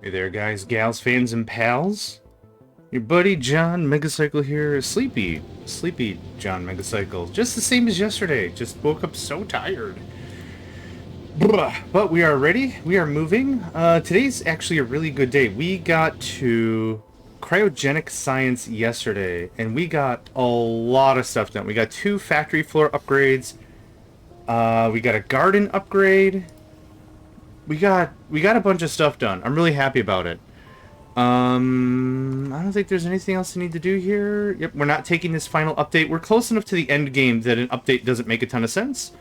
Hey there, guys, gals, fans, and pals. Your buddy John Megacycle here. Sleepy John Megacycle. Just the same as yesterday. Just woke up so tired. But we are ready. We are moving. Today's actually a really good day. We got to cryogenic science yesterday, and we got a lot of stuff done. We got 2 factory floor upgrades. We got a garden upgrade. We got a bunch of stuff done. I'm really happy about it. I don't think there's anything else I need to do here. Yep, we're not taking this final update. We're close enough to the end game that an update doesn't make a ton of sense.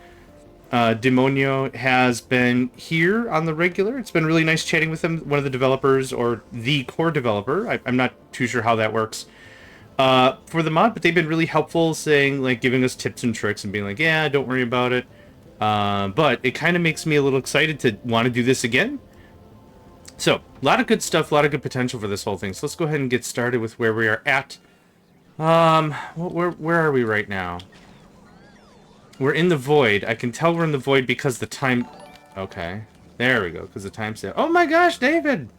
Demonio has been here on the regular. It's been really nice chatting with him, one of the developers, or the core developer. I'm not too sure how that works. For the mod, but they've been really helpful, saying, like, giving us tips and tricks and being like, yeah, don't worry about it. But it kind of makes me a little excited to want to do this again. So, a lot of good stuff, a lot of good potential for this whole thing. So let's go ahead and get started with where we are at. Where are we right now? We're in the void. I can tell we're in the void because the time... Okay. There we go, because the timestamp... Oh my gosh, David!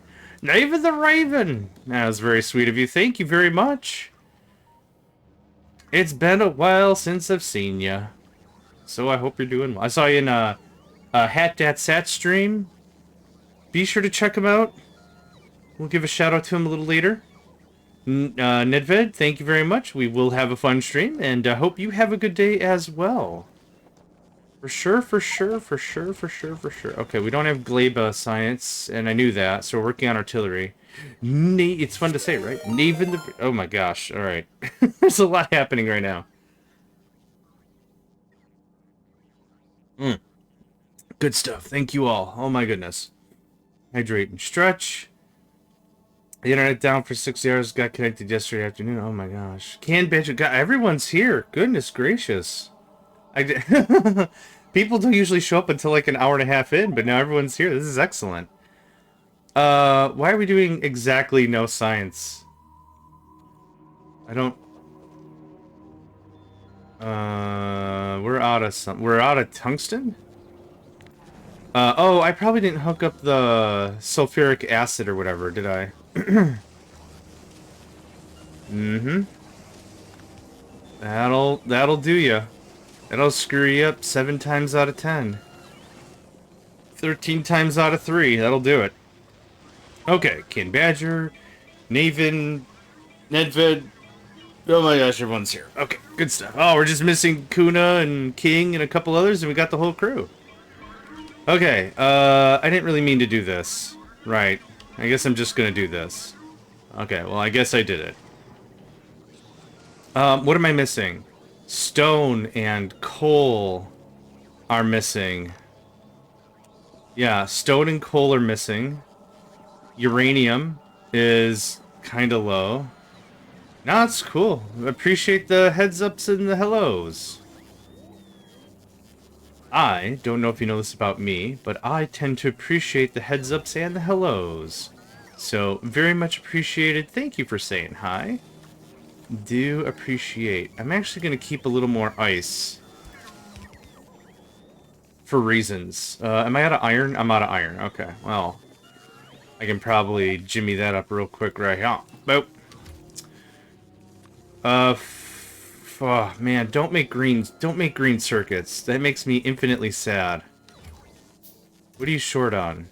David the Raven! That was very sweet of you. Thank you very much. It's been a while since I've seen you. So I hope you're doing well. I saw you in a Hat Dat Sat stream. Be sure to check him out. We'll give a shout out to him a little later. Nedved, thank you very much. We will have a fun stream, and I hope you have a good day as well. For sure, for sure, for sure, for sure, for sure. Okay, we don't have Gleba science, and I knew that, so we're working on artillery. It's fun to say, right? Naven the... Oh my gosh, alright. There's a lot happening right now. Good stuff, thank you all. Oh my goodness. Hydrate and stretch. The internet down for 6 hours. Got connected yesterday afternoon. Oh my gosh. Canned bitch. God, everyone's here. Goodness gracious. People don't usually show up until like an hour and a half in, but now everyone's here. This is excellent. Why are we doing exactly no science? I don't... we're out of some... We're out of tungsten? Oh, I probably didn't hook up the sulfuric acid or whatever, did I? Mm-hmm. That'll do ya. That'll screw you up 7 times out of 10. 13 times out of 3. That'll do it. Okay, Kin Badger, Naven, Nedved. Oh my gosh, everyone's here. Okay, good stuff. Oh, we're just missing Kuna and King and a couple others, and we got the whole crew. Okay, I didn't really mean to do this. Right. I guess I'm just gonna do this. Okay, well, I guess I did it. What am I missing? Stone and coal are missing. Yeah, stone and coal are missing. Uranium is kind of low. No, it's cool. Appreciate the heads ups and the hellos. I don't know if you know this about me, but I tend to appreciate the heads ups and the hellos. So, very much appreciated. Thank you for saying hi. Do appreciate. I'm actually going to keep a little more ice. For reasons. Am I out of iron? I'm out of iron. Okay, well. I can probably jimmy that up real quick right here. Boop. Oh, man, don't make green circuits. That makes me infinitely sad. What are you short on?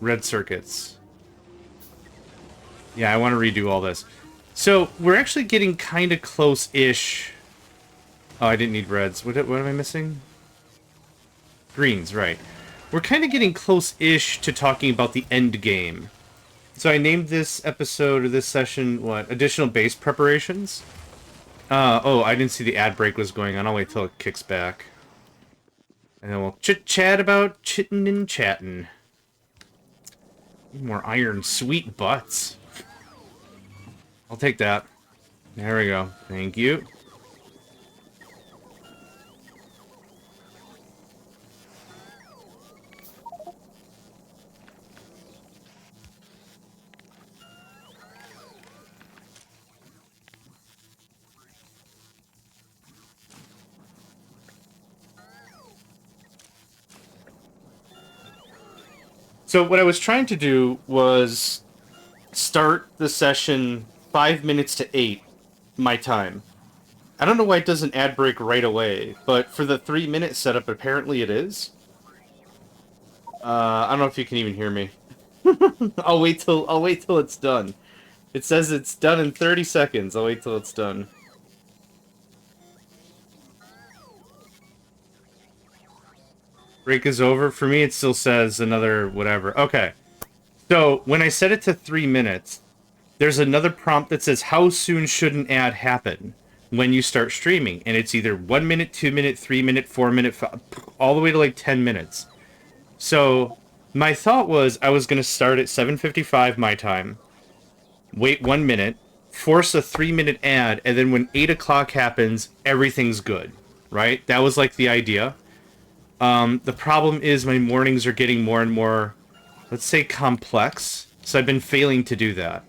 Red circuits. Yeah, I want to redo all this. So, we're actually getting kind of close-ish. Oh, I didn't need reds. What am I missing? Greens, right. We're kind of getting close-ish to talking about the end game. So I named this episode, or this session, what? Additional base preparations? Oh, I didn't see the ad break was going on. I'll wait till it kicks back. And then we'll chit-chat about chittin' and chattin'. More iron, sweet butts. I'll take that. There we go. Thank you. So what I was trying to do was start the session 5 minutes to 8 my time. I don't know why it doesn't ad break right away, but for the 3-minute setup, apparently it is. I don't know if you can even hear me. I'll wait till it's done. It says it's done in 30 seconds. I'll wait till it's done. Break is over. For me, it still says another whatever. Okay. So, when I set it to 3 minutes, there's another prompt that says, how soon should an ad happen when you start streaming? And it's either 1 minute, 2 minute, 3 minute, 4 minute, all the way to like 10 minutes. So, my thought was I was going to start at 7:55 my time, wait 1 minute, force a 3-minute ad, and then when 8 o'clock happens, everything's good, right? That was like the idea. The problem is my mornings are getting more and more, let's say, complex, so I've been failing to do that.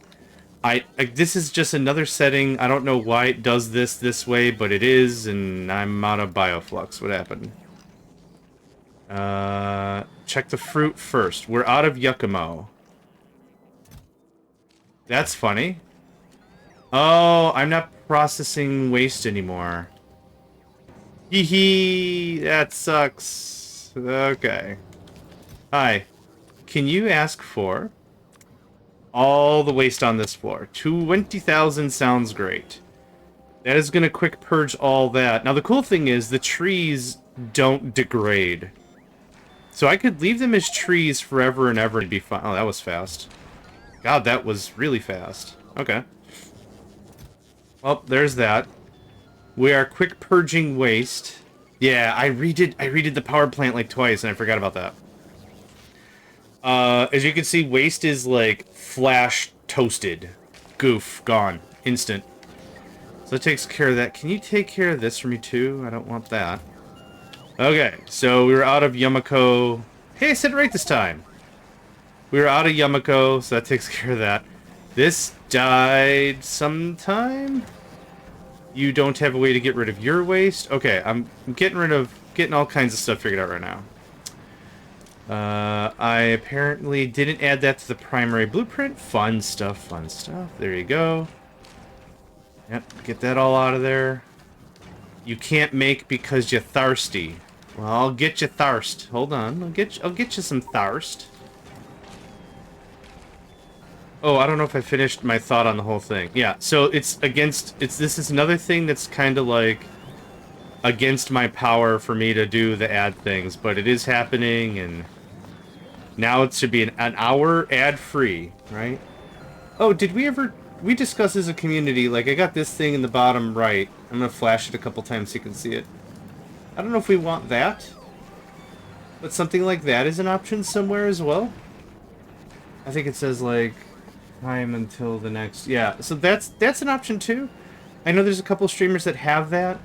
This is just another setting. I don't know why it does this way, but it is, and I'm out of bioflux. What happened? Check the fruit first. We're out of Yakumo. That's funny. Oh, I'm not processing waste anymore. Hee hee, that sucks. Okay. Hi. Can you ask for all the waste on this floor? 20,000 sounds great. That is going to quick purge all that. Now, the cool thing is the trees don't degrade. So I could leave them as trees forever and ever and be fine. Oh, that was fast. God, that was really fast. Okay. Well, there's that. We are quick purging waste. Yeah, I redid the power plant like twice and I forgot about that. As you can see, waste is like flash toasted. Goof, gone. Instant. So that takes care of that. Can you take care of this for me too? I don't want that. Okay, so we were out of Yamako. Hey, I said it right this time. We were out of Yamako, so that takes care of that. This died sometime? You don't have a way to get rid of your waste? Okay, I'm getting all kinds of stuff figured out right now. I apparently didn't add that to the primary blueprint. Fun stuff, fun stuff. There you go. Yep, get that all out of there. You can't make because you're thirsty. Well, I'll get you thirst. Hold on, I'll get you some thirst. Oh, I don't know if I finished my thought on the whole thing. Yeah, so this is another thing that's kind of like against my power for me to do the ad things, but it is happening, and now it should be an hour ad-free, right? Oh, did we discuss as a community, like, I got this thing in the bottom right. I'm gonna flash it a couple times so you can see it. I don't know if we want that, but something like that is an option somewhere as well. I think it says, like, time until the next... Yeah, so that's an option too. I know there's a couple streamers that have that.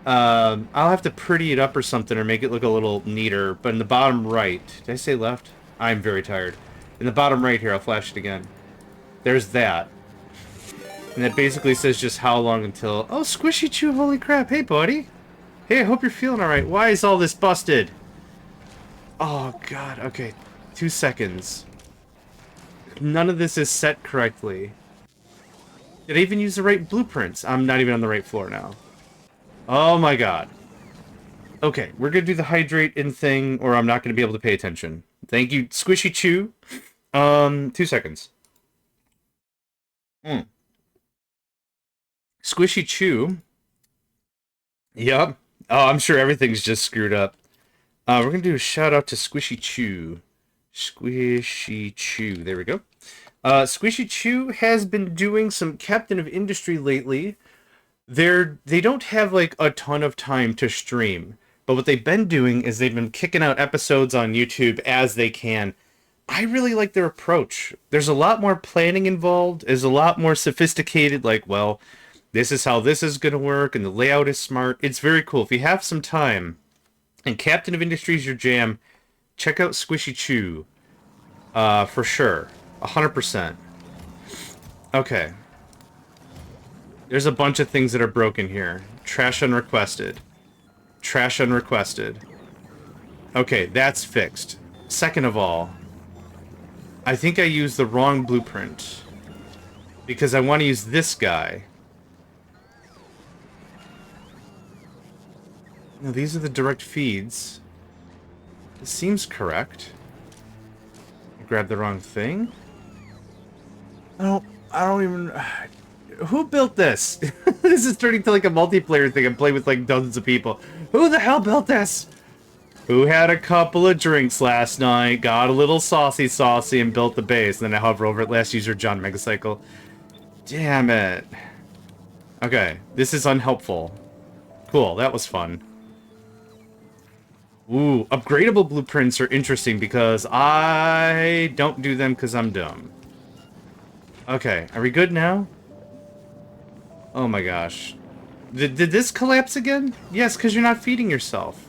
I'll have to pretty it up or something or make it look a little neater, but in the bottom right... Did I say left? I'm very tired. In the bottom right here, I'll flash it again. There's that. And that basically says just how long until... Oh, Squishy Chew, holy crap. Hey, buddy. Hey, I hope you're feeling alright. Why is all this busted? Oh, God. Okay. 2 seconds. None of this is set correctly. Did I even use the right blueprints? I'm not even on the right floor now. Oh, my God. Okay, we're going to do the hydrate in thing, or I'm not going to be able to pay attention. Thank you, Squishy Chew. 2 seconds. Squishy Chew. Yep. Oh, I'm sure everything's just screwed up. We're going to do a shout out to Squishy Chew. Squishy Chew. There we go. Squishy Chew has been doing some Captain of Industry lately. They don't have like a ton of time to stream, but what they've been doing is they've been kicking out episodes on YouTube as they can. I really like their approach. There's a lot more planning involved. There's a lot more sophisticated, like, well, this is how this is going to work, and the layout is smart. It's very cool. If you have some time, and Captain of Industry is your jam, check out Squishy Chew. For sure. 100%. Okay. There's a bunch of things that are broken here. Trash unrequested. Trash unrequested. Okay, that's fixed. Second of all, I think I used the wrong blueprint. Because I want to use this guy. No, these are the direct feeds. This seems correct. I grabbed the wrong thing. I don't even... Who built this? This is turning to like a multiplayer thing. I'm playing with like dozens of people. Who the hell built this? Who had a couple of drinks last night, got a little saucy and built the base, and then I hover over it. Last user, JohnMegacycle. Damn it. Okay, this is unhelpful. Cool, that was fun. Ooh, upgradable blueprints are interesting because I don't do them because I'm dumb. Okay, are we good now? Oh my gosh. Did this collapse again? Yes, because you're not feeding yourself.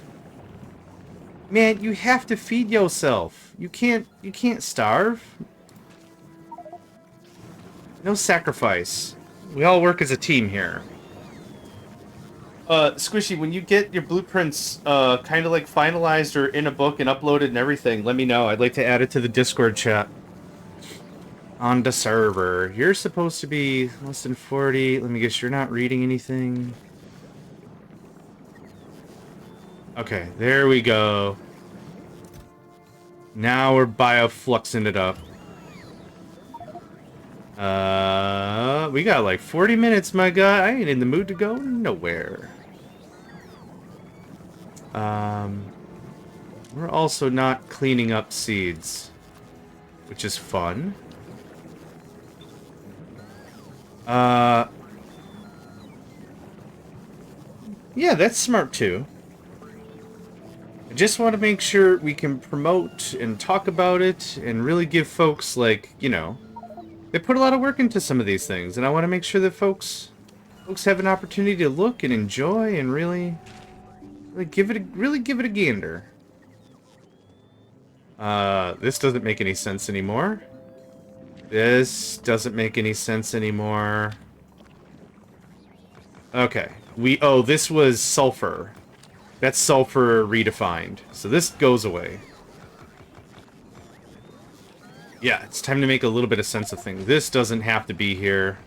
Man, you have to feed yourself. You can't starve. No sacrifice. We all work as a team here. Squishy, when you get your blueprints kind of like finalized or in a book and uploaded and everything, let me know. I'd like to add it to the Discord chat. On the server. You're supposed to be less than 40. Let me guess, you're not reading anything. Okay, there we go. Now we're biofluxing it up. We got like 40 minutes, my guy. I ain't in the mood to go nowhere. We're also not cleaning up seeds, which is fun. Yeah, that's smart too. I just want to make sure we can promote and talk about it and really give folks, like, you know, they put a lot of work into some of these things, and I want to make sure that folks have an opportunity to look and enjoy and really give it a gander. This doesn't make any sense anymore. This doesn't make any sense anymore. Okay. Oh, this was sulfur. That's sulfur redefined. So this goes away. Yeah, it's time to make a little bit of sense of things. This doesn't have to be here.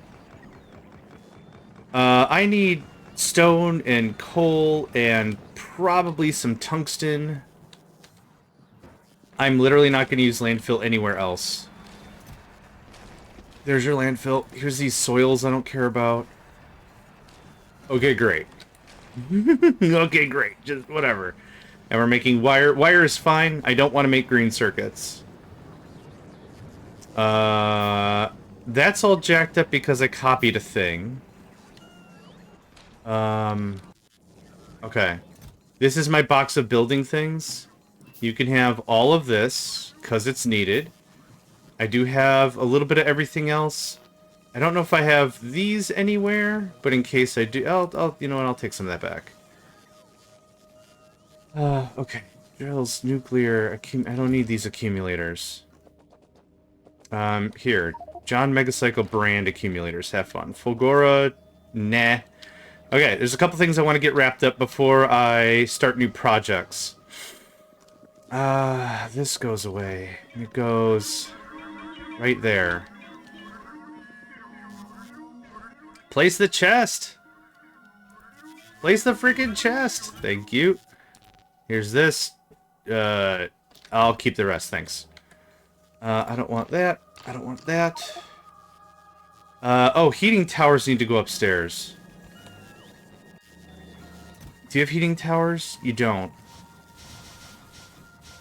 I need stone and coal and probably some tungsten. I'm literally not going to use landfill anywhere else. There's your landfill. Here's these soils I don't care about. Okay, great. Okay, great. Just whatever. And we're making wire. Wire is fine. I don't want to make green circuits. That's all jacked up because I copied a thing. Okay. This is my box of building things. You can have all of this, because it's needed. I do have a little bit of everything else. I don't know if I have these anywhere, but in case I do, you know what, I'll take some of that back. Okay. Drills, nuclear, I don't need these accumulators. Here. JohnMegacycle brand accumulators. Have fun. Fulgora, nah. Okay, there's a couple things I want to get wrapped up before I start new projects. This goes away. It goes right there. Place the chest! Place the freaking chest! Thank you. Here's this. I'll keep the rest, thanks. I don't want that. I don't want that. Oh, heating towers need to go upstairs. Do you have heating towers? You don't.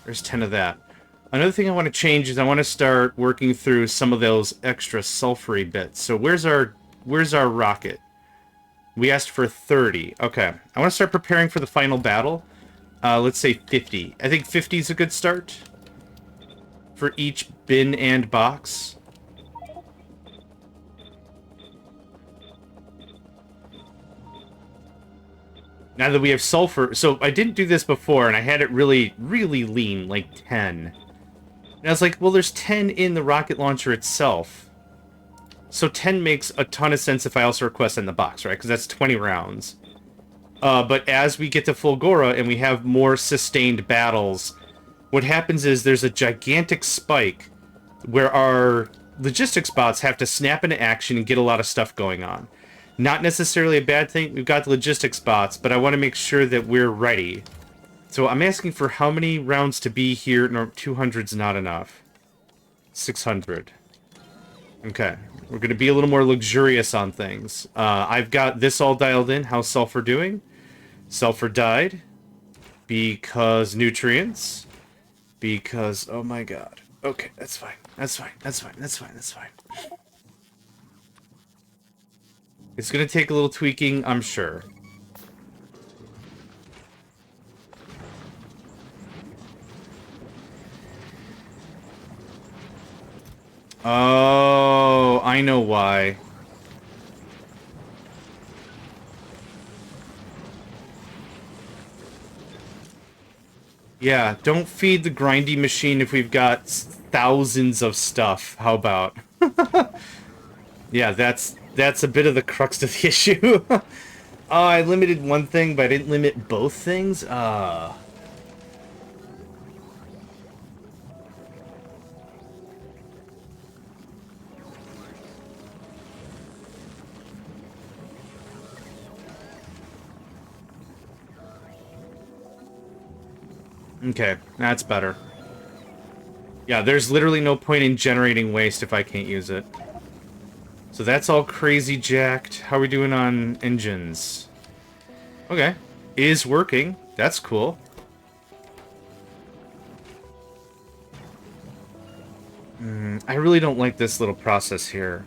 There's 10 of that. Another thing I want to change is I want to start working through some of those extra sulfury bits. So where's our rocket? We asked for 30. Okay. I want to start preparing for the final battle. Let's say 50. I think 50 is a good start for each bin and box. Now that we have sulfur... So, I didn't do this before, and I had it really, really lean, like 10. And I was like, well, there's 10 in the rocket launcher itself. So 10 makes a ton of sense if I also request in the box, right? Because that's 20 rounds. But as we get to Fulgora and we have more sustained battles, what happens is there's a gigantic spike where our logistics bots have to snap into action and get a lot of stuff going on. Not necessarily a bad thing. We've got the logistics bots, but I want to make sure that we're ready. So I'm asking for how many rounds to be here. No, 200's not enough. 600. Okay. We're going to be a little more luxurious on things. I've got this all dialed in. How's Sulfur doing? Sulfur died. Because nutrients. Because, oh my god. Okay, that's fine. That's fine. That's fine. That's fine. That's fine. It's going to take a little tweaking, I'm sure. Oh, I know why. Yeah, don't feed the grindy machine if we've got thousands of stuff. How about? Yeah, that's a bit of the crux of the issue. Oh, I limited one thing, but I didn't limit both things? Okay, that's better. Yeah, there's literally no point in generating waste if I can't use it. So that's all crazy jacked. How are we doing on engines? Okay. Is working. That's cool. I really don't like this little process here.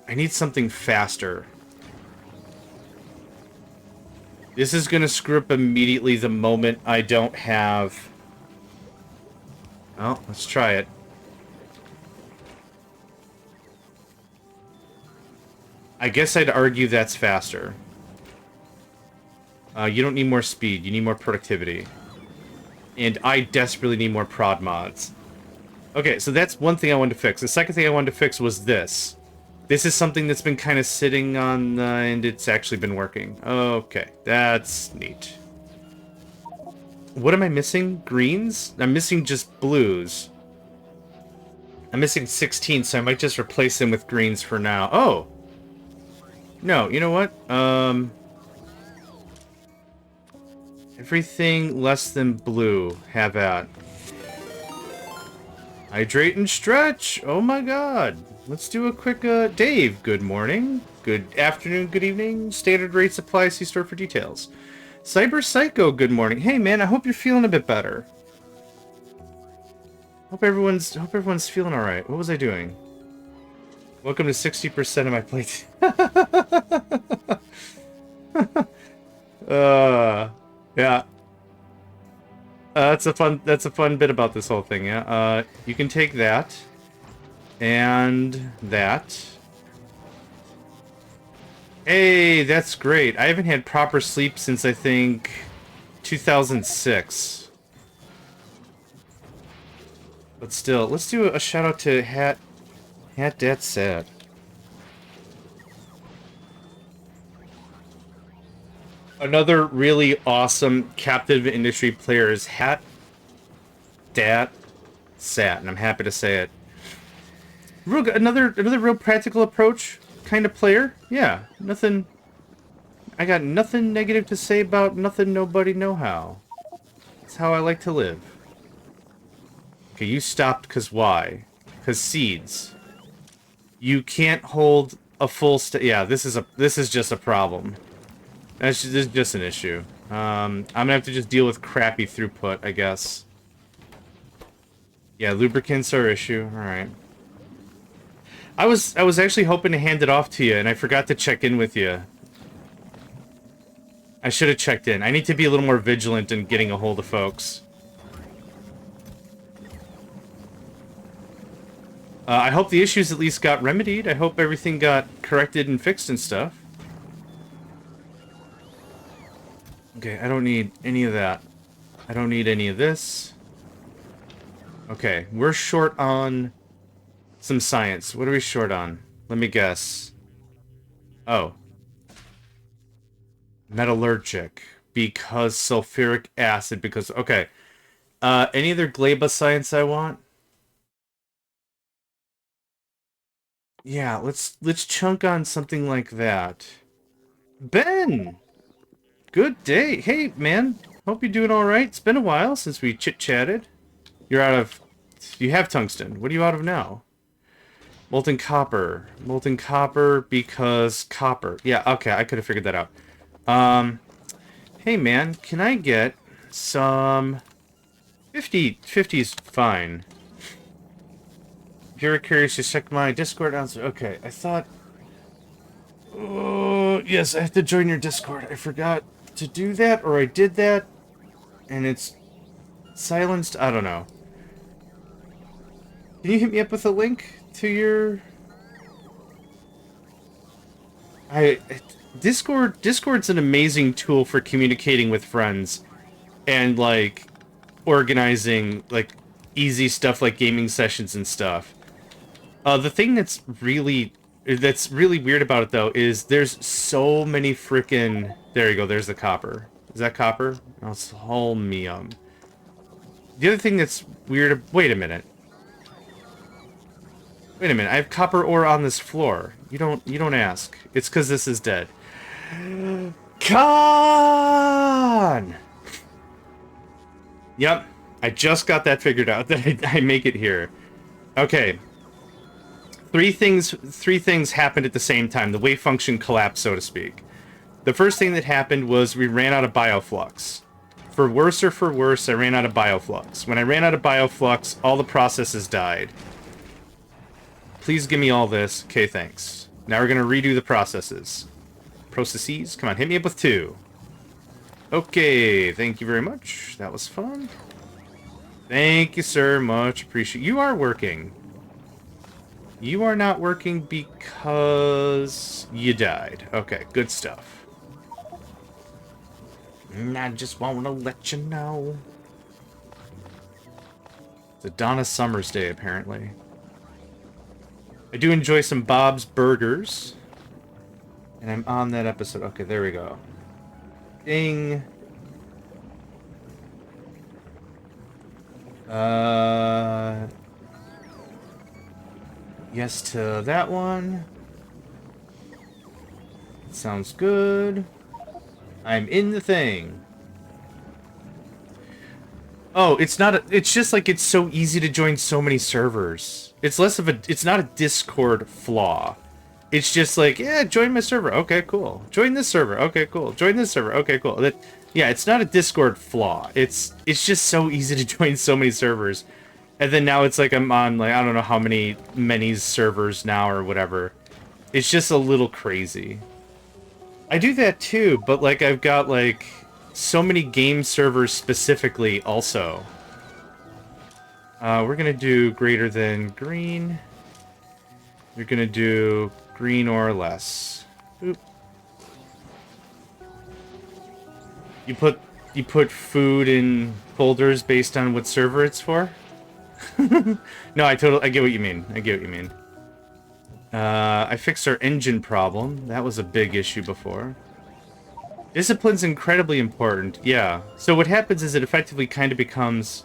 I need something faster. This is going to screw up immediately the moment I don't have... Oh, let's try it. I guess I'd argue that's faster. You don't need more speed, you need more productivity. And I desperately need more prod mods. Okay, so that's one thing I wanted to fix. The second thing I wanted to fix was this. This is something that's been kind of sitting on, and it's actually been working. Okay, that's neat. What am I missing? Greens? I'm missing just blues. I'm missing 16, so I might just replace them with greens for now. Oh! No, you know what? Everything less than blue. Have at. Hydrate and stretch! Oh my god! Let's do a quick, Dave, good morning. Good afternoon, good evening. Standard rate supply, see store for details. Cyber Psycho, good morning. Hey man, I hope you're feeling a bit better. Hope everyone's feeling alright. What was I doing? Welcome to 60% of my plate. Yeah. That's a fun bit about this whole thing, yeah. You can take that. And that. Hey, that's great. I haven't had proper sleep since, I think, 2006. But still, let's do a shout out to Hat Dat Sad. Another really awesome captive industry player is Hat Dat Sat, and I'm happy to say it. Another real practical approach kind of player. Yeah, nothing. I got nothing negative to say about nothing. Nobody know how. That's how I like to live. Okay, you stopped because why? Because seeds. You can't hold a full yeah, this is just a problem. This is just an issue. I'm gonna have to just deal with crappy throughput, I guess. Yeah, lubricants are issue. All right. I was actually hoping to hand it off to you, and I forgot to check in with you. I should have checked in. I need to be a little more vigilant in getting a hold of folks. I hope the issues at least got remedied. I hope everything got corrected and fixed and stuff. Okay, I don't need any of that. I don't need any of this. Okay, we're short on some science. What are we short on? Let me guess. Oh, Metallurgic. Because sulfuric acid. Because... Okay. Any other Gleba science I want? Yeah, let's chunk on something like that. Ben! Good day. Hey, man. Hope you're doing alright. It's been a while since we chit-chatted. You're out of... You have tungsten. What are you out of now? Molten copper. Molten copper because copper. Yeah, okay, I could have figured that out. Hey, man, can I get some... 50 is fine. If you're curious, just check my Discord answer. Okay, I thought... Oh, yes, I have to join your Discord. I forgot to do that, or I did that, and it's silenced. I don't know. Can you hit me up with a link to your... Discord's an amazing tool for communicating with friends and, like, organizing, like, easy stuff like gaming sessions and stuff. The thing that's really weird about it, though, is there's so many frickin'... There you go, there's the copper. Is that copper? Oh, it's holmium. The other thing that's weird... Wait a minute. Wait a minute, I have copper ore on this floor. You don't ask. It's because this is dead. Con! Yep, I just got that figured out, that I make it here. Okay. Three things happened at the same time. The wave function collapsed, so to speak. The first thing that happened was we ran out of bioflux. For worse or for worse, I ran out of bioflux. When I ran out of bioflux, all the processes died. Please give me all this. Okay, thanks. Now we're gonna redo the processes. Processes? Come on, hit me up with 2. Okay, thank you very much. That was fun. Thank you, sir. Much appreciate. You are working. You are not working because you died. Okay, good stuff. I just want to let you know. It's a Donna Summers day, apparently. I do enjoy some Bob's Burgers. And I'm on that episode. Okay, there we go. Ding. Yes to that one. Sounds good. I'm in the thing. Oh, it's not it's just like it's so easy to join so many servers. It's less of a... It's not a Discord flaw. It's just like, yeah, join my server. Okay, cool. Join this server. Okay, cool. Join this server. Okay, cool. Yeah, it's not a Discord flaw. It's just so easy to join so many servers. And then now it's like I'm on, like, I don't know how many servers now or whatever. It's just a little crazy. I do that too, but, like, I've got, like, so many game servers specifically also. We're gonna do greater than green. You're gonna do green or less. Oop. You put food in folders based on what server it's for? No, I get what you mean. I get what you mean. I fixed our engine problem. That was a big issue before. Discipline's incredibly important. Yeah. So what happens is it effectively kind of becomes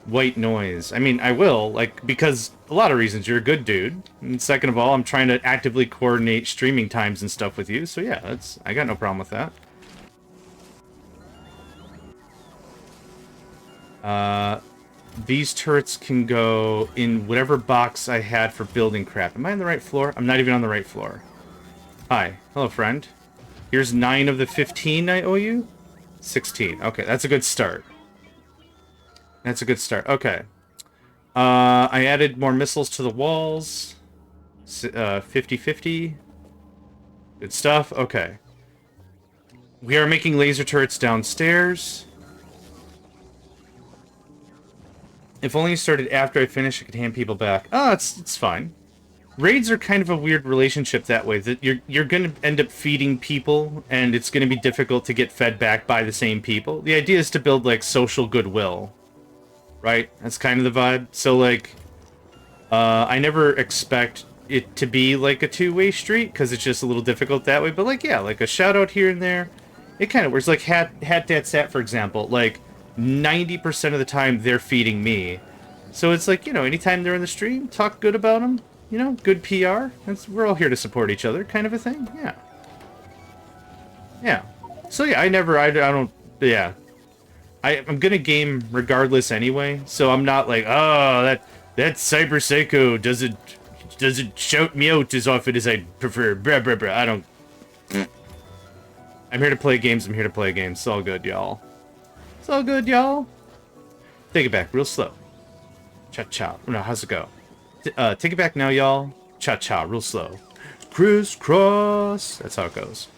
white noise. I mean, I will, like, because a lot of reasons. You're a good dude. And second of all, I'm trying to actively coordinate streaming times and stuff with you. So yeah, I got no problem with that. These turrets can go in whatever box I had for building crap. Am I on the right floor? I'm not even on the right floor. Hi. Hello, friend. Here's 9 of the 15 I owe you? 16. Okay, that's a good start. That's a good start. Okay. I added more missiles to the walls. 50-50. Good stuff. Okay. We are making laser turrets downstairs. If only you started after I finished, I could hand people back. Oh, it's fine. Raids are kind of a weird relationship that way. That you're going to end up feeding people, and it's going to be difficult to get fed back by the same people. The idea is to build, like, social goodwill. Right? That's kind of the vibe. So, like, I never expect it to be, like, a two-way street, because it's just a little difficult that way. But, like, yeah, like, a shout-out here and there. It kind of works. Like Hat Dat Sat, for example. Like 90% of the time, they're feeding me. So it's like, you know, anytime they're in the stream, talk good about them. You know, good PR. We're all here to support each other, kind of a thing. Yeah. Yeah. So yeah, I don't, yeah. I'm gonna game regardless anyway, so I'm not like, oh, that Cyber Psycho doesn't shout me out as often as I prefer. Bruh, bruh, bruh. I don't. I'm here to play games. I'm here to play games. It's all good, y'all. It's all good, y'all. Take it back, real slow. Cha cha. No, how's it go? Take it back now, y'all. Cha cha, real slow. Crisscross. That's how it goes.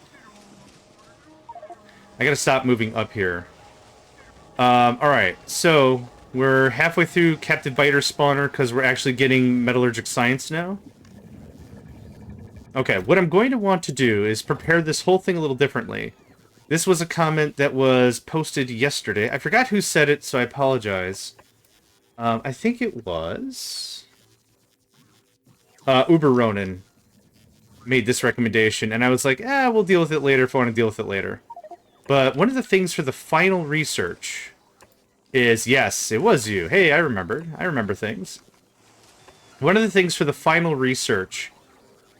I gotta stop moving up here. Alright, so we're halfway through Captive Biter Spawner because we're actually getting Metallurgic Science now. Okay, what I'm going to want to do is prepare this whole thing a little differently. This was a comment that was posted yesterday. I forgot who said it, so I apologize. I think it was... Uber Ronin made this recommendation, and I was like, we'll deal with it later if I want to deal with it later. But one of the things for the final research is, yes, it was you. Hey, I remembered. I remember things. One of the things for the final research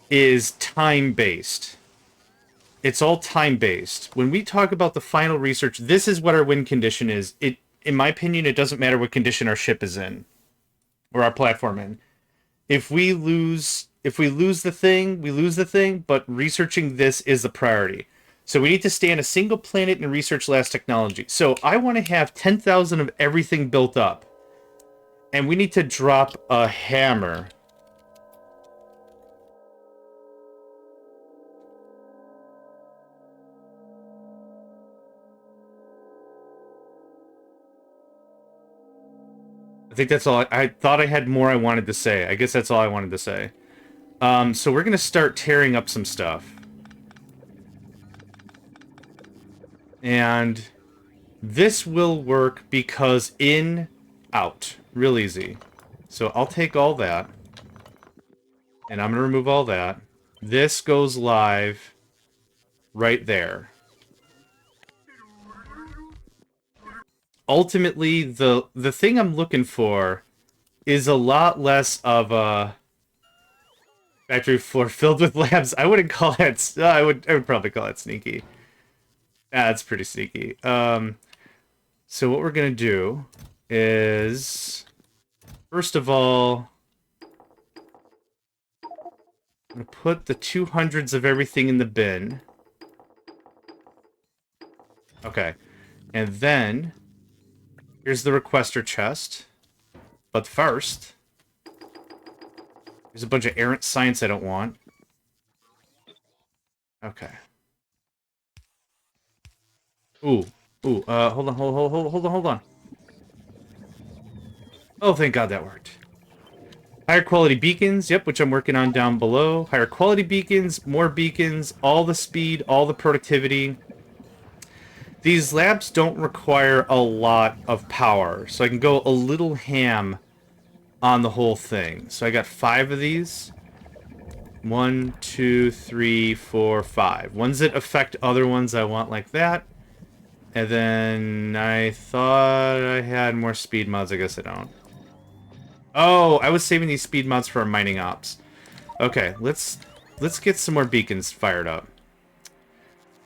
is time-based. It's all time-based. When we talk about the final research, this is what our win condition is. In my opinion, it doesn't matter what condition our ship is in. Or our platform in. If we lose the thing, we lose the thing, but researching this is the priority. So we need to stay on a single planet and research last technology. So I want to have 10,000 of everything built up. And we need to drop a hammer. I think that's all. I thought I had more I wanted to say. I guess that's all I wanted to say. So we're going to start tearing up some stuff. And this will work because in, out. Real easy. So I'll take all that. And I'm going to remove all that. This goes live right there. Ultimately, the thing I'm looking for is a lot less of a factory floor filled with labs. I wouldn't call that... I would probably call that sneaky. That's pretty sneaky. So what we're going to do is... First of all... I'm going to put the 200s of everything in the bin. Okay. And then... Here's the requester chest. But first... There's a bunch of errant science I don't want. Okay. Ooh. Ooh, hold on. Oh, thank God that worked. Higher quality beacons, yep, which I'm working on down below. Higher quality beacons, more beacons, all the speed, all the productivity. These labs don't require a lot of power, so I can go a little ham on the whole thing. So I got 5 of these. 1, 2, 3, 4, 5. Ones that affect other ones I want like that. And then I thought I had more speed mods. I guess I don't. Oh, I was saving these speed mods for our mining ops. Okay, let's get some more beacons fired up.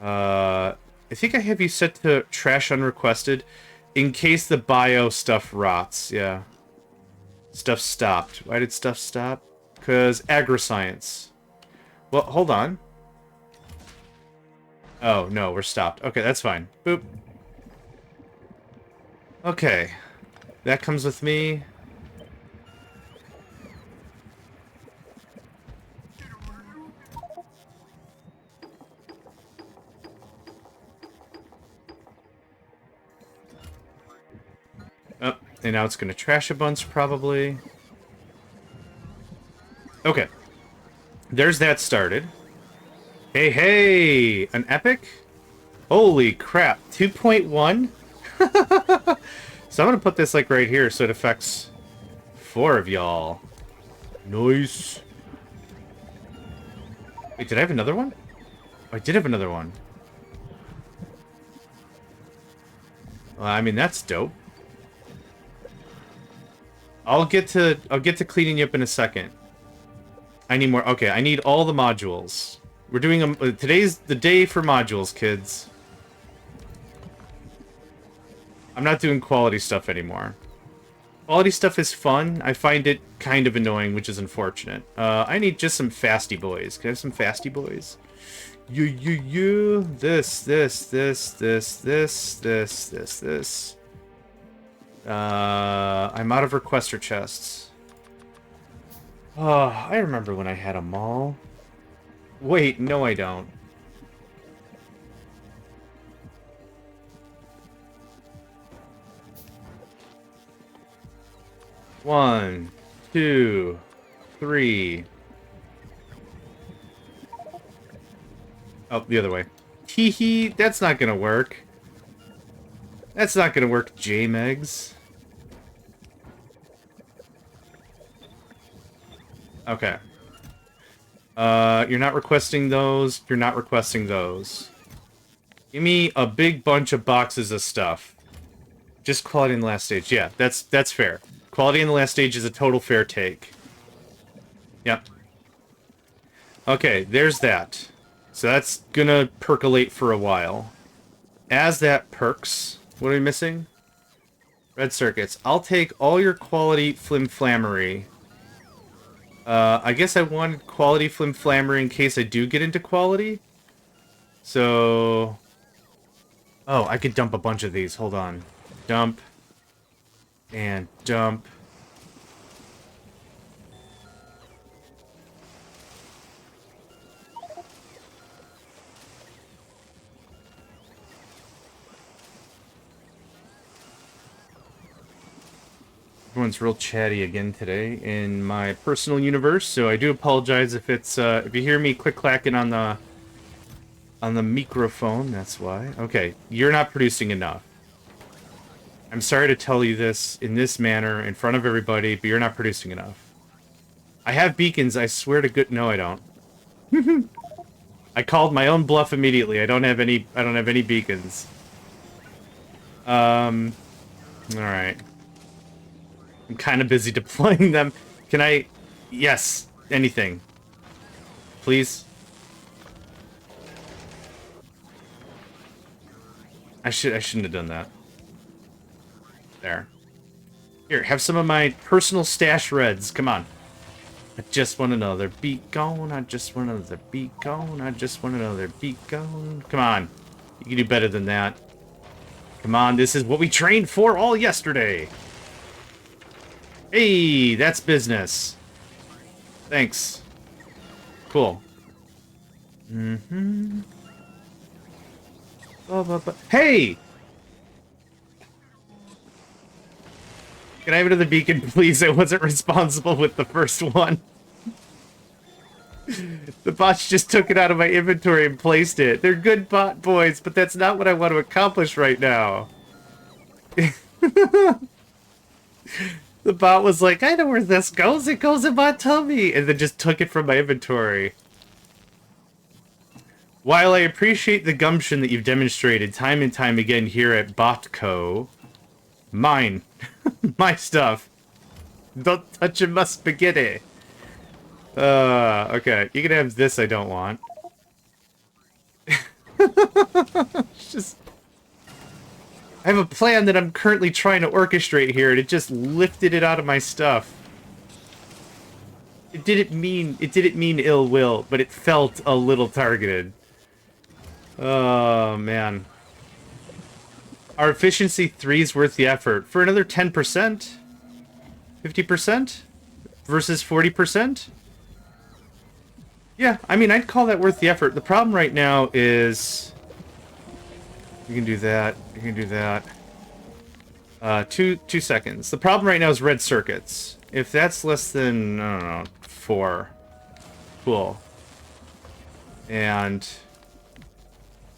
I think I have you set to trash unrequested in case the bio stuff rots. Yeah. Stuff stopped. Why did stuff stop? Because agri-science. Well, hold on. Oh, no, we're stopped. Okay, that's fine. Boop. Okay. That comes with me. Oh, and now it's going to trash a bunch, probably. Okay. There's that started. Hey, hey! An epic? Holy crap. 2.1? So I'm going to put this, like, right here so it affects 4 of y'all. Nice. Wait, did I have another one? Oh, I did have another one. Well, I mean, that's dope. I'll get to cleaning you up in a second. I need more. Okay, I need all the modules. We're doing today's the day for modules, kids. I'm not doing quality stuff anymore. Quality stuff is fun. I find it kind of annoying, which is unfortunate. I need just some fasty boys. Can I have some fasty boys? You. This. I'm out of requester chests. Oh, I remember when I had them all. Wait, no I don't. One, two, three. Oh, the other way. Hee hee, that's not gonna work. That's not gonna work, JMegs. Okay. You're not requesting those. You're not requesting those. Give me a big bunch of boxes of stuff. Just quality in the last stage. Yeah, that's fair. Quality in the last stage is a total fair take. Yep. Okay, there's that. So that's gonna percolate for a while. As that perks, what are we missing? Red circuits. I'll take all your quality flimflammery. I guess I wanted quality flimflammery in case I do get into quality. So... Oh, I could dump a bunch of these. Hold on. Dump. And dump. Everyone's real chatty again today in my personal universe, so I do apologize if it's if you hear me click-clacking on the microphone. That's why. Okay, you're not producing enough. I'm sorry to tell you this in this manner in front of everybody, but you're not producing enough. I have beacons. I swear to good. No, I don't. I called my own bluff immediately. I don't have any. I don't have any beacons. All right. I'm kind of busy deploying them. Can I... Yes. Anything. Please. I shouldn't have done that. There. Here, have some of my personal stash reds. Come on. I just want another beacon. I just want another beacon. I just want another beacon. Come on. You can do better than that. Come on, this is what we trained for all yesterday. Hey, that's business. Thanks. Cool. Mm-hmm. Hey! Can I have another beacon, please? I wasn't responsible with the first one. The bots just took it out of my inventory and placed it. They're good bot boys, but that's not what I want to accomplish right now. The bot was like, I know where this goes. It goes in my tummy. And then just took it from my inventory. While I appreciate the gumption that you've demonstrated time and time again here at Botco, mine. My stuff. Don't touch my spaghetti. Okay. You can have this I don't want. Just... I have a plan that I'm currently trying to orchestrate here, and it just lifted it out of my stuff. It didn't mean ill will, but it felt a little targeted. Oh, man. Our efficiency 3 is worth the effort. For another 10%? 50%? Versus 40%? Yeah, I mean, I'd call that worth the effort. The problem right now is... You can do that. You can do that. 2 seconds. The problem right now is red circuits. If that's less than, I don't know, 4. Cool. And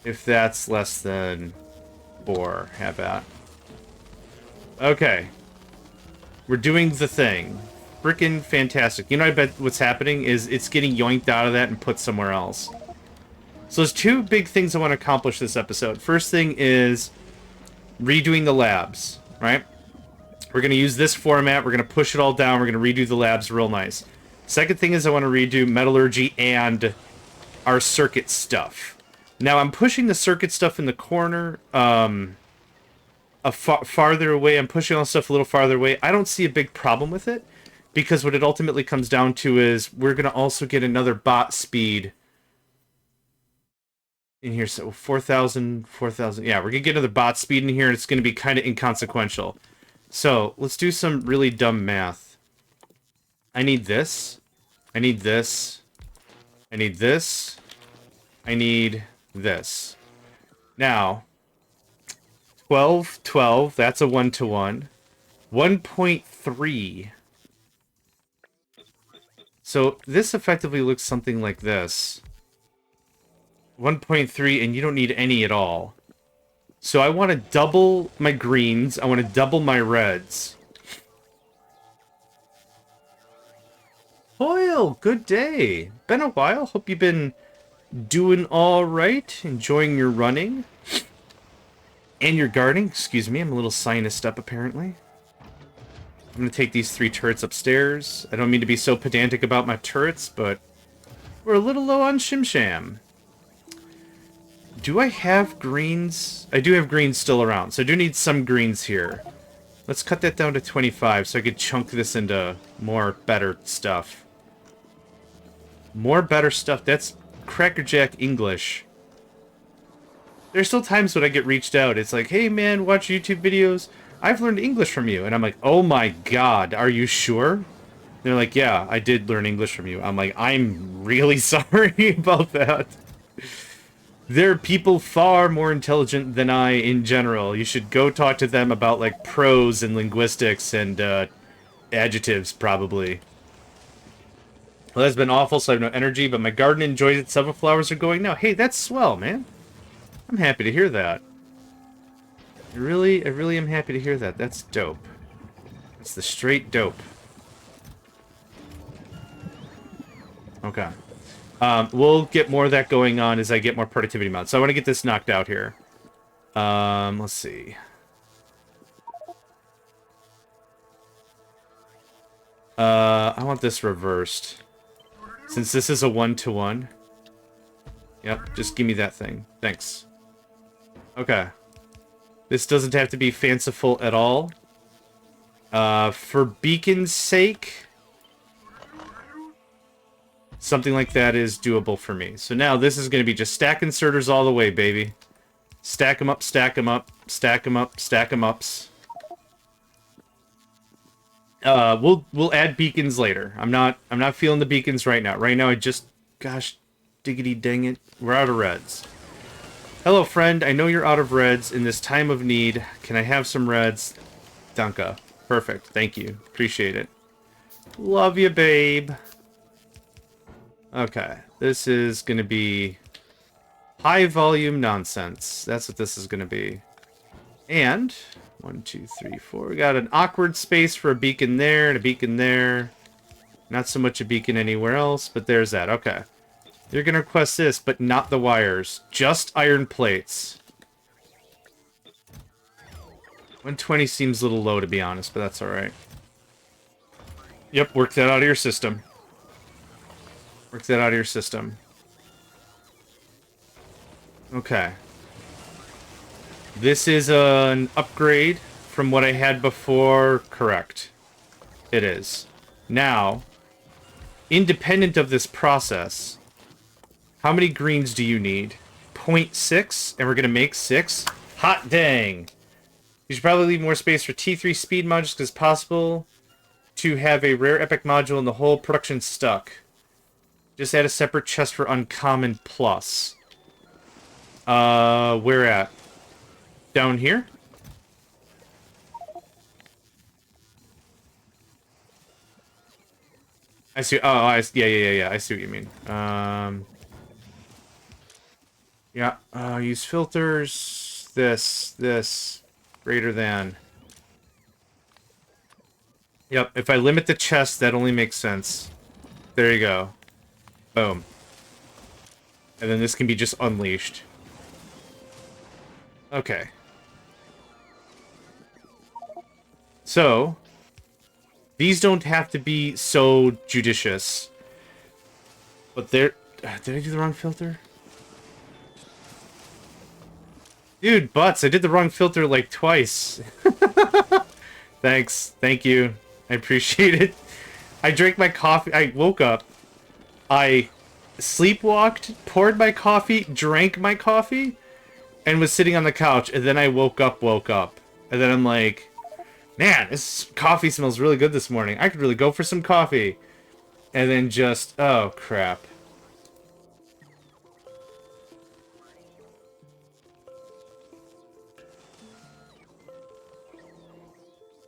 if that's less than 4, how about? Okay. We're doing the thing. Frickin' fantastic. You know, I bet what's happening is it's getting yoinked out of that and put somewhere else. So there's 2 big things I want to accomplish this episode. First thing is redoing the labs, right? We're going to use this format. We're going to push it all down. We're going to redo the labs real nice. Second thing is I want to redo metallurgy and our circuit stuff. Now, I'm pushing the circuit stuff in the corner farther away. I'm pushing all stuff a little farther away. I don't see a big problem with it, because what it ultimately comes down to is we're going to also get another bot speed in here. So 4,000, 4,000. Yeah, we're going to get another bot speed in here, and it's going to be kind of inconsequential. So let's do some really dumb math. I need this. I need this. I need this. I need this. Now, 12, 12, that's a 1-to-1. 1.3. So this effectively looks something like this. 1.3, and you don't need any at all. So I want to double my greens. I want to double my reds. Hoyle, good day. Been a while. Hope you've been doing all right. Enjoying your running. And your gardening. Excuse me, I'm a little sinused up apparently. I'm going to take these 3 turrets upstairs. I don't mean to be so pedantic about my turrets, but we're a little low on Shim-Sham. Do I have greens? I do have greens still around, so I do need some greens here. Let's cut that down to 25 so I could chunk this into more better stuff. More better stuff. That's crackerjack English. There's still times when I get reached out. It's like, hey man, watch YouTube videos. I've learned English from you. And I'm like, oh my god, are you sure? And they're like, yeah, I did learn English from you. I'm like, I'm really sorry about that. There are people far more intelligent than I in general. You should go talk to them about, like, prose and linguistics and adjectives, probably. Well, that's been awful, so I have no energy, but my garden enjoys it. Several flowers are going now. Hey, that's swell, man. I'm happy to hear that. I really am happy to hear that. That's dope. That's the straight dope. Okay. We'll get more of that going on as I get more productivity mods. So I want to get this knocked out here. Let's see. I want this reversed. Since this is a 1-to-1. Yep, just give me that thing. Thanks. Okay. This doesn't have to be fanciful at all. For beacon's sake, something like that is doable for me. So now this is going to be just stack inserters all the way, baby. Stack them up, stack them up, stack them up, stack them ups. We'll add beacons later. I'm not feeling the beacons right now. Right now I just, gosh, diggity dang it, we're out of reds. Hello friend, I know you're out of reds in this time of need. Can I have some reds? Danka. Perfect. Thank you. Appreciate it. Love you, babe. Okay, this is going to be high volume nonsense. That's what this is going to be. And 1, 2, 3, 4. We got an awkward space for a beacon there and a beacon there. Not so much a beacon anywhere else, but there's that. Okay. You're going to request this, but not the wires. Just iron plates. 120 seems a little low, to be honest, but that's alright. Yep, work that out of your system. Work that out of your system. Okay. This is an upgrade from what I had before. Correct. It is. Now, independent of this process, how many greens do you need? 0.6, and we're going to make 6? Hot dang! You should probably leave more space for T3 speed modules because it's possible to have a rare epic module and the whole production stuck. Just add a separate chest for uncommon plus. Where at? Down here? I see. Oh, yeah. I see what you mean. Yeah. Use filters. This. Greater than. Yep. If I limit the chest, that only makes sense. There you go. Boom. And then this can be just unleashed. Okay. So, these don't have to be so judicious. But they're... Did I do the wrong filter? Dude, Butts, I did the wrong filter like twice. Thanks. Thank you. I appreciate it. I drank my coffee. I woke up. I sleepwalked, poured my coffee, drank my coffee, and was sitting on the couch. And then I woke up. And then I'm like, man, this coffee smells really good this morning. I could really go for some coffee. And then just, oh, crap.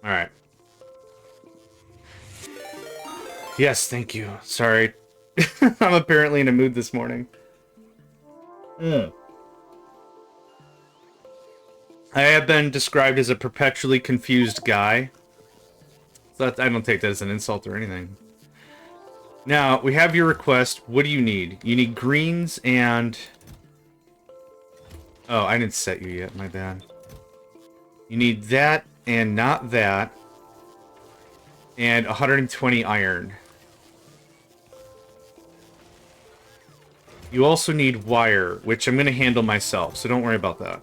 Alright. Yes, thank you. Sorry. I'm apparently in a mood this morning. I have been described as a perpetually confused guy. So I don't take that as an insult or anything. Now, we have your request. What do you need? You need greens and... Oh, I didn't set you yet. My bad. You need that and not that. And 120 iron. You also need wire, which I'm going to handle myself, so don't worry about that.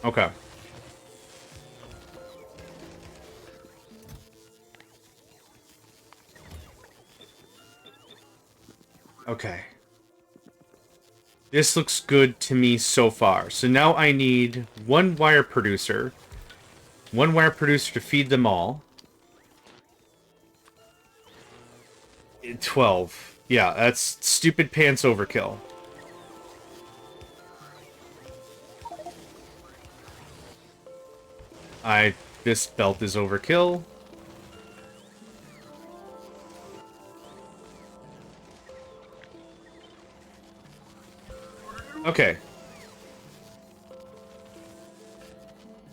Okay. Okay. This looks good to me so far. So now I need one wire producer. One wire producer to feed them all. 12. Yeah, that's stupid pants overkill. This belt is overkill. Okay.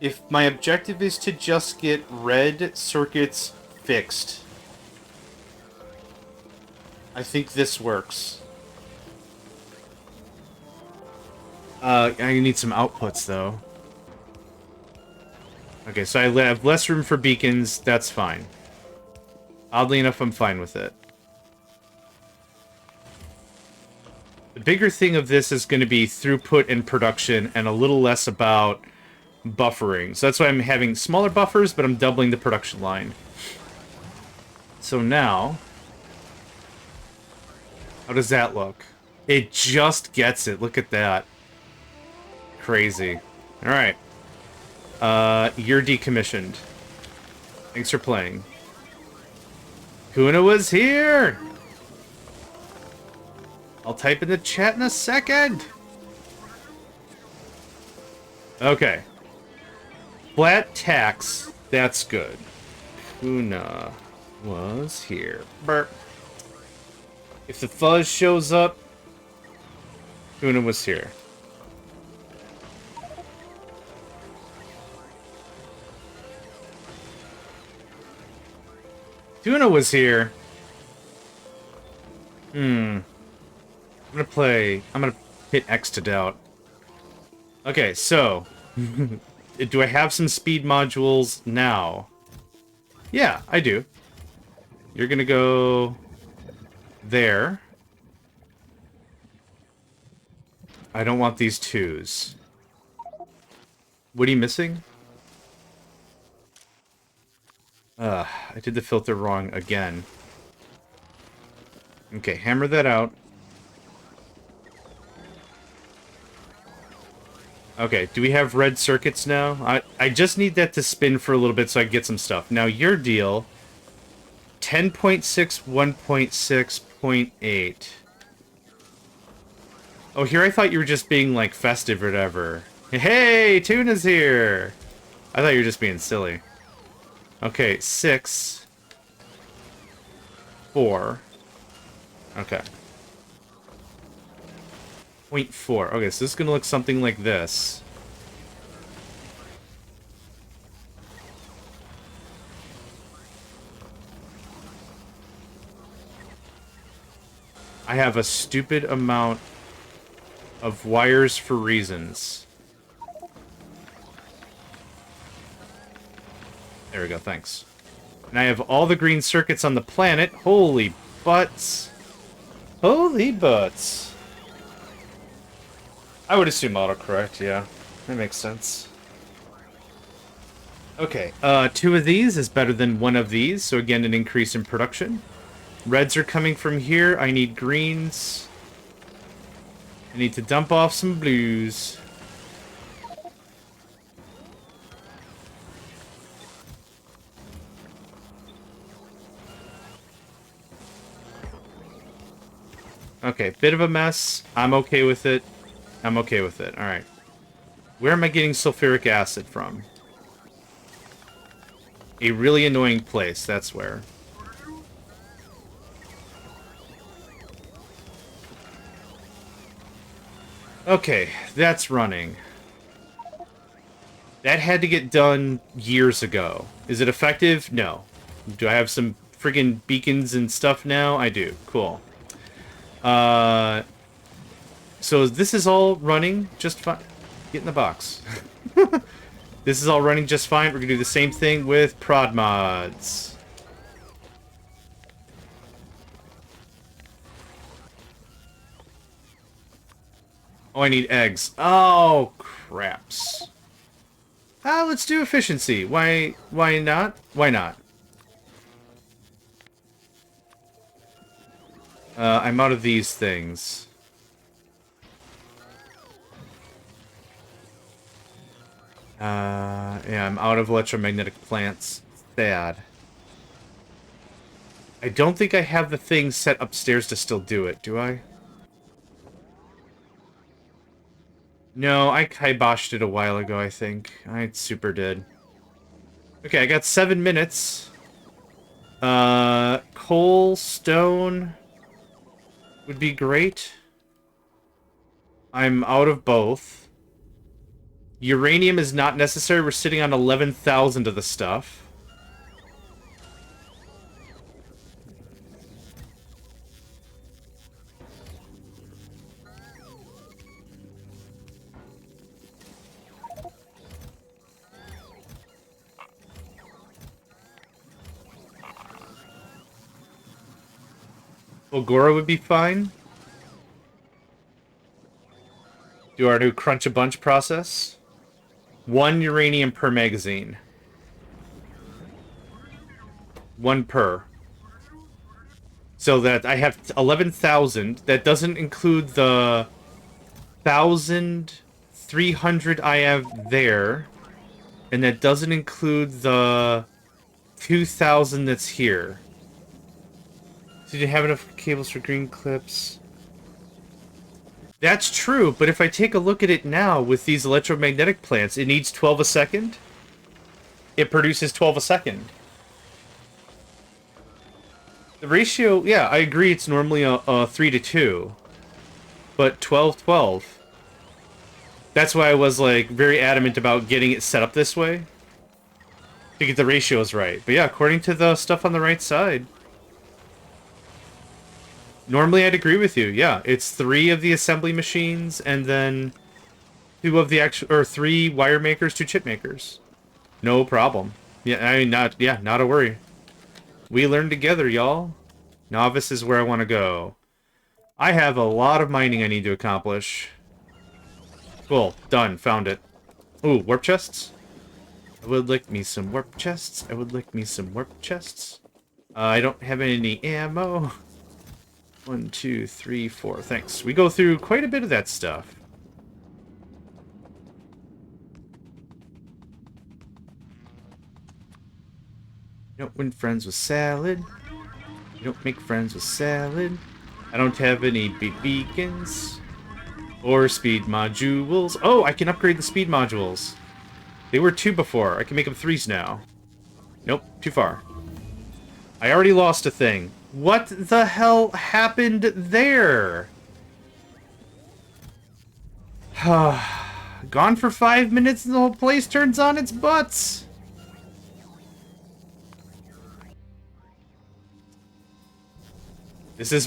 If my objective is to just get red circuits fixed, I think this works. I need some outputs, though. Okay, so I have less room for beacons. That's fine. Oddly enough, I'm fine with it. The bigger thing of this is going to be throughput and production, and a little less about buffering. So that's why I'm having smaller buffers, but I'm doubling the production line. So now... How does that look? It just gets it. Look at that. Crazy. Alright. You're decommissioned. Thanks for playing. Kuna was here! I'll type in the chat in a second! Okay. Flat tax. That's good. Kuna was here. Burp. If the fuzz shows up, Kuna was here. Tuna was here. I'm gonna hit X to doubt. Okay, so... do I have some speed modules now? Yeah, I do. You're gonna go... there. I don't want these twos. What are you missing? I did the filter wrong again. Okay, hammer that out. Okay, do we have red circuits now? I just need that to spin for a little bit so I can get some stuff. Now, your deal... 10.6, 1.6.8. Oh, here I thought you were just being, like, festive or whatever. Hey, Tuna's here! I thought you were just being silly. Okay, 6. 4. Okay. 0.4. Okay, so this is gonna look something like this. I have a stupid amount of wires for reasons. There we go, thanks. And I have all the green circuits on the planet. Holy butts. Holy butts. I would assume autocorrect, yeah. That makes sense. Okay, 2 of these is better than 1 of these, so again, an increase in production. Reds are coming from here. I need greens. I need to dump off some blues. Okay, bit of a mess. I'm okay with it. I'm okay with it. Alright. Where am I getting sulfuric acid from? A really annoying place, that's where. Okay, that's running. That had to get done years ago. Is it effective? No. Do I have some friggin' beacons and stuff now? I do. Cool. So this is all running just fine. Get in the box. This is all running just fine. We're gonna do the same thing with prod mods. Oh, I need eggs. Oh, craps. Let's do efficiency. Why not? Why not? I'm out of these things. Yeah, I'm out of electromagnetic plants. Sad. I don't think I have the thing set upstairs to still do it, do I? No, I kiboshed it a while ago, I think. I super did. Okay, I got 7 minutes. Coal, stone would be great. I'm out of both. Uranium is not necessary. We're sitting on 11,000 of the stuff. Ogora would be fine. Do our new crunch a bunch process. 1 uranium per magazine. 1 per. So that I have 11,000. That doesn't include the 1,300 I have there. And that doesn't include the 2,000 that's here. Did you have enough cables for green clips? That's true, but if I take a look at it now with these electromagnetic plants, it needs 12 a second. It produces 12 a second. The ratio, yeah, I agree it's normally a 3 to 2. But 12-12. That's why I was, like, very adamant about getting it set up this way. To get the ratios right. But yeah, according to the stuff on the right side. Normally, I'd agree with you. Yeah, it's 3 of the assembly machines, and then 2 of the actual, or 3 wire makers, 2 chip makers. No problem. Yeah, I mean, not a worry. We learn together, y'all. Novice is where I want to go. I have a lot of mining I need to accomplish. Cool, done, found it. Ooh, warp chests? I would like me some warp chests. I would like me some warp chests. I don't have any ammo. 1, 2, 3, 4. Thanks. We go through quite a bit of that stuff. You don't win friends with salad. You don't make friends with salad. I don't have any beacons. Or speed modules. Oh, I can upgrade the speed modules. They were 2 before. I can make them 3s now. Nope, too far. I already lost a thing. What the hell happened there? Gone for 5 minutes and the whole place turns on its butts. This is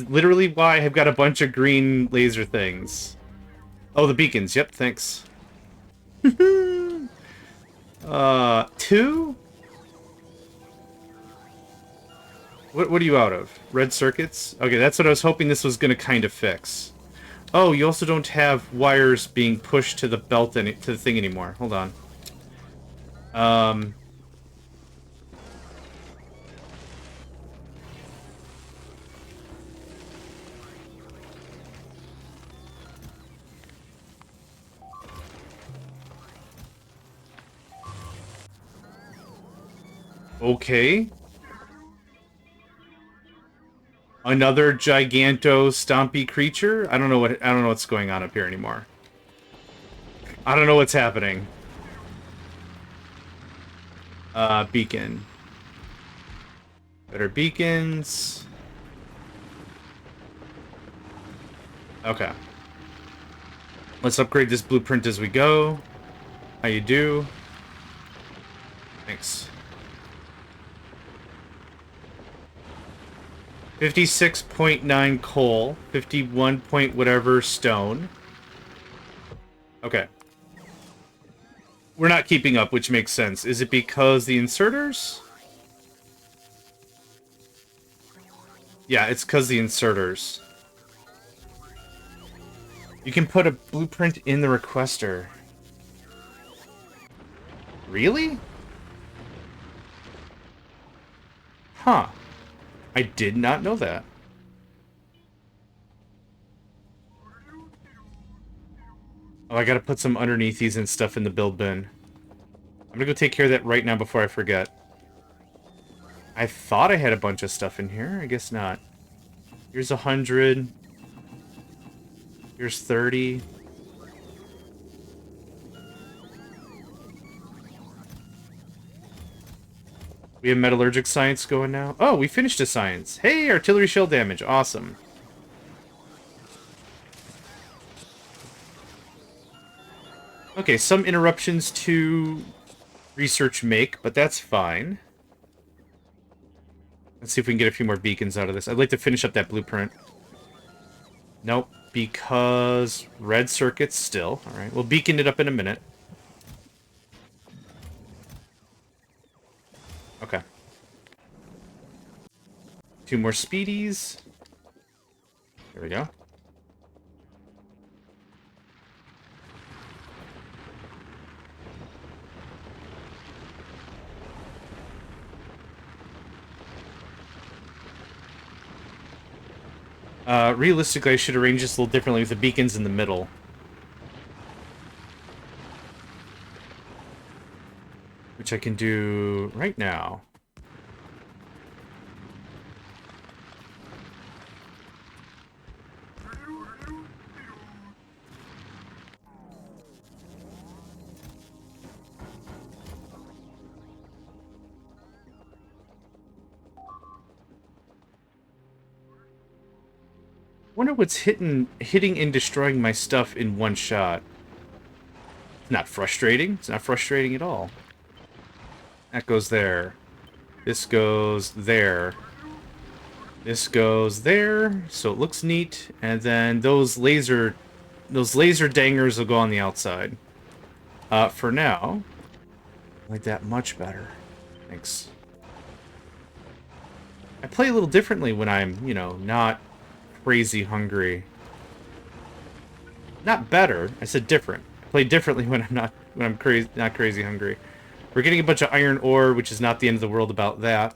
literally why I've got a bunch of green laser things. Oh, the beacons. Yep, thanks. 10 2? What are you out of? Red circuits? Okay, that's what I was hoping this was going to kind of fix. Oh, you also don't have wires being pushed to the belt to the thing anymore. Hold on. Okay. Another giganto stompy creature? I don't know what's going on up here anymore. I don't know what's happening. Beacon. Better beacons. Okay. Let's upgrade this blueprint as we go. How you do? Thanks. 56.9 coal, 51 point whatever stone. Okay. We're not keeping up, which makes sense. Is it because the inserters? Yeah, it's because the inserters. You can put a blueprint in the requester. Really? Huh. I did not know that. Oh, I gotta put some underneath these and stuff in the build bin. I'm gonna go take care of that right now before I forget. I thought I had a bunch of stuff in here. I guess not. Here's 100. Here's 30. We have metallurgic science going now. Oh, we finished a science. Hey, artillery shell damage. Awesome. Okay, some interruptions to research make, but that's fine. Let's see if we can get a few more beacons out of this. I'd like to finish up that blueprint. Nope, because red circuits still. All right, we'll beacon it up in a minute. Okay. 2 more speedies. There we go. Realistically, I should arrange this a little differently with the beacons in the middle. Which I can do right now. Wonder what's hitting and destroying my stuff in one shot. Not frustrating. It's not frustrating at all. That goes there. This goes there. This goes there, so it looks neat. And then those laser dangers will go on the outside. For now, I like that much better. Thanks. I play a little differently when I'm, you know, not crazy hungry. Not better. I said different. I play differently when I'm not crazy hungry. We're getting a bunch of iron ore, which is not the end of the world about that.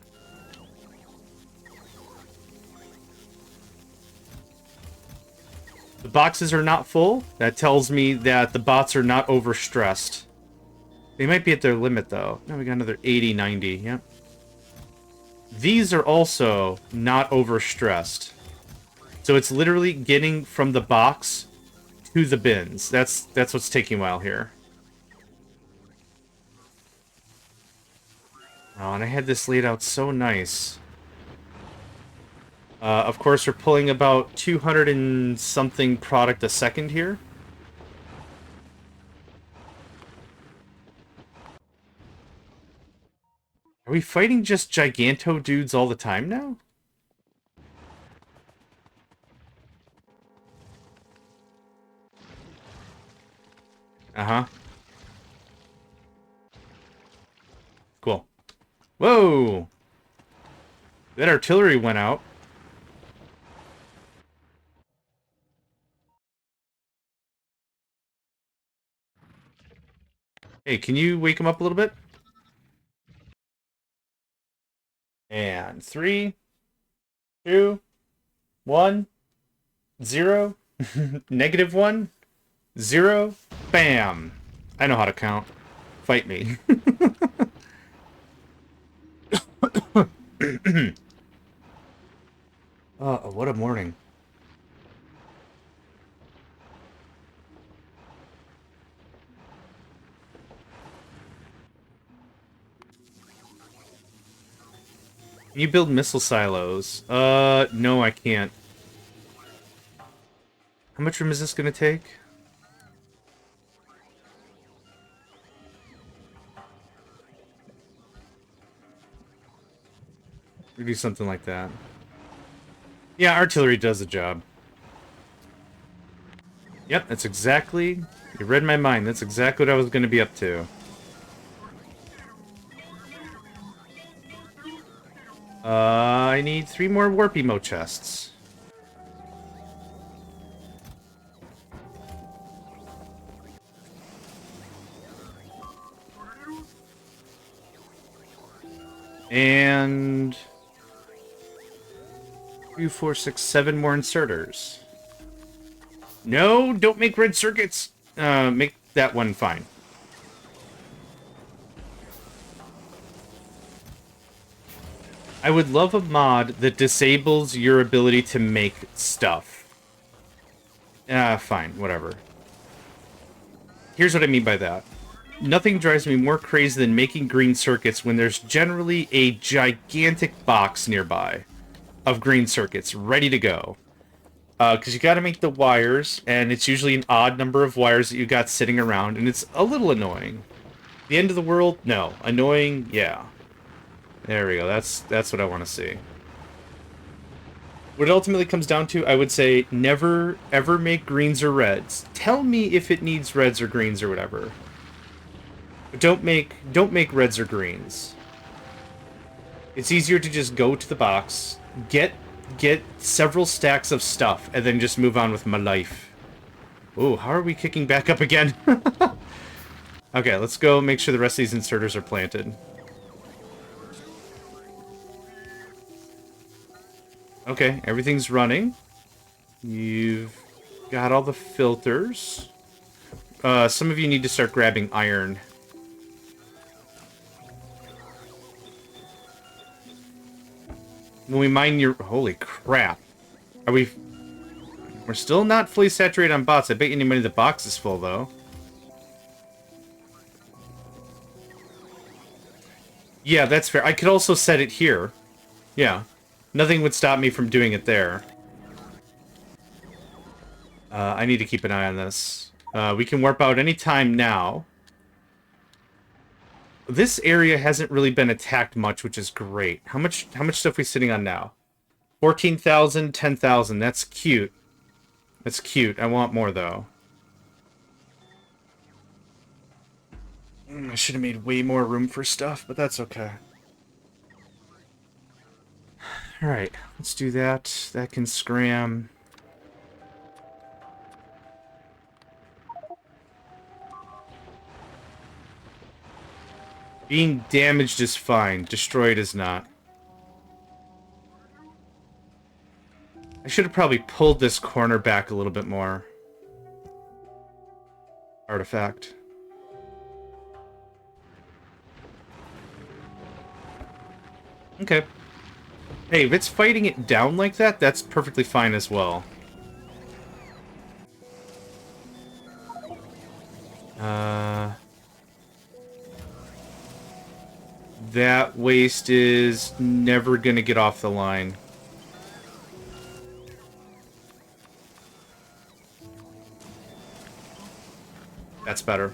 The boxes are not full. That tells me that the bots are not overstressed. They might be at their limit, though. Now we got another 80, 90. Yep. These are also not overstressed. So it's literally getting from the box to the bins. That's what's taking a while here. Oh, and I had this laid out so nice. Of course, we're pulling about 200 and something product a second here. Are we fighting just giganto dudes all the time now? Uh-huh. Whoa! That artillery went out. Hey, can you wake him up a little bit? And 3, 2, 1, 0, -1, 0, bam! I know how to count. Fight me. Oh, what a morning. Can you build missile silos? No, I can't. How much room is this gonna take? We do something like that. Yeah, artillery does the job. Yep, that's exactly... You read my mind. That's exactly what I was gonna be up to. I need 3 more warp emo chests. And 2, 4, 6, 7 more inserters. No, don't make red circuits. Make that one fine. I would love a mod that disables your ability to make stuff. Fine, whatever. Here's what I mean by that. Nothing drives me more crazy than making green circuits when there's generally a gigantic box nearby of green circuits ready to go. Because you gotta make the wires, and it's usually an odd number of wires that you got sitting around, and it's a little annoying. The end of the world? No. Annoying? Yeah. There we go. That's what I want to see. What it ultimately comes down to, I would say, never ever make greens or reds. Tell me if it needs reds or greens or whatever. But don't make reds or greens. It's easier to just go to the box, get several stacks of stuff, and then just move on with my life. Ooh, how are we kicking back up again? Okay, let's go make sure the rest of these inserters are planted. Okay, everything's running. You've got all the filters. Some of you need to start grabbing iron. When we mine your... Holy crap. Are we... We're still not fully saturated on bots. I bet you any money the box is full, though. Yeah, that's fair. I could also set it here. Yeah. Nothing would stop me from doing it there. I need to keep an eye on this. We can warp out any time now. This area hasn't really been attacked much, which is great. How much stuff are we sitting on now? 14,000, 10,000. That's cute. That's cute. I want more, though. I should have made way more room for stuff, but that's okay. Alright, let's do that. That can scram. Being damaged is fine. Destroyed is not. I should have probably pulled this corner back a little bit more. Artifact. Okay. Hey, if it's fighting it down like that, that's perfectly fine as well. That waste is never gonna get off the line. That's better.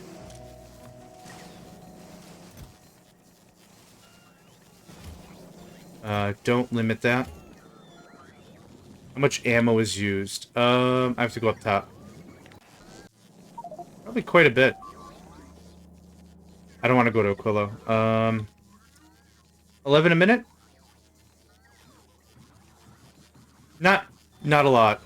Don't limit that. How much ammo is used? I have to go up top. Probably quite a bit. I don't want to go to Aquilo. 11 a minute? Not a lot.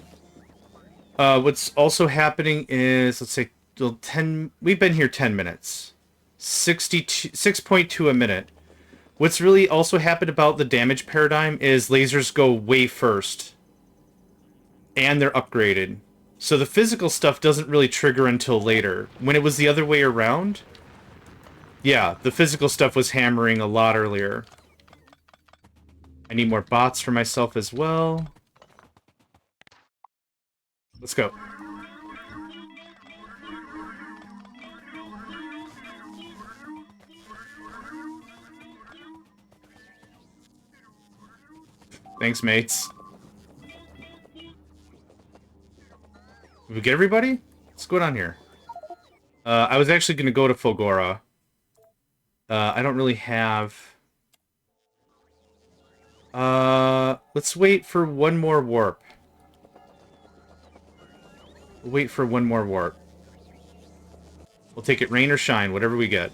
What's also happening is, let's say, well, 10... We've been here 10 minutes. 6.2 a minute. What's really also happened about the damage paradigm is lasers go way first. And they're upgraded. So the physical stuff doesn't really trigger until later. When it was the other way around, yeah, the physical stuff was hammering a lot earlier. I need more bots for myself as well. Let's go. Thanks, mates. Did we get everybody? What's going on here? I was actually going to go to Fulgora. I don't really have... let's wait for one more warp. We'll wait for one more warp. We'll take it rain or shine, whatever we get.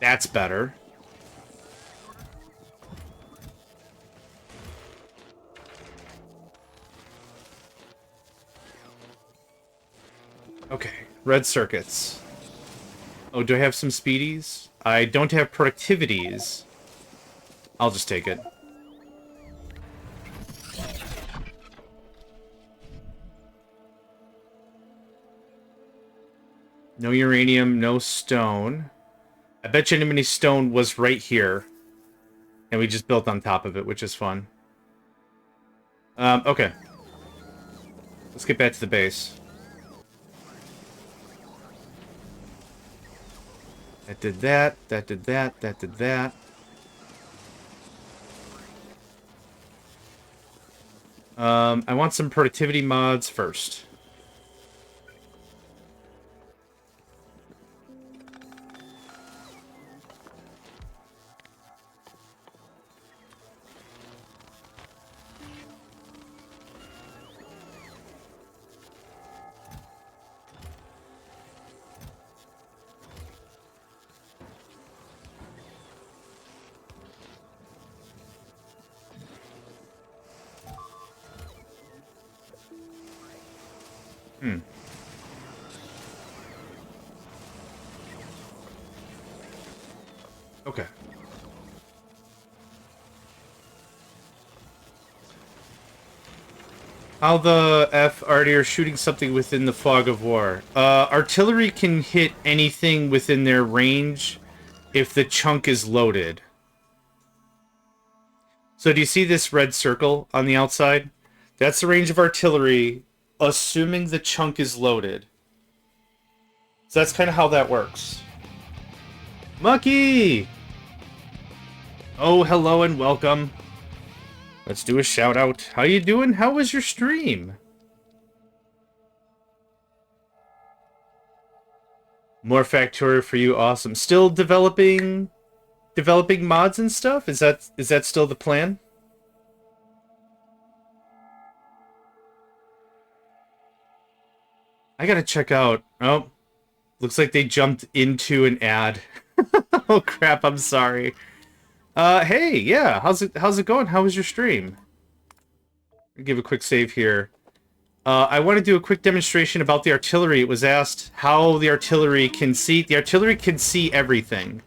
That's better. Okay, red circuits. Oh, do I have some speedies? I don't have productivities. I'll just take it. No uranium, no stone. I bet you enemy stone was right here. And we just built on top of it, which is fun. Okay. Let's get back to the base. That did that, that did that, that did that. I want some productivity mods first. Okay. How the F already are shooting something within the fog of war? Artillery can hit anything within their range if the chunk is loaded. So do you see this red circle on the outside? That's the range of artillery, assuming the chunk is loaded. So that's kind of how that works. Mucky! Oh, hello and welcome. Let's do a shout out. How you doing? How was your stream? More Factorio for you, awesome. Still developing mods and stuff? Is that still the plan? I gotta check out. Oh, looks like they jumped into an ad. Oh crap, I'm sorry. Hey, yeah, how's it going? How was your stream? I'll give a quick save here. I want to do a quick demonstration about the artillery. It was asked how the artillery can see. The artillery can see everything.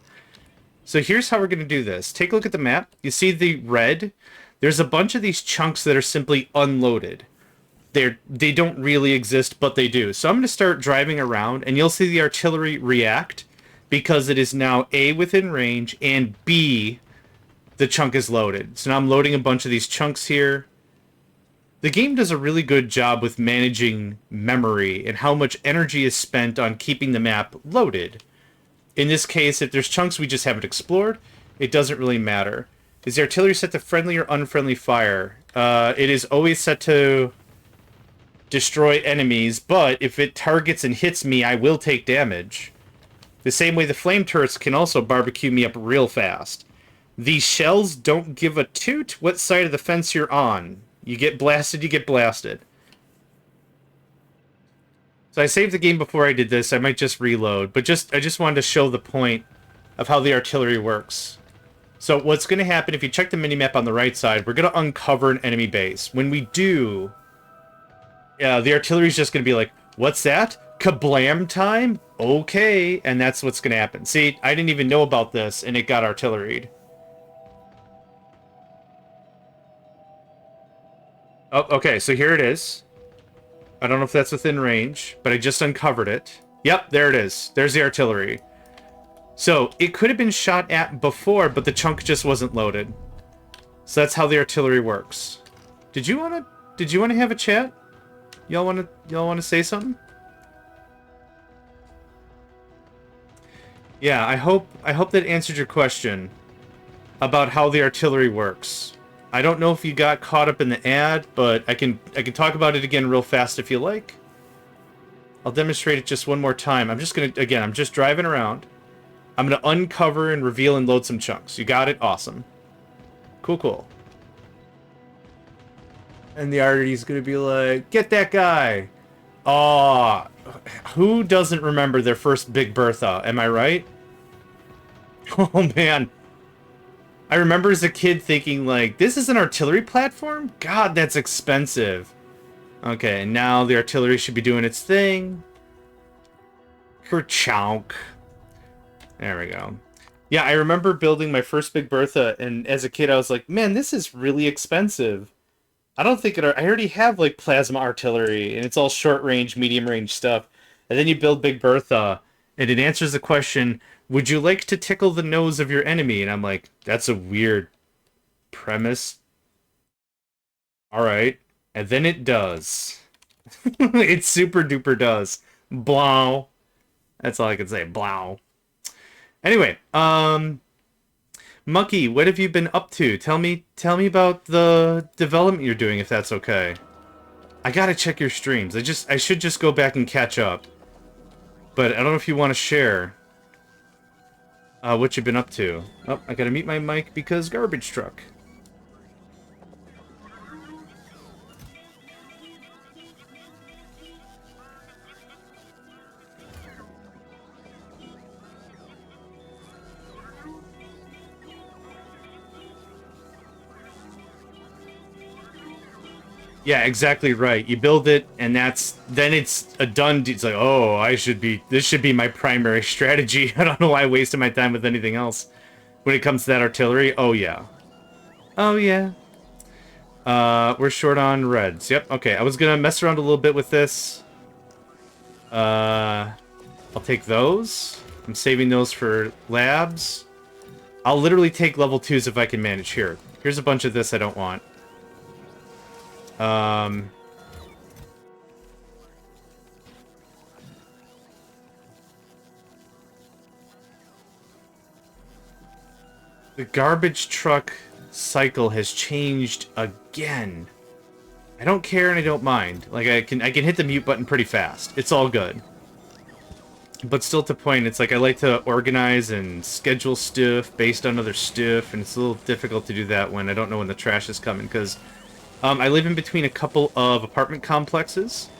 So here's how we're going to do this. Take a look at the map. You see the red? There's a bunch of these chunks that are simply unloaded. They don't really exist, but they do. So I'm going to start driving around, and you'll see the artillery react because it is now A, within range, and B, the chunk is loaded. So now I'm loading a bunch of these chunks here. The game does a really good job with managing memory and how much energy is spent on keeping the map loaded. In this case, if there's chunks we just haven't explored, it doesn't really matter. Is the artillery set to friendly or unfriendly fire? It is always set to destroy enemies, but if it targets and hits me, I will take damage. The same way the flame turrets can also barbecue me up real fast. These shells don't give a toot what side of the fence you're on. You get blasted, you get blasted. So I saved the game before I did this. I might just reload, but I just wanted to show the point of how the artillery works. So what's going to happen if you check the minimap on the right side, we're going to uncover an enemy base. When we do, the artillery's just going to be like, what's that? Kablam time? Okay. And that's what's going to happen. See, I didn't even know about this, and it got artilleried. Oh, okay, so here it is. I don't know if that's within range, but I just uncovered it. Yep, there it is. There's the artillery. So, it could have been shot at before, but the chunk just wasn't loaded. So that's how the artillery works. Did you wanna have a chat? Y'all wanna say something? Yeah, I hope that answered your question about how the artillery works. I don't know if you got caught up in the ad, but I can talk about it again real fast if you like. I'll demonstrate it just one more time. I'm just driving around. I'm gonna uncover and reveal and load some chunks. You got it? Awesome. Cool, cool. And the arty's gonna be like, get that guy! Aw, who doesn't remember their first Big Bertha? Am I right? Oh man. I remember as a kid thinking, like, this is an artillery platform? God, that's expensive. Okay, and now the artillery should be doing its thing. Kerchonk. There we go. Yeah, I remember building my first Big Bertha, and as a kid I was like, man, this is really expensive. I don't think I already have, like, plasma artillery, and it's all short-range, medium-range stuff. And then you build Big Bertha, and it answers the question, would you like to tickle the nose of your enemy? And I'm like, that's a weird premise. Alright. And then it does. It super duper does. Blow. That's all I can say. Blow. Anyway, Monkey, what have you been up to? Tell me about the development you're doing, if that's okay. I gotta check your streams. I should just go back and catch up. But I don't know if you want to share what you've been up to. Oh, I gotta mute my mic because garbage truck. Yeah, exactly right. You build it, and then it's a done deal. It's like, oh, this should be my primary strategy. I don't know why I wasted my time with anything else. When it comes to that artillery, oh yeah. Oh yeah. We're short on reds. Yep, okay. I was gonna mess around a little bit with this. I'll take those. I'm saving those for labs. I'll literally take level 2s if I can manage. Here's a bunch of this I don't want. The garbage truck cycle has changed again. I don't care and I don't mind. Like, I can hit the mute button pretty fast. It's all good. But still to point, it's like I like to organize and schedule stuff based on other stuff, and it's a little difficult to do that when I don't know when the trash is coming, because I live in between a couple of apartment complexes.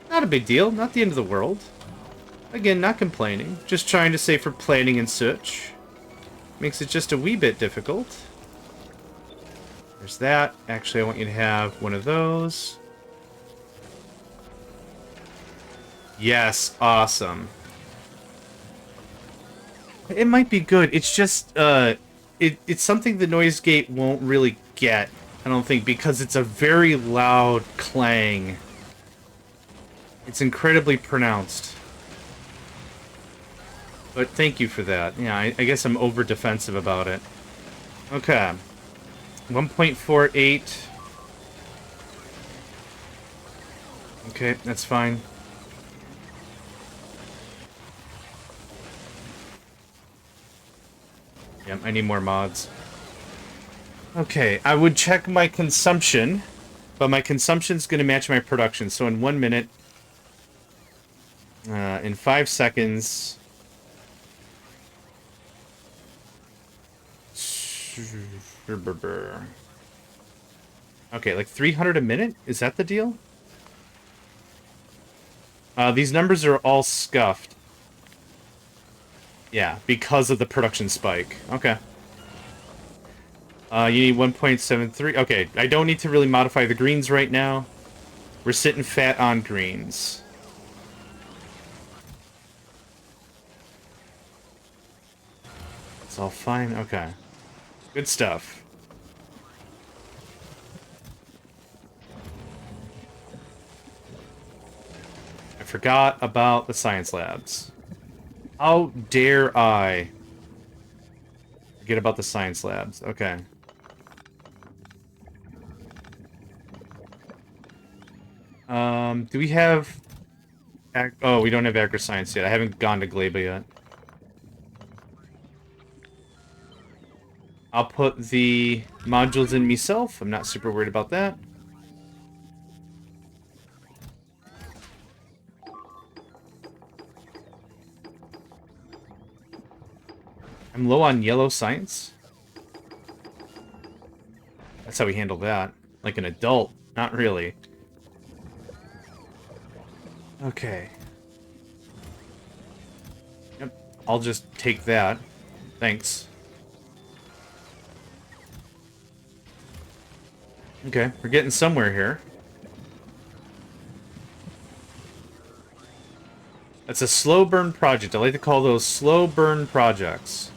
Not a big deal, not the end of the world. Again, not complaining, just trying to save for planning and such. Makes it just a wee bit difficult. There's that. Actually, I want you to have one of those. Yes, awesome. It might be good. It's just, it's something the noise gate won't really get, I don't think, because it's a very loud clang. It's incredibly pronounced. But thank you for that. Yeah, I guess I'm over-defensive about it. Okay. 1.48. Okay, that's fine. Yeah, I need more mods. Okay, I would check my consumption, but my consumption's going to match my production. So in 1 minute, in 5 seconds... Okay, like 300 a minute? Is that the deal? These numbers are all scuffed. Yeah, because of the production spike. Okay. You need 1.73. Okay, I don't need to really modify the greens right now. We're sitting fat on greens. It's all fine. Okay. Good stuff. I forgot about the science labs. How dare I forget about the science labs? Okay. Do we have... Oh, we don't have agri-science yet. I haven't gone to Gleba yet. I'll put the modules in myself. I'm not super worried about that. I'm low on yellow science. That's how we handle that. Like an adult. Not really. Okay. Yep. I'll just take that. Thanks. Okay, we're getting somewhere here. That's a slow burn project. I like to call those slow burn projects.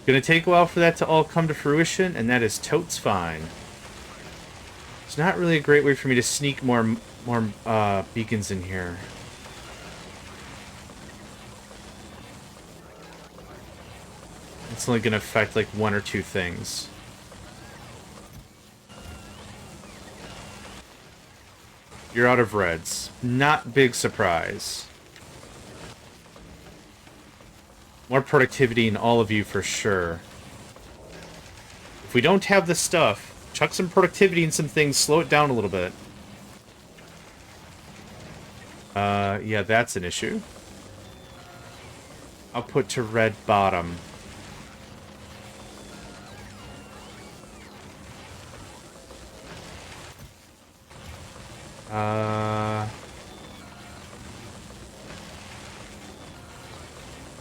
Gonna take a while for that to all come to fruition, and that is totes fine. It's not really a great way for me to sneak more beacons in here. It's only gonna affect like one or two things. You're out of reds. Not big surprise. More productivity in all of you for sure. If we don't have the stuff, chuck some productivity in some things, slow it down a little bit. Yeah, that's an issue. I'll put to red bottom.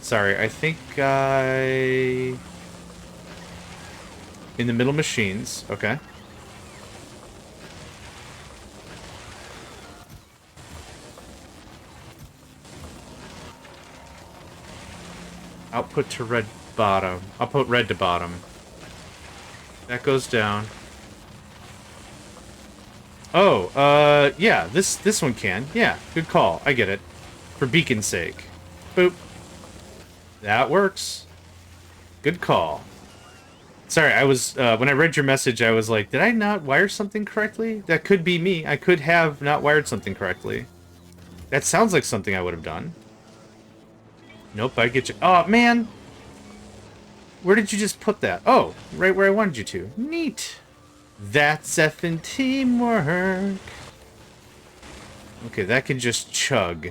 Sorry, I think in the middle machines, okay. Output to red bottom. I'll put red to bottom. That goes down. Oh, yeah, this one can. Yeah, good call. I get it. For beacon's sake. Boop. That works. Good call. Sorry, I was, when I read your message, I was like, did I not wire something correctly? That could be me. I could have not wired something correctly. That sounds like something I would have done. Nope, I get you. Oh, man! Where did you just put that? Oh, right where I wanted you to. Neat. That's effing teamwork. Okay, that can just chug.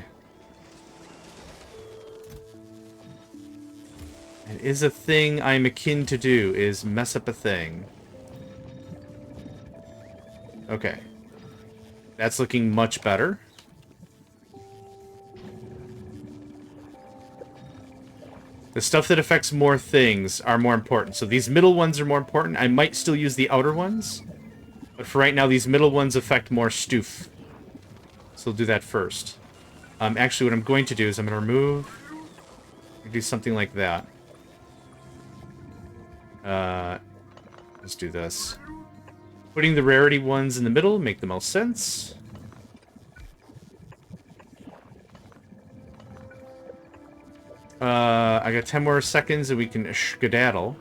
It is a thing I'm akin to do, is mess up a thing. Okay. That's looking much better. The stuff that affects more things are more important. So these middle ones are more important. I might still use the outer ones. But for right now, these middle ones affect more stoof. So we'll do that first. Actually, what I'm going to do is I'm going to remove... do something like that. Let's do this. Putting the rarity ones in the middle make the most sense. I got 10 more seconds and we can skedaddle.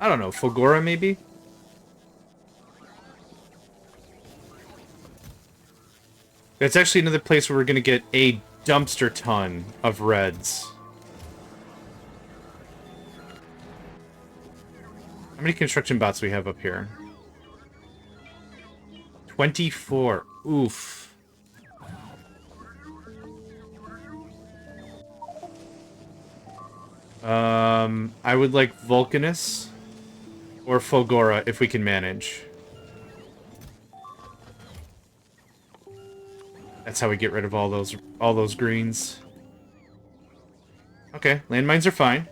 I don't know, Fogora maybe? That's actually another place where we're gonna get a dumpster ton of reds. How many construction bots do we have up here? 24. Oof. I would like Vulcanus or Fulgora if we can manage. That's how we get rid of all those greens. Okay, landmines are fine.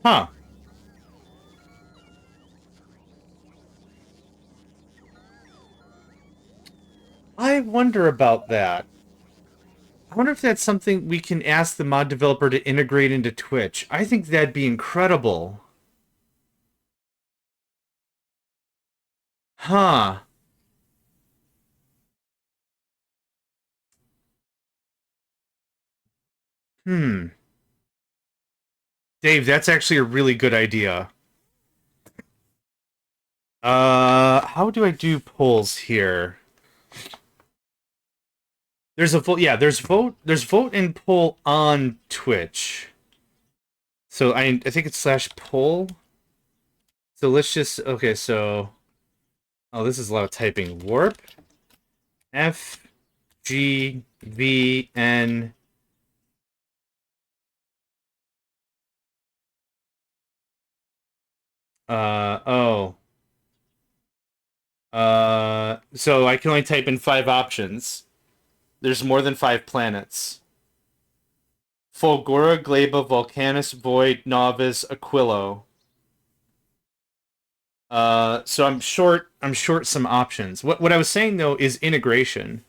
Huh. I wonder about that. I wonder if that's something we can ask the mod developer to integrate into Twitch. I think that'd be incredible. Huh. Hmm. Dave, that's actually a really good idea. How do I do polls here? There's a vote. Yeah, There's vote and poll on Twitch. So I think it's slash poll. So let's just okay. So oh, this is a lot of typing. Warp F G V N. Oh. So I can only type in 5 options. There's more than 5 planets. Fulgura, Gleba, Volcanus, Void, Novice, Aquilo. So I'm short some options. What I was saying though is integration.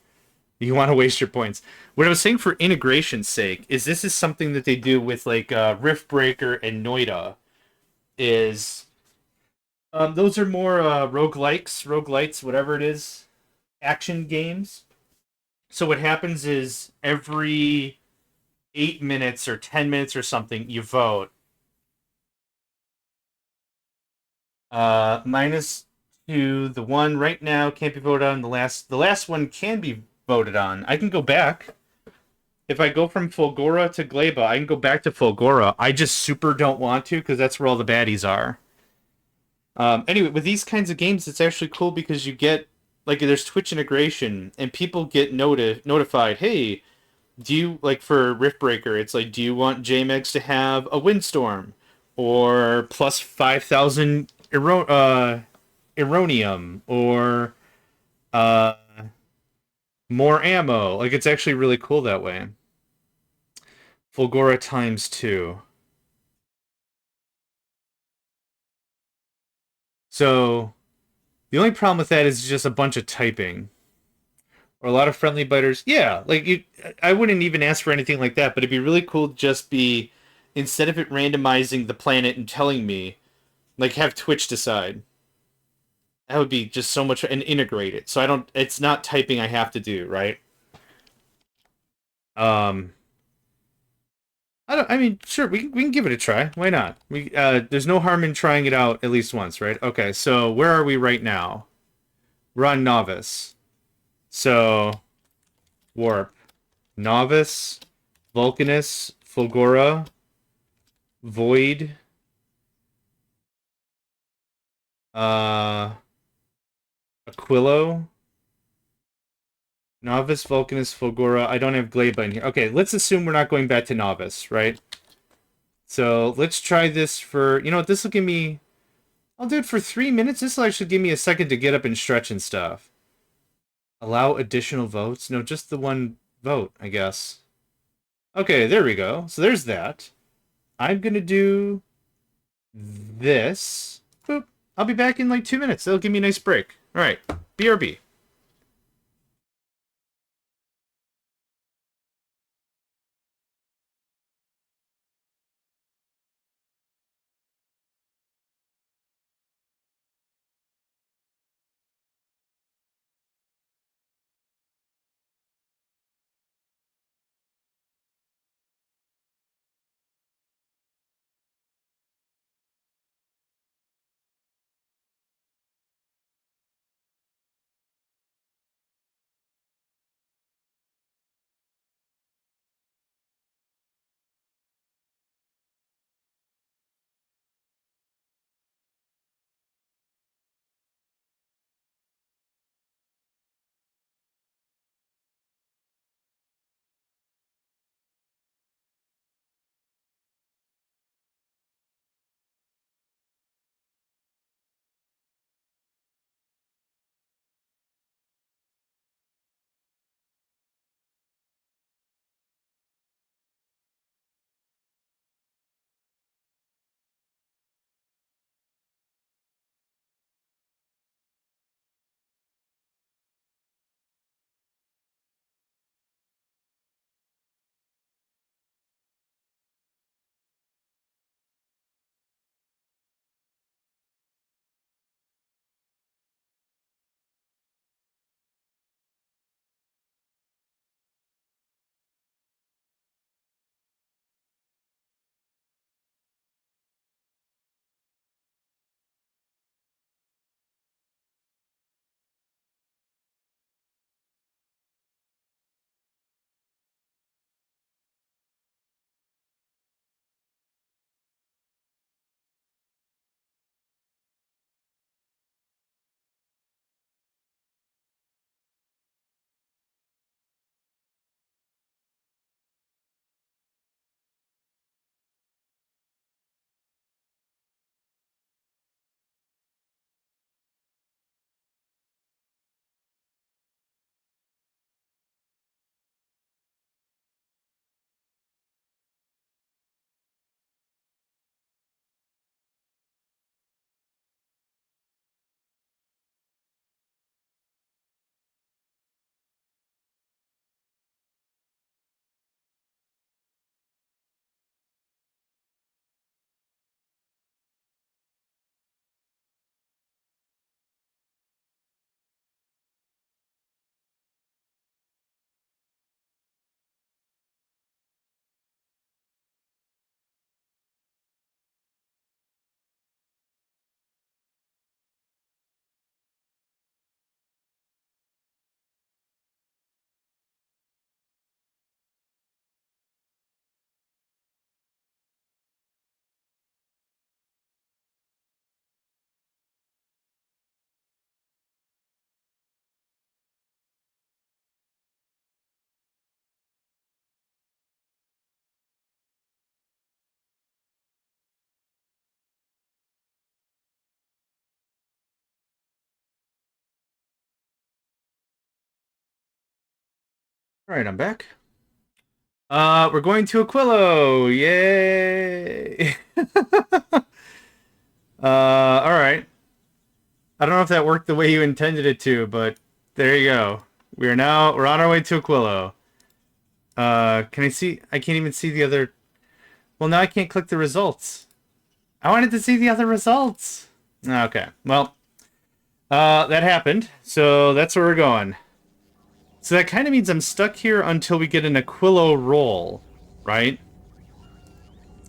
You want to waste your points. What I was saying for integration's sake is this is something that they do with like Riftbreaker and Noida. Is those are more roguelites, whatever it is, action games. So what happens is every 8 minutes or 10 minutes or something, you vote. -2. The one right now can't be voted on. The last one can be voted on. I can go back. If I go from Fulgora to Gleba, I can go back to Fulgora. I just super don't want to because that's where all the baddies are. Anyway, with these kinds of games, it's actually cool because you get like there's Twitch integration and people get notified. Hey, do you like for Riftbreaker? It's like, do you want JMegs to have a windstorm or plus 5,000 Ironium or uh, more ammo? Like it's actually really cool that way. Fulgora times 2. So the only problem with that is just a bunch of typing or a lot of friendly biters. Yeah, like I wouldn't even ask for anything like that, but it'd be really cool to just be instead of it randomizing the planet and telling me, like have Twitch decide. That would be just so much and integrate it. So I don't. It's not typing I have to do, right? Um, I don't. I mean, sure, we can give it a try. Why not? There's no harm in trying it out at least once, right? Okay, so where are we right now? We're on novice. So warp, novice, Vulcanus, Fulgora, void, uh, Aquilo, novice, Vulcanus, Fulgora. I don't have Gleba in here. Okay, let's assume we're not going back to novice, right? So let's try this for, you know what, this will give me, I'll do it for 3 minutes. This will actually give me a second to get up and stretch and stuff. Allow additional votes? No, just the one vote, I guess. Okay, there we go. So there's that. I'm gonna do this. Boop. I'll be back in like 2 minutes. That'll give me a nice break. All right, BRB. Alright, I'm back. We're going to Aquilo! Yay! Alright. I don't know if that worked the way you intended it to, but there you go. We're on our way to Aquilo. Can I see? I can't even see the other... Well, now I can't click the results. I wanted to see the other results! Okay, well, that happened, so that's where we're going. So that kind of means I'm stuck here until we get an Aquilo roll, right?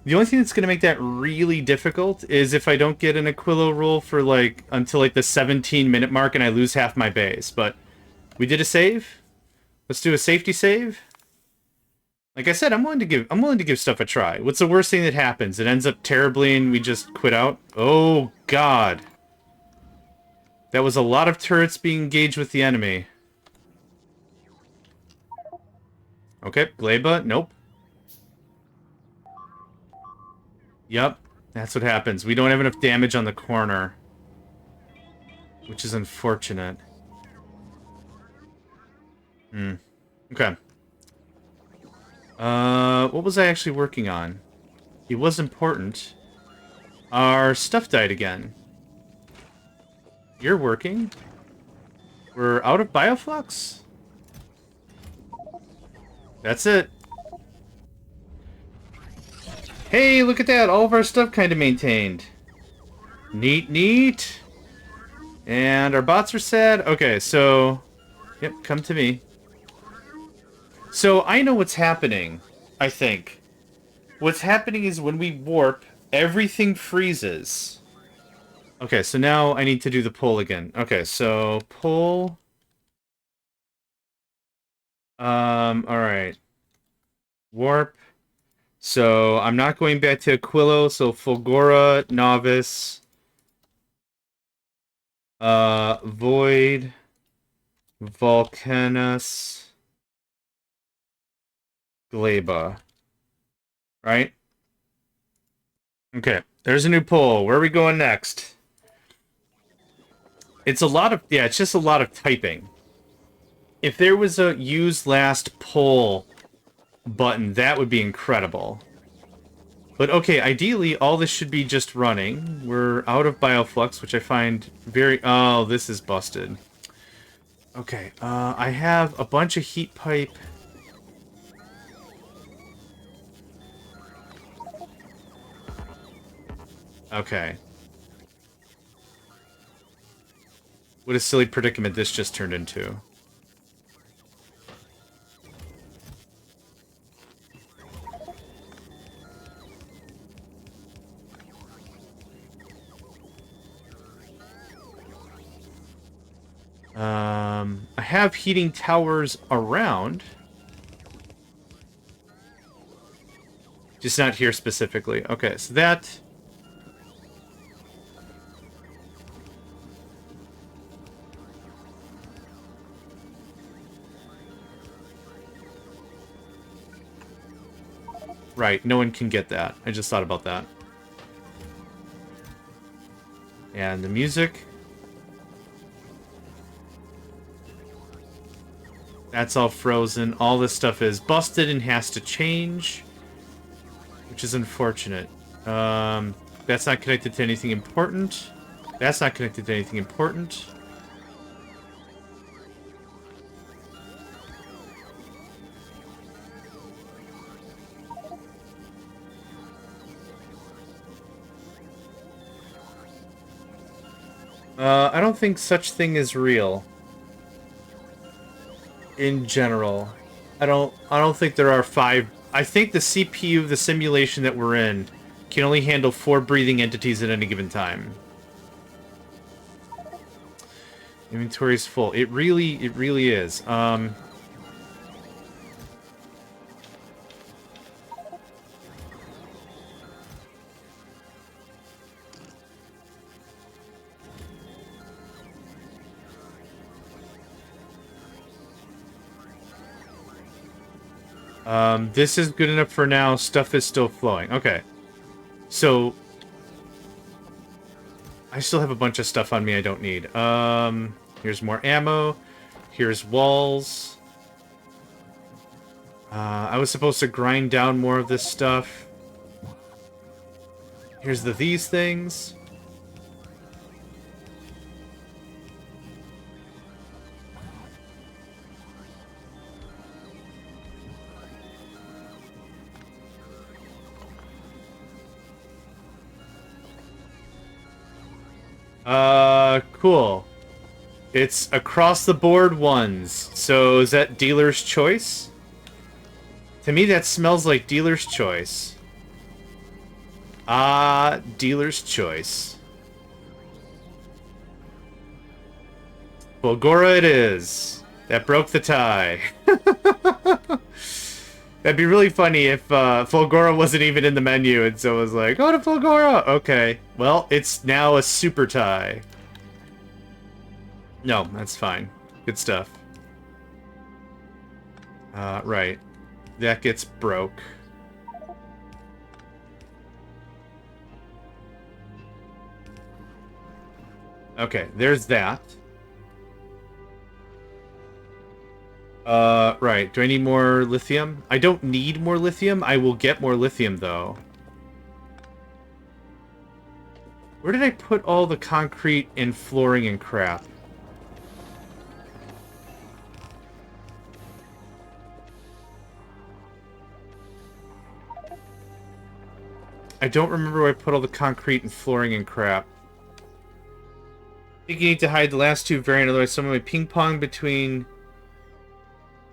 The only thing that's going to make that really difficult is if I don't get an Aquilo roll for, like, until, like, the 17-minute mark and I lose half my base. But we did a save. Let's do a safety save. Like I said, I'm willing to give stuff a try. What's the worst thing that happens? It ends up terribly and we just quit out? Oh, God. That was a lot of turrets being engaged with the enemy. Okay, Gleba, nope. Yep, that's what happens. We don't have enough damage on the corner. Which is unfortunate. Okay. What was I actually working on? It was important. Our stuff died again. You're working? We're out of bioflux? That's it. Hey, look at that! All of our stuff kind of maintained. Neat, neat. And our bots are sad. Okay, so... Yep, come to me. So, I know what's happening, I think. What's happening is when we warp, everything freezes. Okay, so now I need to do the pull again. Okay, so pull. Alright. Warp. So I'm not going back to Aquilo, so Fulgora, Novice. Void. Volcanus. Gleba. Right? Okay, there's a new pull. Where are we going next? It's a lot of... Yeah, it's just a lot of typing. If there was a use last pull button, that would be incredible. But okay, ideally, all this should be just running. We're out of bioflux, which I find very... Oh, this is busted. Okay, I have a bunch of heat pipe. Okay. What a silly predicament this just turned into. I have heating towers around. Just not here specifically. Okay, so that... Right, no one can get that. I just thought about that. And the music. That's all frozen. All this stuff is busted and has to change. Which is unfortunate. That's not connected to anything important. That's not connected to anything important. I don't think such thing is real. In general. I don't think there are 5... I think the CPU of the simulation that we're in can only handle 4 breathing entities at any given time. Inventory is full. It really is. This is good enough for now. Stuff is still flowing. Okay. So... I still have a bunch of stuff on me I don't need. Here's more ammo. Here's walls. I was supposed to grind down more of this stuff. Here's these things. Cool. It's across the board ones. So is that dealer's choice? To me, that smells like dealer's choice. Ah, dealer's choice. Fulgora it is. That broke the tie. That'd be really funny if Fulgora wasn't even in the menu and so it was like, go to Fulgora! Okay. Well, it's now a super tie. No, that's fine. Good stuff. Right. That gets broke. Okay, there's that. Right. Do I need more lithium? I don't need more lithium. I will get more lithium, though. Where did I put all the concrete and flooring and crap? I don't remember where I put all the concrete and flooring and crap. I think you need to hide the last two variant, otherwise someone may ping pong between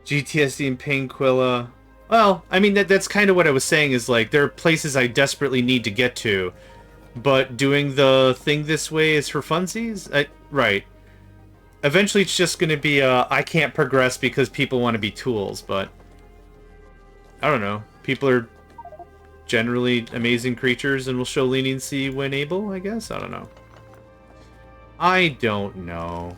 GTSD and Painquilla. Well, I mean, that's kind of what I was saying, is like, there are places I desperately need to get to, but doing the thing this way is for funsies? Right. Eventually it's just going to be, I can't progress because people want to be tools, but I don't know. People are generally amazing creatures and will show leniency when able, I guess? I don't know. I don't know.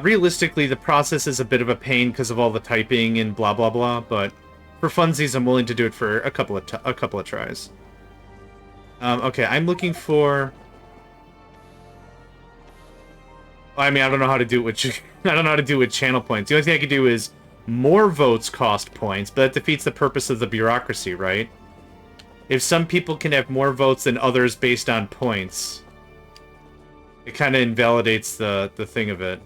Realistically, the process is a bit of a pain because of all the typing and blah blah blah, but for funsies, I'm willing to do it for a couple of tries. Okay, I'm looking for... I mean, I don't know how to do it with... I don't know how to do it with channel points. The only thing I can do is more votes cost points, but that defeats the purpose of the bureaucracy, right? If some people can have more votes than others based on points, it kind of invalidates the thing of it.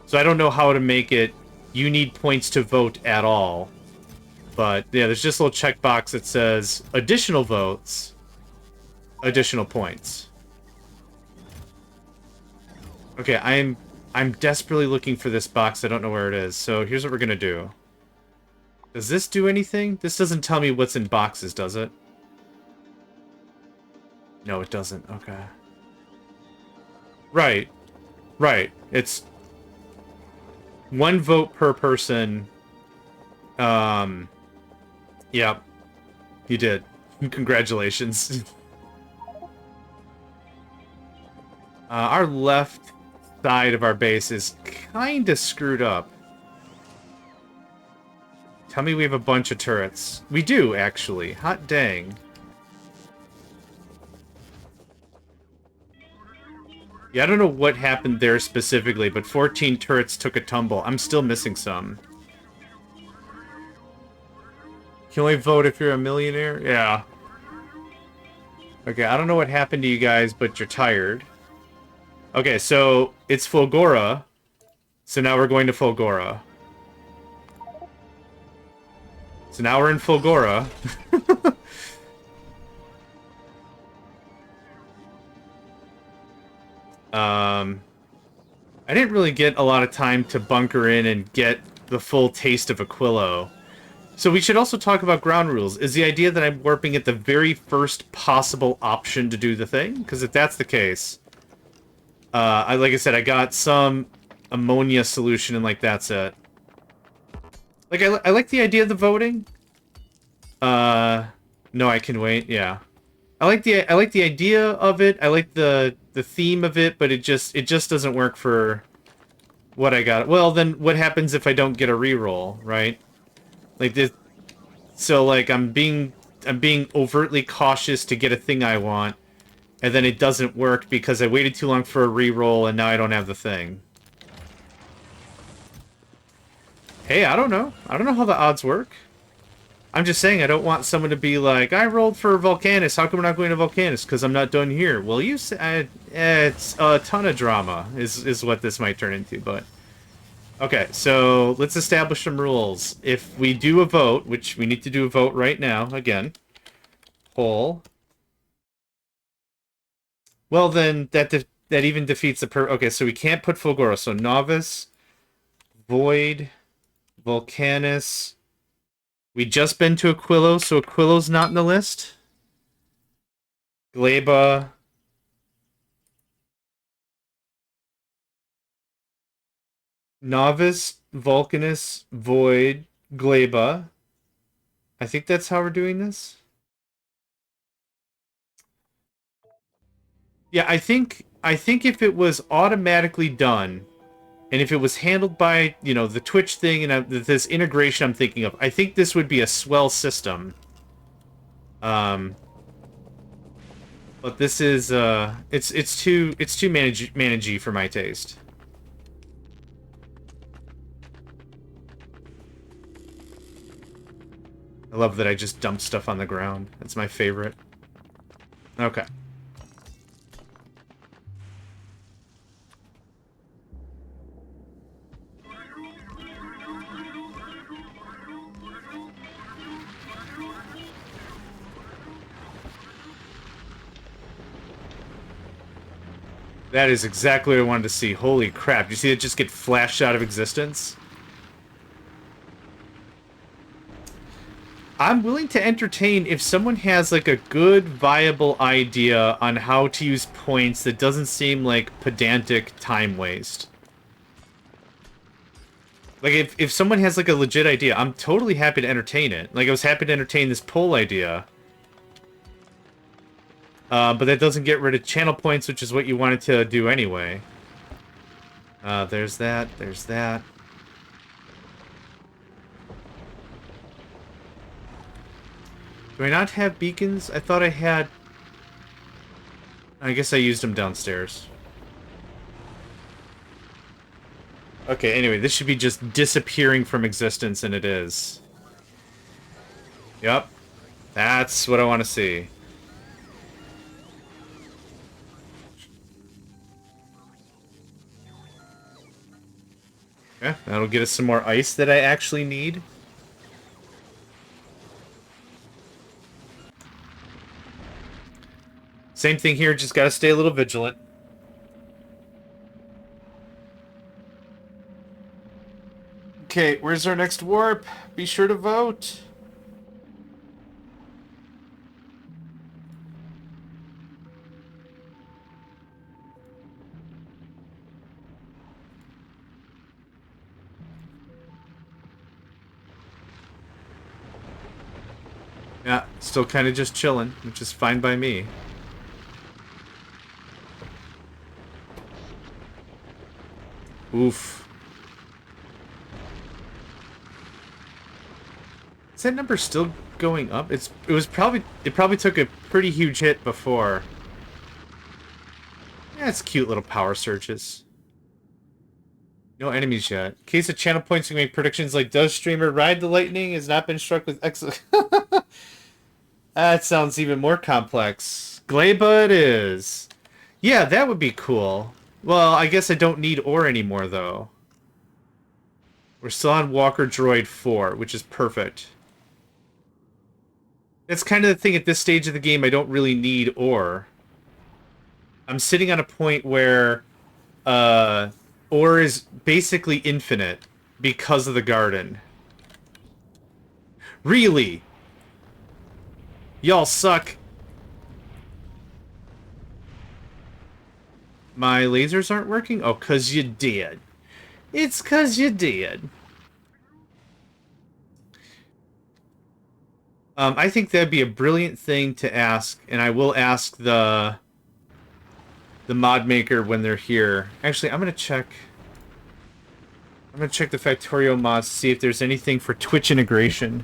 So I don't know how to make it you need points to vote at all. But yeah, there's just a little checkbox that says additional votes, additional points. Okay, I'm desperately looking for this box. I don't know where it is. So here's what we're gonna do. Does this do anything? This doesn't tell me what's in boxes, does it? No, it doesn't. Okay. Right. Right. It's 1 vote per person. Yeah. You did. Congratulations. Our left side of our base is kind of screwed up. Tell me we have a bunch of turrets. We do, actually. Hot dang. Yeah, I don't know what happened there specifically, but 14 turrets took a tumble. I'm still missing some. You can only vote if you're a millionaire? Yeah. Okay, I don't know what happened to you guys, but you're tired. Okay, so it's Fulgora. So now we're going to Fulgora. So now we're in Fulgora. I didn't really get a lot of time to bunker in and get the full taste of Aquilo. So we should also talk about ground rules. Is the idea that I'm warping at the very first possible option to do the thing? Because if that's the case, like I said, I got some ammonia solution and like that's it. Like I like the idea of the voting. No, I can wait. Yeah, I like the idea of it. I like the theme of it, but it just doesn't work for what I got. Well, then what happens if I don't get a reroll, right? Like this, so like I'm being I'm being overtly cautious to get a thing I want, and then it doesn't work because I waited too long for a reroll and now I don't have the thing. Hey, I don't know. I don't know how the odds work. I'm just saying I don't want someone to be like, I rolled for Volcanus, how come we're not going to Volcanus? Because I'm not done here. Well, you said it's a ton of drama is what this might turn into, but... Okay, so let's establish some rules. If we do a vote, which we need to do a vote right now, again, poll. Well, then that even defeats the okay, so we can't put Fulgoro. So Novice, Void, Volcanus. We just been to Aquilo, so Aquilo's not in the list. Gleba. Novice, Volcanus, Void, Gleba. I think that's how we're doing this. Yeah, I think if it was automatically done, and if it was handled by, you know, the Twitch thing and this integration I'm thinking of, I think this would be a swell system. But this is it's too managey for my taste. I love that I just dump stuff on the ground. That's my favorite. Okay. That is exactly what I wanted to see. Holy crap. You see it just get flashed out of existence? I'm willing to entertain if someone has like a good, viable idea on how to use points that doesn't seem like pedantic time waste. Like, if someone has like a legit idea, I'm totally happy to entertain it. Like, I was happy to entertain this poll idea. But that doesn't get rid of channel points, which is what you wanted to do anyway. There's that, there's that. Do I not have beacons? I thought I had... I guess I used them downstairs. Okay, anyway, this should be just disappearing from existence, and it is. Yep. That's what I want to see. Yeah, that'll get us some more ice that I actually need. Same thing here, just gotta stay a little vigilant. Okay, where's our next warp? Be sure to vote. Yeah, still kind of just chilling, which is fine by me. Oof. Is that number still going up? It probably took a pretty huge hit before. Yeah, it's cute little power surges. No enemies yet. In case of channel points, you can make predictions like, does streamer ride the lightning? Has not been struck with excellent. That sounds even more complex. Gleba it is. Yeah, that would be cool. Well, I guess I don't need ore anymore, though. We're still on Walker Droid 4, which is perfect. That's kind of the thing at this stage of the game, I don't really need ore. I'm sitting on a point where ore is basically infinite because of the garden. Really? Y'all suck. My lasers aren't working? Oh, 'cause you did. It's 'cause you did. I think that'd be a brilliant thing to ask, and I will ask the mod maker when they're here. Actually, I'm gonna check the Factorio mods to see if there's anything for Twitch integration,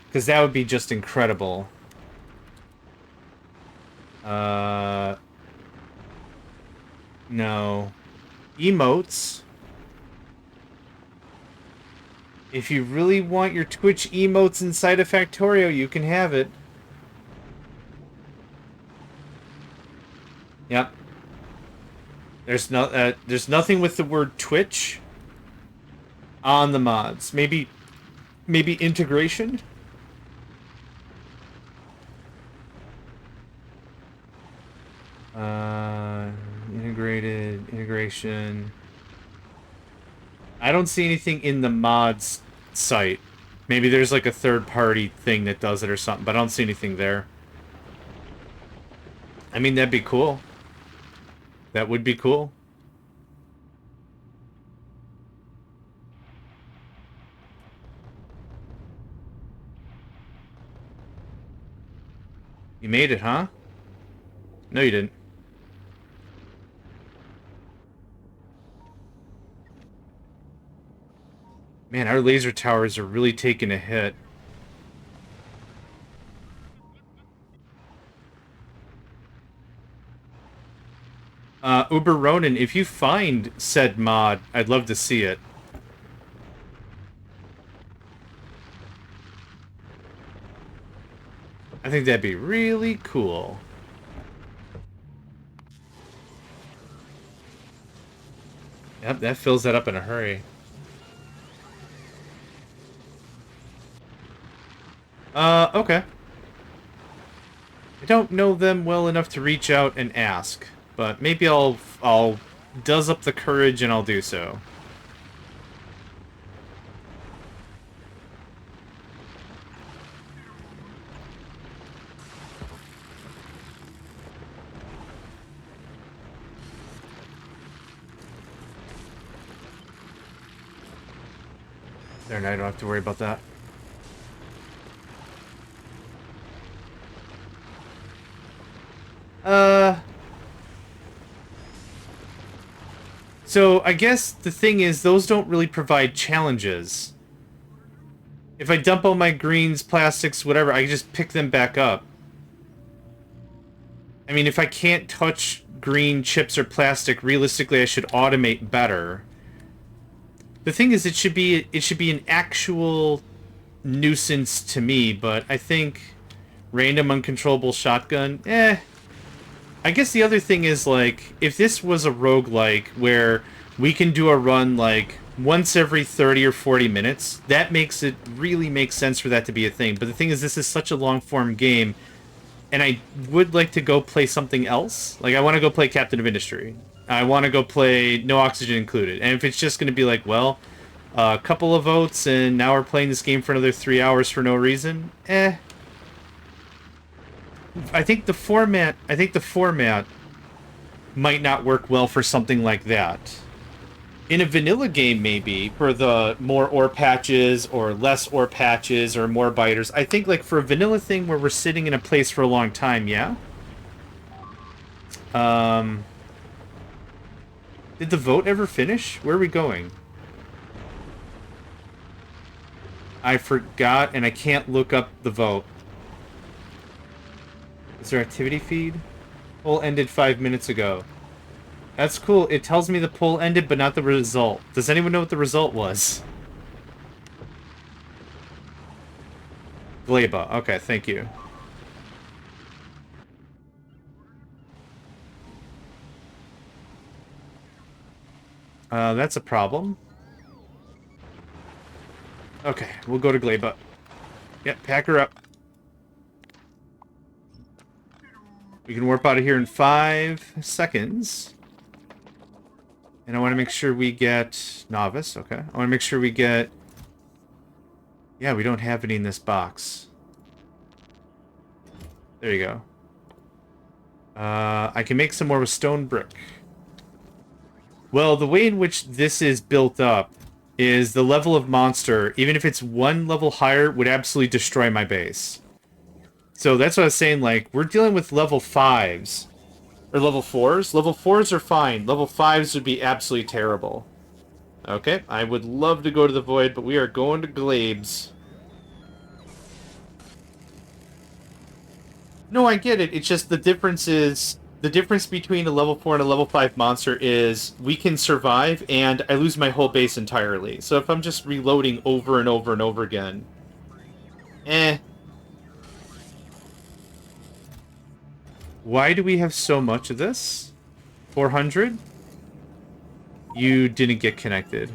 because that would be just incredible. No. Emotes. If you really want your Twitch emotes inside of Factorio, you can have it. Yep. There's nothing with the word Twitch on the mods. Maybe integration? Integration. I don't see anything in the mods site. Maybe there's like a third-party thing that does it or something, but I don't see anything there. I mean, that'd be cool. That would be cool. You made it, huh? No, you didn't. Man, our laser towers are really taking a hit. Uber Ronin, if you find said mod, I'd love to see it. I think that'd be really cool. Yep, that fills that up in a hurry. Okay. I don't know them well enough to reach out and ask, but maybe I'll does up the courage and I'll do so. There, now I don't have to worry about that. So, I guess the thing is, those don't really provide challenges. If I dump all my greens, plastics, whatever, I can just pick them back up. I mean, if I can't touch green chips or plastic, realistically I should automate better. The thing is, it should be an actual nuisance to me, but I think random uncontrollable shotgun, I guess the other thing is, like, if this was a roguelike where we can do a run, like, once every 30 or 40 minutes, that makes it really make sense for that to be a thing. But the thing is, this is such a long-form game, and I would like to go play something else. Like, I want to go play Captain of Industry. I want to go play No Oxygen Included. And if it's just going to be like, well, a couple of votes, and now we're playing this game for another 3 hours for no reason, I think the format might not work well for something like that. In a vanilla game, maybe, for the more ore patches or less ore patches or more biters, I think, like, for a vanilla thing where we're sitting in a place for a long time, yeah? Did the vote ever finish? Where are we going? I forgot, and I can't look up the vote. Is there activity feed? Poll ended 5 minutes ago. That's cool. It tells me the poll ended, but not the result. Does anyone know what the result was? Gleba. Okay, thank you. That's a problem. Okay, we'll go to Gleba. Yep, pack her up. We can warp out of here in 5 seconds. And I want to make sure we get... Novice, okay. I want to make sure we get... Yeah, we don't have any in this box. There you go. I can make some more with stone brick. Well, the way in which this is built up is the level of monster, even if it's one level higher, would absolutely destroy my base. So that's what I was saying, like, we're dealing with level 5s. Or level 4s? Level 4s are fine. Level 5s would be absolutely terrible. Okay, I would love to go to the Void, but we are going to Glabes. No, I get it. It's just the difference is the difference between a level 4 and a level 5 monster is we can survive and I lose my whole base entirely. So if I'm just reloading over and over and over again, eh. Why do we have so much of this? 400? You didn't get connected.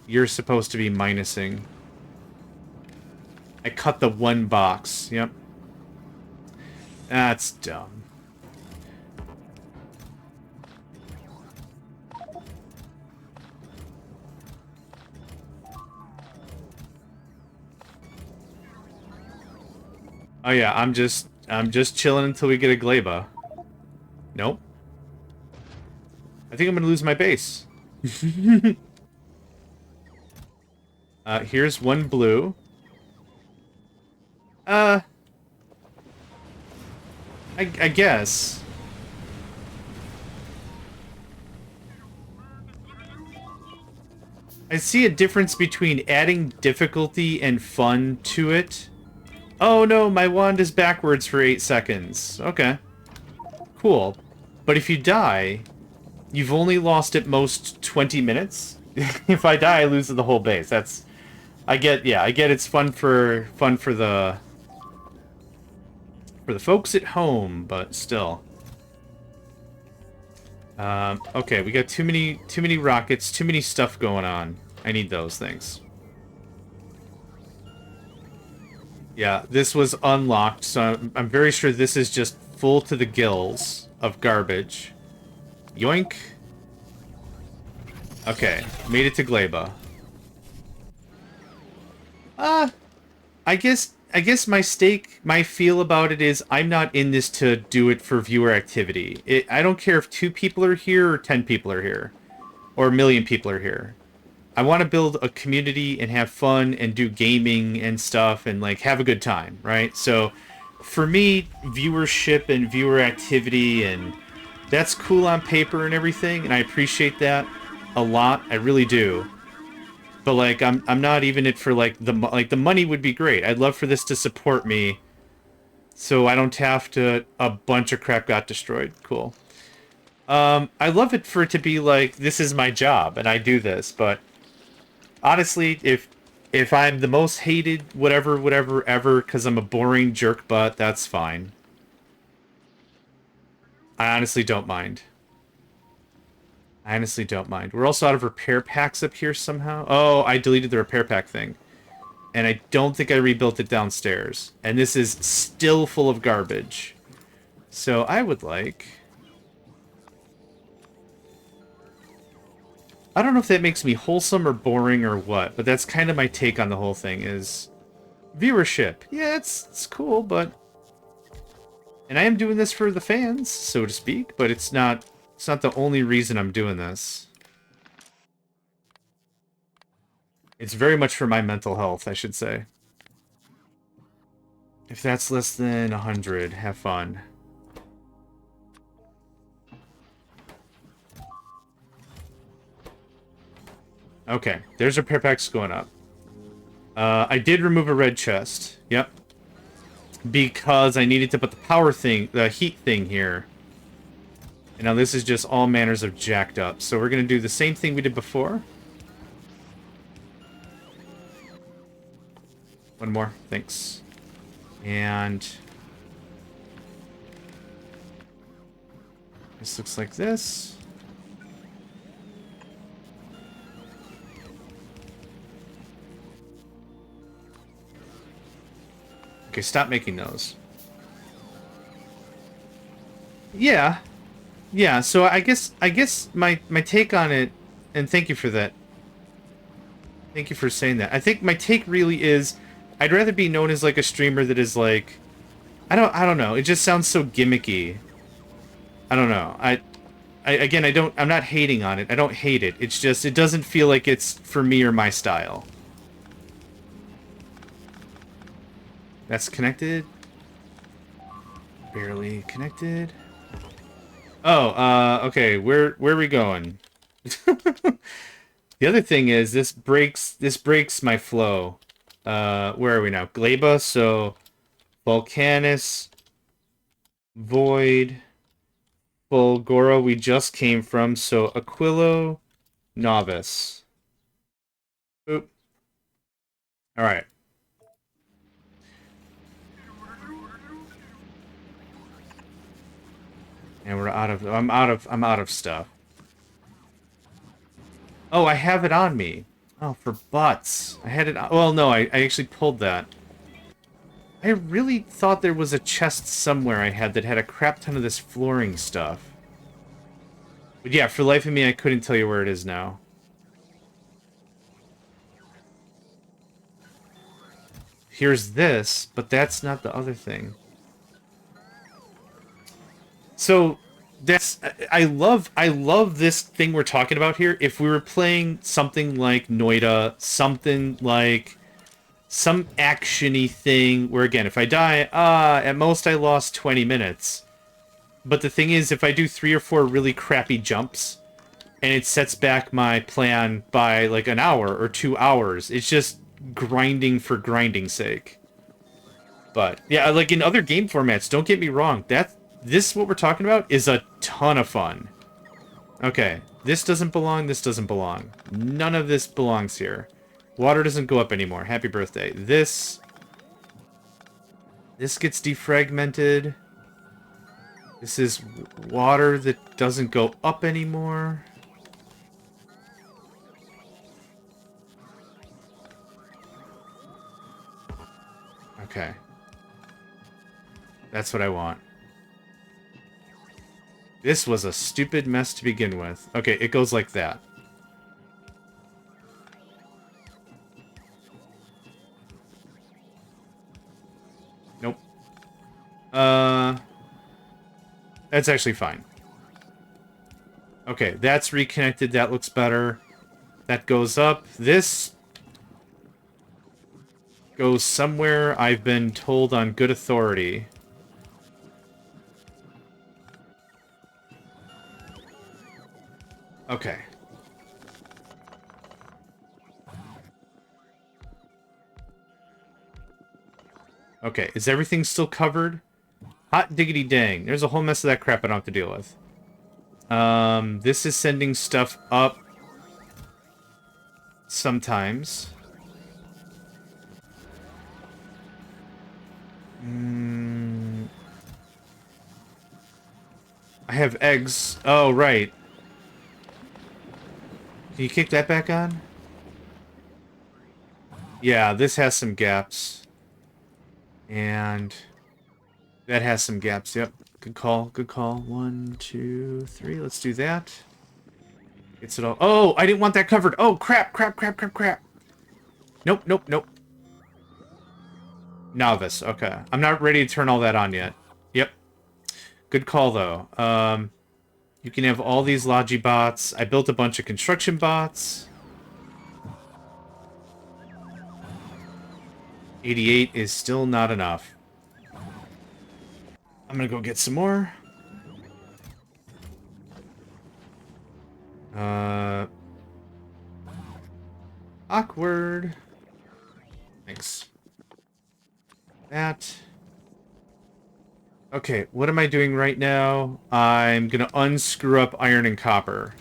You're supposed to be minusing. I cut the one box. Yep. That's dumb. Oh yeah, I'm just chilling until we get a Gleba. Nope. I think I'm gonna lose my base. Here's one blue. I guess. I see a difference between adding difficulty and fun to it. Oh no, my wand is backwards for 8 seconds. Okay. Cool. But if you die, you've only lost at most 20 minutes. If I die, I lose the whole base. That's... I get it's fun for the folks at home, but still. Okay, we got too many rockets, too many stuff going on. I need those things. Yeah, this was unlocked, so I'm very sure this is just full to the gills of garbage. Yoink. Okay, made it to Gleba. I guess my feel about it is I'm not in this to do it for viewer activity. I don't care if 2 people are here or 10 people are here. Or a million people are here. I want to build a community and have fun and do gaming and stuff and like have a good time, right? So for me, viewership and viewer activity and that's cool on paper and everything, and I appreciate that a lot. I really do. But like I'm not even it for like the money would be great. I'd love for this to support me so I don't have to a bunch of crap got destroyed. Cool. I love it for it to be like this is my job and I do this, but honestly, if I'm the most hated whatever ever cuz I'm a boring jerk butt, that's fine. I honestly don't mind. I honestly don't mind. We're also out of repair packs up here somehow. Oh, I deleted the repair pack thing. And I don't think I rebuilt it downstairs. And this is still full of garbage. So I would like... I don't know if that makes me wholesome or boring or what, but that's kind of my take on the whole thing is... Viewership. Yeah, it's cool, but... And I am doing this for the fans, so to speak, but it's not the only reason I'm doing this. It's very much for my mental health, I should say. If that's less than 100, have fun. Okay, there's repair packs going up. I did remove a red chest. Yep. Because I needed to put the power thing, the heat thing here. And now this is just all manners of jacked up. So we're going to do the same thing we did before. One more. Thanks. And... this looks like this. Okay, stop making those. Yeah. Yeah, so I guess my take on it, and thank you for that. Thank you for saying that. I think my take really is I'd rather be known as like a streamer that is like I don't know. It just sounds so gimmicky. I don't know. I'm not hating on it. I don't hate it. It's just it doesn't feel like it's for me or my style. That's connected. Barely connected. Oh, okay. Where are we going? The other thing is this breaks my flow. Where are we now? Gleba, so Volcanus, Void, Fulgora we just came from, so Aquilo, Novice. Oop. Alright. And we're out of I'm out of stuff. Oh, I have it on me. Oh, for butts. I had it on, well no, I actually pulled that. I really thought there was a chest somewhere I had that had a crap ton of this flooring stuff. But yeah, for the life of me, I couldn't tell you where it is now. Here's this, but that's not the other thing. So, that's... I love this thing we're talking about here. If we were playing something like Noida, something like... some action-y thing, where again, if I die, at most I lost 20 minutes. But the thing is, if I do 3 or 4 really crappy jumps, and it sets back my plan by like an hour or 2 hours, it's just grinding for grinding's sake. But yeah, like in other game formats, don't get me wrong, this what we're talking about is a ton of fun. Okay, this doesn't belong, this doesn't belong. None of this belongs here. Water doesn't go up anymore. Happy birthday. This gets defragmented. This is water that doesn't go up anymore. Okay. That's what I want. This was a stupid mess to begin with. Okay, it goes like that. Nope. That's actually fine. Okay, that's reconnected. That looks better. That goes up. This goes somewhere I've been told on good authority. Okay. Okay, is everything still covered? Hot diggity dang. There's a whole mess of that crap I don't have to deal with. This is sending stuff up sometimes. I have eggs. Oh, right. Can you kick that back on? Yeah, this has some gaps. And that has some gaps. Yep. Good call. Good call. 1, 2, 3. Let's do that. It's it all. Oh, I didn't want that covered. Oh, crap, crap, crap, crap, crap. Nope, nope, nope. Novice. Okay. I'm not ready to turn all that on yet. Yep. Good call, though. You can have all these Logi bots. I built a bunch of construction bots. 88 is still not enough. I'm gonna go get some more. Awkward. Thanks. That. Okay, what am I doing right now? I'm gonna unscrew up iron and copper.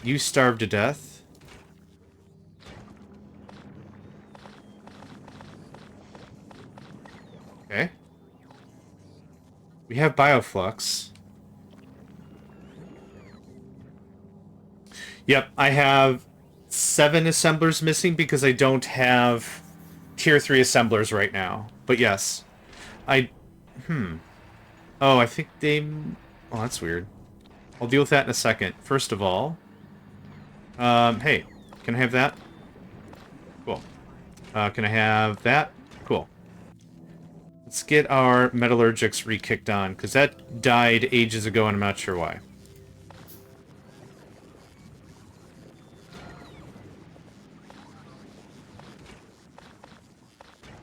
You starve to death. Okay. We have bioflux. Yep, I have 7 assemblers missing because I don't have tier 3 assemblers right now. But yes. Oh, I think they... Oh, that's weird. I'll deal with that in a second. First of all... hey, can I have that? Cool. Can I have that? Cool. Let's get our metallurgics re-kicked on, because that died ages ago and I'm not sure why.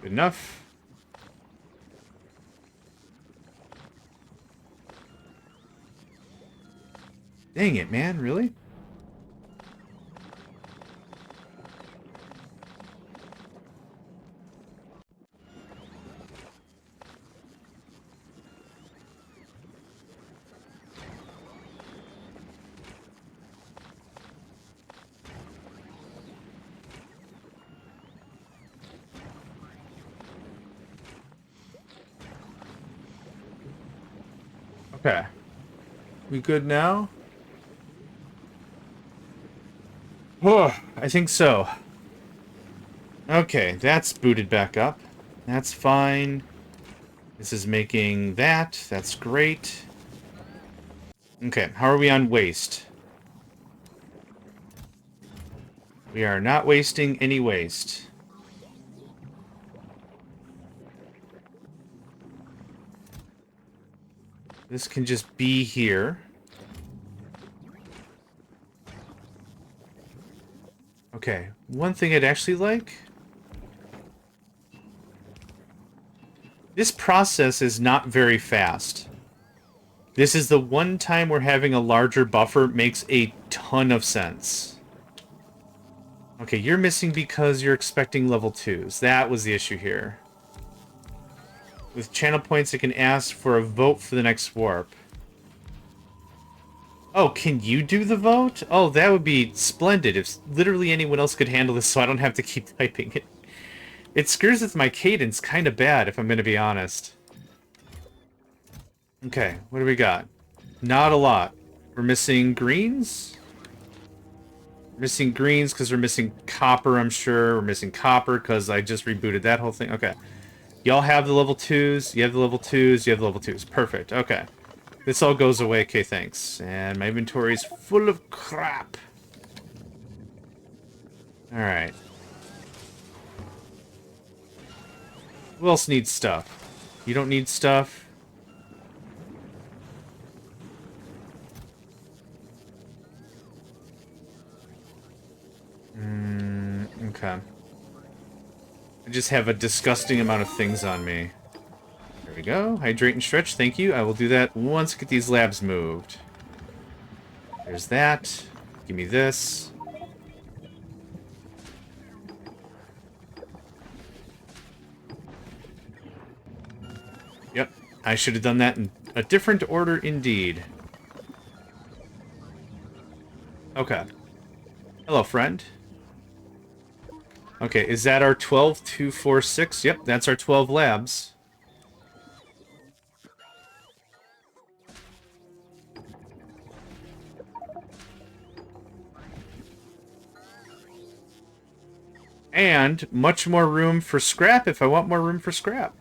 Good enough. Dang it, man, really? Okay. We good now? Oh, I think so. Okay, that's booted back up. That's fine. This is making that. That's great. Okay, how are we on waste? We are not wasting any waste. This can just be here. Okay, one thing I'd actually like... This process is not very fast. This is the one time where having a larger buffer makes a ton of sense. Okay, you're missing because you're expecting level 2s. That was the issue here. With channel points, it can ask for a vote for the next warp. Oh, can you do the vote? Oh, that would be splendid if literally anyone else could handle this so I don't have to keep typing it. It screws with my cadence kind of bad, if I'm going to be honest. Okay, what do we got? Not a lot. We're missing greens? We're missing greens because we're missing copper, I'm sure. We're missing copper because I just rebooted that whole thing. Okay. Y'all have the level 2s. You have the level 2s. You have the level 2s. Perfect. Okay. This all goes away. Okay, thanks. And my inventory is full of crap. Alright. Who else needs stuff? You don't need stuff? Okay. I just have a disgusting amount of things on me. There we go. Hydrate and stretch. Thank you. I will do that once I get these labs moved. There's that. Give me this. Yep. I should have done that in a different order indeed. Okay. Hello, friend. Okay, is that our 12, 2, 4, 6? Yep, that's our 12 labs. And much more room for scrap if I want more room for scrap.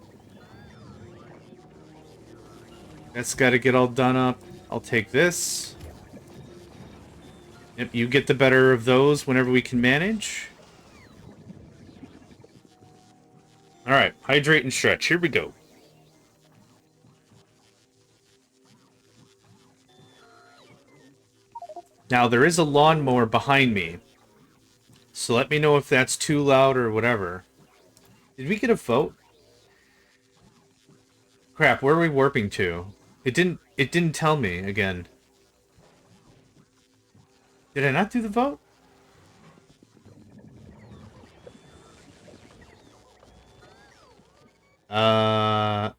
That's got to get all done up. I'll take this. Yep, you get the better of those whenever we can manage. Alright, hydrate and stretch. Here we go. Now, there is a lawnmower behind me. So let me know if that's too loud or whatever. Did we get a vote? Crap, where are we warping to? It didn't tell me again. Did I not do the vote?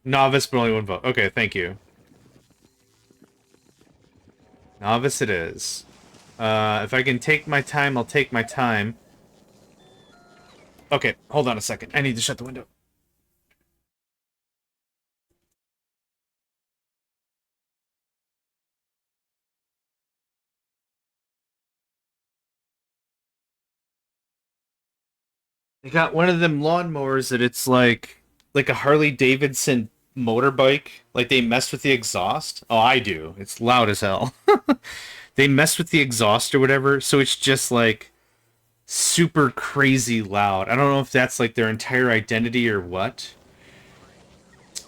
Novice, but only one vote. Okay, thank you. Novice it is. If I can take my time, I'll take my time. Okay, hold on a second. I need to shut the window. They got one of them lawnmowers that it's like a Harley Davidson motorbike. Like they mess with the exhaust. Oh, I do. It's loud as hell. They mess with the exhaust or whatever, so it's just like super crazy loud. I don't know if that's like their entire identity or what.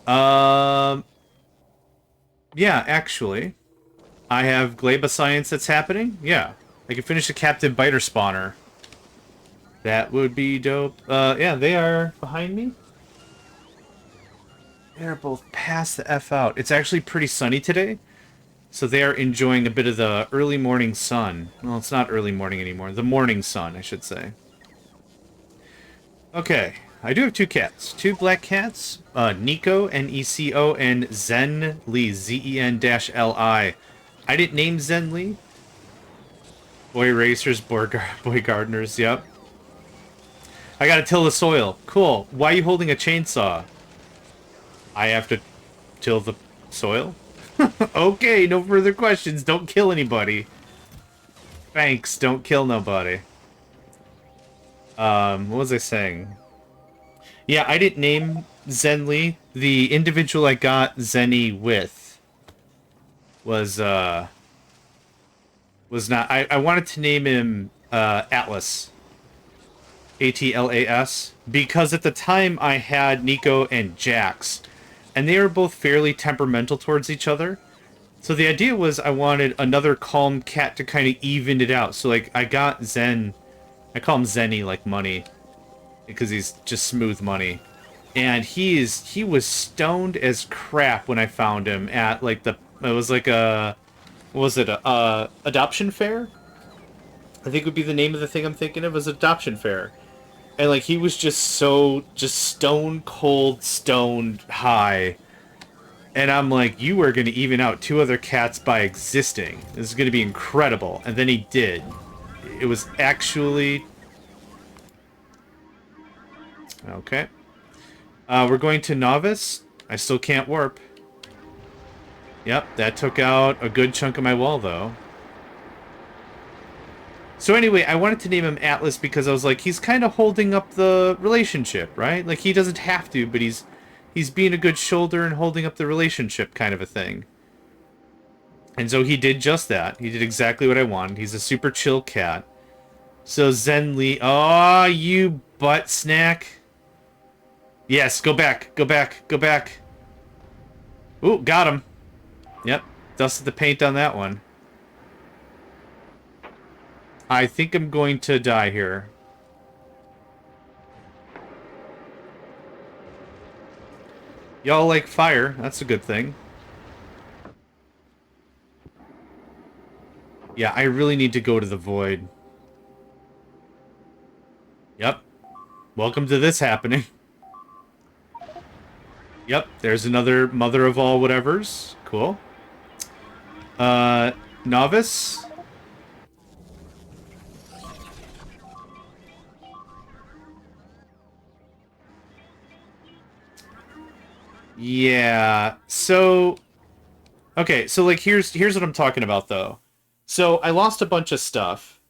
Yeah, actually. I have Gleba science that's happening. Yeah. I can finish the captive biter spawner. That would be dope. Yeah, they are behind me. They're both past the F out. It's actually pretty sunny today. So they are enjoying a bit of the early morning sun. Well, it's not early morning anymore. The morning sun, I should say. Okay. I do have two cats. Two black cats. Nico, N-E-C-O, and Zen Lee, Z-E-N-L-I. I didn't name Zen Lee. Boy racers, boy gardeners, yep. I gotta till the soil. Cool. Why are you holding a chainsaw? I have to till the soil? Okay, no further questions. Don't kill anybody. Thanks, don't kill nobody. What was I saying? Yeah, I didn't name Zenly. The individual I got Zenny with was not... I wanted to name him, Atlas. Atlas. Because at the time I had Nico and Jax, and they were both fairly temperamental towards each other. So the idea was I wanted another calm cat to kind of even it out. So, like, I got Zen. I call him Zenny, like money, because he's just smooth money. And he was stoned as crap when I found him at, like, it was like a, what was it, a adoption fair? I think would be the name of the thing I'm thinking of, was adoption fair. And, like, he was just just stone cold, stoned high. And I'm like, you are going to even out two other cats by existing. This is going to be incredible. And then he did. It was actually... Okay. We're going to Novice. I still can't warp. Yep, that took out a good chunk of my wall, though. So anyway, I wanted to name him Atlas because I was like, he's kind of holding up the relationship, right? Like, he doesn't have to, but he's being a good shoulder and holding up the relationship kind of a thing. And so he did just that. He did exactly what I wanted. He's a super chill cat. So Zenly... Oh, you butt snack. Yes, go back. Go back. Go back. Ooh, got him. Yep. Dusted the paint on that one. I think I'm going to die here. Y'all like fire. That's a good thing. Yeah, I really need to go to the void. Yep. Welcome to this happening. Yep, there's another mother of all whatevers. Cool. Novice? Yeah, so... Okay, so, like, here's what I'm talking about, though. So, I lost a bunch of stuff.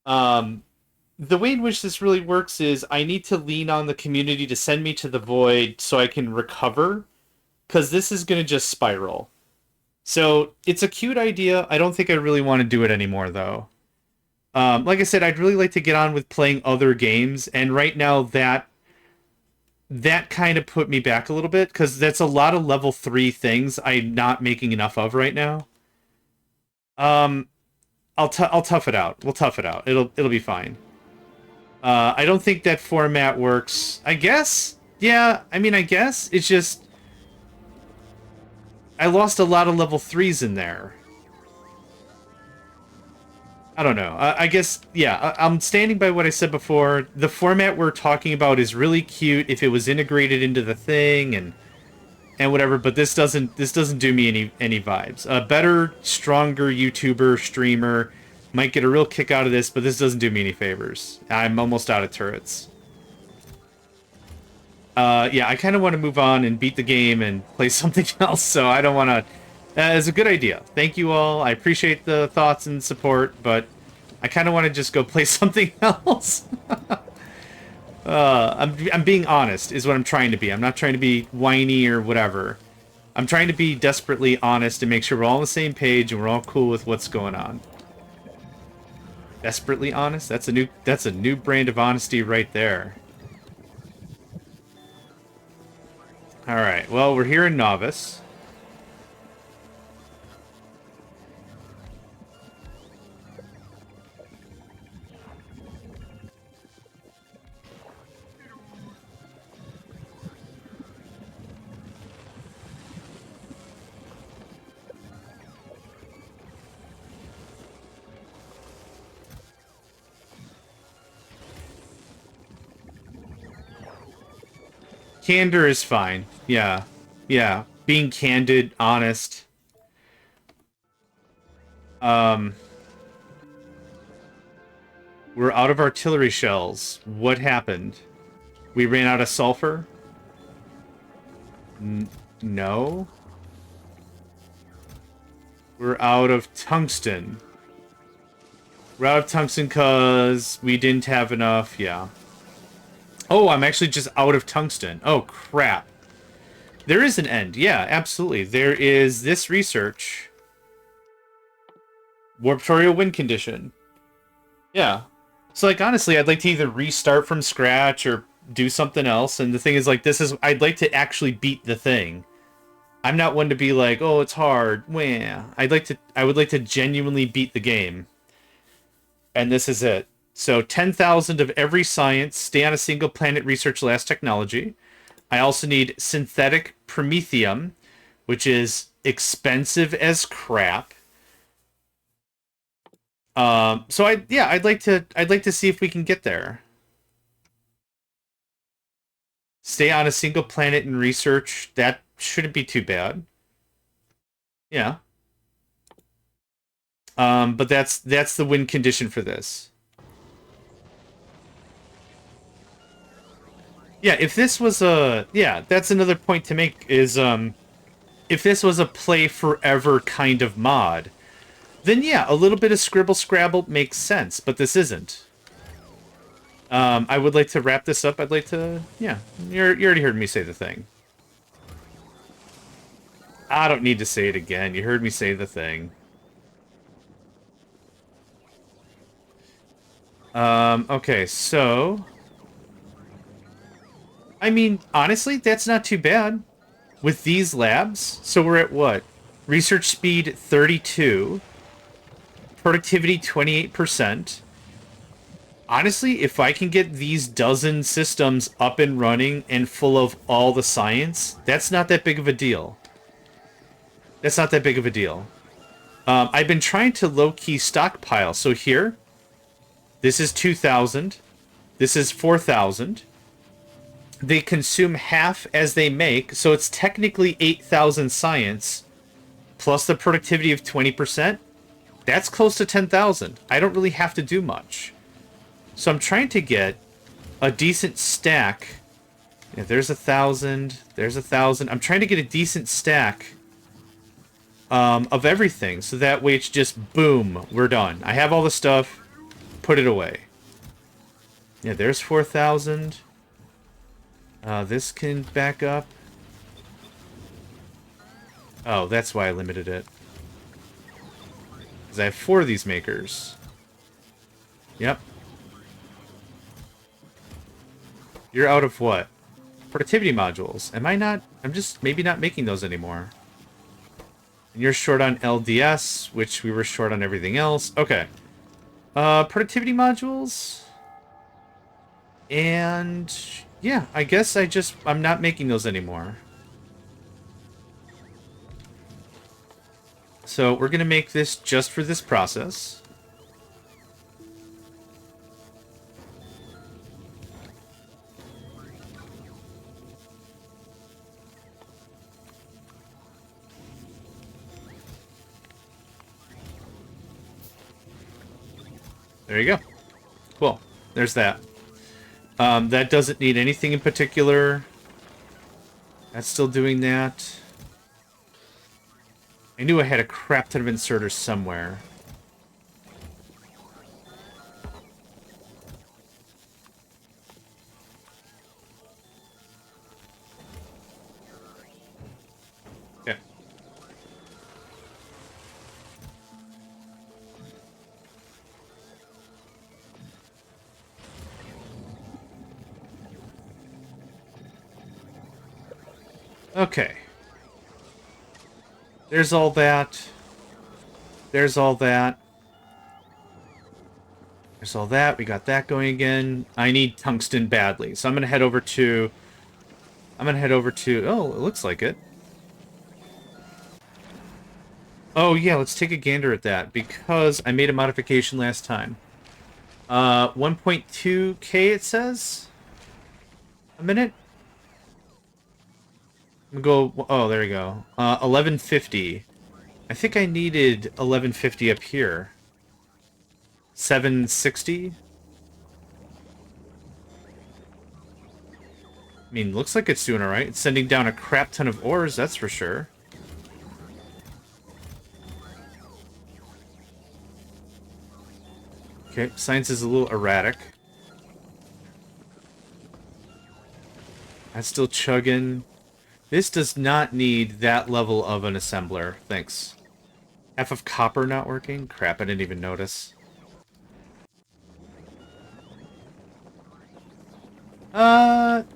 The way in which this really works is I need to lean on the community to send me to the void so I can recover, because this is going to just spiral. So, it's a cute idea. I don't think I really want to do it anymore, though. Like I said, I'd really like to get on with playing other games, and right now that kind of put me back a little bit, because that's a lot of level 3 things I'm not making enough of right now. I'll tough it out. We'll tough it out. It'll be fine. I don't think that format works. I guess? Yeah, I mean, I guess. It's just... I lost a lot of level 3s in there. I don't know. I guess, yeah, I'm standing by what I said before. The format we're talking about is really cute if it was integrated into the thing and whatever, but this doesn't do me any vibes. A better, stronger YouTuber, streamer might get a real kick out of this, but this doesn't do me any favors. I'm almost out of turrets. Yeah, I kind of want to move on and beat the game and play something else, so I don't want to... it's a good idea. Thank you all. I appreciate the thoughts and support, but I kind of want to just go play something else. I'm being honest, is what I'm trying to be. I'm not trying to be whiny or whatever. I'm trying to be desperately honest and make sure we're all on the same page and we're all cool with what's going on. Desperately honest? That's a new brand of honesty right there. Alright, well, we're here in Novice. Candor is fine. Yeah. Yeah. Being candid, honest. We're out of artillery shells. What happened? We ran out of sulfur? No? We're out of tungsten. We're out of tungsten because we didn't have enough, yeah. Oh, I'm actually just out of tungsten. Oh, crap. There is an end. Yeah, absolutely. There is this research. Factorio win condition. Yeah. So, like, honestly, I'd like to either restart from scratch or do something else. And the thing is, like, I'd like to actually beat the thing. I'm not one to be like, oh, it's hard. Wah. I would like to genuinely beat the game. And this is it. So 10,000 of every science, stay on a single planet, research last technology. I also need synthetic promethium, which is expensive as crap. So I'd like to see if we can get there. Stay on a single planet and research. That shouldn't be too bad. Yeah. But that's the win condition for this. Yeah, if this was a... Yeah, that's another point to make, is, if this was a play forever kind of mod, then yeah, a little bit of Scribble Scrabble makes sense, but this isn't. I would like to wrap this up. I'd like to... Yeah, you already heard me say the thing. I don't need to say it again. You heard me say the thing. Okay, so... I mean, honestly, that's not too bad. With these labs, so we're at what? Research speed 32. Productivity 28%. Honestly, if I can get these dozen systems up and running and full of all the science, that's not that big of a deal. That's not that big of a deal. I've been trying to low-key stockpile. So here, this is 2,000. This is 4,000. They consume half as they make, so it's technically 8,000 science, plus the productivity of 20%. That's close to 10,000. I don't really have to do much. So I'm trying to get a decent stack. Yeah, there's 1,000. There's 1,000. I'm trying to get a decent stack of everything, so that way it's just, boom, we're done. I have all the stuff. Put it away. Yeah, there's 4,000. This can back up. Oh, that's why I limited it. Because I have 4 of these makers. Yep. You're out of what? Productivity modules. Am I not? I'm just maybe not making those anymore. And you're short on LDS, which we were short on everything else. Okay. Productivity modules. And... yeah, I guess I'm not making those anymore. So we're going to make this just for this process. There you go. Cool. There's that. That doesn't need anything in particular. That's still doing that. I knew I had a crap ton of inserters somewhere. Okay. Okay. There's all that. There's all that. There's all that. We got that going again. I need tungsten badly. So I'm going to head over to... Oh, it looks like it. Oh, yeah, let's take a gander at that, because I made a modification last time. 1.2k, it says? A minute? I'm gonna go... Oh, there we go. 1150. I think I needed 1150 up here. 760? I mean, looks like it's doing alright. It's sending down a crap ton of ores, that's for sure. Okay, science is a little erratic. That's still chugging. This does not need that level of an assembler. Thanks. Half of copper not working? Crap, I didn't even notice.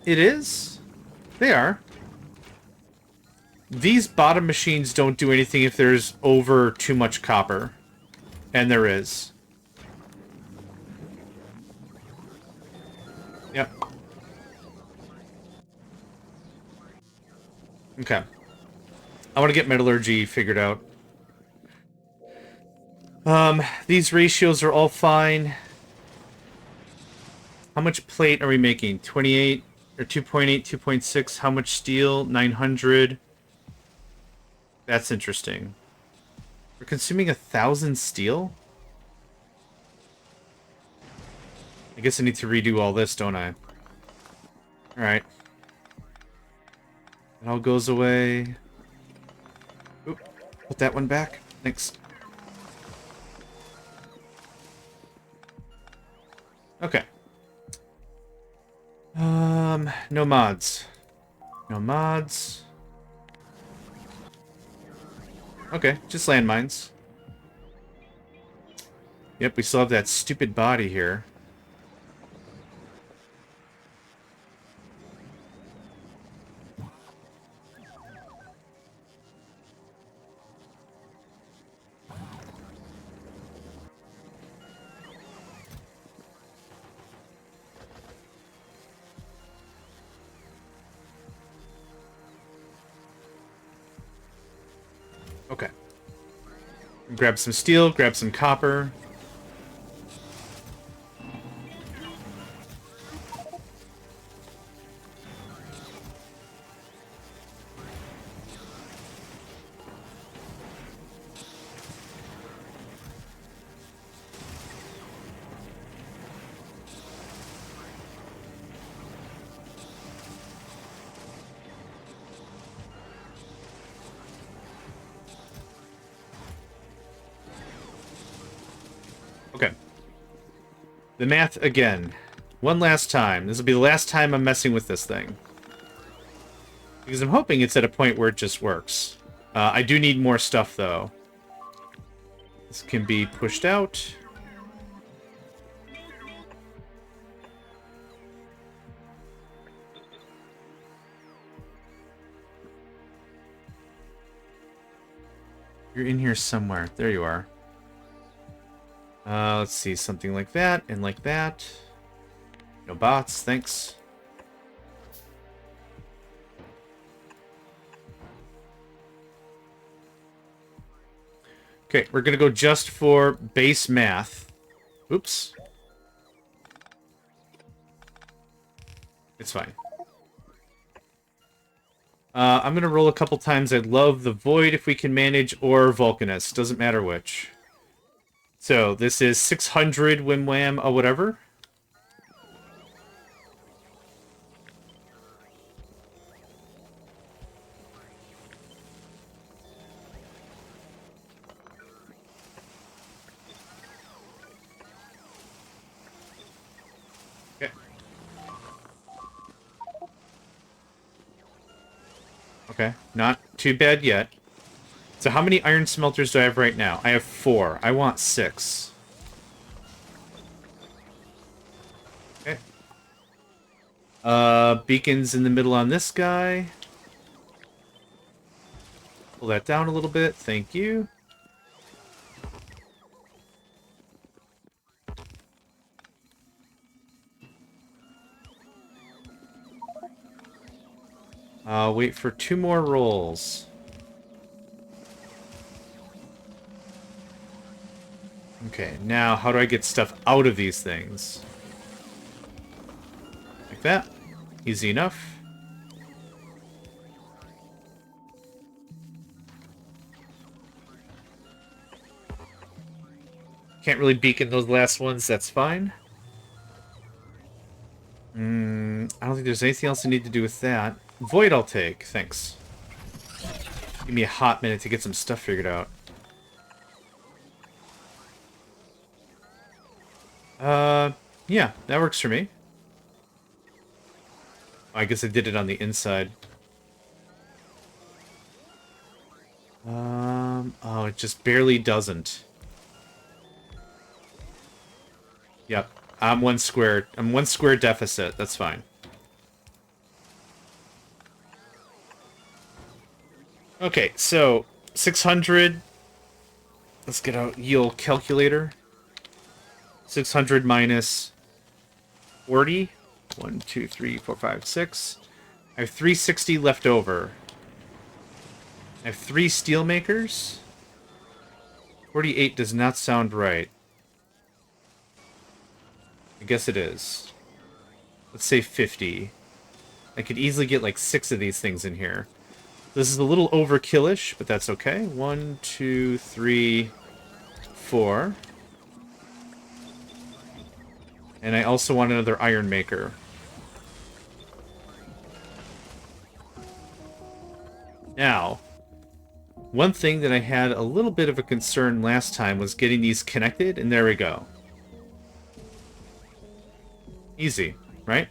It is? They are. These bottom machines don't do anything if there's over too much copper. And there is. Yep. Okay. I want to get metallurgy figured out. These ratios are all fine. How much plate are we making? 28 or 2.8, 2.6. How much steel? 900. That's interesting. We're consuming 1,000 steel? I guess I need to redo all this, don't I? Alright. It all goes away. Oop. Put that one back. Thanks. Okay. No mods. No mods. Okay, just landmines. Yep, we still have that stupid body here. Okay. Grab some steel, grab some copper. Okay. The math again. One last time. This will be the last time I'm messing with this thing. Because I'm hoping it's at a point where it just works. I do need more stuff, though. This can be pushed out. You're in here somewhere. There you are. Let's see. Something like that and like that. No bots, thanks. Okay, we're gonna go just for base math. Oops. It's fine. I'm gonna roll a couple times. I'd love the Void if we can manage, or Vulcanist. Doesn't matter which. So, this is 600 Wim Wham, whatever. Okay. Okay, not too bad yet. So how many iron smelters do I have right now? I have 4. I want 6. Okay. Beacons in the middle on this guy. Pull that down a little bit. Thank you. I'll wait for 2 more rolls. Okay, now how do I get stuff out of these things? Like that. Easy enough. Can't really beacon those last ones, that's fine. I don't think there's anything else I need to do with that. Void I'll take, thanks. Give me a hot minute to get some stuff figured out. Yeah, that works for me. I guess I did it on the inside. Oh, it just barely doesn't. Yep. I'm one square deficit. That's fine. Okay, so 600. Let's get out yield calculator. 600 minus 40. 1, 2, 3, 4, 5, 6. I have 360 left over. I have 3 steel makers. 48 does not sound right. I guess it is. Let's say 50. I could easily get like 6 of these things in here. This is a little overkillish, but that's okay. 1, 2, 3, 4. And I also want another iron maker. Now, one thing that I had a little bit of a concern last time was getting these connected, and there we go. Easy, right?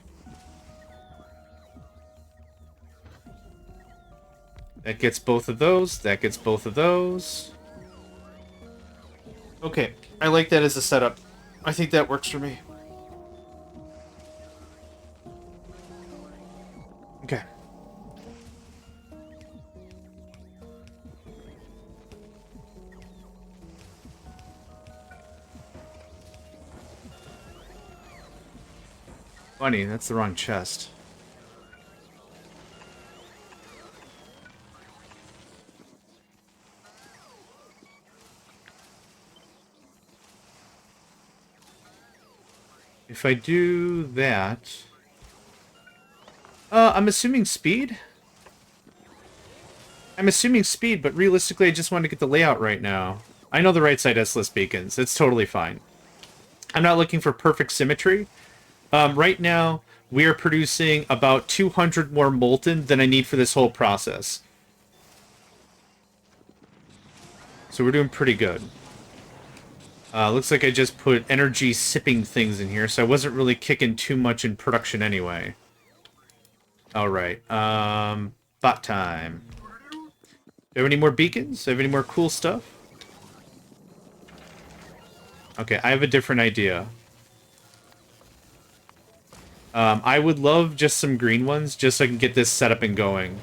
That gets both of those. That gets both of those. Okay, I like that as a setup. I think that works for me. Okay. Funny, that's the wrong chest. If I do that... I'm assuming speed? I'm assuming speed, but realistically I just want to get the layout right now. I know the right side has less beacons. It's totally fine. I'm not looking for perfect symmetry. Right now, we are producing about 200 more molten than I need for this whole process. So we're doing pretty good. Looks like I just put energy sipping things in here, so I wasn't really kicking too much in production anyway. Alright, bot time. Do you have any more beacons? Do you have any more cool stuff? Okay, I have a different idea. I would love just some green ones, just so I can get this set up and going.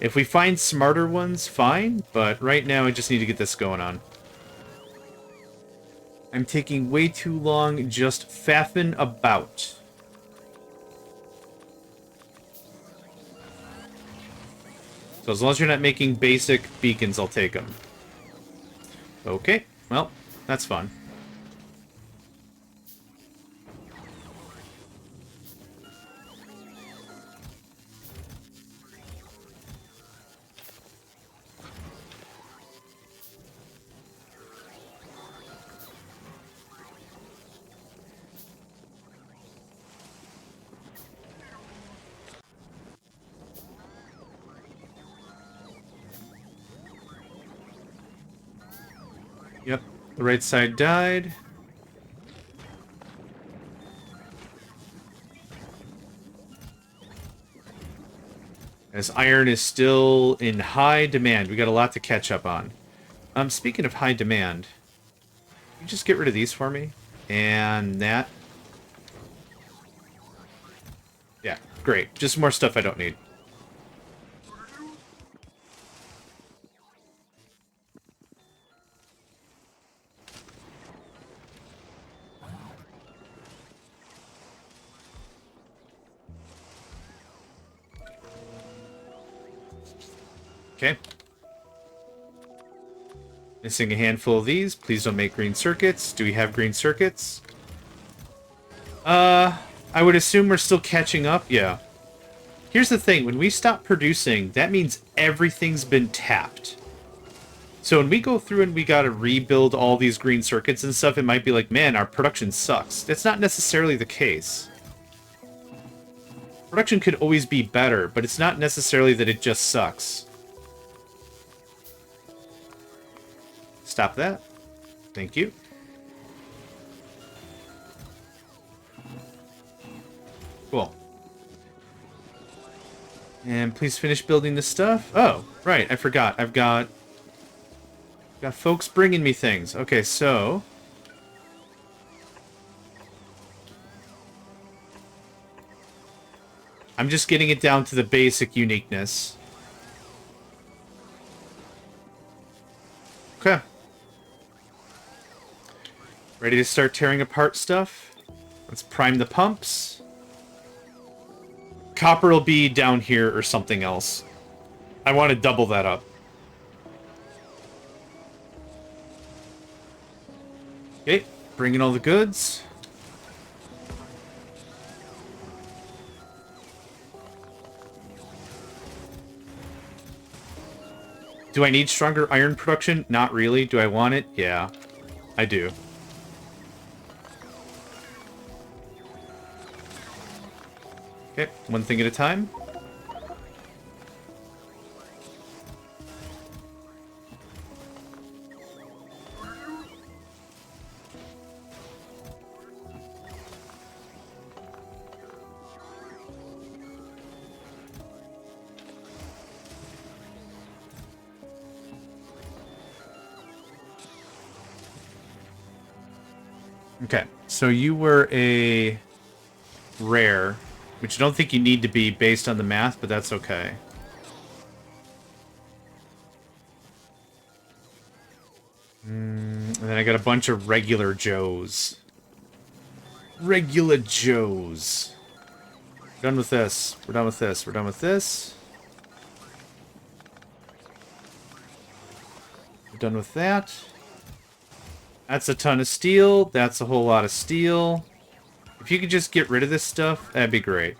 If we find smarter ones, fine, but right now I just need to get this going on. I'm taking way too long just faffing about. So as long as you're not making basic beacons, I'll take them. Okay, well, that's fun. Yep, the right side died. As iron is still in high demand. We got a lot to catch up on. Speaking of high demand, can you just get rid of these for me? And that. Yeah, great. Just more stuff I don't need. Okay. Missing a handful of these. Please don't make green circuits. Do we have green circuits? I would assume we're still catching up. Yeah. Here's the thing. When we stop producing, that means everything's been tapped. So when we go through and we gotta rebuild all these green circuits and stuff, it might be like, man, our production sucks. That's not necessarily the case. Production could always be better, but it's not necessarily that it just sucks. Stop that. Thank you. And please finish building this stuff. Oh, right, I forgot. I've got folks bringing me things. Okay, so... I'm just getting it down to the basic uniqueness. Okay. Ready to start tearing apart stuff? Let's prime the pumps. Copper will be down here or something else. I want to double that up. Okay, bring in all the goods. Do I need stronger iron production? Not really. Do I want it? Yeah, I do. Okay, one thing at a time. Okay, so you were a rare, which I don't think you need to be based on the math, but that's okay. And then I got a bunch of regular Joes. Regular Joes. We're done with this. We're done with this. We're done with this. We're done with that. That's a ton of steel. That's a whole lot of steel. If you could just get rid of this stuff, that'd be great.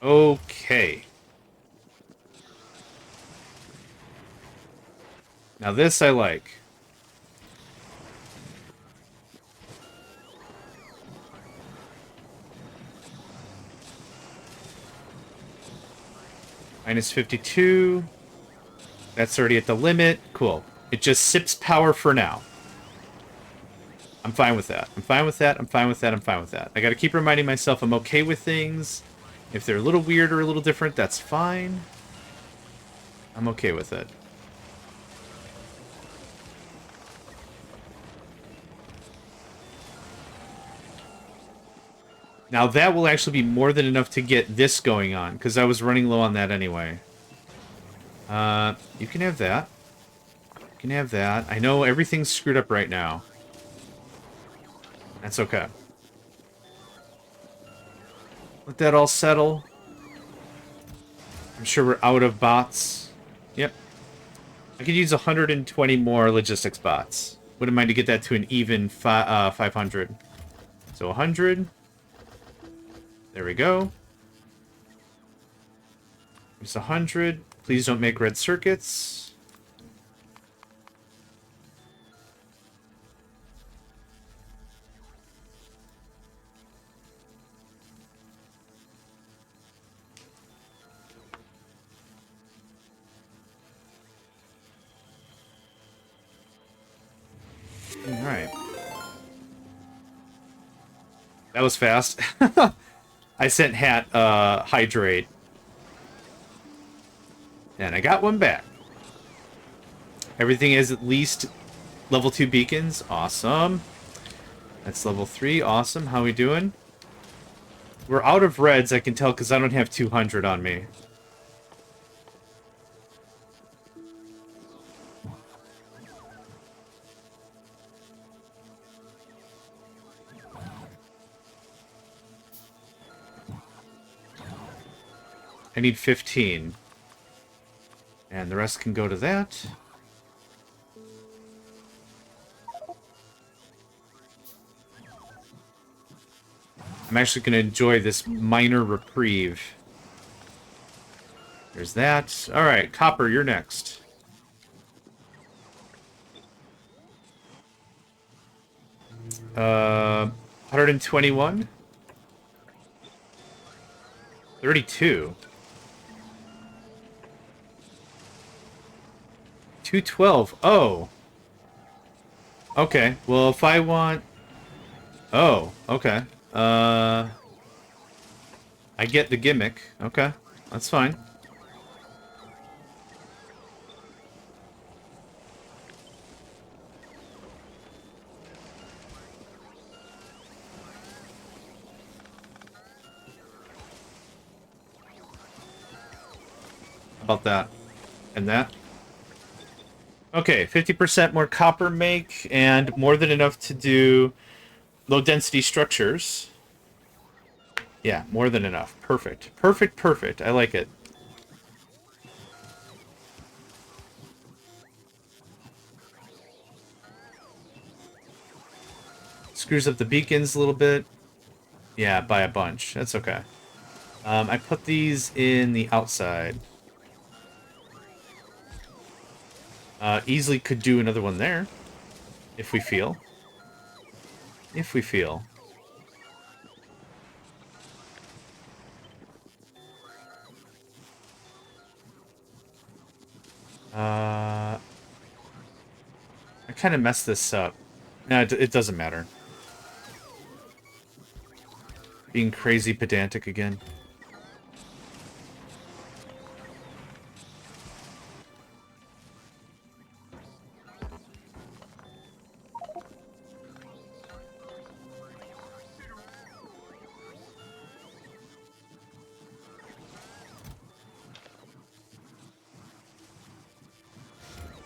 Okay. Now this I like. Minus 52. That's already at the limit. Cool. It just sips power for now. I'm fine with that. I'm fine with that. I'm fine with that. I'm fine with that. I gotta keep reminding myself I'm okay with things. If they're a little weird or a little different, that's fine. I'm okay with it. Now that will actually be more than enough to get this going on, because I was running low on that anyway. You can have that. You can have that. I know everything's screwed up right now. That's okay. Let that all settle. I'm sure we're out of bots. Yep. I could use 120 more logistics bots. Wouldn't mind to get that to an even 500. So 100. There we go. There's 100. Please don't make red circuits. Alright. That was fast. I sent Hat hydrate. And I got one back. Everything is at least level 2 beacons. Awesome. That's level 3. Awesome. How we doing? We're out of reds, I can tell, because I don't have 200 on me. I need 15. And the rest can go to that. I'm actually going to enjoy this minor reprieve. There's that. Alright, Copper, you're next. Uh, 121? 32. 212. Oh. Okay. Well, if I want... Oh, okay. I get the gimmick. Okay, that's fine. How about that? And that? Okay, 50% more copper make, and more than enough to do low-density structures. Yeah, more than enough. Perfect. Perfect, perfect. I like it. Screws up the beacons a little bit. Yeah, by a bunch. That's okay. I put these in the outside. Easily could do another one there. If we feel. If we feel. I kind of messed this up. No, it doesn't matter. Being crazy pedantic again.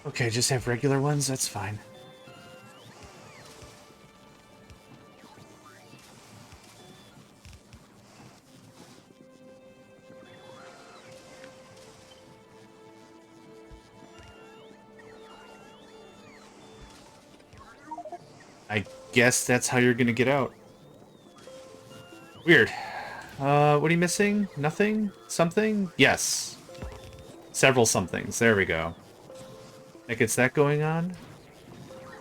Okay, just have regular ones? That's fine. I guess that's how you're gonna get out. Weird. What are you missing? Nothing? Something? Yes. Several somethings. There we go. That gets that going on.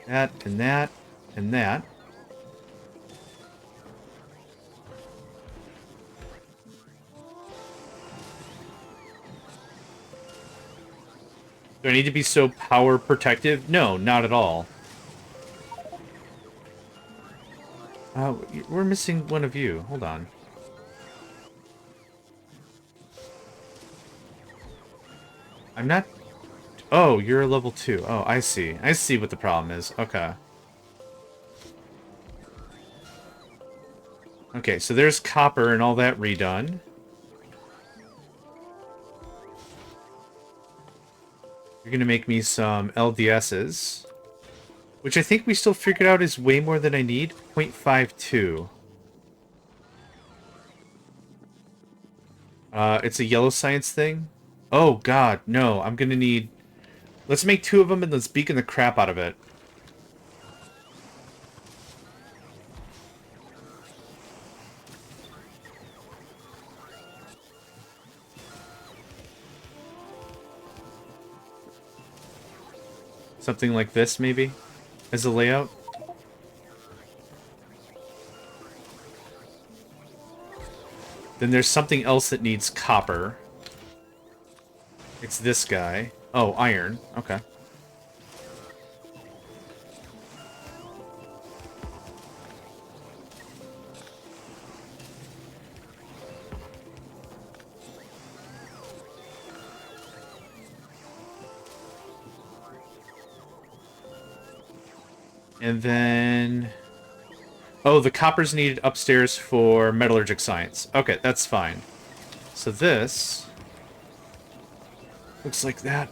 That, and that, and that. Do I need to be so power protective? No, not at all. We're missing one of you. Hold on. I'm not... Oh, you're a level 2. Oh, I see. I see what the problem is. Okay. Okay, so there's copper and all that redone. You're gonna make me some LDSs. Which I think we still figured out is way more than I need. 0.52. It's a yellow science thing. Oh, God, no. I'm gonna need... Let's make 2 of them and let's beacon the crap out of it. Something like this, maybe? As a layout? Then there's something else that needs copper. It's this guy. Oh, iron. Okay. And then... Oh, the copper's needed upstairs for metallurgic science. Okay, that's fine. So this... looks like that.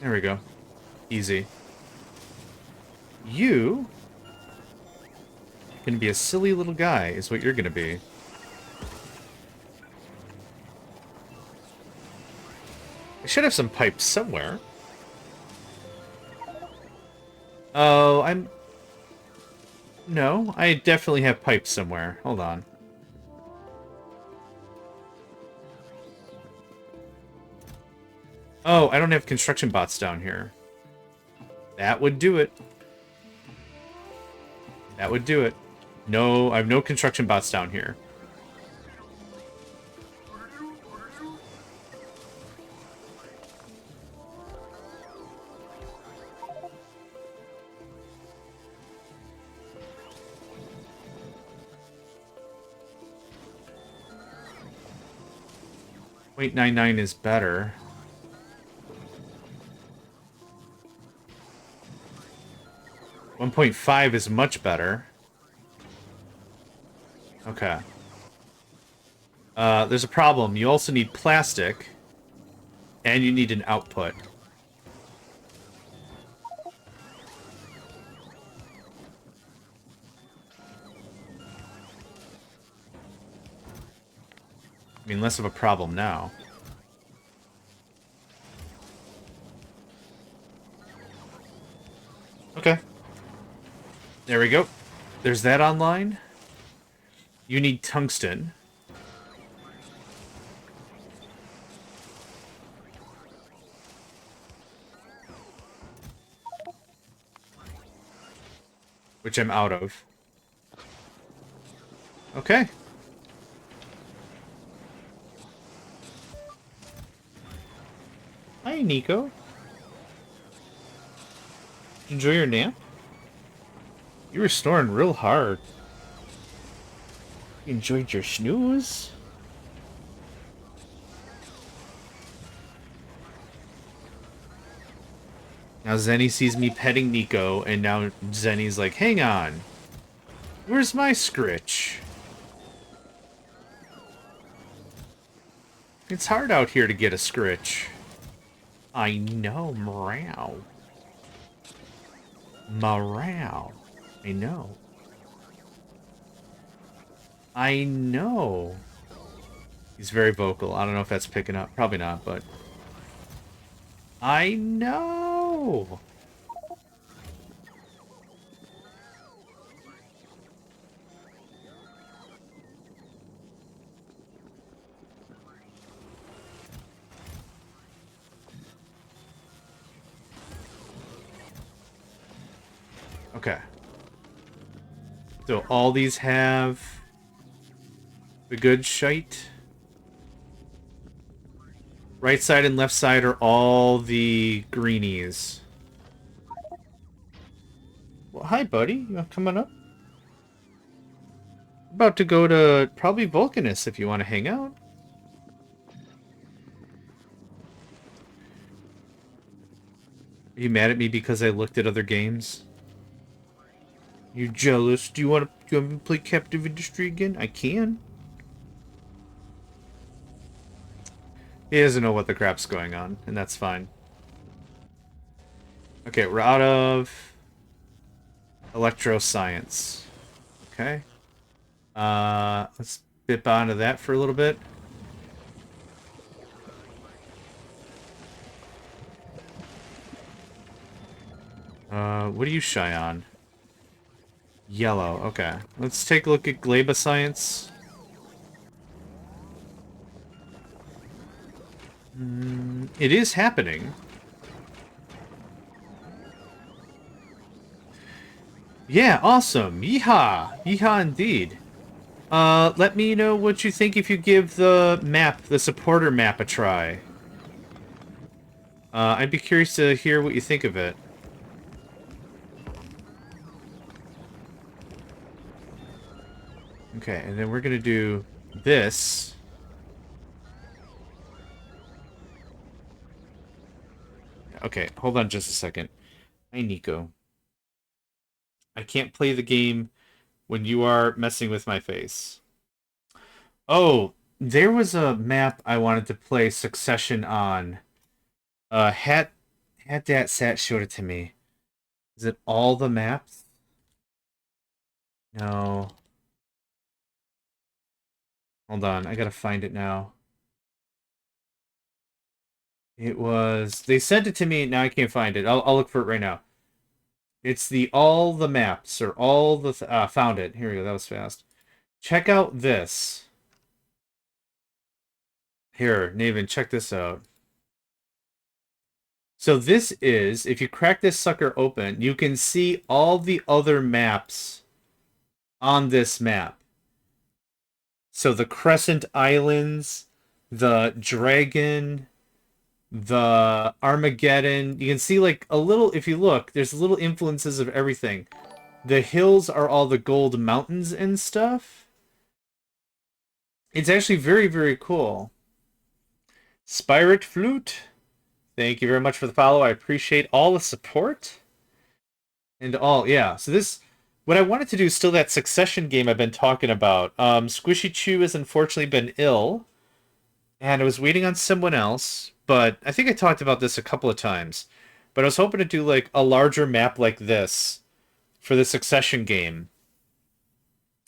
There we go. Easy. You... gonna be a silly little guy, is what you're gonna be. I should have some pipes somewhere. Oh, I'm... No, I definitely have pipes somewhere. Hold on. Oh, I don't have construction bots down here. That would do it. That would do it. No, I have no construction bots down here. 0.99 is better. .5 is much better. Okay. There's a problem. You also need plastic, and you need an output. I mean, less of a problem now. Okay. There we go. There's that online. You need tungsten. Which I'm out of. Okay. Hi, Nico. Enjoy your nap? You were snoring real hard. You enjoyed your snooze? Now Zenny sees me petting Nico, and now Zenny's like, hang on. Where's my Scritch? It's hard out here to get a Scritch. I know, Meow. Meow. I know. I know. He's very vocal. I don't know if that's picking up. Probably not, but... I know! Okay. So all these have the good shite. Right side and left side are all the greenies. Well, hi, buddy. You coming up? About to go to probably Vulcanus if you want to hang out. Are you mad at me because I looked at other games? You jealous? Do you want to play Captive Industry again? I can. He doesn't know what the crap's going on, and that's fine. Okay, we're out of electroscience. Okay. Let's dip onto that for a little bit. What are you shy on? Yellow, okay. Let's take a look at Gleba Science. It is happening. Yeah, awesome. Yeehaw! Yeehaw indeed. Let me know what you think if you give the map, the supporter map, a try. I'd be curious to hear what you think of it. Okay, and then we're gonna do this. Okay, hold on just a second. Hi, Nico. I can't play the game when you are messing with my face. Oh, there was a map I wanted to play Succession on. Hat Dat Sat showed it to me. Is it all the maps? No. Hold on, I gotta find it now. It was... They sent it to me, now I can't find it. I'll look for it right now. It's the all the maps, or all the... found it. Here we go, that was fast. Check out this. Here, Naven, check this out. So this is, if you crack this sucker open, you can see all the other maps on this map. So the Crescent Islands, the Dragon, the Armageddon. You can see like a little, if you look, there's little influences of everything. The hills are all the gold mountains and stuff. It's actually very, very cool. Spirit Flute, thank you very much for the follow. I appreciate all the support. And all, yeah. So this, what I wanted to do is still that Succession game I've been talking about. Squishy Chew has unfortunately been ill, and I was waiting on someone else, but I think I talked about this a couple of times. But I was hoping to do like a larger map like this for the Succession game.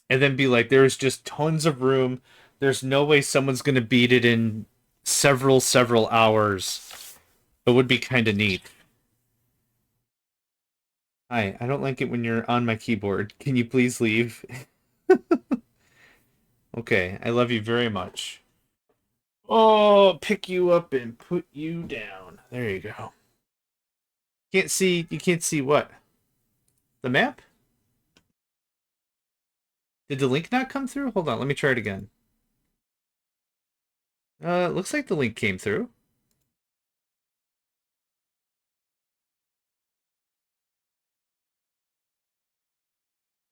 And then be like, there's just tons of room. There's no way someone's gonna beat it in several hours. It would be kind of neat. Hi, I don't like it when you're on my keyboard. Can you please leave? Okay, I love you very much. Oh, pick you up and put you down. There you go. You can't see what? The map? Did the link not come through? Hold on, let me try it again. It looks like the link came through.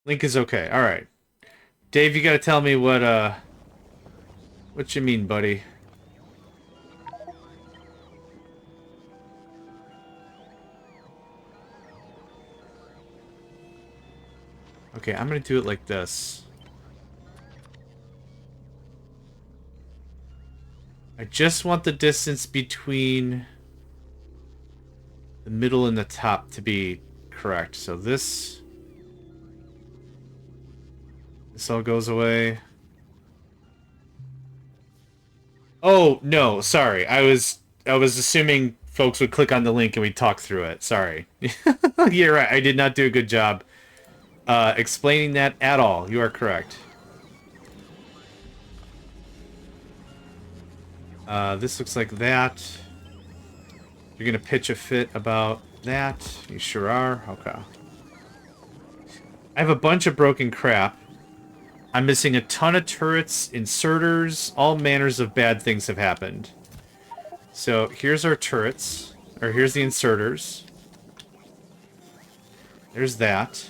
Link is okay. All right. Dave, you gotta tell me what you mean, buddy. Okay, I'm gonna do it like this. I just want the distance between the middle and the top to be correct. So this all goes away. Oh, no, sorry. I was assuming folks would click on the link and we'd talk through it. Sorry. You're right. I did not do a good job explaining that at all. You are correct. This looks like that. You're gonna pitch a fit about that. You sure are. Okay. I have a bunch of broken crap. I'm missing a ton of turrets, inserters, all manners of bad things have happened. So here's our turrets, or here's the inserters. There's that.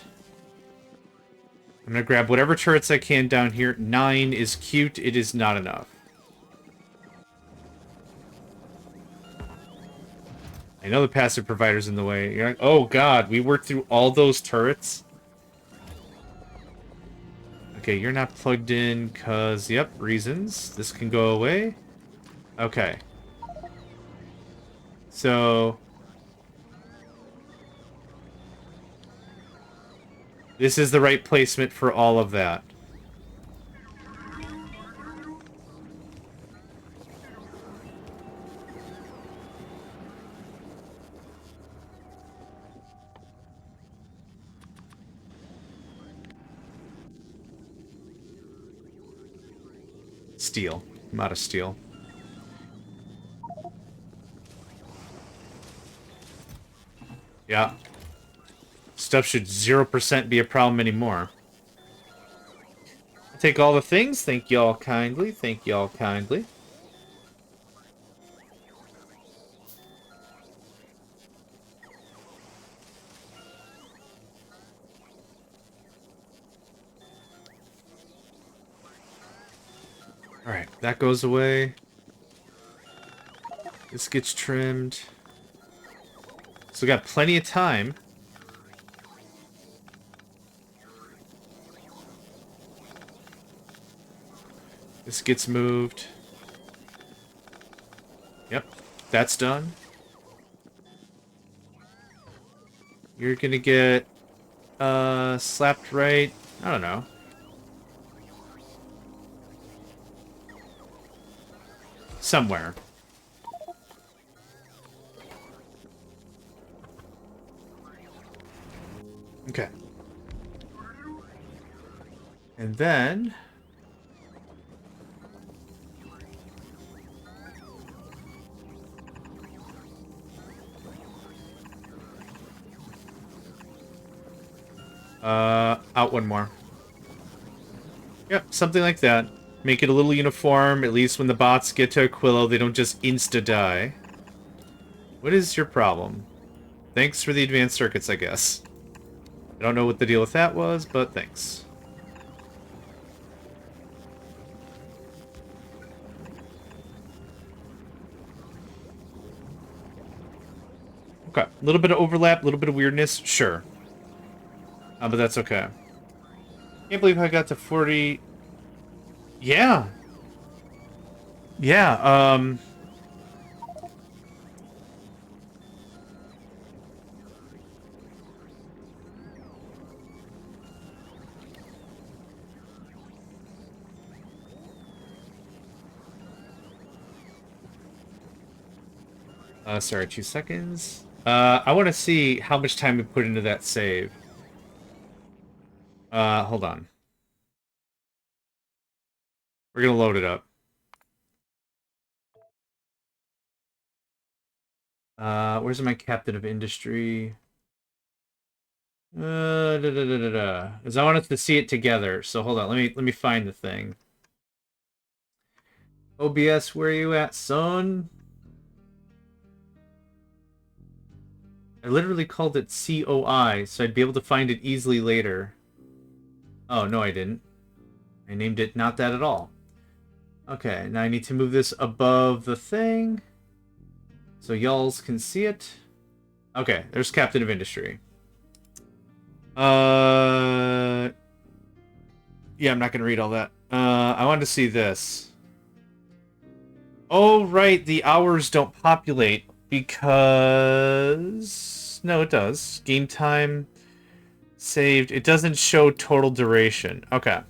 I'm gonna grab whatever turrets I can down here. 9 is cute, it is not enough. I know the passive provider's in the way. You're like, oh god, we worked through all those turrets? Okay, you're not plugged in because, yep, reasons. This can go away. Okay. So... this is the right placement for all of that. Steel. I'm out of steel. Yeah. Stuff should 0% be a problem anymore. Take all the things. Thank y'all kindly. Thank y'all kindly. Alright, that goes away. This gets trimmed. So we got plenty of time. This gets moved. Yep, that's done. You're gonna get slapped right. I don't know. Somewhere. Okay. And then... out one more. Yep, something like that. Make it a little uniform, at least when the bots get to Aquilo, they don't just insta-die. What is your problem? Thanks for the advanced circuits, I guess. I don't know what the deal with that was, but thanks. Okay. A little bit of overlap, a little bit of weirdness. Sure. But that's okay. Can't believe I got to 40... Yeah. Yeah, sorry, 2 seconds. I want to see how much time we put into that save. Hold on. We're gonna load it up. Where's my captain of industry? Because I want us to see it together. So hold on, let me find the thing. OBS, where are you at, son? I literally called it COI, so I'd be able to find it easily later. Oh, no, I didn't. I named it not that at all. Okay, now I need to move this above the thing so y'alls can see it. Okay, there's Captain of Industry. Yeah, I'm not gonna read all that. I wanted to see this. Oh, right, the hours don't populate because... No, it does. Game time saved. It doesn't show total duration. Okay.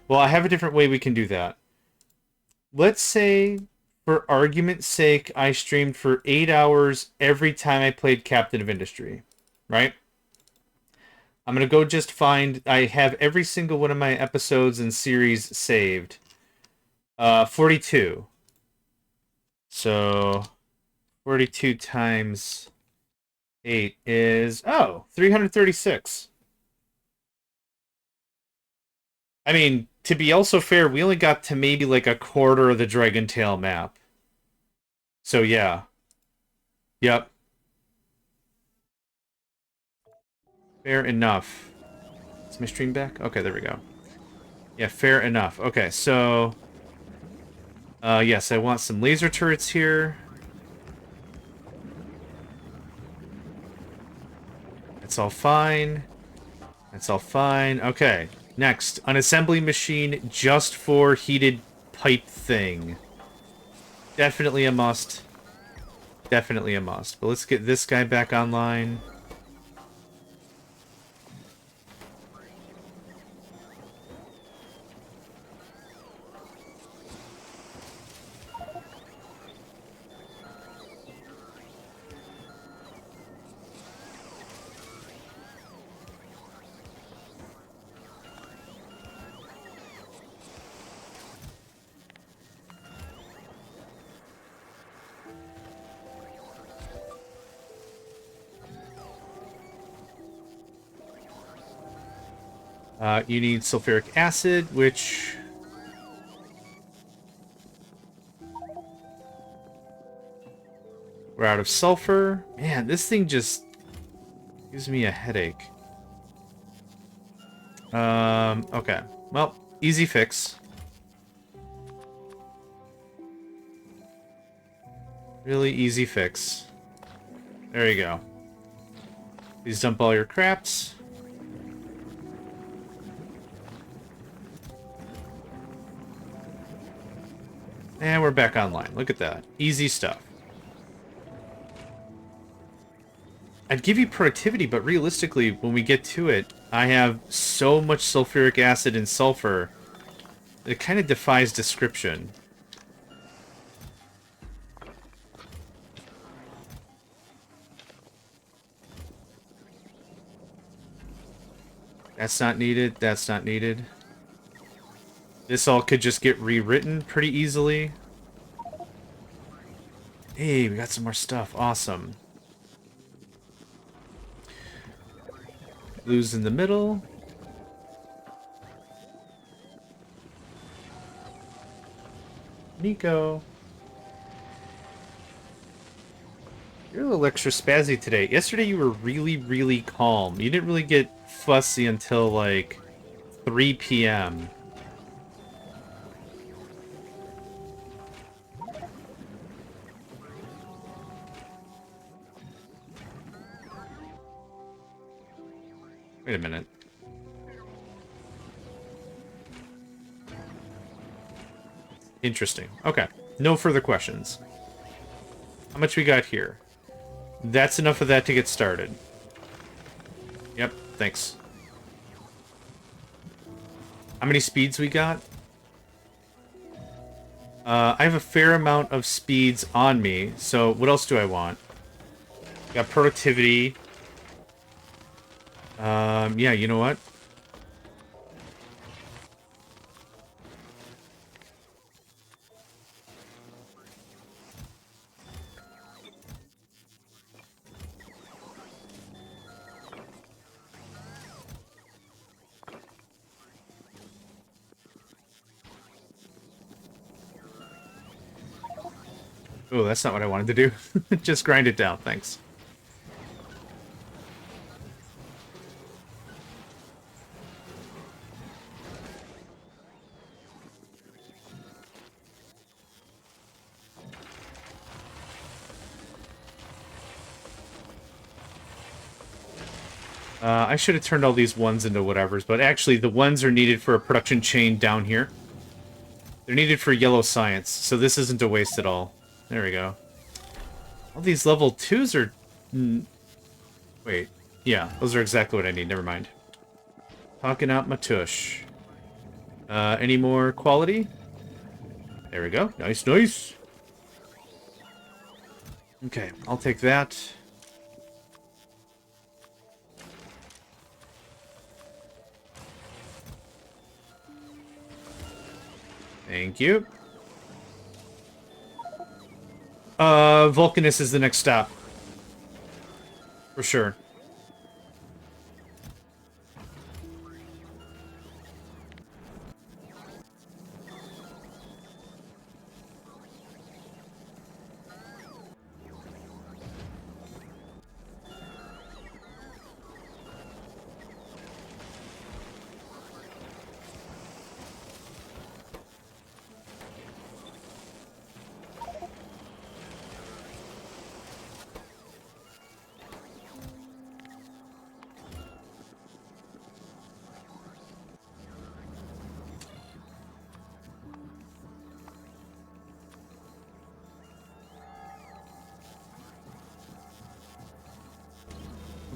Well, I have a different way we can do that. Let's say, for argument's sake, I streamed for 8 hours every time I played Captain of Industry. Right? I'm going to go just find... I have every single one of my episodes and series saved. 42. So, 42 times 8 is... Oh, 336. I mean, to be also fair, we only got to maybe like a quarter of the Dragon Tail map. So yeah. Yep. Fair enough. Is my stream back? Okay, there we go. Yeah, fair enough. Okay, so... yes, I want some laser turrets here. That's all fine. That's all fine. Okay, next. An assembly machine just for heated pipe thing. Definitely a must. Definitely a must. But let's get this guy back online. You need sulfuric acid, which... We're out of sulfur. Man, this thing just gives me a headache. Okay. Well, easy fix. Really easy fix. There you go. Please dump all your craps. And we're back online. Look at that. Easy stuff. I'd give you productivity, but realistically, when we get to it, I have so much sulfuric acid and sulfur that it kind of defies description. That's not needed. That's not needed. This all could just get rewritten pretty easily. Hey, we got some more stuff. Awesome. Blues in the middle. Nico. You're a little extra spazzy today. Yesterday you were really, really calm. You didn't really get fussy until like 3 p.m. Wait a minute. Interesting. Okay. No further questions. How much we got here? That's enough of that to get started. Yep, thanks. How many speeds we got? I have a fair amount of speeds on me, so what else do I want? Got productivity. Yeah, you know what? Oh, that's not what I wanted to do. Just grind it down, thanks. I should have turned all these ones into whatevers, but actually the ones are needed for a production chain down here. They're needed for yellow science, so this isn't a waste at all. There we go. All these level 2s are... Wait. Yeah, those are exactly what I need. Never mind. Talking out my tush. Any more quality? There we go. Nice, nice. Okay, I'll take that. Thank you. Vulcanus is the next stop. For sure.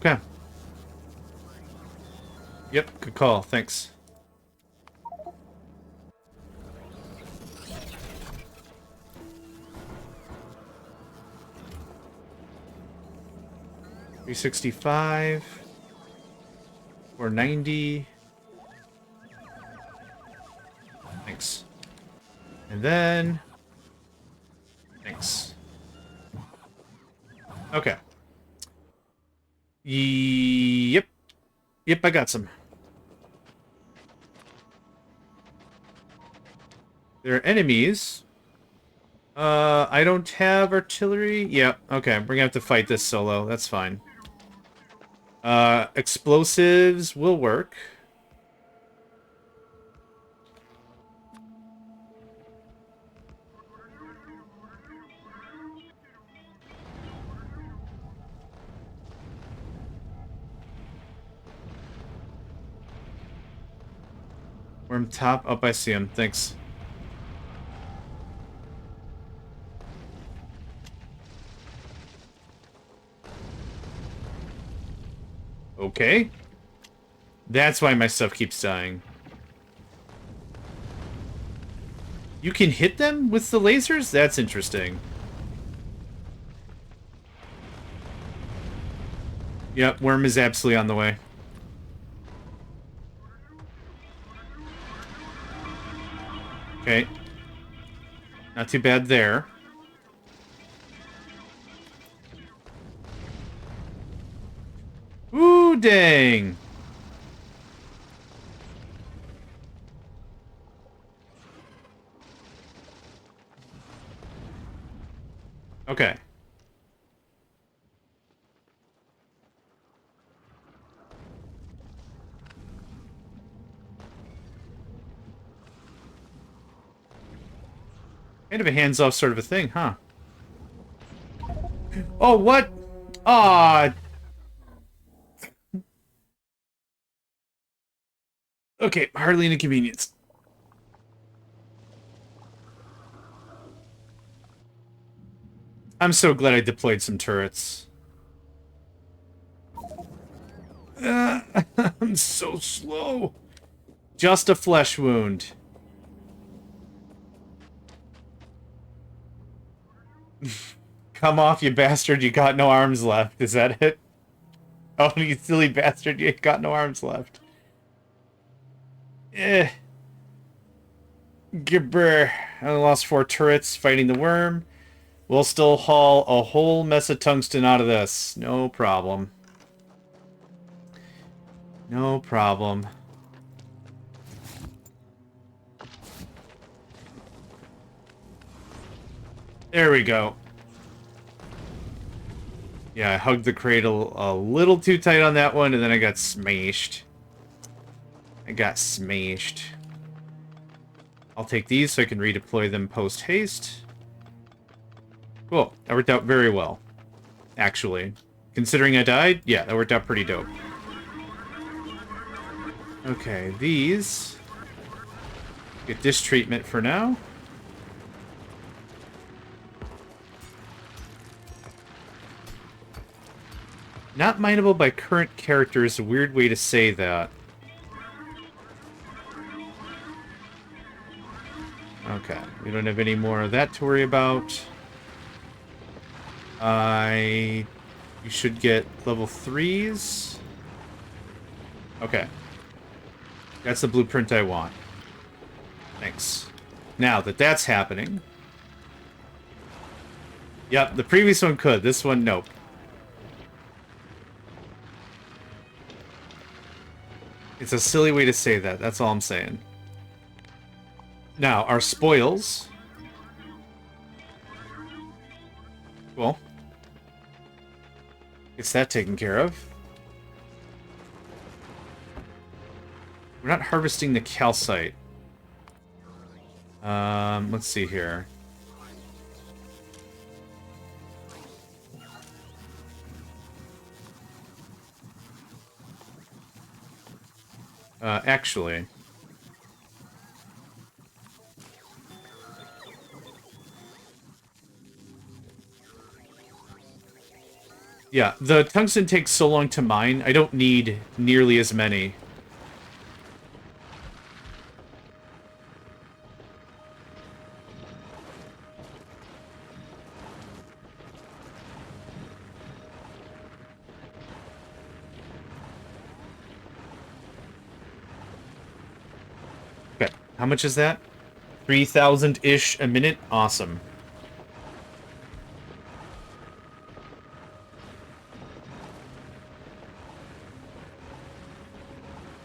Okay. Yep, good call. Thanks. $365 or 90. Thanks. And then thanks. Okay. Yep. Yep, I got some. There are enemies. I don't have artillery. Yep, okay. We're gonna have to fight this solo. That's fine. Explosives will work. Worm top. Up, I see him. Thanks. Okay. That's why my stuff keeps dying. You can hit them with the lasers? That's interesting. Yep, worm is absolutely on the way. Okay. Not too bad there. Ooh, dang! Okay. Kind of a hands-off sort of a thing, huh? Oh, what? Aw, Okay, hardly an inconvenience. I'm so glad I deployed some turrets. I'm so slow. Just a flesh wound. Come off, you bastard. You got no arms left. Is that it? Oh, you silly bastard. You got no arms left. Eh. Gibber. I lost 4 turrets fighting the worm. We'll still haul a whole mess of tungsten out of this. No problem. No problem. There we go. Yeah, I hugged the cradle a little too tight on that one, and then I got smashed. I'll take these so I can redeploy them post-haste. Cool. That worked out very well. Actually. Considering I died, yeah, that worked out pretty dope. Okay, these... get this treatment for now. Not mineable by current character is a weird way to say that. Okay, we don't have any more of that to worry about. You should get level 3s. Okay. That's the blueprint I want. Thanks. Now that that's happening... Yep, the previous one could. This one, nope. It's a silly way to say that. That's all I'm saying. Now, our spoils. Cool. Gets that taken care of. We're not harvesting the calcite. Let's see here. Actually... Yeah, the tungsten takes so long to mine, I don't need nearly as many. Okay, how much is that? 3,000-ish a minute? Awesome.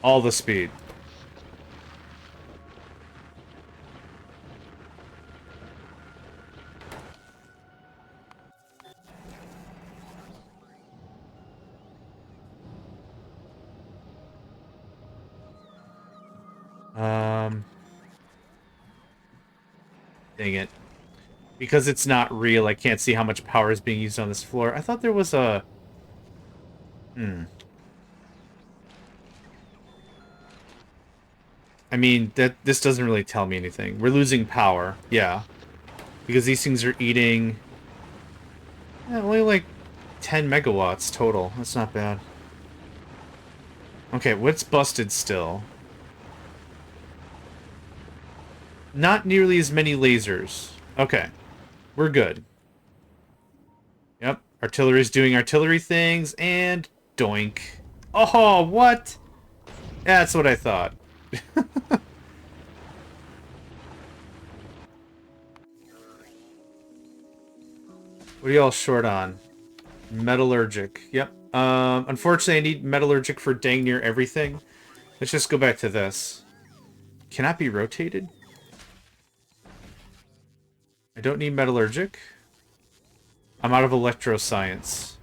All the speed. Dang it. Because it's not real, I can't see how much power is being used on this floor. I thought there was a... I mean, this doesn't really tell me anything. We're losing power, yeah. Because these things are eating... only like 10 megawatts total. That's not bad. Okay, what's busted still? Not nearly as many lasers. Okay. We're good. Yep. Artillery's doing artillery things, and doink. Oh, what? That's what I thought. What are y'all short on? Metallurgic. Yep. Unfortunately, I need metallurgic for dang near everything. Let's just go back to this. Cannot be rotated? I don't need metallurgic. I'm out of electroscience.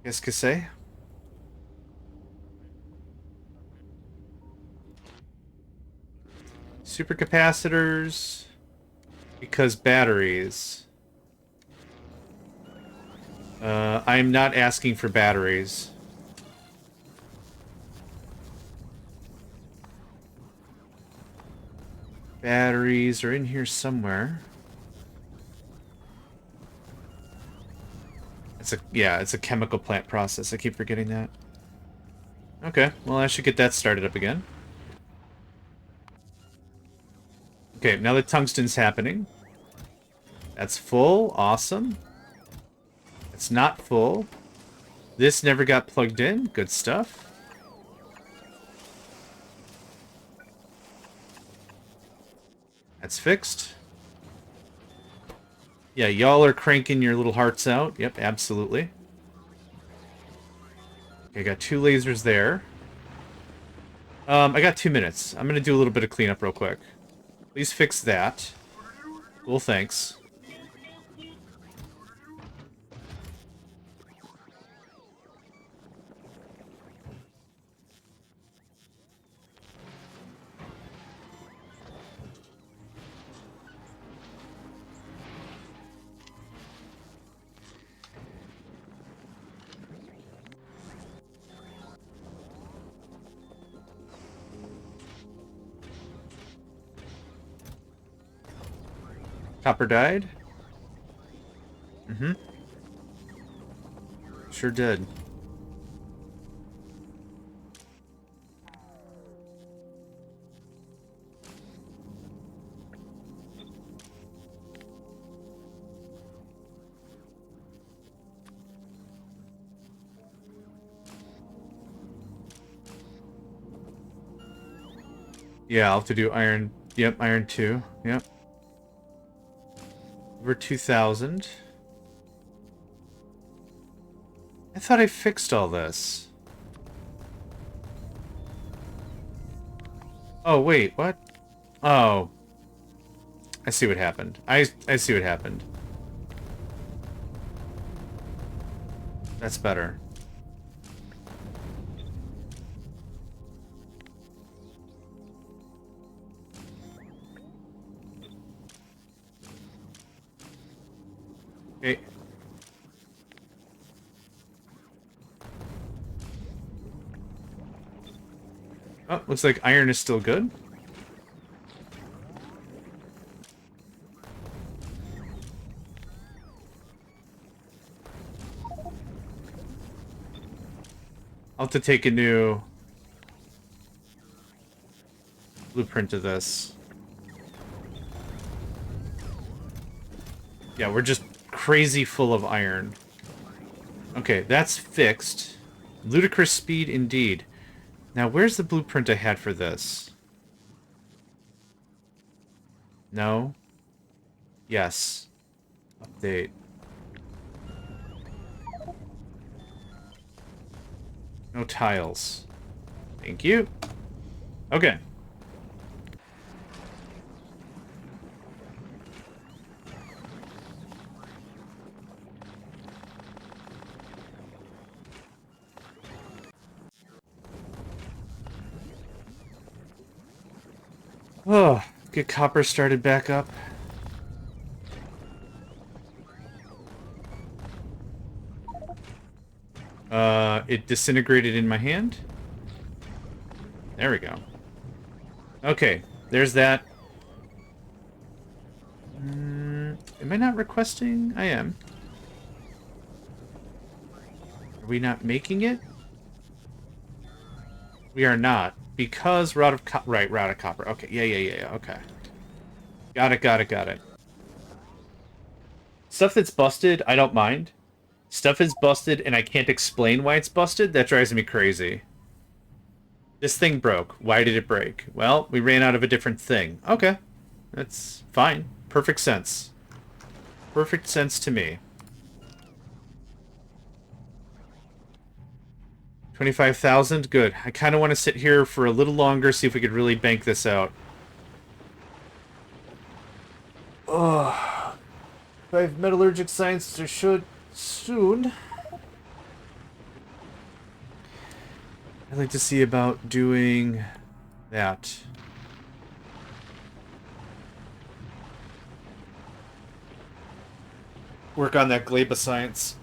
Qu'est-ce que c'est? Supercapacitors. Because batteries. I'm not asking for batteries. Batteries are in here somewhere. It's a chemical plant process. I keep forgetting that. Okay, well I should get that started up again. Okay, now the tungsten's happening. That's full. Awesome. It's not full. This never got plugged in. Good stuff. That's fixed. Yeah, y'all are cranking your little hearts out. Yep, absolutely. Okay, got 2 lasers there. I got 2 minutes. I'm gonna do a little bit of cleanup real quick. Please fix that. Cool, thanks. Copper died? Mm-hmm. Sure did. Yeah, I'll have to do iron. Yep, iron 2. Yep. Over 2,000. I thought I fixed all this. Oh, wait, what? Oh. I see what happened. I see what happened. That's better. Okay. Oh, looks like iron is still good. I'll have to take a new blueprint of this. Yeah, we're just crazy full of iron. Okay, that's fixed. Ludicrous speed indeed. Now, where's the blueprint I had for this? No? Yes. Update. No tiles. Thank you. Okay. Oh, get copper started back up. It disintegrated in my hand. There we go. Okay, there's that. Am I not requesting? I am. Are we not making it? We are not. Because rod of rod of copper. Okay, yeah, okay. Got it. Stuff that's busted, I don't mind. Stuff is busted and I can't explain why it's busted, that drives me crazy. This thing broke. Why did it break? Well, we ran out of a different thing. Okay. That's fine. Perfect sense. Perfect sense to me. 25,000? Good. I kind of want to sit here for a little longer, see if we could really bank this out. Oh. 5 metallurgic science should soon. I'd like to see about doing that. Work on that Gleba science.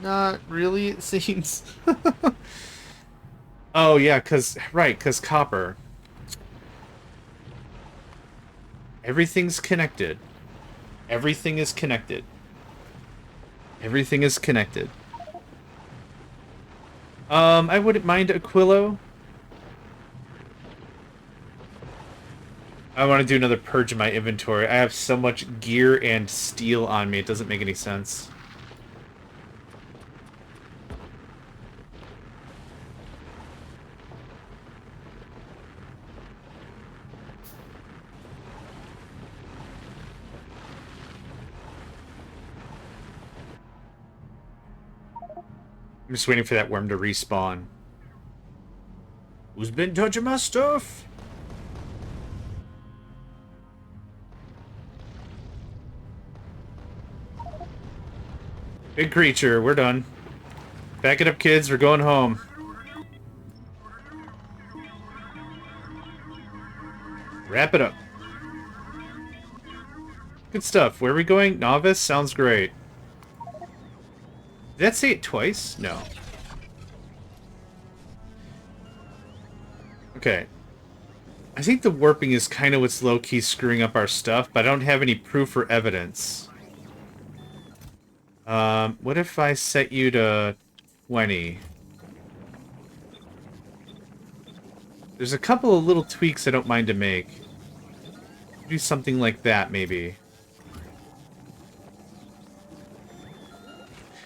Not really, it seems. Oh, yeah, because copper. Everything's connected. Everything is connected. Everything is connected. I wouldn't mind Aquilo. I want to do another purge of my inventory. I have so much gear and steel on me, it doesn't make any sense. I'm just waiting for that worm to respawn. Who's been touching my stuff? Big creature, we're done. Back it up, kids, we're going home. Wrap it up. Good stuff. Where are we going? Novice? Sounds great. Did that say it twice? No. Okay. I think the warping is kind of what's low-key screwing up our stuff, but I don't have any proof or evidence. What if I set you to 20? There's a couple of little tweaks I don't mind to make. Do something like that, maybe.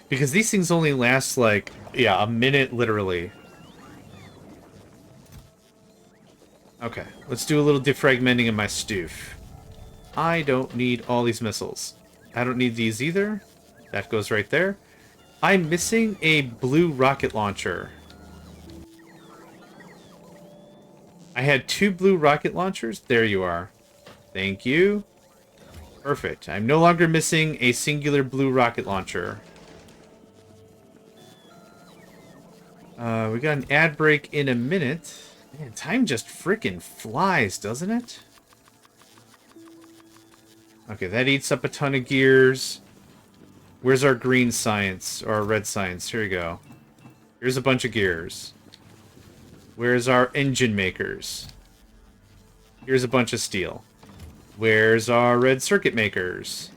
Because these things only last, like, yeah, a minute, literally. Okay, let's do a little defragmenting of my stoof. I don't need all these missiles. I don't need these either. That goes right there. I'm missing a blue rocket launcher. I had 2 blue rocket launchers. There you are. Thank you. Perfect. I'm no longer missing a singular blue rocket launcher. We got an ad break in a minute. Man, time just freaking flies, doesn't it? Okay, that eats up a ton of gears. Where's our green science? Or our red science? Here we go. Here's a bunch of gears. Where's our engine makers? Here's a bunch of steel. Where's our red circuit makers?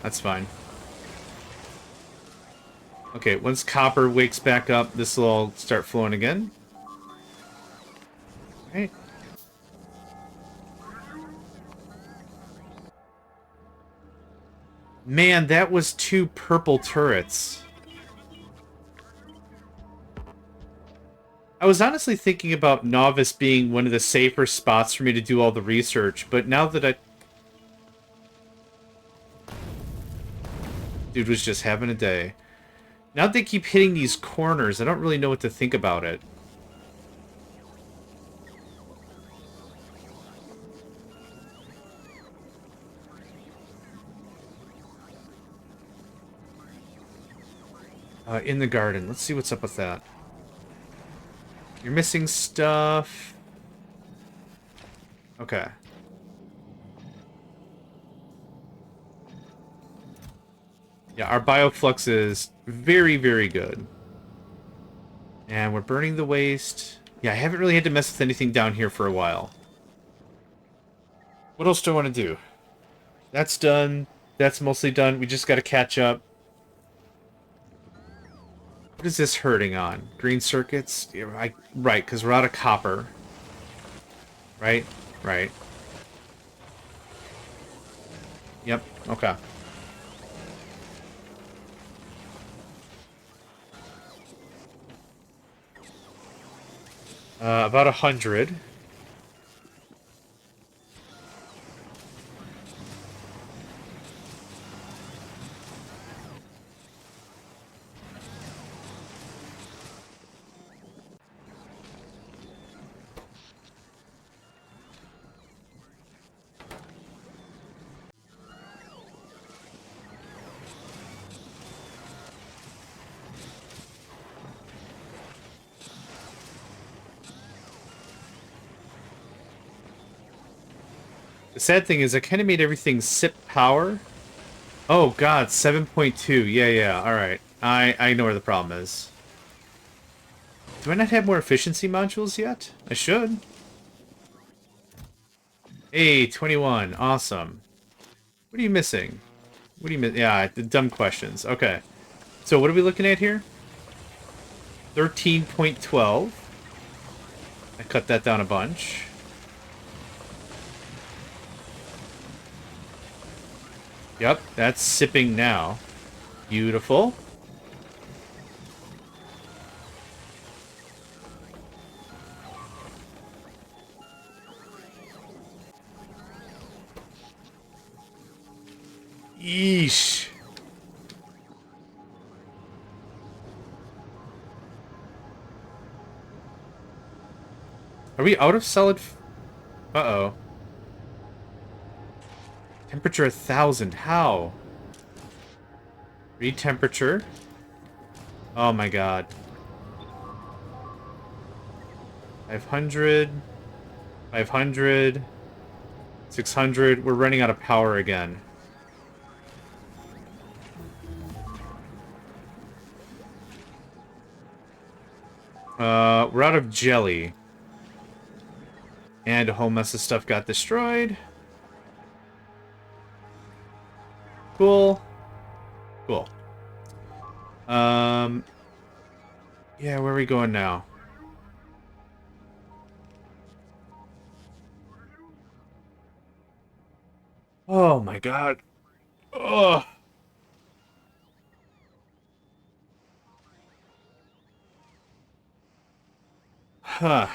That's fine. Okay, once copper wakes back up, this will all start flowing again. Right. Man, that was 2 purple turrets. I was honestly thinking about Novice being one of the safer spots for me to do all the research, but now that I... Dude was just having a day. Now that they keep hitting these corners, I don't really know what to think about it. In the garden. Let's see what's up with that. You're missing stuff. Okay. Yeah, our bioflux is very, very good. And we're burning the waste. Yeah, I haven't really had to mess with anything down here for a while. What else do I want to do? That's done. That's mostly done. We just got to catch up. What is this hurting on? Green circuits? Yeah, right, because we're out of copper. Right? Right. Yep, okay. About 100. The sad thing is I kind of made everything sip power. Oh god, 7.2. Yeah, alright. I know where the problem is. Do I not have more efficiency modules yet? I should. Hey, 21. Awesome. What are you missing? What do you miss? Yeah, the dumb questions. Okay. So what are we looking at here? 13.12. I cut that down a bunch. Yep, that's sipping now. Beautiful. Yeesh. Are we out of solid uh-oh. Temperature 1,000. How? Read temperature. Oh my god. 500. 500. 600. We're running out of power again. We're out of jelly. And a whole mess of stuff got destroyed. Cool. Cool. Yeah, where are we going now? Oh my god. Ugh. Huh.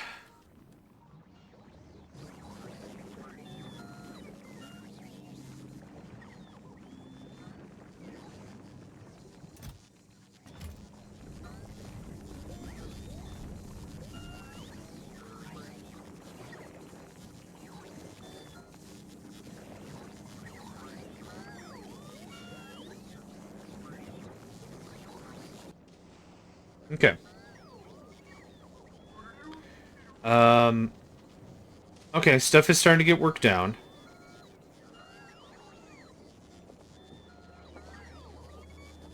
Okay. Okay, stuff is starting to get worked down.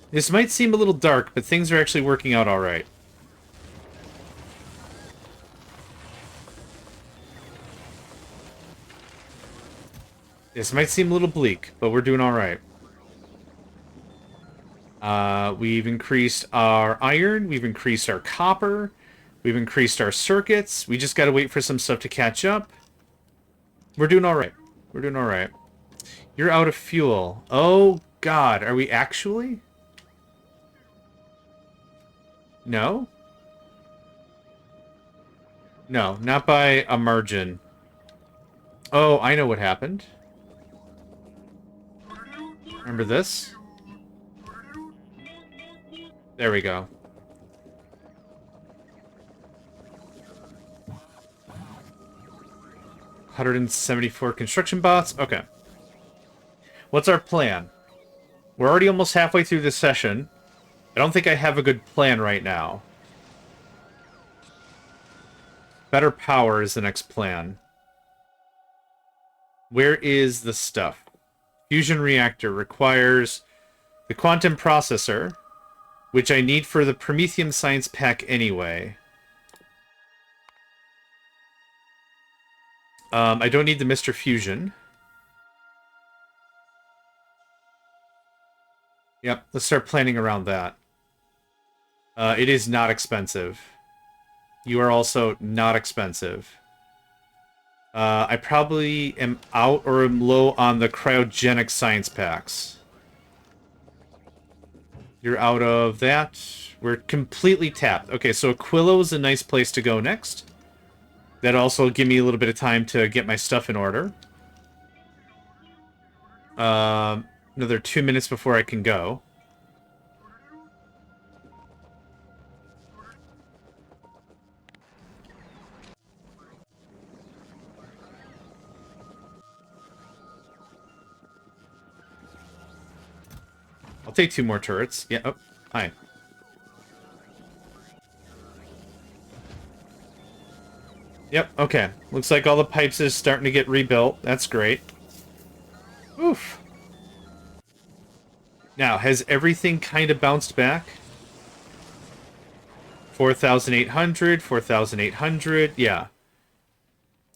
This might seem a little dark, but things are actually working out alright. This might seem a little bleak, but we're doing alright. We've increased our iron, we've increased our copper, we've increased our circuits. We just gotta wait for some stuff to catch up. We're doing alright. We're doing alright. You're out of fuel. Oh, God. Are we actually? No? No, not by a margin. Oh, I know what happened. Remember this? There we go. $174 construction bots. Okay. What's our plan? We're already almost halfway through this session. I don't think I have a good plan right now. Better power is the next plan. Where is the stuff? Fusion reactor requires the quantum processor, which I need for the Prometheum science pack anyway. I don't need the Mr. Fusion. Yep, let's start planning around that. It is not expensive. You are also not expensive. I probably am out or am low on the cryogenic science packs. You're out of that. We're completely tapped. Okay, so Aquilo is a nice place to go next. That also give me a little bit of time to get my stuff in order. Another 2 minutes before I can go. I'll take 2 more turrets. Yeah, oh, hi. Yep, okay. Looks like all the pipes is starting to get rebuilt. That's great. Oof. Now, has everything kind of bounced back? 4,800, 4,800, yeah.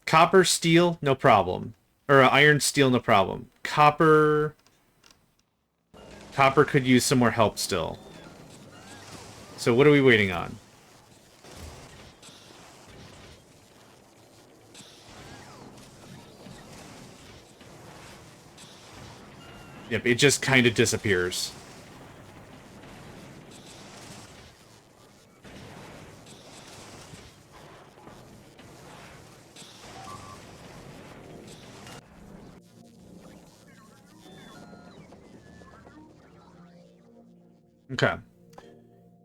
Copper, steel, no problem. Or iron, steel, no problem. Copper... Copper could use some more help still. So what are we waiting on? Yep, it just kind of disappears. Okay.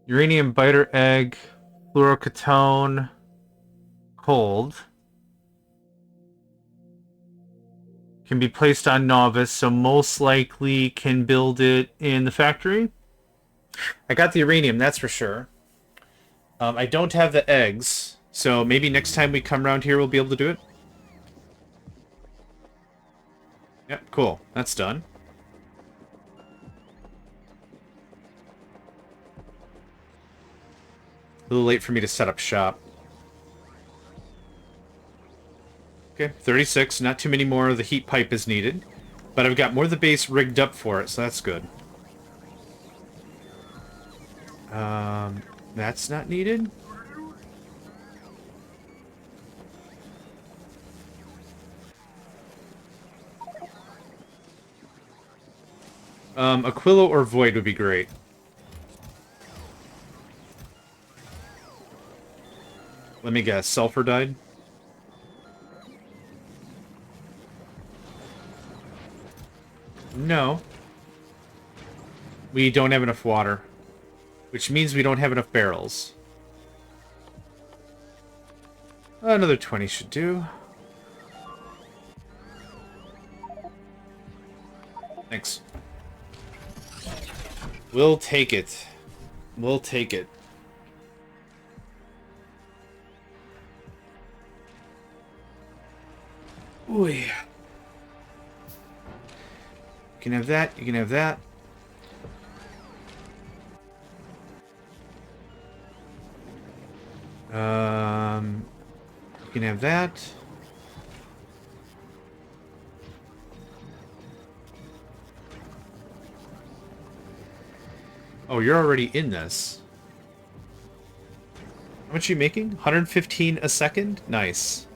Uranium biter egg, fluorocatone, cold. Can be placed on novice, so most likely can build it in the factory. I got the uranium, that's for sure. I don't have the eggs, so maybe next time we come around here we'll be able to do it. Yep, cool. That's done. A little late for me to set up shop. Okay, 36. Not too many more of the heat pipe is needed. But I've got more of the base rigged up for it, so that's good. That's not needed. Aquilo or Void would be great. Let me guess, sulfur died? No. We don't have enough water. Which means we don't have enough barrels. Another 20 should do. Thanks. We'll take it. We'll take it. Ooh, yeah. You can have that, you can have that. You can have that. Oh, you're already in this. How much are you making? 115 a second? Nice.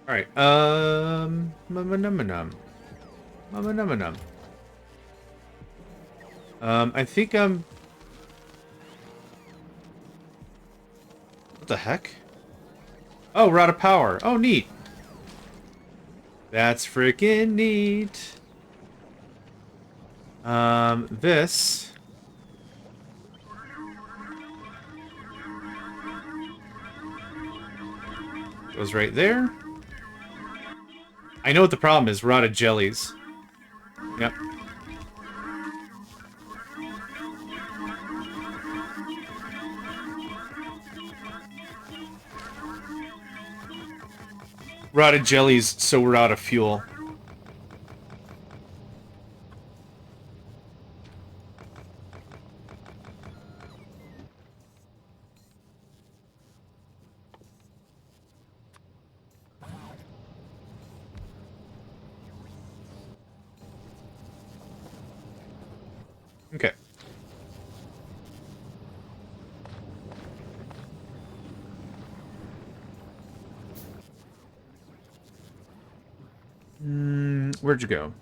Alright, I think I'm... What the heck? Oh, we're out of power. Oh, neat. That's freaking neat. This... goes right there. I know what the problem is. We're out of jellies. Yep. We're out of jellies, so we're out of fuel. Okay. Where'd you go?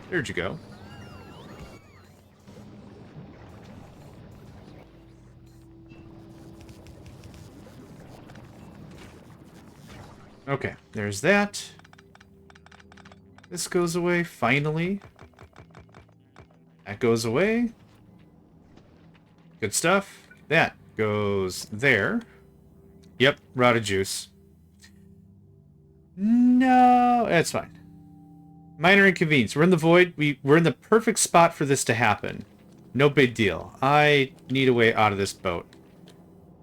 There'd you go. Okay, there's that. This goes away, finally. That goes away. Good stuff. That goes there. Yep, rotted juice. No, that's fine. Minor inconvenience. We're in the void. We're in the perfect spot for this to happen. No big deal. I need a way out of this boat.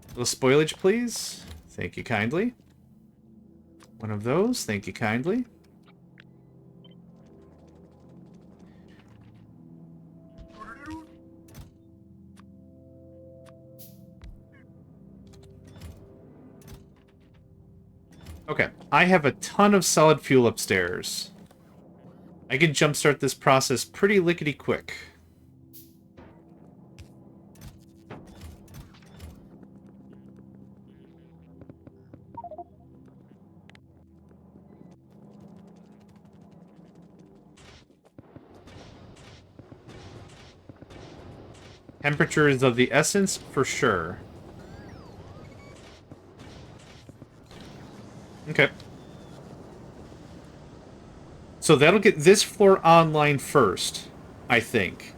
A little spoilage, please. Thank you kindly. One of those. Thank you kindly. Okay. I have a ton of solid fuel upstairs. I can jumpstart this process pretty lickety-quick. Temperature is of the essence, for sure. Okay. So that'll get this floor online first, I think.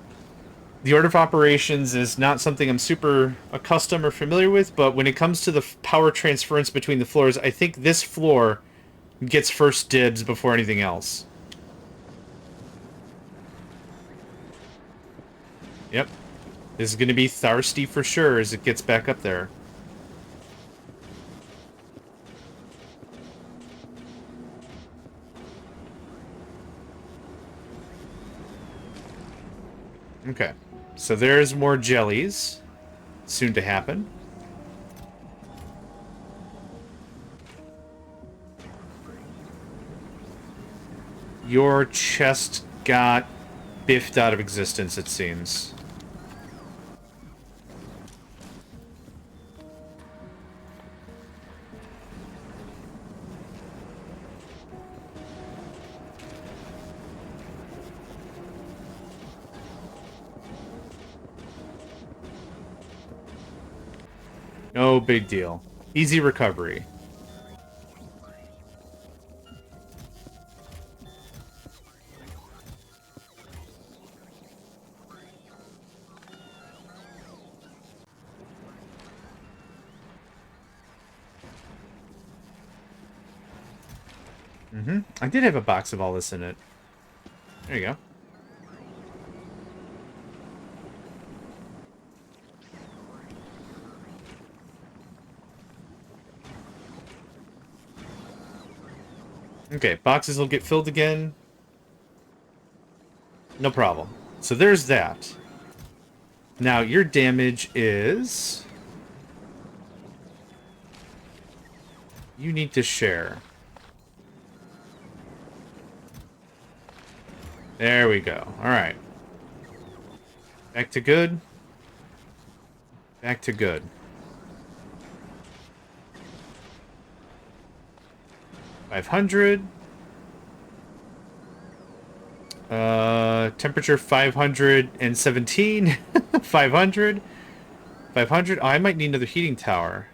The order of operations is not something I'm super accustomed or familiar with, but when it comes to the power transference between the floors, I think this floor gets first dibs before anything else. Yep. This is going to be thirsty for sure as it gets back up there. Okay. So there's more jellies. Soon to happen. Your chest got biffed out of existence, it seems. No big deal. Easy recovery. I did have a box of all this in it. There you go. Okay, boxes will get filled again. No problem. So there's that. Now, your damage is... You need to share. There we go. Alright. Back to good. Back to good. $500. Temperature 517. 500. 500. Oh, I might need another heating tower.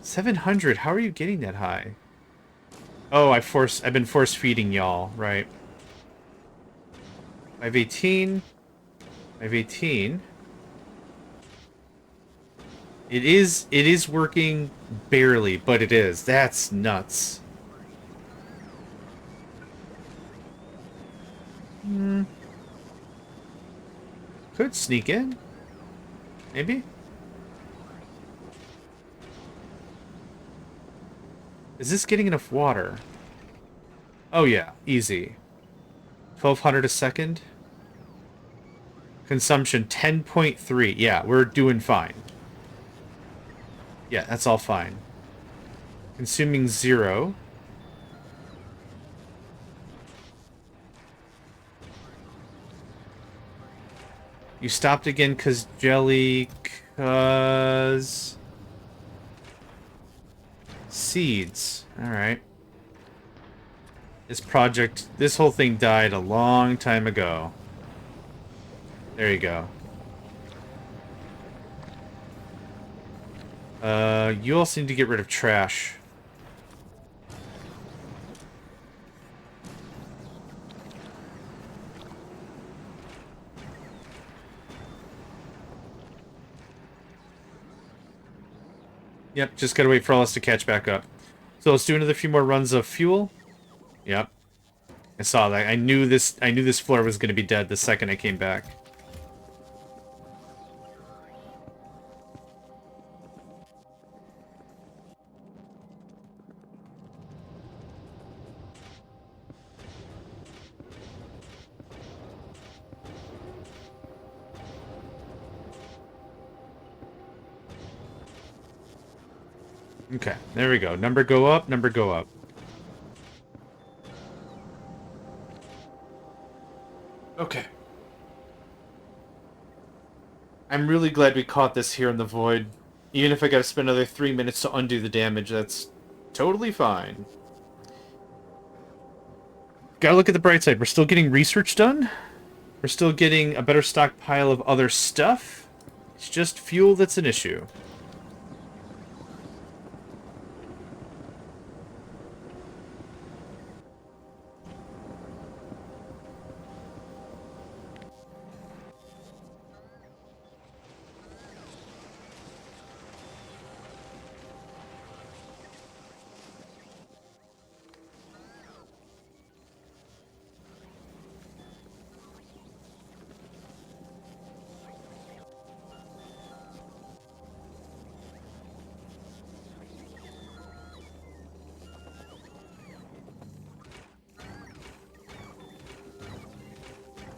700. How are you getting that high? Oh, I've been force feeding y'all, right? 518. 518. It is working barely, but it is. That's nuts. Could sneak in. Maybe. Is this getting enough water? Oh yeah, easy. 1200 a second. Consumption 10.3. Yeah, we're doing fine. Yeah, that's all fine. Consuming 0. You stopped again because jelly, cause... Seeds. Alright. This whole thing died a long time ago. There you go. You also need to get rid of trash. Yep, just gotta wait for all this to catch back up. So let's do another few more runs of fuel. Yep. I saw that. I knew this floor was going to be dead the second I came back. Okay, there we go. Number go up, number go up. Okay. I'm really glad we caught this here in the void. Even if I gotta spend another 3 minutes to undo the damage, that's totally fine. Gotta look at the bright side. We're still getting research done. We're still getting a better stockpile of other stuff. It's just fuel that's an issue.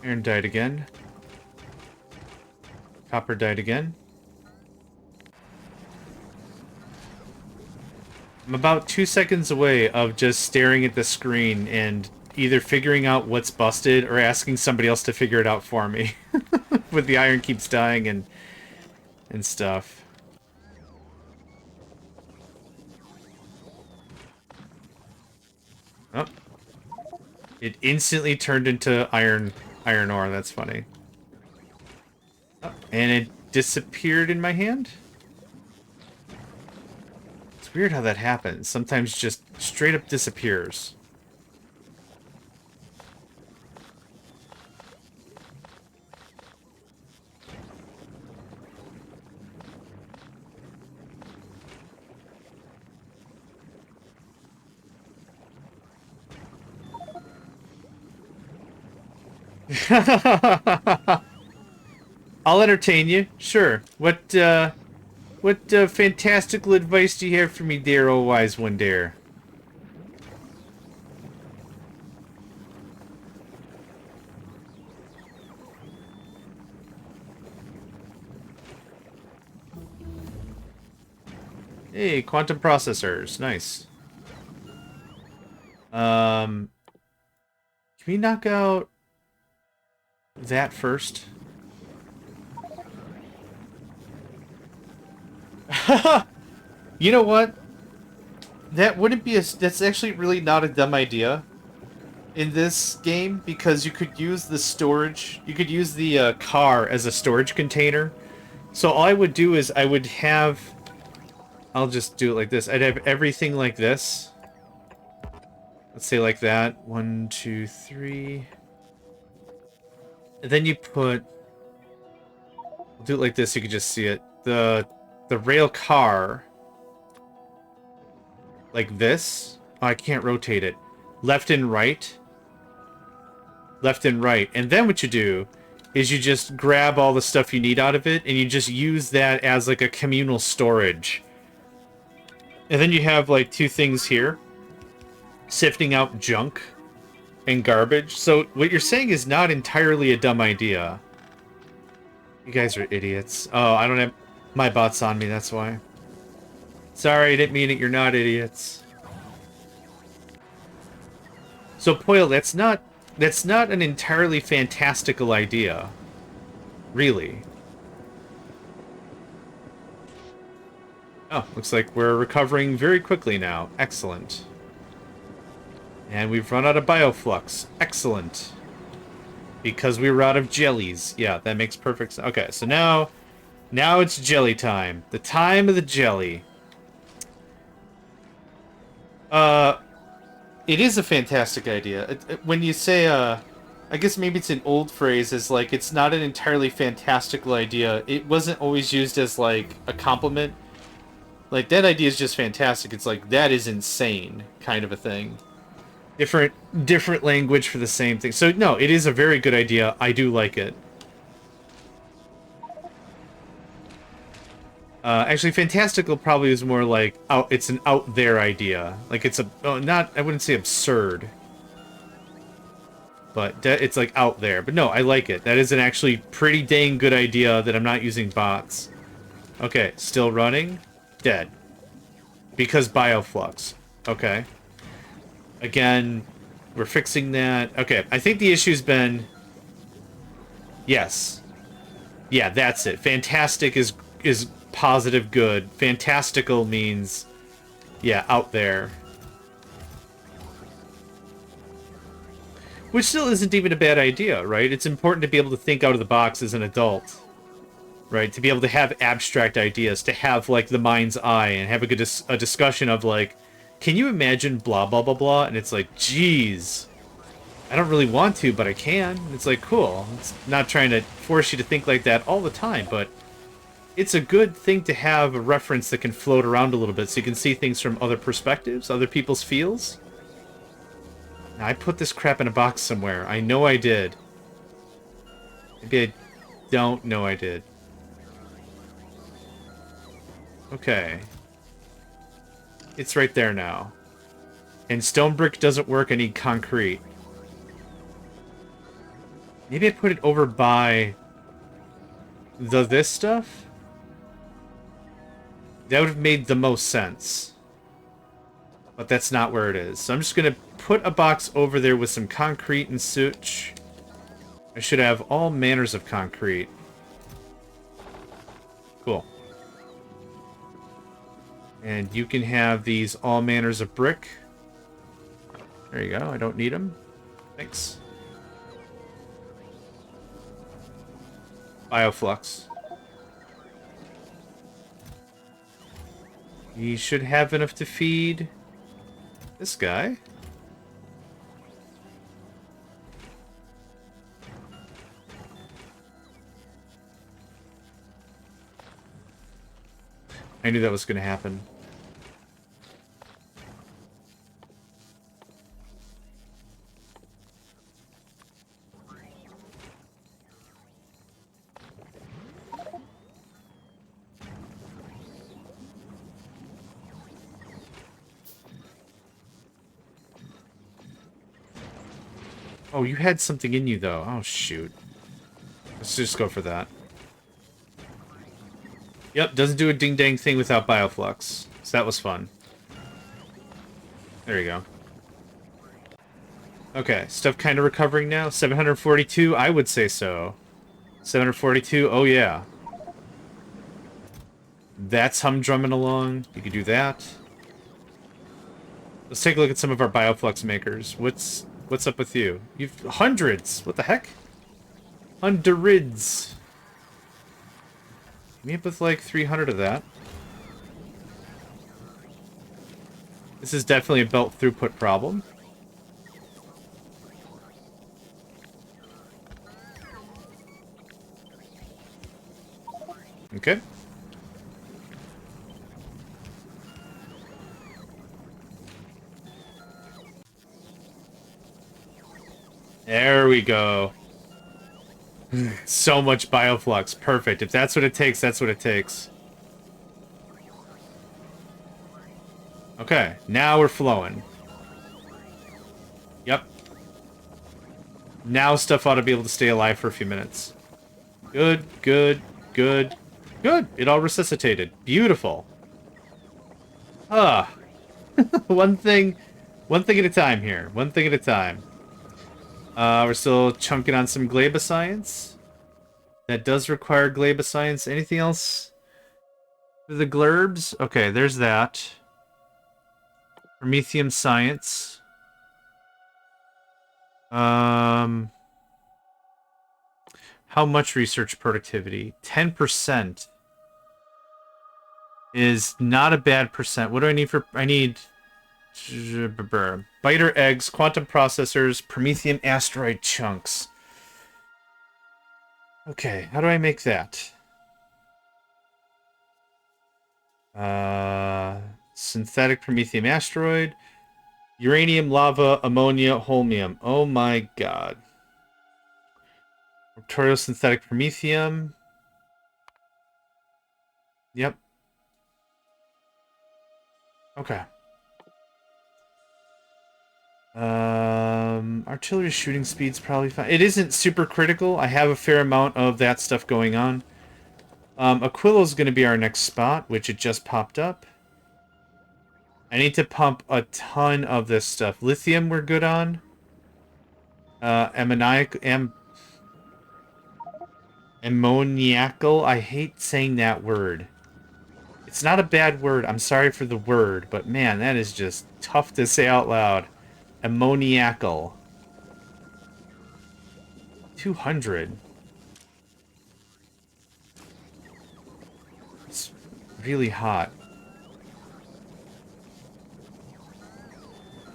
Iron died again. Copper died again. I'm about 2 seconds away of just staring at the screen and either figuring out what's busted or asking somebody else to figure it out for me. With the iron keeps dying and stuff. Oh. It instantly turned into iron ore. That's funny. Oh, and it disappeared in my hand? It's weird how that happens. Sometimes just straight up disappears. I'll entertain you. Sure. What fantastical advice do you have for me, dear old wise one, dear? Hey, quantum processors. Nice. Can we knock out that first? You know what? That wouldn't be that's actually really not a dumb idea in this game, because you could use the storage, you could use the car as a storage container. So all I would do is I would have, I'll just do it like this. I'd have everything like this. Let's say like that. 1, 2, 3. And then you put, I'll do it like this so you can just see it. The rail car, like this. Oh, I can't rotate it. Left and right. Left and right. And then what you do is you just grab all the stuff you need out of it, and you just use that as like a communal storage. And then you have like 2 things here. Sifting out junk and garbage. So what you're saying is not entirely a dumb idea. You guys are idiots. Oh, I don't have my bot's on me, that's why. Sorry, I didn't mean it. You're not idiots. So, Poil, that's not an entirely fantastical idea. Really. Oh, looks like we're recovering very quickly now. Excellent. And we've run out of bioflux. Excellent. Because we were out of jellies. Yeah, that makes perfect sense. Okay, so now it's jelly time. The time of the jelly. It is a fantastic idea. When you say, I guess maybe it's an old phrase, is like, it's not an entirely fantastical idea. It wasn't always used as, like, a compliment. Like, that idea is just fantastic. It's like, that is insane, kind of a thing. Different language for the same thing. So no, it is a very good idea. I do like it. Actually, fantastical probably is more like it's an out there idea. Like it's not, I wouldn't say absurd, but it's like out there. But no, I like it. That is an actually pretty dang good idea that I'm not using bots. Okay, still running, dead because bioflux. Okay, again, we're fixing that. Okay, I think the issue's been yes, yeah, that's it. Fantastic is positive good. Fantastical means yeah, out there. Which still isn't even a bad idea, right? It's important to be able to think out of the box as an adult, right? To be able to have abstract ideas, to have, like, the mind's eye, and have a discussion of, like, can you imagine blah, blah, blah, blah? And it's like, geez, I don't really want to, but I can. It's like, cool. It's not trying to force you to think like that all the time, but it's a good thing to have a reference that can float around a little bit so you can see things from other perspectives, other people's feels. Now, I put this crap in a box somewhere. I know I did. Maybe I don't know I did. Okay. It's right there now. And stone brick doesn't work, I need concrete. Maybe I put it over by this stuff? That would have made the most sense. But that's not where it is. So I'm just going to put a box over there with some concrete and such. I should have all manners of concrete. Cool. And you can have these all manners of brick. There you go. I don't need them. Thanks. Bioflux. He should have enough to feed this guy. I knew that was going to happen. Oh, you had something in you, though. Oh, shoot. Let's just go for that. Yep, doesn't do a ding-dang thing without bioflux. So that was fun. There you go. Okay, stuff kind of recovering now. 742, I would say so. 742, oh yeah. That's humdrumming along. You could do that. Let's take a look at some of our bioflux makers. What's up with you? You've hundreds. What the heck? Hundreds. Me up with like 300 of that. This is definitely a belt throughput problem. Okay. There we go. So much bioflux. Perfect. If that's what it takes, that's what it takes. Okay, now we're flowing. Yep. Now stuff ought to be able to stay alive for a few minutes. Good, good, good, good. It all resuscitated. Beautiful. Ah. one thing at a time here. One thing at a time. We're still chunking on some gleba science. That does require gleba science. Anything else? The glurbs? Okay, there's that. Promethium science. How much research productivity? 10% is not a bad percent. What do I need for... I need... Biter eggs, quantum processors, Promethium asteroid chunks. Okay, how do I make that? Synthetic Promethium asteroid. Uranium, lava, ammonia, holmium. Oh my god. Factorio synthetic promethium. Yep. Okay. Artillery shooting speed's probably fine. It isn't super critical. I have a fair amount of that stuff going on. Aquilo's going to be our next spot, which it just popped up. I need to pump a ton of this stuff. Lithium we're good on. Ammoniacal. I hate saying that word. It's not a bad word. I'm sorry for the word, but man, that is just tough to say out loud. Ammoniacal. 200. It's really hot.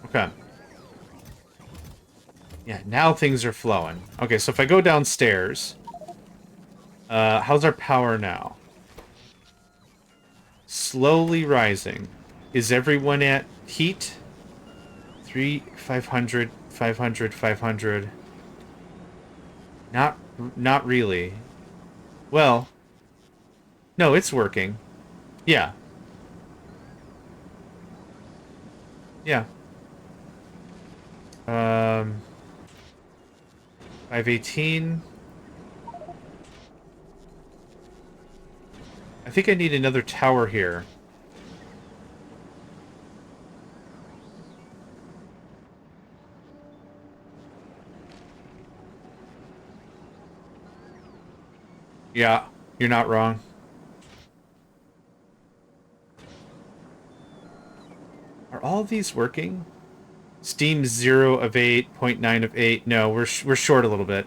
Okay. Yeah, now things are flowing. Okay, so if I go downstairs, how's our power now? Slowly rising. Is everyone at heat? 500, 500, 500. Not really. Well, no, it's working. Yeah. Yeah. 518. I think I need another tower here. Yeah, you're not wrong. Are all of these working? Steam 0 of 8, 0.9 of 8. No, we're short a little bit.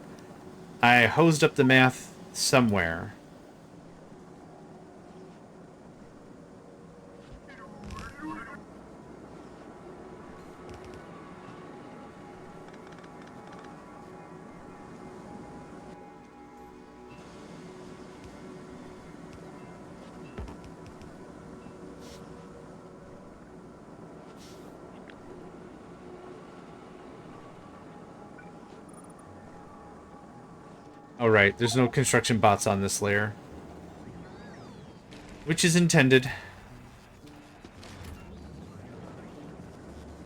I hosed up the math somewhere. Oh, right. There's no construction bots on this layer. Which is intended.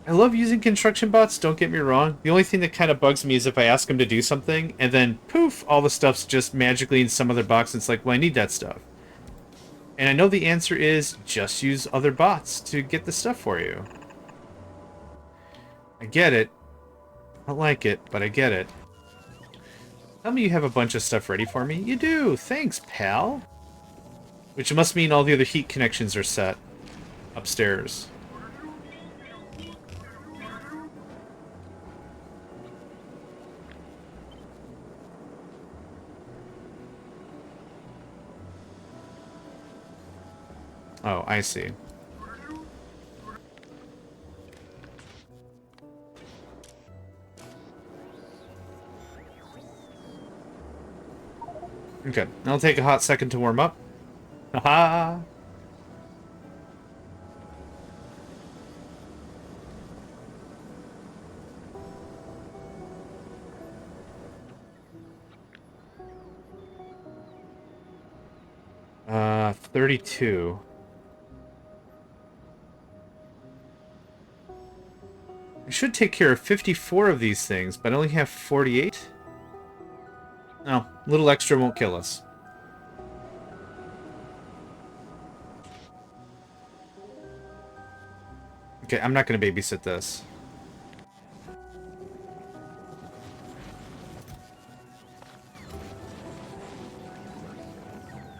I love using construction bots, don't get me wrong. The only thing that kind of bugs me is if I ask them to do something, and then, poof, all the stuff's just magically in some other box, and it's like, well, I need that stuff. And I know the answer is, just use other bots to get the stuff for you. I get it. I don't like it, but I get it. Tell me you have a bunch of stuff ready for me. You do! Thanks, pal! Which must mean all the other heat connections are set upstairs. Oh, I see. Okay, I'll take a hot second to warm up. Haha! 32. I should take care of 54 of these things, but I only have 48? No, a little extra won't kill us. Okay, I'm not going to babysit this.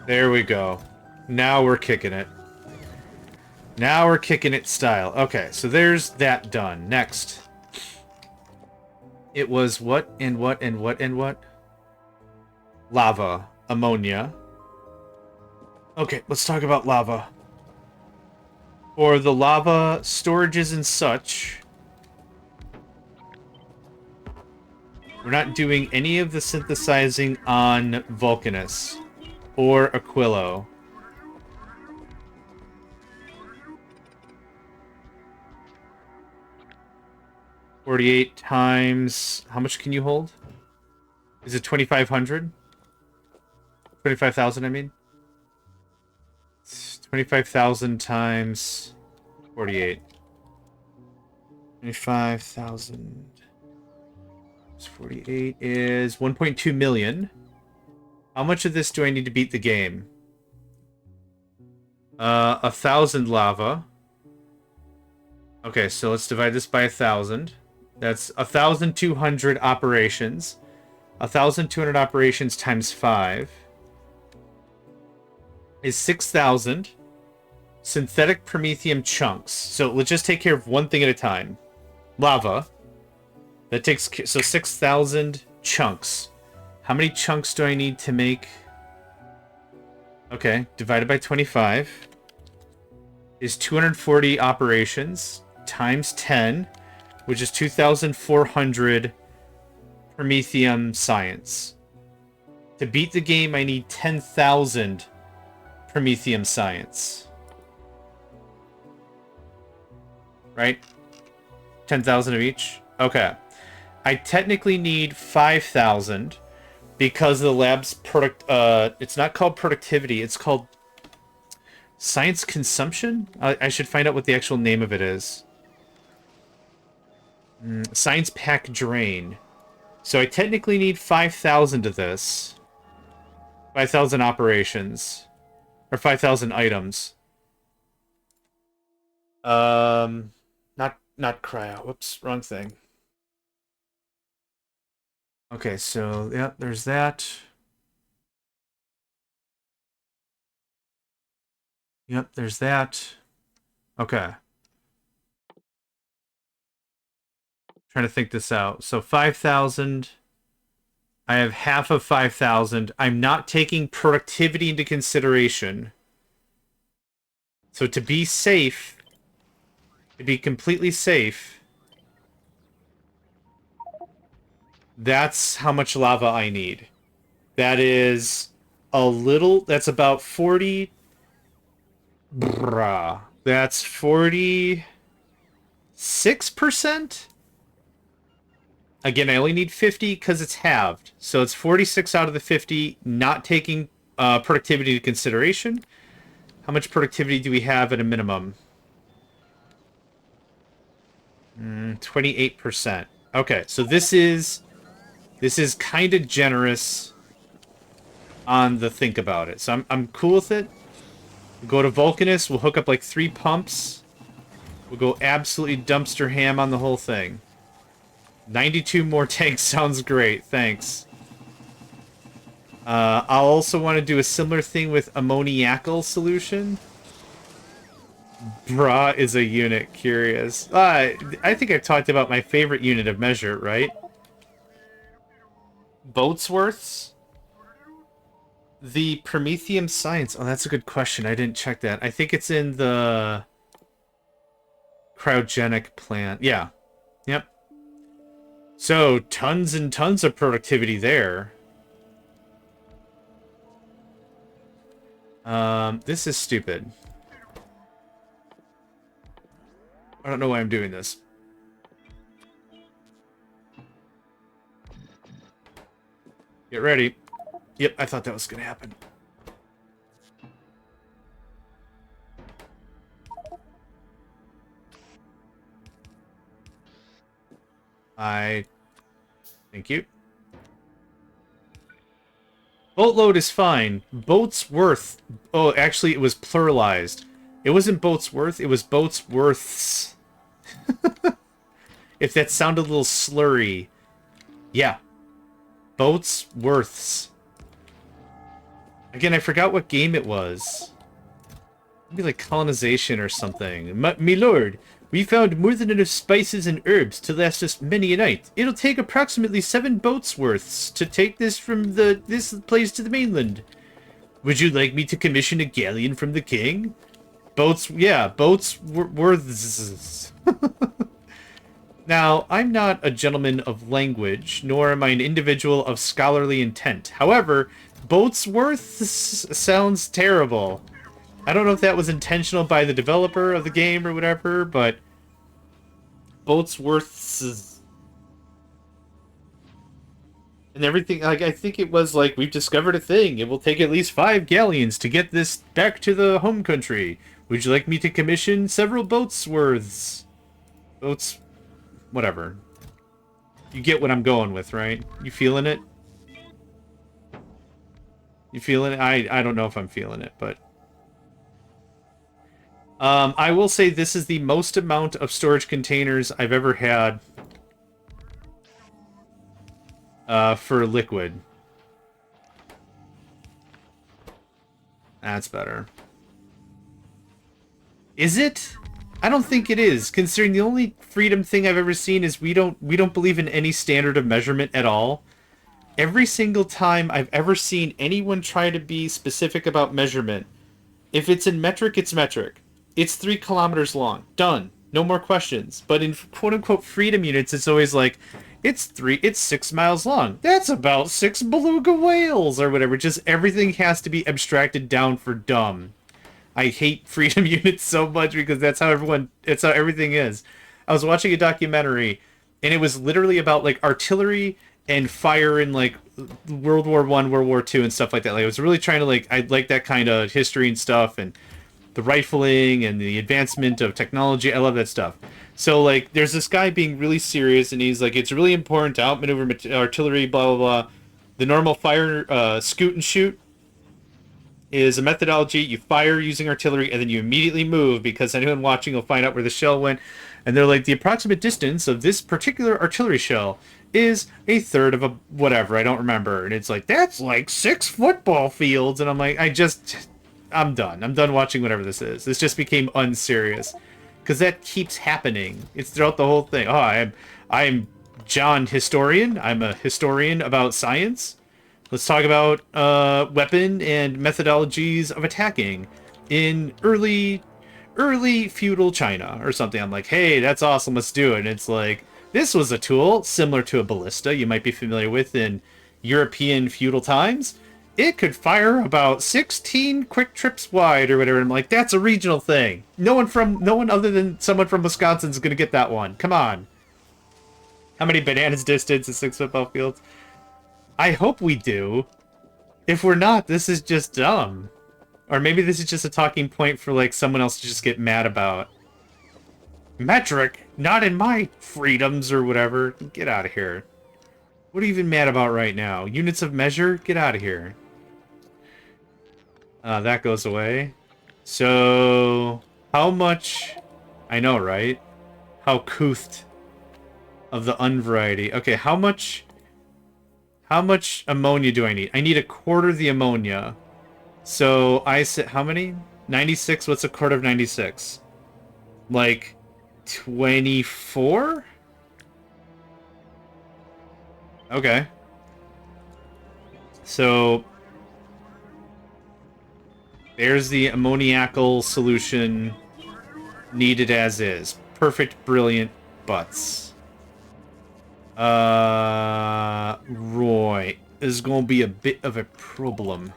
There we go. Now we're kicking it. Now we're kicking it style. Okay, so there's that done. Next. It was what and what and what and what? Lava. Ammonia. Okay, let's talk about lava. For the lava storages and such, we're not doing any of the synthesizing on Vulcanus or Aquilo. 48 times... How much can you hold? Is it 2,500? 25,000, I mean? 25,000 times 48. 25,000 times 48 is 1.2 million. How much of this do I need to beat the game? 1,000 lava. Okay, so let's divide this by 1,000. That's 1,200 operations. 1,200 operations times 5 is 6,000 synthetic promethium chunks. So let's just take care of one thing at a time. Lava. That takes... So 6,000 chunks. How many chunks do I need to make? Okay, divided by 25 is 240 operations times 10, which is 2,400 promethium science. To beat the game, I need 10,000 promethium science. Right? 10,000 of each? Okay. I technically need 5,000 because of the lab's product... it's not called productivity, it's called science consumption? I should find out what the actual name of it is. Science pack drain. So I technically need 5,000 of this. 5,000 operations. Or 5,000 items. Not cryo. Whoops, wrong thing. Okay, so, yeah, there's that. Yep, there's that. Okay. Trying to think this out. So 5,000. I have half of 5,000. I'm not taking productivity into consideration. So to be safe, to be completely safe, that's how much lava I need. That is a little... That's about 40... Bruh. That's 46%? Again, I only need 50 because it's halved. So it's 46 out of the 50, not taking productivity into consideration. How much productivity do we have at a minimum? 28%. Okay, so this is kind of generous on the think about it. So I'm cool with it. We'll go to Vulcanus. We'll hook up like 3 pumps. We'll go absolutely dumpster ham on the whole thing. 92 more tanks sounds great. Thanks. I'll also want to do a similar thing with ammoniacal solution. Bra is a unit. Curious. I think I've talked about my favorite unit of measure, right? Boatsworths? The Prometheum Science. Oh, that's a good question. I didn't check that. I think it's in the cryogenic plant. Yeah. Yep. So, tons and tons of productivity there. This is stupid. I don't know why I'm doing this. Get ready. Yep, I thought that was gonna happen. Thank you. Boatload is fine. Boat's worth. Oh, actually, it was pluralized. It wasn't boat's worth, it was boat's worths. If that sounded a little slurry. Yeah. Boat's worths. Again, I forgot what game it was. Maybe like colonization or something. Me lord, we found more than enough spices and herbs to last us many a night. It'll take approximately 7 boats' worths to take this from this place to the mainland. Would you like me to commission a galleon from the king? Boats, yeah, boats worths. Now, I'm not a gentleman of language, nor am I an individual of scholarly intent. However, boats worths sounds terrible. I don't know if that was intentional by the developer of the game or whatever, but boats worths And everything, like, I think it was like, we've discovered a thing. It will take at least 5 galleons to get this back to the home country. Would you like me to commission several boats worths? Boats, whatever. You get what I'm going with, right? You feeling it? You feeling it? I don't know if I'm feeling it, but... I will say this is the most amount of storage containers I've ever had for liquid. That's better. Is it? I don't think it is, considering the only freedom thing I've ever seen is we don't believe in any standard of measurement at all. Every single time I've ever seen anyone try to be specific about measurement, if it's in metric, it's metric. It's 3 kilometers long. Done. No more questions. But in quote-unquote freedom units, it's always like, it's 6 miles long. That's about 6 beluga whales, or whatever. Just everything has to be abstracted down for dumb. I hate freedom units so much because that's how everything is. I was watching a documentary, and it was literally about, like, artillery and fire in, like, World War I, World War II, and stuff like that. Like, I was really trying to, like, I like that kind of history and stuff, and the rifling and the advancement of technology. I love that stuff. So, like, there's this guy being really serious, and he's like, it's really important to outmaneuver artillery, blah, blah, blah. The normal fire, scoot and shoot is a methodology. You fire using artillery, and then you immediately move, because anyone watching will find out where the shell went. And they're like, the approximate distance of this particular artillery shell is a third of a whatever, I don't remember. And it's like, that's like 6 football fields. And I'm like, I'm done. I'm done watching whatever this is. This just became unserious. Because that keeps happening. It's throughout the whole thing. Oh, I'm John Historian. I'm a historian about science. Let's talk about weapon and methodologies of attacking in early feudal China or something. I'm like, hey, that's awesome. Let's do it. And it's like, this was a tool similar to a ballista you might be familiar with in European feudal times. It could fire about 16 quick trips wide or whatever. I'm like, that's a regional thing. No one other than someone from Wisconsin is going to get that one. Come on. How many bananas distance is 6 football fields? I hope we do. If we're not, this is just dumb. Or maybe this is just a talking point for, like, someone else to just get mad about. Metric? Not in my freedoms or whatever. Get out of here. What are you even mad about right now? Units of measure? Get out of here. That goes away. So, how much... I know, right? How couthed of the unvariety. Okay, how much ammonia do I need? I need a quarter of the ammonia. So, I said, how many? 96? What's a quarter of 96? Like, 24? Okay. So, there's the ammoniacal solution needed as is. Perfect, brilliant butts. Right. This is gonna be a bit of a problem.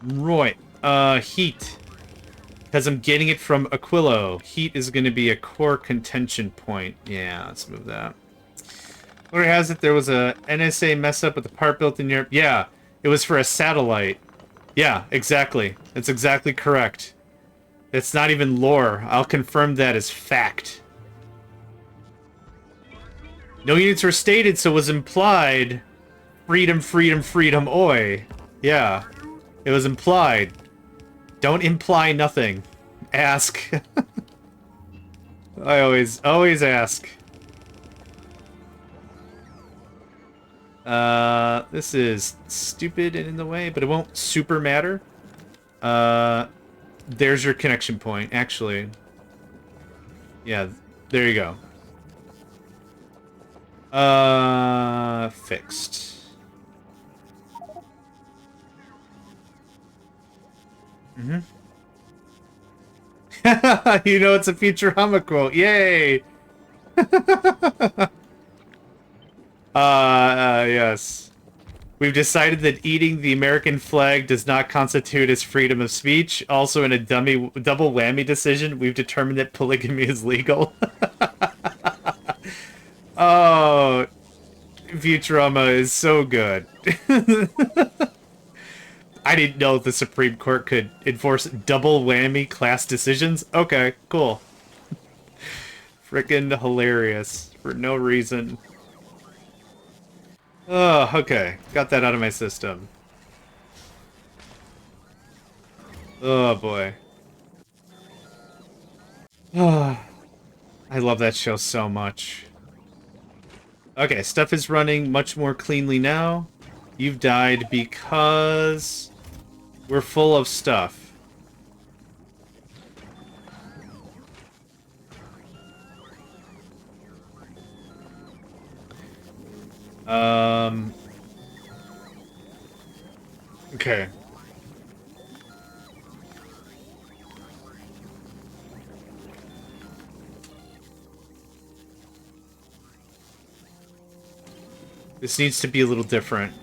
Right. Heat. Because I'm getting it from Aquilo. Heat is gonna be a core contention point. Yeah, let's move that. Where has it? There was a NSA mess up with the part built in Europe. Yeah, it was for a satellite. Yeah, exactly. That's exactly correct. It's not even lore. I'll confirm that as fact. No units were stated, so it was implied. Freedom, freedom, freedom, oi. Yeah, it was implied. Don't imply nothing. Ask. I always ask. This is stupid and in the way, but it won't super matter. There's your connection point, actually. Yeah, there you go. Fixed. Mm-hmm. You know it's a Futurama quote. Yay! Yes. We've decided that eating the American flag does not constitute as freedom of speech. Also, in a double whammy decision, we've determined that polygamy is legal. Oh, Futurama is so good. I didn't know the Supreme Court could enforce double whammy class decisions. Okay, cool. Frickin' hilarious. For no reason. Oh, okay. Got that out of my system. Oh, boy. Oh, I love that show so much. Okay, stuff is running much more cleanly now. You've died because we're full of stuff. Okay. This needs to be a little different.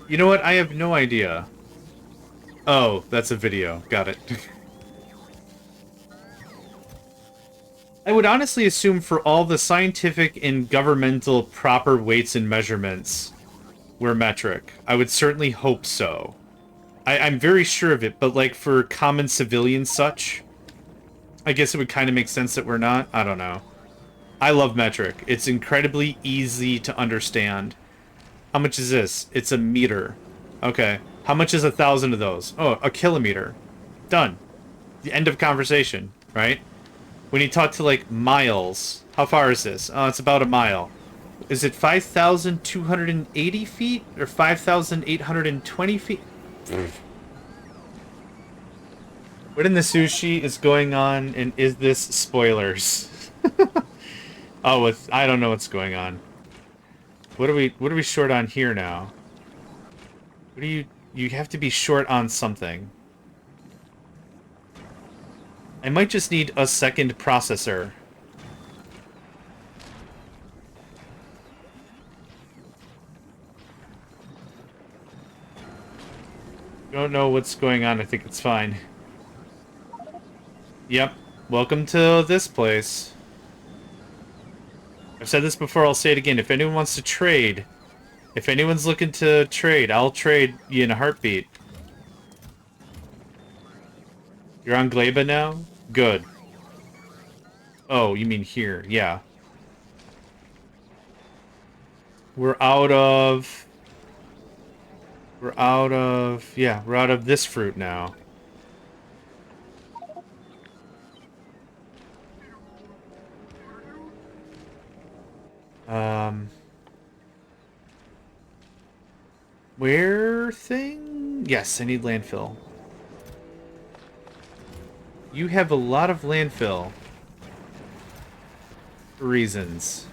You know what? I have no idea. Oh, that's a video. Got it. I would honestly assume for all the scientific and governmental proper weights and measurements were metric. I would certainly hope so. I'm very sure of it, but like for common civilians such, I guess it would kind of make sense that we're not. I don't know. I love metric. It's incredibly easy to understand. How much is this? It's a meter. Okay. How much is 1,000 of those? Oh, a kilometer. Done. The end of conversation, right? When you talk to, like, miles, how far is this? Oh, it's about a mile. Is it 5,280 feet? Or 5,820 feet? What in the sushi is going on, and is this spoilers? Oh, I don't know what's going on. What are we short on here now? What do you have to be short on something. I might just need a second processor. Don't know what's going on. I think it's fine. Yep. Welcome to this place. I've said this before, I'll say it again. If anyone wants to trade, if anyone's looking to trade, I'll trade you in a heartbeat. You're on Gleba now? Good. Oh, you mean here. Yeah. We're out of this fruit now. Where thing? Yes, I need landfill. You have a lot of landfill reasons.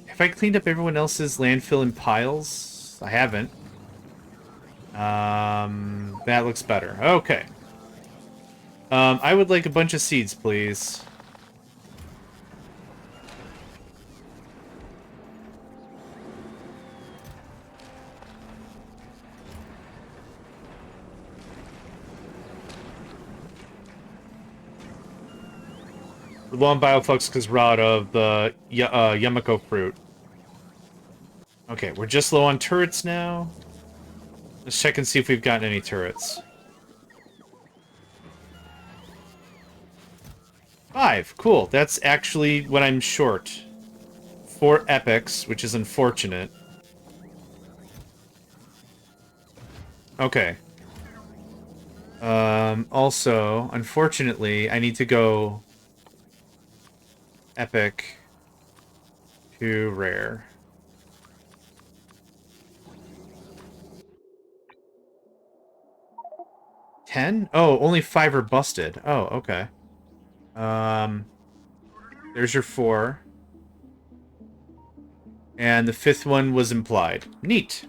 Have I cleaned up everyone else's landfill in piles? I haven't. That looks better. Okay. I would like a bunch of seeds, please. We're low on bioflux because we're out of the Yamako fruit. Okay, we're just low on turrets now. Let's check and see if we've gotten any turrets. 5, cool. That's actually what I'm short. 4 epics, which is unfortunate. Okay. Also, unfortunately, I need to go epic to rare. $10? Oh, only 5 are busted. Oh, okay. There's your 4. And the 5th one was implied. Neat.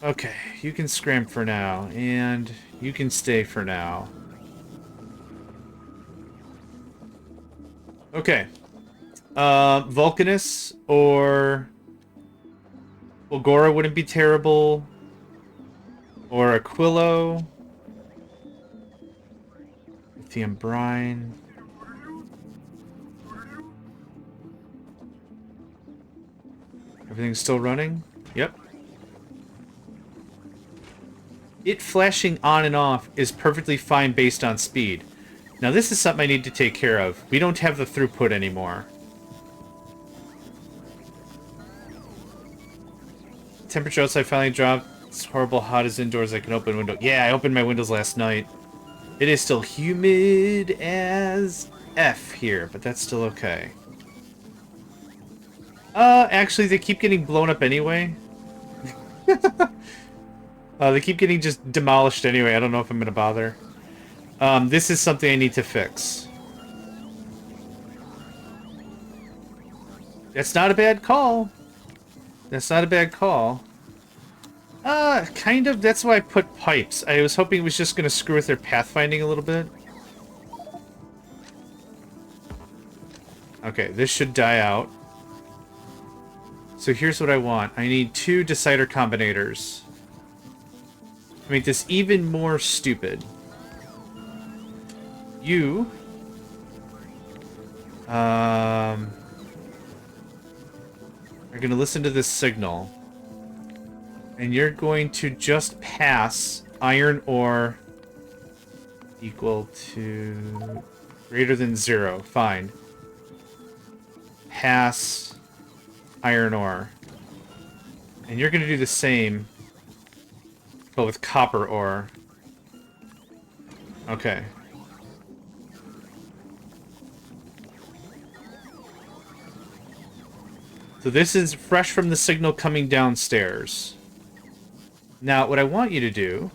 Okay, you can scram for now, and you can stay for now. Okay. Vulcanus or Fulgora wouldn't be terrible. Or Aquilo. Lithium brine. Everything's still running? Yep. It flashing on and off is perfectly fine based on speed. Now this is something I need to take care of. We don't have the throughput anymore. Temperature outside finally dropped. It's horrible hot as indoors. I can open window. Yeah, I opened my windows last night. It is still humid as F here, but that's still okay. Actually, they keep getting blown up anyway. They keep getting just demolished anyway. I don't know if I'm gonna bother. This is something I need to fix. That's not a bad call. That's not a bad call. Kind of. That's why I put pipes. I was hoping it was just gonna screw with their pathfinding a little bit. Okay, this should die out. So here's what I want. I need 2 decider combinators. To make this even more stupid. You... are gonna listen to this signal. And you're going to just pass iron ore equal to greater than 0. Fine. Pass iron ore. And you're going to do the same, but with copper ore. Okay. So this is fresh from the signal coming downstairs. Now, what I want you to do...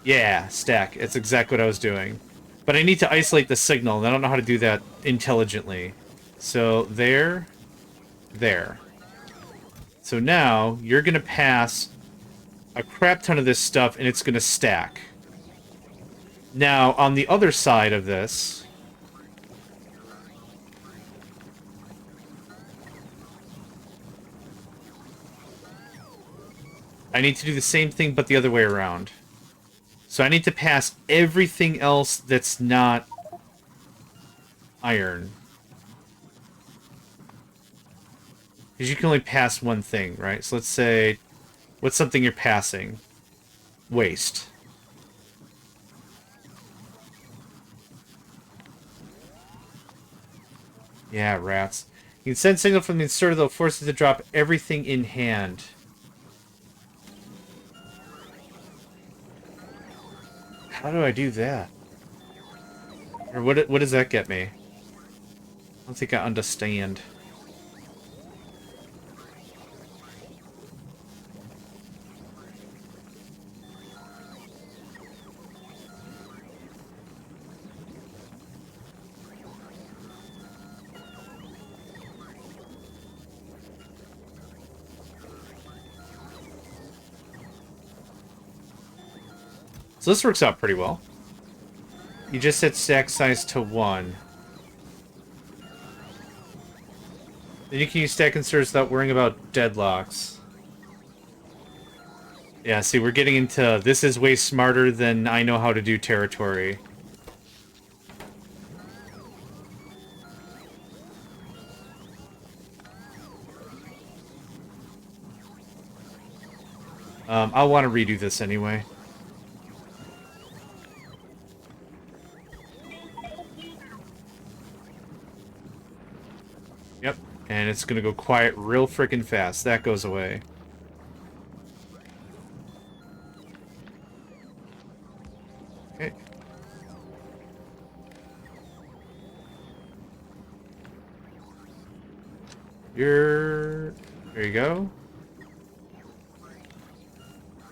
Yeah, stack. It's exactly what I was doing. But I need to isolate the signal, and I don't know how to do that intelligently. So, there... There. So now, you're going to pass a crap ton of this stuff, and it's going to stack. Now, on the other side of this... I need to do the same thing, but the other way around. So I need to pass everything else that's not iron. Because you can only pass one thing, right? So let's say, what's something you're passing? Waste. Yeah, rats. You can send signal from the inserter that forces it to drop everything in hand. How do I do that? Or what does that get me? I don't think I understand. So this works out pretty well. You just set stack size to 1. Then you can use stack inserts without worrying about deadlocks. Yeah, see, we're getting into... This is way smarter than I know how to do territory. I'll want to redo this anyway. Yep, and it's gonna go quiet real freaking fast. That goes away. Okay. There you go.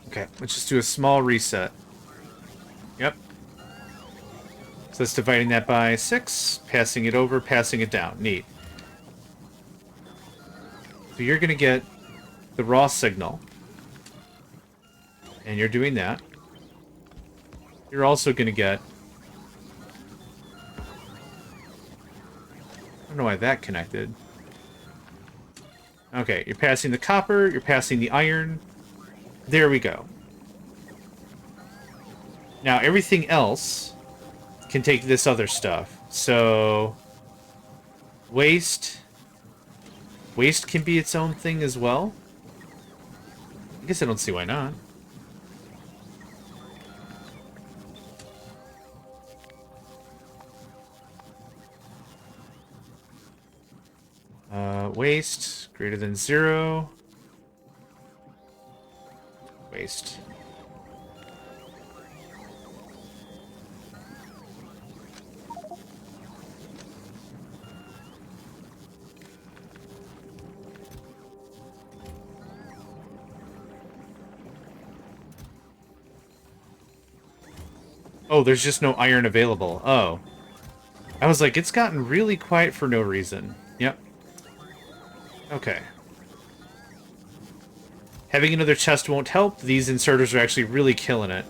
Okay, let's just do a small reset. Yep. So that's dividing that by 6, passing it over, passing it down. Neat. So you're going to get the raw signal. And you're doing that. You're also going to get... I don't know why that connected. Okay, you're passing the copper, you're passing the iron. There we go. Now, everything else can take this other stuff. So, waste. Waste can be its own thing as well. I guess I don't see why not. Waste greater than 0. Waste. Oh, there's just no iron available. Oh. I was like, it's gotten really quiet for no reason. Yep. Okay. Having another chest won't help. These inserters are actually really killing it.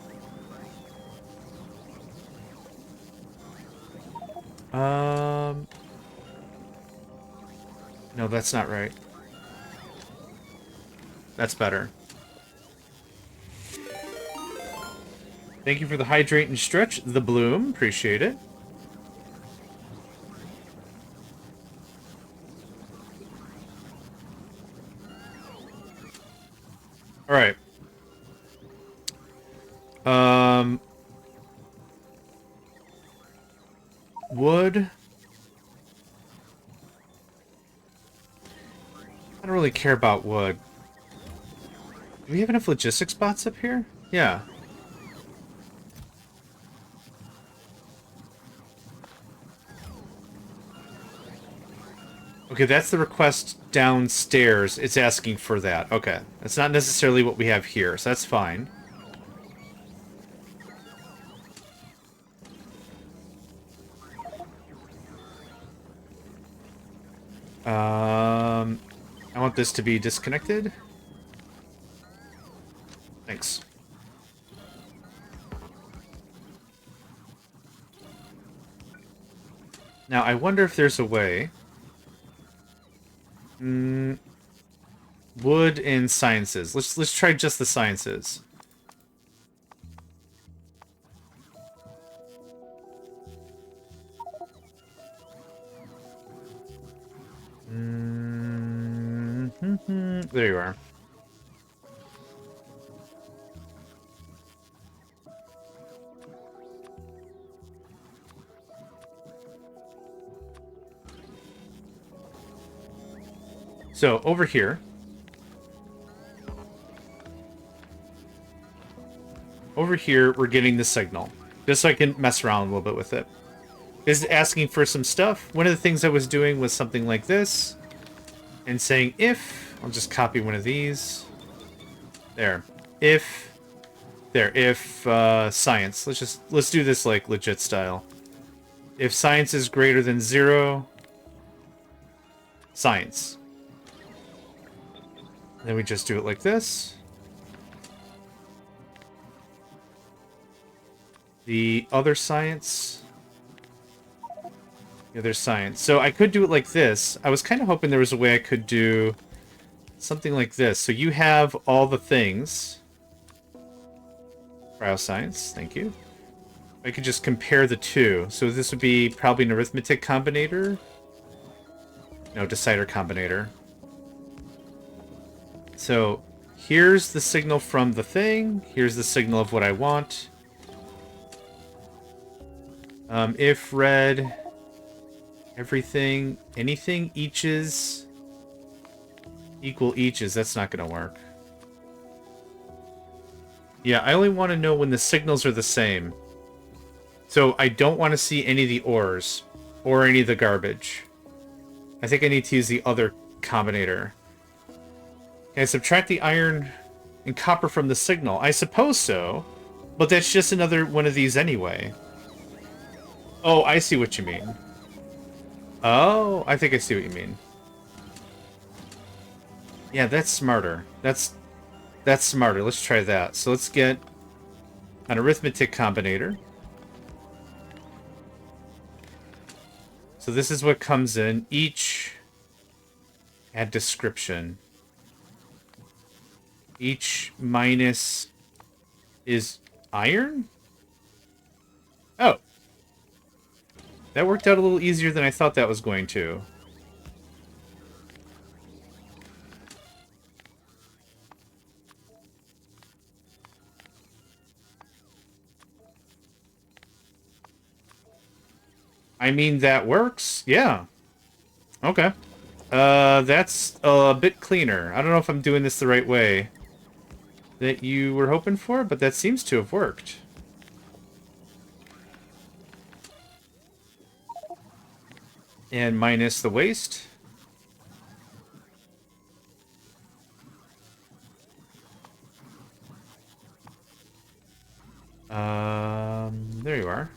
No, that's not right. That's better. Thank you for the hydrate and stretch, the bloom. Appreciate it. All right. Wood. I don't really care about wood. Do we have enough logistics spots up here? Yeah. Okay, that's the request downstairs. It's asking for that. Okay. That's not necessarily what we have here, so that's fine. I want this to be disconnected. Thanks. Now, I wonder if there's a way... wood and sciences. Let's try just the sciences. There you are. So, over here. Over here, we're getting the signal. Just so I can mess around a little bit with it. Is asking for some stuff. One of the things I was doing was something like this. And saying if... I'll just copy one of these. There. If... There. If, science. Let's do this, like, legit style. If science is greater than 0... Science. Then we just do it like this. The other science. The other science. So I could do it like this. I was kind of hoping there was a way I could do something like this. So you have all the things. Bioscience, thank you. I could just compare the two. So this would be probably an arithmetic combinator. No, decider combinator. So here's the signal from the thing. Here's the signal of what I want. If red, everything, anything eaches equal eaches, that's not going to work. Yeah, I only want to know when the signals are the same. So I don't want to see any of the ores or any of the garbage. I think I need to use the other combinator. Can I subtract the iron and copper from the signal? I suppose so, but that's just another one of these anyway. Oh, I see what you mean. Oh, I think I see what you mean. Yeah, that's smarter. That's smarter. Let's try that. So let's get an arithmetic combinator. So this is what comes in. Each Add description. Each minus is iron? Oh. That worked out a little easier than I thought that was going to. I mean, that works. Yeah. Okay. That's a bit cleaner. I don't know if I'm doing this the right way that you were hoping for, but that seems to have worked. And minus the waste. There you are.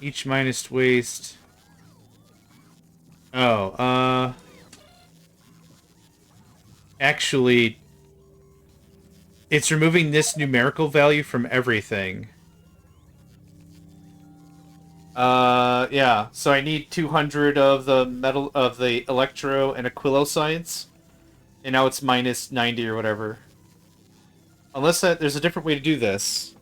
Each minus waste. Oh, actually, it's removing this numerical value from everything. Yeah, so I need 200 of the metal, of the electro and aquilo science, and now it's minus 90 or whatever. Unless there's a different way to do this.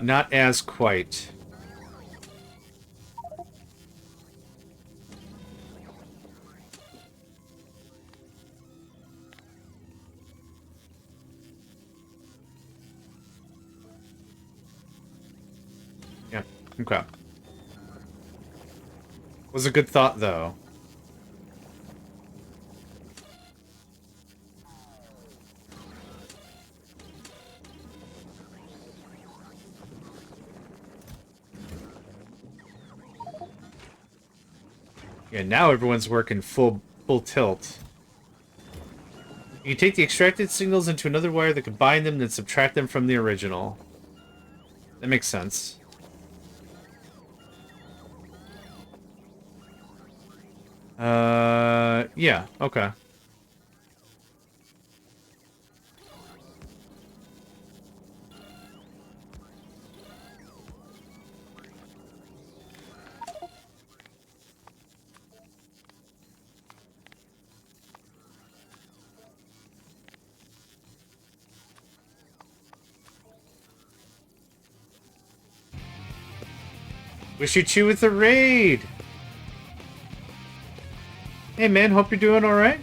Not as quite. Yeah, okay. Was a good thought, though. Yeah, now everyone's working full tilt. You can take the extracted signals into another wire that combine them, then subtract them from the original. That makes sense. Yeah, okay. Wish you two with the raid! Hey man, hope you're doing alright.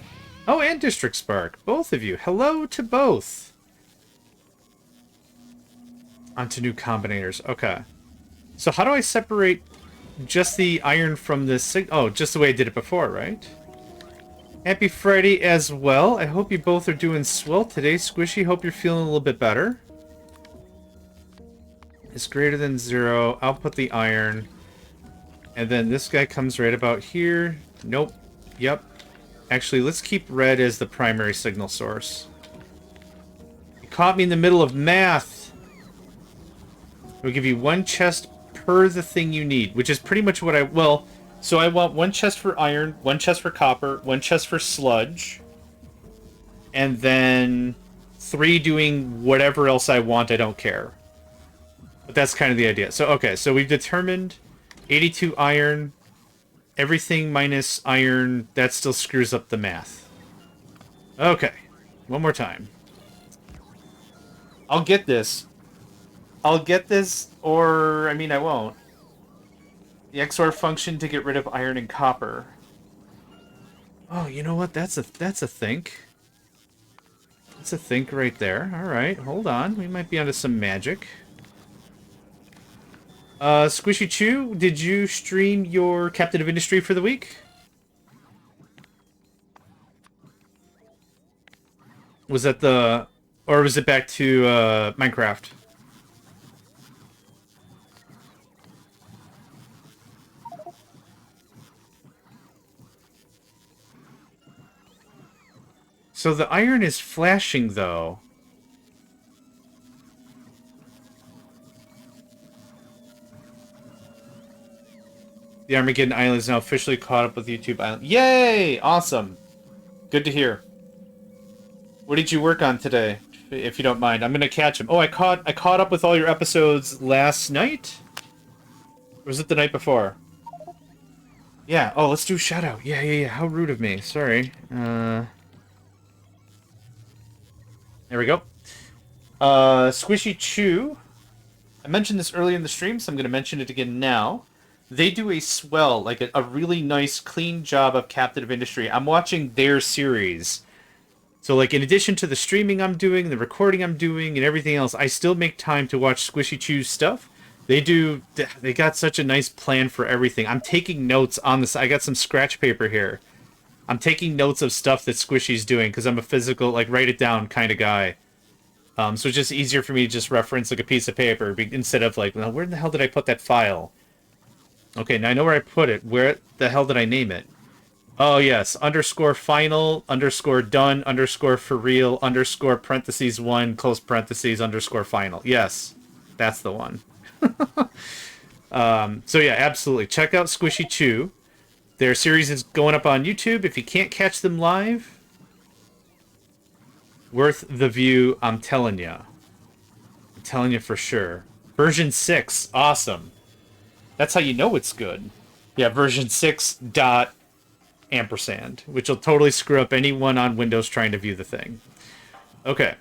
Oh, and District Spark. Both of you. Hello to both. Onto new combinators. Okay. So how do I separate just the iron from the oh, just the way I did it before, right? Happy Friday as well. I hope you both are doing swell today. Squishy, hope you're feeling a little bit better. It's greater than 0. I'll put the iron. And then this guy comes right about here. Nope. Yep. Actually, let's keep red as the primary signal source. You caught me in the middle of math. We'll give you 1 chest per the thing you need, which is pretty much what I... Well, so I want 1 chest for iron, 1 chest for copper, 1 chest for sludge, and then 3 doing whatever else I want, I don't care. But that's kind of the idea. So, okay, so we've determined 82 iron, everything minus iron, that still screws up the math. Okay, one more time. I'll get this. I'll get this, or, I mean, I won't. The XOR function to get rid of iron and copper. Oh, you know what? That's a think. That's a think right there. Alright, hold on. We might be onto some magic. Squishy Chew, did you stream your Captain of Industry for the week? Was that the... Or was it back to, Minecraft? So the iron is flashing, though. The Armageddon Island is now officially caught up with YouTube Island. Yay! Awesome. Good to hear. What did you work on today, if you don't mind? I'm gonna catch him. Oh, I caught up with all your episodes last night? Or was it the night before? Yeah. Oh, let's do a shout out. Yeah. How rude of me. Sorry. There we go. Squishy Chew. I mentioned this earlier in the stream, so I'm going to mention it again now. They do a swell, like a really nice, clean job of captive industry. I'm watching their series. So, like, in addition to the streaming I'm doing, the recording I'm doing, and everything else, I still make time to watch Squishy Chew's stuff. They got such a nice plan for everything. I'm taking notes on this. I got some scratch paper here. I'm taking notes of stuff that Squishy's doing, because I'm a physical, like, write it down kind of guy. So it's just easier for me to just reference, like, a piece of paper, instead of, like, well, where the hell did I put that file? Okay, now I know where I put it. Where the hell did I name it? Oh, yes. Underscore final, underscore done, underscore for real, underscore parentheses 1, close parentheses, underscore final. Yes, that's the one. So yeah, absolutely. Check out Squishy Chew. Their series is going up on YouTube. If you can't catch them live, worth the view, I'm telling you. I'm telling you for sure. Version 6, awesome. That's how you know it's good. Yeah, version 6 dot ampersand, which will totally screw up anyone on Windows trying to view the thing. Okay.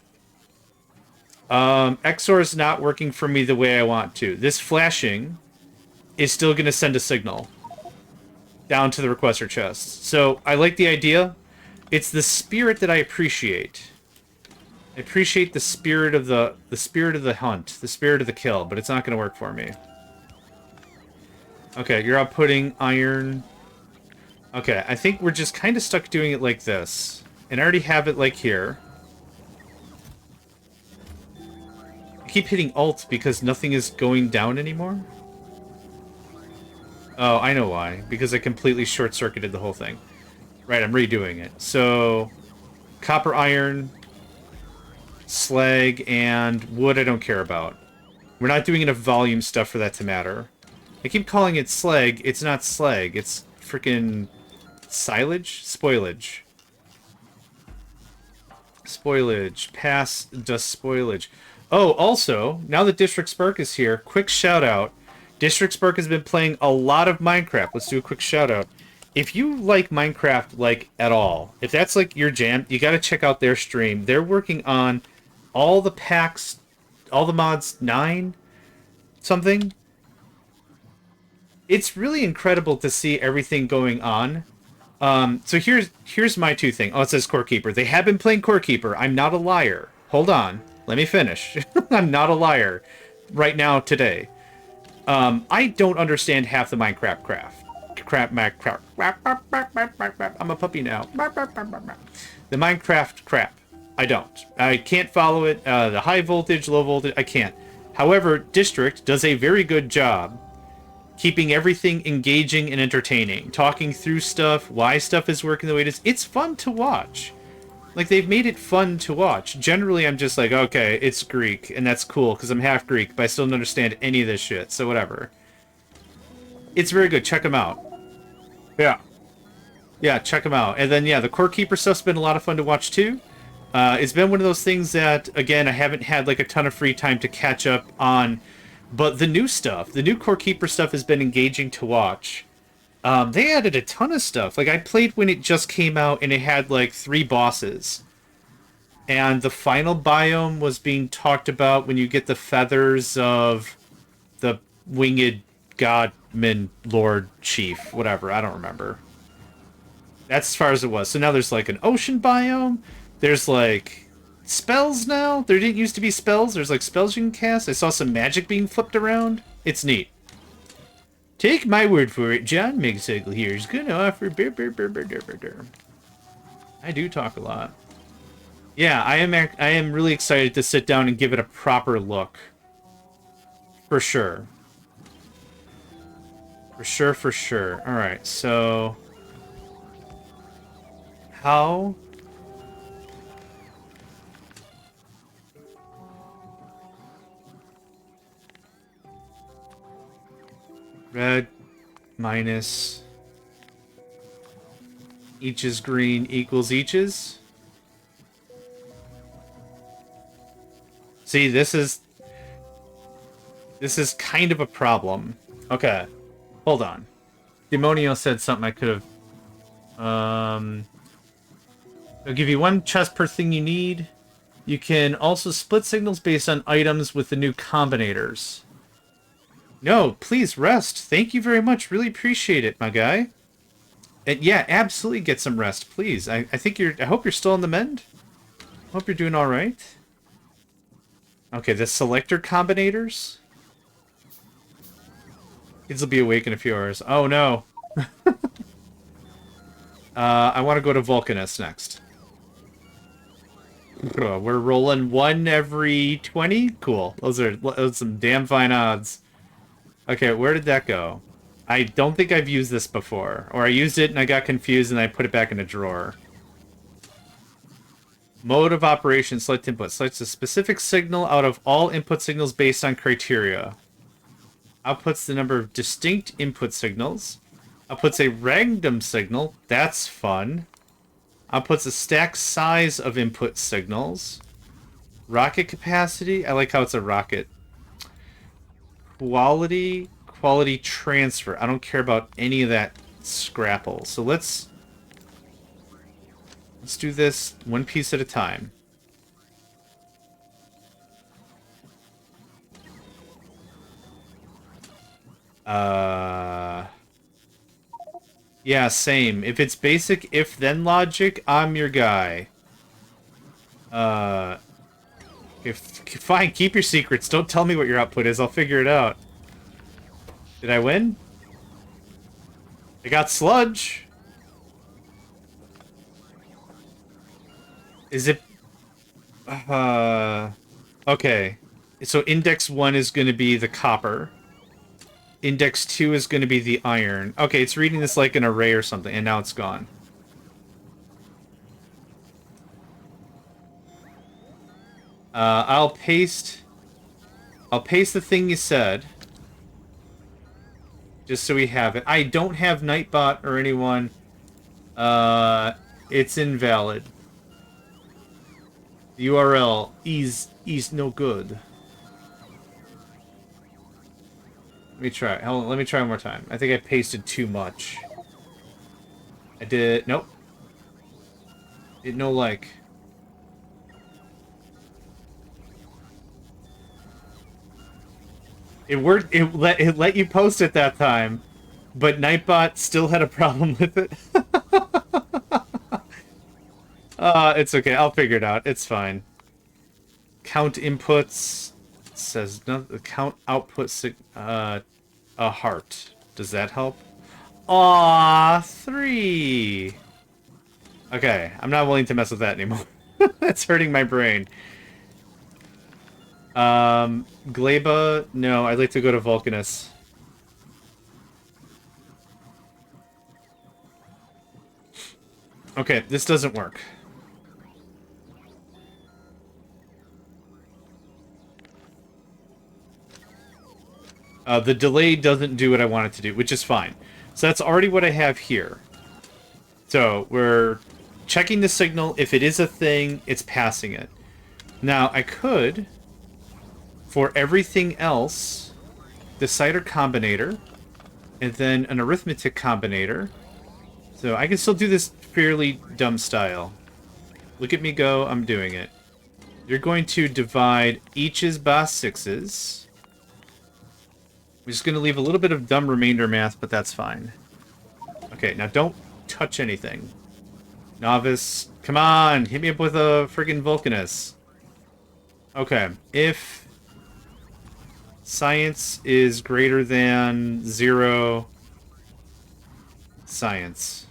XOR is not working for me the way I want to. This flashing is still going to send a signal down to the requester chest. So I like the idea. It's the spirit that I appreciate. I appreciate the spirit of the spirit of the hunt, the spirit of the kill, but it's not going to work for me. Okay, you're outputting iron. Okay, I think we're just kind of stuck doing it like this. And I already have it like here. I keep hitting Alt because nothing is going down anymore. Oh, I know why. Because I completely short-circuited the whole thing. Right, I'm redoing it. So, copper, iron, slag, and wood I don't care about. We're not doing enough volume stuff for that to matter. I keep calling it slag. It's not slag. It's freaking silage? Spoilage. Spoilage. Pass dust spoilage. Oh, also, now that District Spark is here, quick shout out. District Spark has been playing a lot of Minecraft. Let's do a quick shout out. If you like Minecraft, like, at all, if that's, like, your jam, you gotta check out their stream. They're working on all the packs, all the mods 9 something. It's really incredible to see everything going on. So here's my two thing. Oh, it says Core Keeper. They have been playing Core Keeper. I'm not a liar. Hold on. Let me finish. I'm not a liar right now, today. I don't understand half the Minecraft craft. I'm a puppy now. The Minecraft crap. I don't. I can't follow it. The high voltage, low voltage, I can't. However, District does a very good job keeping everything engaging and entertaining. Talking through stuff, why stuff is working the way it is. It's fun to watch. Like, they've made it fun to watch. Generally, I'm just like, okay, it's Greek, and that's cool, because I'm half Greek, but I still don't understand any of this shit, so whatever. It's very good. Check them out. Yeah. Yeah, check them out. And then, yeah, the Core Keeper stuff's been a lot of fun to watch, too. It's been one of those things that, again, I haven't had, like, a ton of free time to catch up on. But the new stuff, the new Core Keeper stuff has been engaging to watch. They added a ton of stuff. Like, I played when it just came out, and it had, like, 3 bosses. And the final biome was being talked about when you get the feathers of the winged godman, lord, chief, whatever. I don't remember. That's as far as it was. So now there's, like, an ocean biome. There's, like, spells now. There didn't used to be spells. There's, like, spells you can cast. I saw some magic being flipped around. It's neat. Take my word for it. JohnMegacycle here is going to offer... I do talk a lot. Yeah, I am really excited to sit down and give it a proper look. For sure. For sure, for sure. Alright, so... How... Red, minus each is green equals each is. See, this is kind of a problem. Okay, hold on. Demonio said something I could have. I'll give you 1 chest per thing you need. You can also split signals based on items with the new combinators. No, please rest. Thank you very much. Really appreciate it, my guy. And yeah, absolutely get some rest, please. I think I hope you're still on the mend. Hope you're doing all right. Okay, the selector combinators. Kids will be awake in a few hours. Oh no. I want to go to Vulcanus next. We're rolling 1 every 20? Cool. Those are some damn fine odds. Okay, where did that go? I don't think I've used this before. Or I used it and I got confused and I put it back in a drawer. Mode of operation, select input. Selects a specific signal out of all input signals based on criteria. Outputs the number of distinct input signals. Outputs a random signal. That's fun. Outputs a stack size of input signals. Rocket capacity. I like how it's a rocket. Quality transfer. I don't care about any of that scrapple. So let's do this 1 piece at a time. Yeah, same. If it's basic if-then logic, I'm your guy. Fine, keep your secrets. Don't tell me what your output is. I'll figure it out. Did I win? I got sludge. Is it... Okay. So index 1 is going to be the copper. Index 2 is going to be the iron. Okay, it's reading this like an array or something, and now it's gone. I'll paste the thing you said. Just so we have it. I don't have Nightbot or anyone. It's invalid. The URL is no good. Let me try. Hold on, let me try one more time. I think I pasted too much. I did. Nope. It no like. It worked. It let you post it that time, but Nightbot still had a problem with it. It's okay. I'll figure it out. It's fine. Count inputs says no. Count outputs. A heart. Does that help? Aw, 3. Okay, I'm not willing to mess with that anymore. That's hurting my brain. Gleba, no, I'd like to go to Vulcanus. Okay, this doesn't work. The delay doesn't do what I want it to do, which is fine. So that's already what I have here. So we're checking the signal. If it is a thing, it's passing it. Now, I could, for everything else, decider combinator, and then an arithmetic combinator. So I can still do this fairly dumb style. Look at me go, I'm doing it. You're going to divide each's by 6's. We're just going to leave a little bit of dumb remainder math, but that's fine. Okay, now don't touch anything. Novice, come on, hit me up with a friggin' Vulcanus. Okay, if science is greater than 0, science.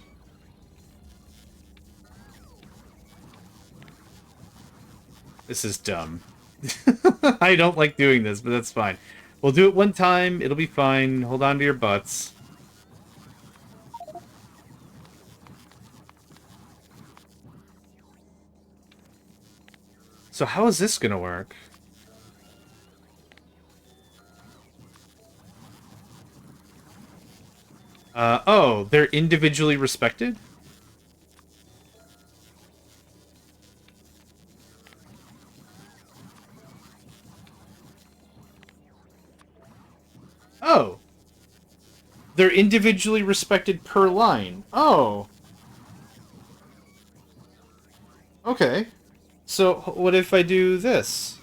This is dumb. I don't like doing this, but that's fine. We'll do it one time. It'll be fine. Hold on to your butts. So how is this gonna work? Oh, they're individually respected? Oh. They're individually respected per line. Oh. Okay. So, what if I do this?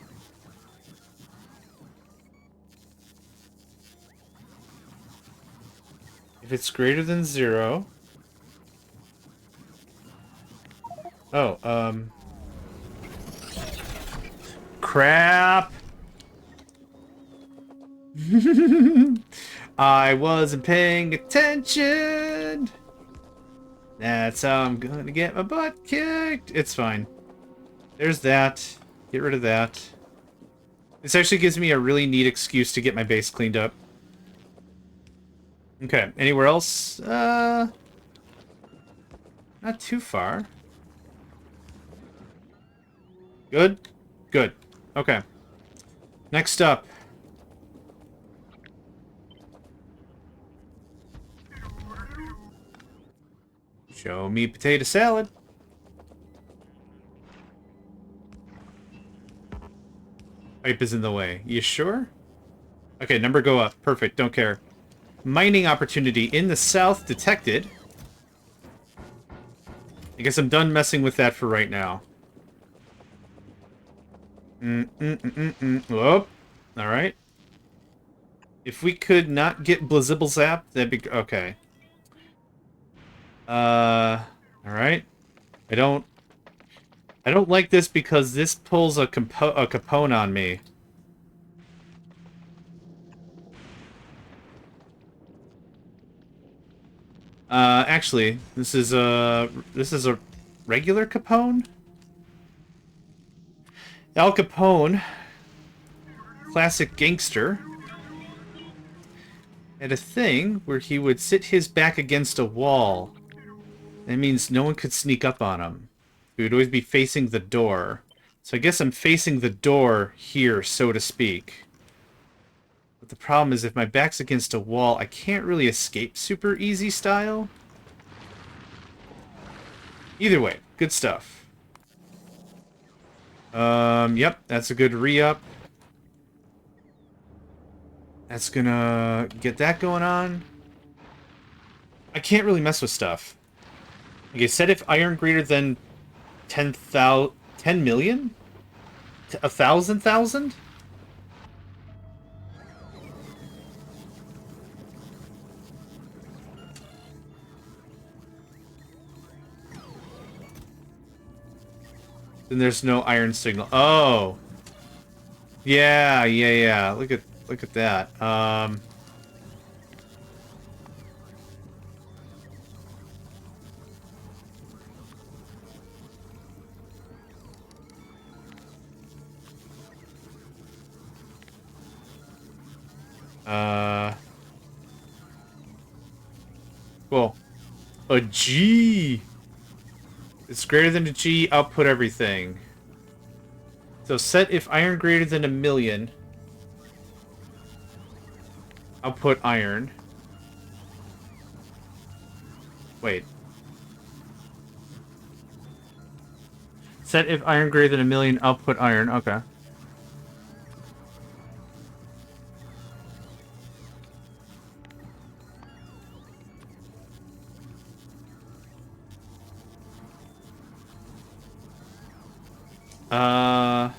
If it's greater than 0... Oh, crap! I wasn't paying attention! That's how I'm gonna get my butt kicked! It's fine. There's that. Get rid of that. This actually gives me a really neat excuse to get my base cleaned up. Okay, anywhere else? Not too far. Good? Good. Okay. Next up. Show me potato salad. Pipe is in the way. You sure? Okay, number go up. Perfect, don't care. Mining opportunity in the south detected. I guess I'm done messing with that for right now. Whoop. Alright. If we could not get Blazibble Zap, that'd be... Okay. Alright. I don't like this because this pulls a Capone on me. Actually, this is a regular Capone? Al Capone, classic gangster, had a thing where he would sit his back against a wall. That means no one could sneak up on him. He would always be facing the door. So I guess I'm facing the door here, so to speak. But the problem is if my back's against a wall, I can't really escape super easy style. Either way, good stuff. Yep, that's a good re-up. That's gonna get that going on. I can't really mess with stuff. Okay, set if iron greater than 10 million? 1,000,000? Then there's no iron signal. Oh. Yeah. Look at that. Cool. A G. It's greater than a G, output everything. So set if iron greater than 1,000,000. Output iron. Wait. Set if iron greater than 1,000,000, output iron. Okay. I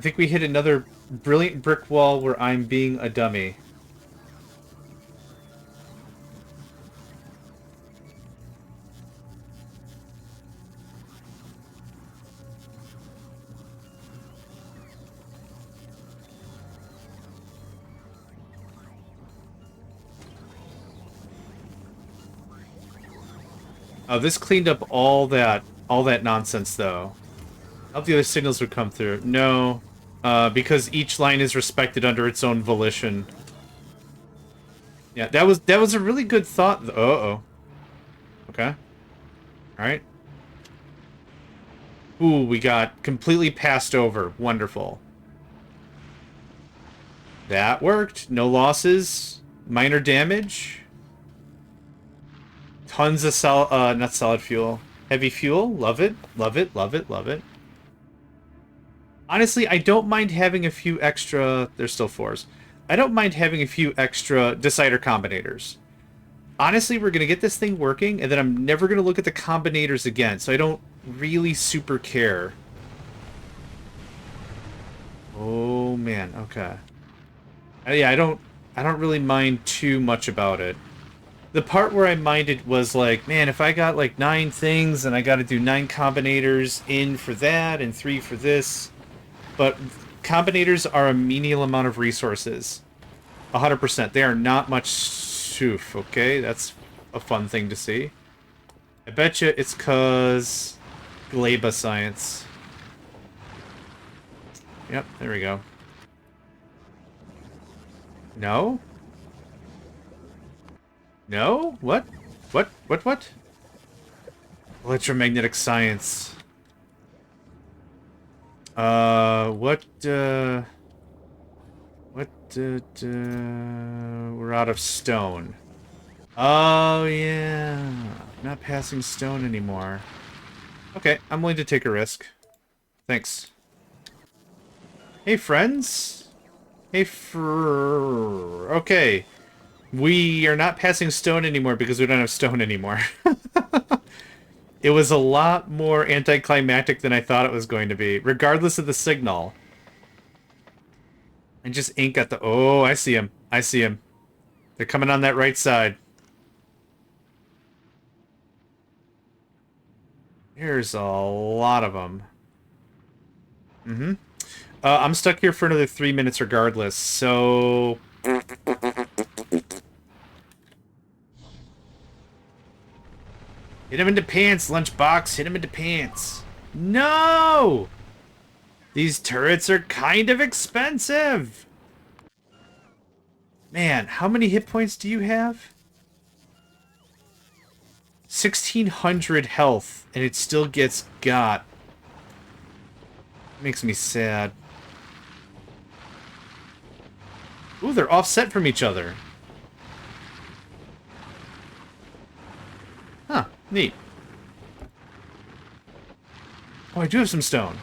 think we hit another brilliant brick wall where I'm being a dummy. Oh, this cleaned up all that nonsense, though. I hope the other signals would come through. No, because each line is respected under its own volition. Yeah, that was a really good thought. Uh-oh. Okay. All right. Ooh, we got completely passed over. Wonderful. That worked. No losses. Minor damage. Tons of not solid fuel. Heavy fuel. Love it. Love it. Love it. Love it. Honestly, I don't mind having a few extra... There's still 4s. I don't mind having a few extra decider combinators. Honestly, we're going to get this thing working, and then I'm never going to look at the combinators again, so I don't really super care. Oh, man. Okay. Yeah, I don't really mind too much about it. The part where I minded was like, man, if I got like 9 things and I got to do 9 combinators in for that and 3 for this. But combinators are a menial amount of resources. 100%. They are not much soof, okay? That's a fun thing to see. I bet you it's because Gleba science. Yep, there we go. No? No? What? What? Electromagnetic science. We're out of stone. Oh, yeah. Not passing stone anymore. Okay, I'm willing to take a risk. Thanks. Hey, friends. Hey, okay. We are not passing stone anymore because we don't have stone anymore. It was a lot more anticlimactic than I thought it was going to be, regardless of the signal. And just ink at the... Oh, I see him. I see him. They're coming on that right side. There's a lot of them. Mm-hmm. I'm stuck here for another 3 minutes regardless, so... Hit him into pants, lunchbox. Hit him into pants. No! These turrets are kind of expensive. Man, how many hit points do you have? 1,600 health, and it still gets got. Makes me sad. Ooh, they're offset from each other. Huh, neat. Oh, I do have some stone.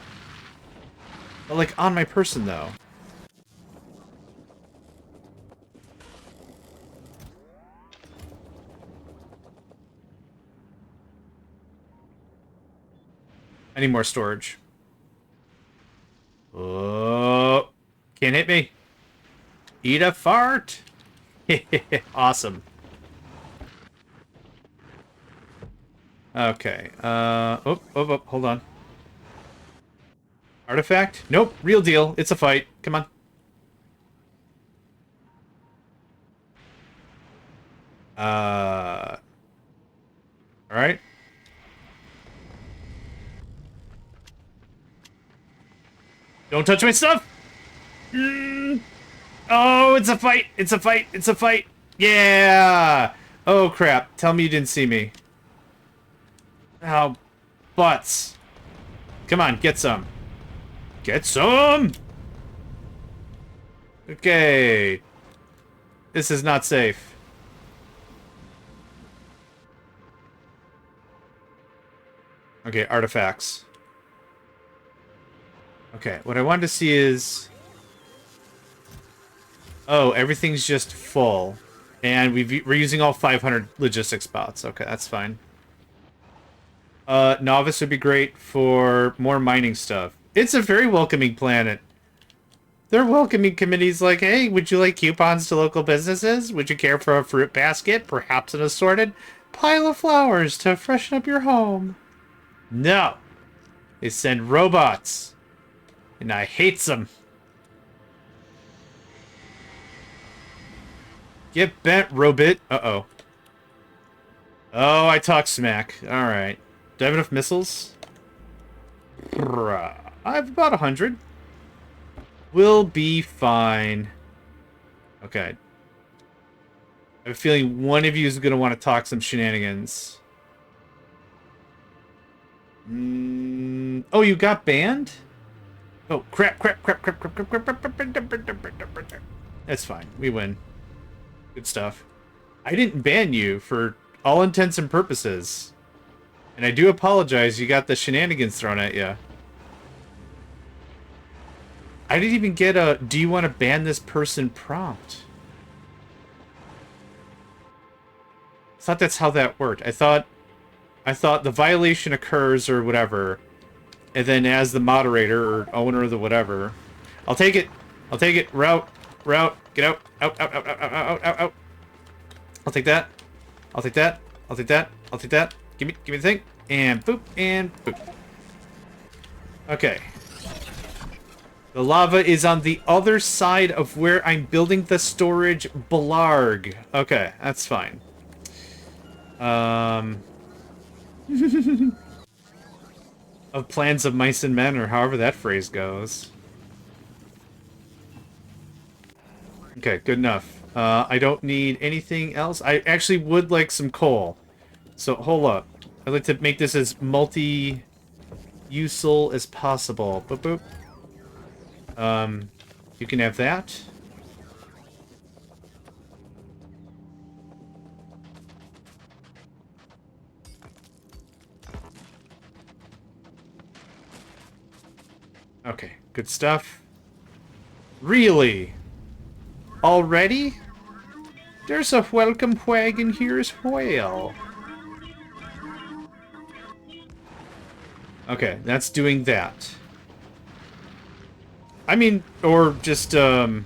But, like, on my person, though. I need more storage. Oh, can't hit me. Eat a fart. Awesome. Okay. Hold on. Artifact? Nope. Real deal. It's a fight. Come on. Alright. Don't touch my stuff! Oh, it's a fight! It's a fight! It's a fight! Yeah! Oh, crap. Tell me you didn't see me. Oh, butts. Come on, get some. Get some! Okay. This is not safe. Okay, artifacts. Okay, what I wanted to see is... Oh, everything's just full. And we're using all 500 logistics spots. Okay, that's fine. Novice would be great for more mining stuff. It's a very welcoming planet. Their welcoming committee's like, hey, would you like coupons to local businesses? Would you care for a fruit basket? Perhaps an assorted pile of flowers to freshen up your home? No. They send robots. And I hate them. Get bent, robot. Uh-oh. Oh, I talk smack. Alright. Do I have enough missiles? I have about 100. We'll be fine. Okay. I have a feeling one of you is going to want to talk some shenanigans. Oh, you got banned? Oh, crap. That's fine. We win. Good stuff. I didn't ban you for all intents and purposes. And I do apologize you got the shenanigans thrown at you. I didn't even get a, do you want to ban this person prompt? I thought that's how that worked. I thought the violation occurs or whatever, and then as the moderator or owner of the whatever, I'll take it. I'll take it. Route. Get out. Out. I'll take that. I'll take that. I'll take that. I'll take that. Give me the thing. And boop and boop. Okay. The lava is on the other side of where I'm building the storage blarg. Okay, that's fine. Of plans of mice and men, or however that phrase goes. Okay, good enough. I don't need anything else. I actually would like some coal. So, hold up. I'd like to make this as multi-useful as possible. Boop, boop. You can have that. Okay, good stuff. Really? Already? There's a welcome wagon here as well. Okay, that's doing that. I mean, or just, what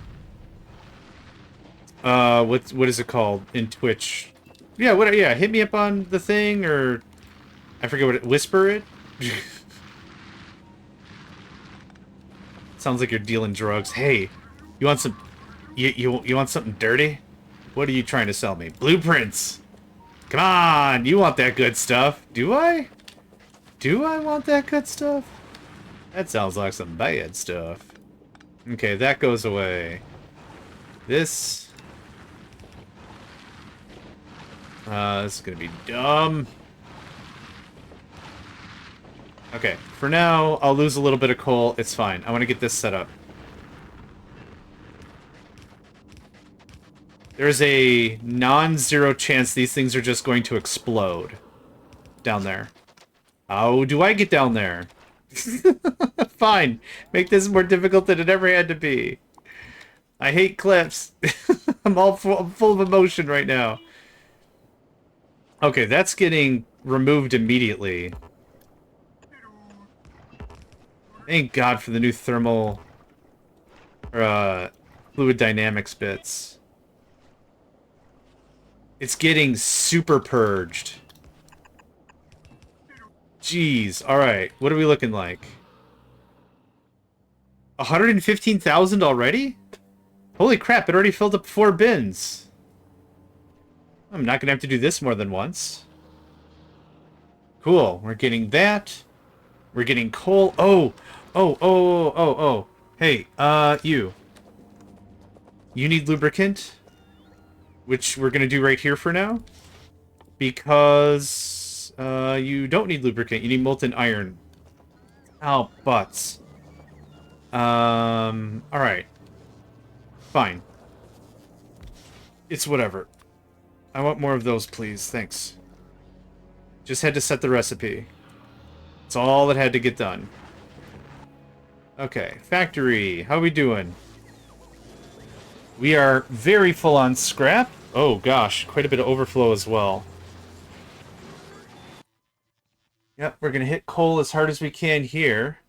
is it called in Twitch? Yeah, yeah, hit me up on the thing, or I forget what it, whisper it? Sounds like you're dealing drugs. Hey, you want some, you want something dirty? What are you trying to sell me? Blueprints! Come on, you want that good stuff. Do I? Do I want that good stuff? That sounds like some bad stuff. Okay, that goes away. This... this is gonna be dumb. Okay, for now, I'll lose a little bit of coal. It's fine. I want to get this set up. There's a non-zero chance these things are just going to explode down there. How do I get down there? Fine. Make this more difficult than it ever had to be. I hate cliffs. I'm full of emotion right now. Okay, that's getting removed immediately. Thank God for the new thermal... fluid dynamics bits. It's getting super purged. Jeez. Alright. What are we looking like? 115,000 already? Holy crap, it already filled up 4 bins. I'm not gonna have to do this more than once. Cool. We're getting that. We're getting coal. Oh. Hey, you. You need lubricant? Which we're gonna do right here for now. Because, you don't need lubricant. You need molten iron. Oh, butts. Alright. Fine. It's whatever. I want more of those, please. Thanks. Just had to set the recipe. That's all that had to get done. Okay, factory. How we doing? We are very full on scrap. Oh gosh, quite a bit of overflow as well. Yep, we're gonna hit coal as hard as we can here.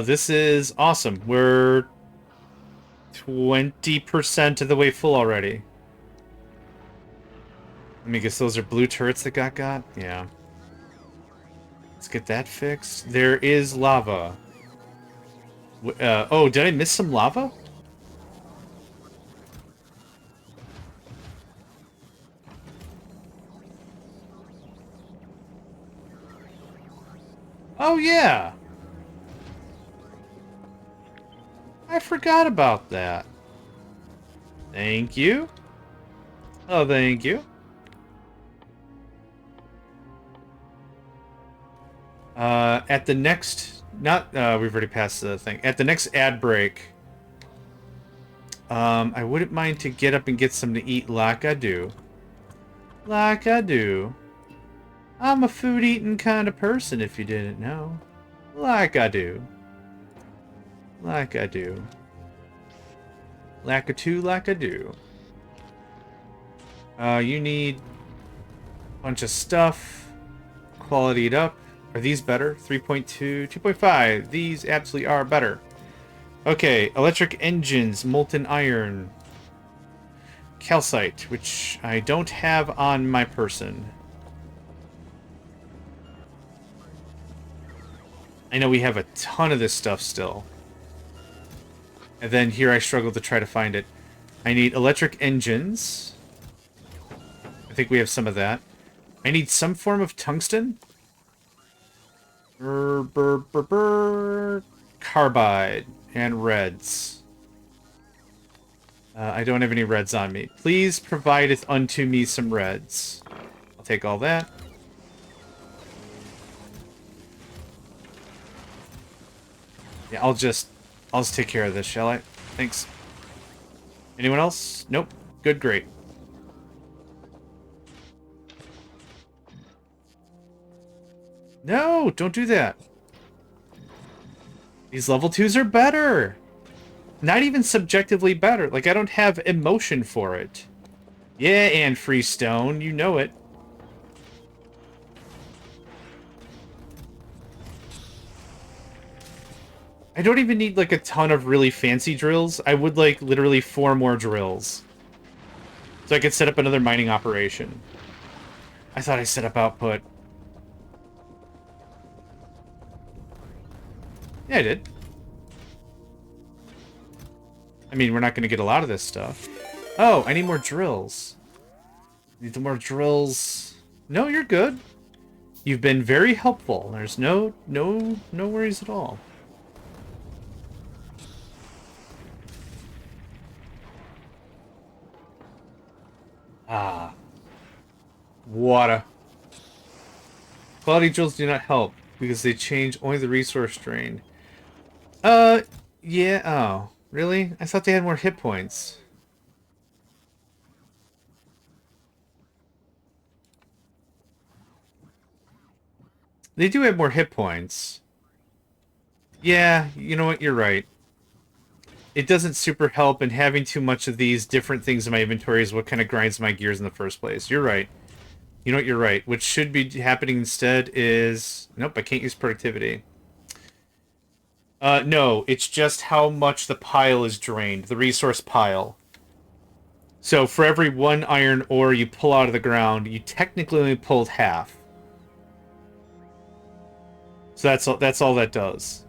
This is awesome. We're 20% of the way full already. Let me guess, those are blue turrets that got? Yeah. Let's get that fixed. There is lava. Oh, did I miss some lava? Oh, yeah. I forgot about that. Thank you. Oh, thank you. At the next... Not, we've already passed the thing. At the next ad break, I wouldn't mind to get up and get some to eat like I do. Like I do. I'm a food-eating kind of person, if you didn't know. Like I do. Like I do. Like a two, like I do. You need a bunch of stuff. Qualityed up. Are these better? 3.2, 2.5. These absolutely are better. Okay, electric engines, molten iron. Calcite, which I don't have on my person. I know we have a ton of this stuff still. And then here I struggle to try to find it. I need electric engines. I think we have some of that. I need some form of tungsten. Carbide and reds. I don't have any reds on me. Please provideth unto me some reds. I'll take all that. Yeah, I'll just take care of this, shall I? Thanks. Anyone else? Nope. Good, great. No, don't do that. These level 2s are better. Not even subjectively better. Like, I don't have emotion for it. Yeah, and Freestone, you know it. I don't even need, like, a ton of really fancy drills. I would, like, literally 4 more drills. So I could set up another mining operation. I thought I set up output. Yeah, I did. I mean, we're not going to get a lot of this stuff. Oh, I need more drills. Need more drills. No, you're good. You've been very helpful. There's no worries at all. Ah. Water. Quality drills do not help because they change only the resource drain. Yeah, oh. Really? I thought they had more hit points. They do have more hit points. Yeah, you know what? You're right. It doesn't super help, and having too much of these different things in my inventory is what kind of grinds my gears in the first place. You're right. You know what? You're right. What should be happening instead is... Nope, I can't use productivity. No, it's just how much the pile is drained. The resource pile. So for every 1 iron ore you pull out of the ground, you technically only pulled half. So that's all that does.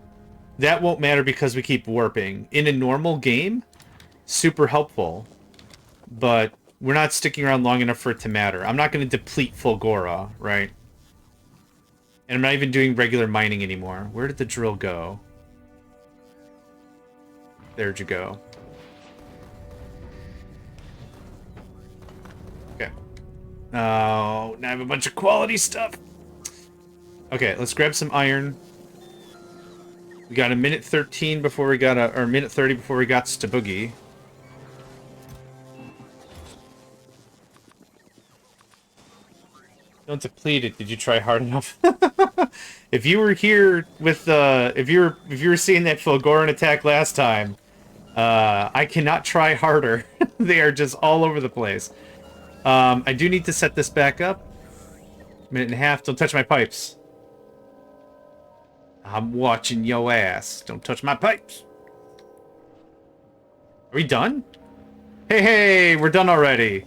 That won't matter because we keep warping. In a normal game, super helpful. But we're not sticking around long enough for it to matter. I'm not going to deplete Fulgora, right? And I'm not even doing regular mining anymore. Where did the drill go? There'd you go. Okay. Oh, now I have a bunch of quality stuff. Okay, let's grab some iron. We got a minute 13 before we got or minute 30 before we got to Boogie. Don't deplete it. Did you try hard enough? If you were here with if you were seeing that Fulgoran attack last time, I cannot try harder. They are just all over the place. I do need to set this back up. Minute and a half. Don't touch my pipes. I'm watching yo ass. Don't touch my pipes. Are we done? Hey, hey, we're done already.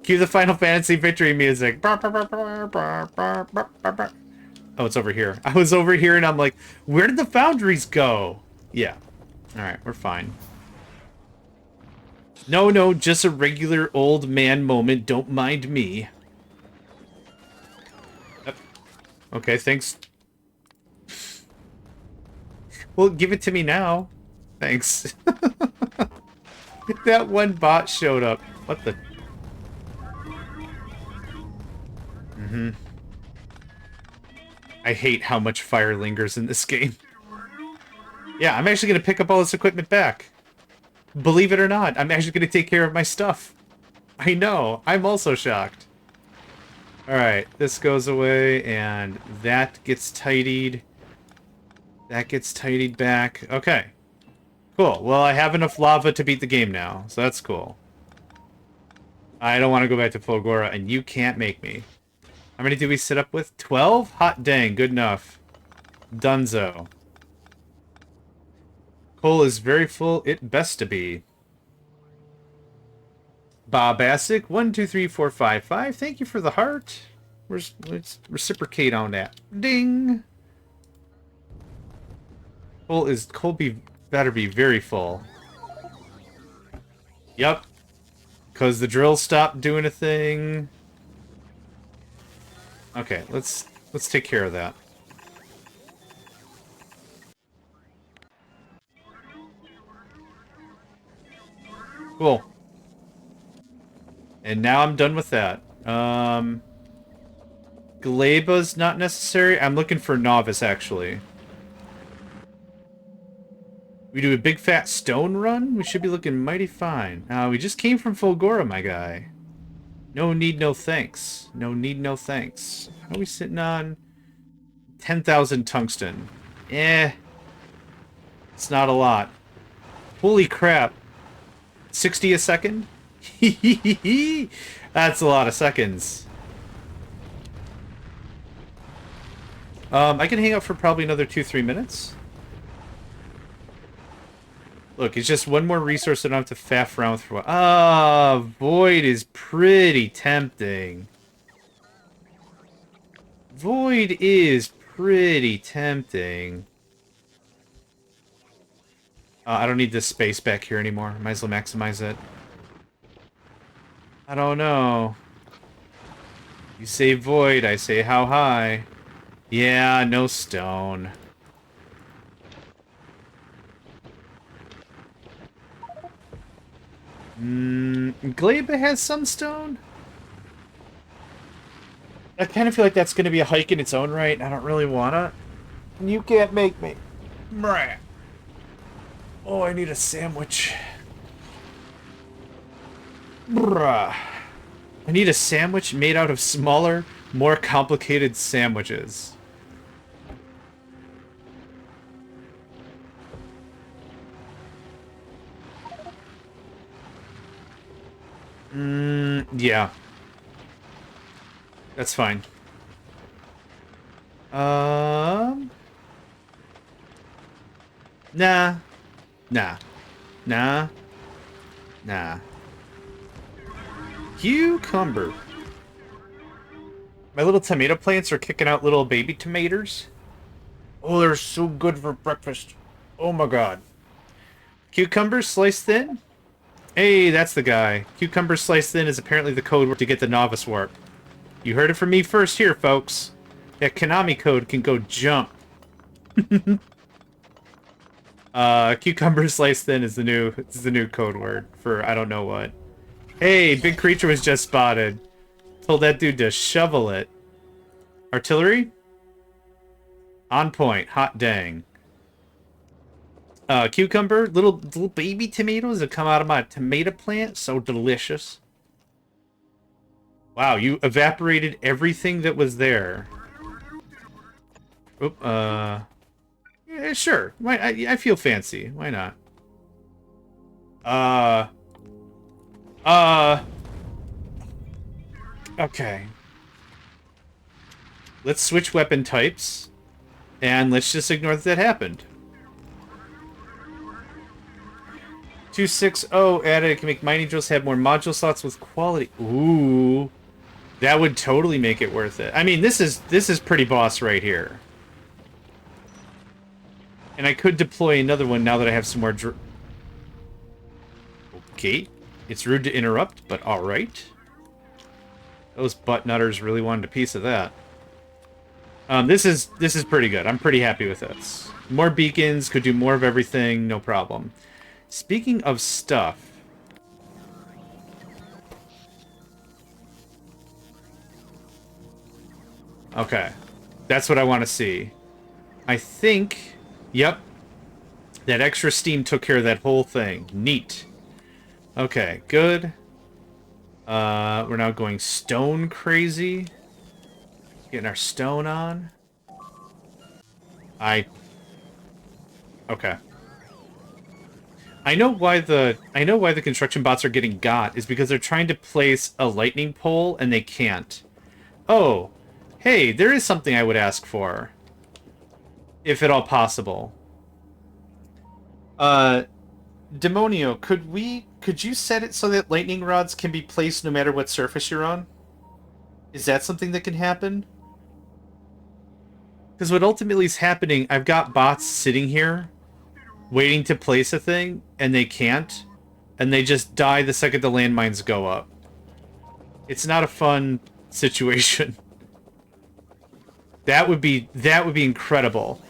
Cue the Final Fantasy victory music. Oh, it's over here. I was over here and I'm like, where did the foundries go? Yeah. Alright, we're fine. No, just a regular old man moment. Don't mind me. Okay, thanks. Well, give it to me now. Thanks. That one bot showed up. What the... I hate how much fire lingers in this game. Yeah, I'm actually going to pick up all this equipment back. Believe it or not, I'm actually going to take care of my stuff. I know, I'm also shocked. Alright, this goes away, and that gets tidied. That gets tidied back. Okay. Cool. Well, I have enough lava to beat the game now, so that's cool. I don't want to go back to Fulgora, and you can't make me. How many do we sit up with? 12? Hot dang, good enough. Dunzo. Coal is very full. It best to be. Bobassic, 123455. Thank you for the heart. Let's reciprocate on that. Ding. Coal better be very full. Yep. Because the drill stopped doing a thing. Okay, let's take care of that. Cool. And now I'm done with that. Gleba's not necessary. I'm looking for novice, actually. We do a big fat stone run? We should be looking mighty fine. We just came from Fulgora, my guy. No need, no thanks. No need, no thanks. How are we sitting on? 10,000 tungsten. Eh. It's not a lot. Holy crap. 60 a second? That's a lot of seconds. I can hang out for probably another 2-3 minutes. Look, it's just one more resource that I don't have to faff around with for a while. Ah, Void is pretty tempting. Void is pretty tempting. I don't need this space back here anymore. Might as well maximize it. I don't know. You say Void, I say how high. Yeah, no stone. Gleba has some stone? I kind of feel like that's going to be a hike in its own right. I don't really want to. You can't make me. Brah. Oh, I need a sandwich. Bruh. I need a sandwich made out of smaller, more complicated sandwiches. Yeah. That's fine. Nah. Nah. Nah. Nah. Cucumber. My little tomato plants are kicking out little baby tomatoes. Oh, they're so good for breakfast. Oh my god. Cucumber sliced thin? Hey, that's the guy. Cucumber sliced thin is apparently the code to get the novice warp. You heard it from me first here, folks. That Konami code can go jump. Cucumber sliced thin is the new code word for I don't know what. Hey, big creature was just spotted. Told that dude to shovel it. Artillery? On point. Hot dang. Cucumber, little baby tomatoes that come out of my tomato plant. So delicious. Wow, you evaporated everything that was there. Oop, yeah, sure. Why? I feel fancy. Why not? Okay. Let's switch weapon types. And let's just ignore that happened. 260 added. It can make mining drills have more module slots with quality. Ooh. That would totally make it worth it. I mean, this is pretty boss right here. And I could deploy another one now that I have some more Okay. It's rude to interrupt, but alright. Those butt nutters really wanted a piece of that. This is pretty good. I'm pretty happy with this. More beacons, could do more of everything, no problem. Speaking of stuff... Okay. That's what I want to see. I think... Yep. That extra steam took care of that whole thing. Neat. Okay, good. We're now going stone crazy. Getting our stone on. Okay. I know why the construction bots are getting got is because they're trying to place a lightning pole and they can't. Oh, hey, there is something I would ask for. If at all possible. Demonio, could you set it so that lightning rods can be placed no matter what surface you're on? Is that something that can happen? Because what ultimately is happening, I've got bots sitting here waiting to place a thing, and they can't, and they just die the second the landmines go up. It's not a fun situation. That would be incredible.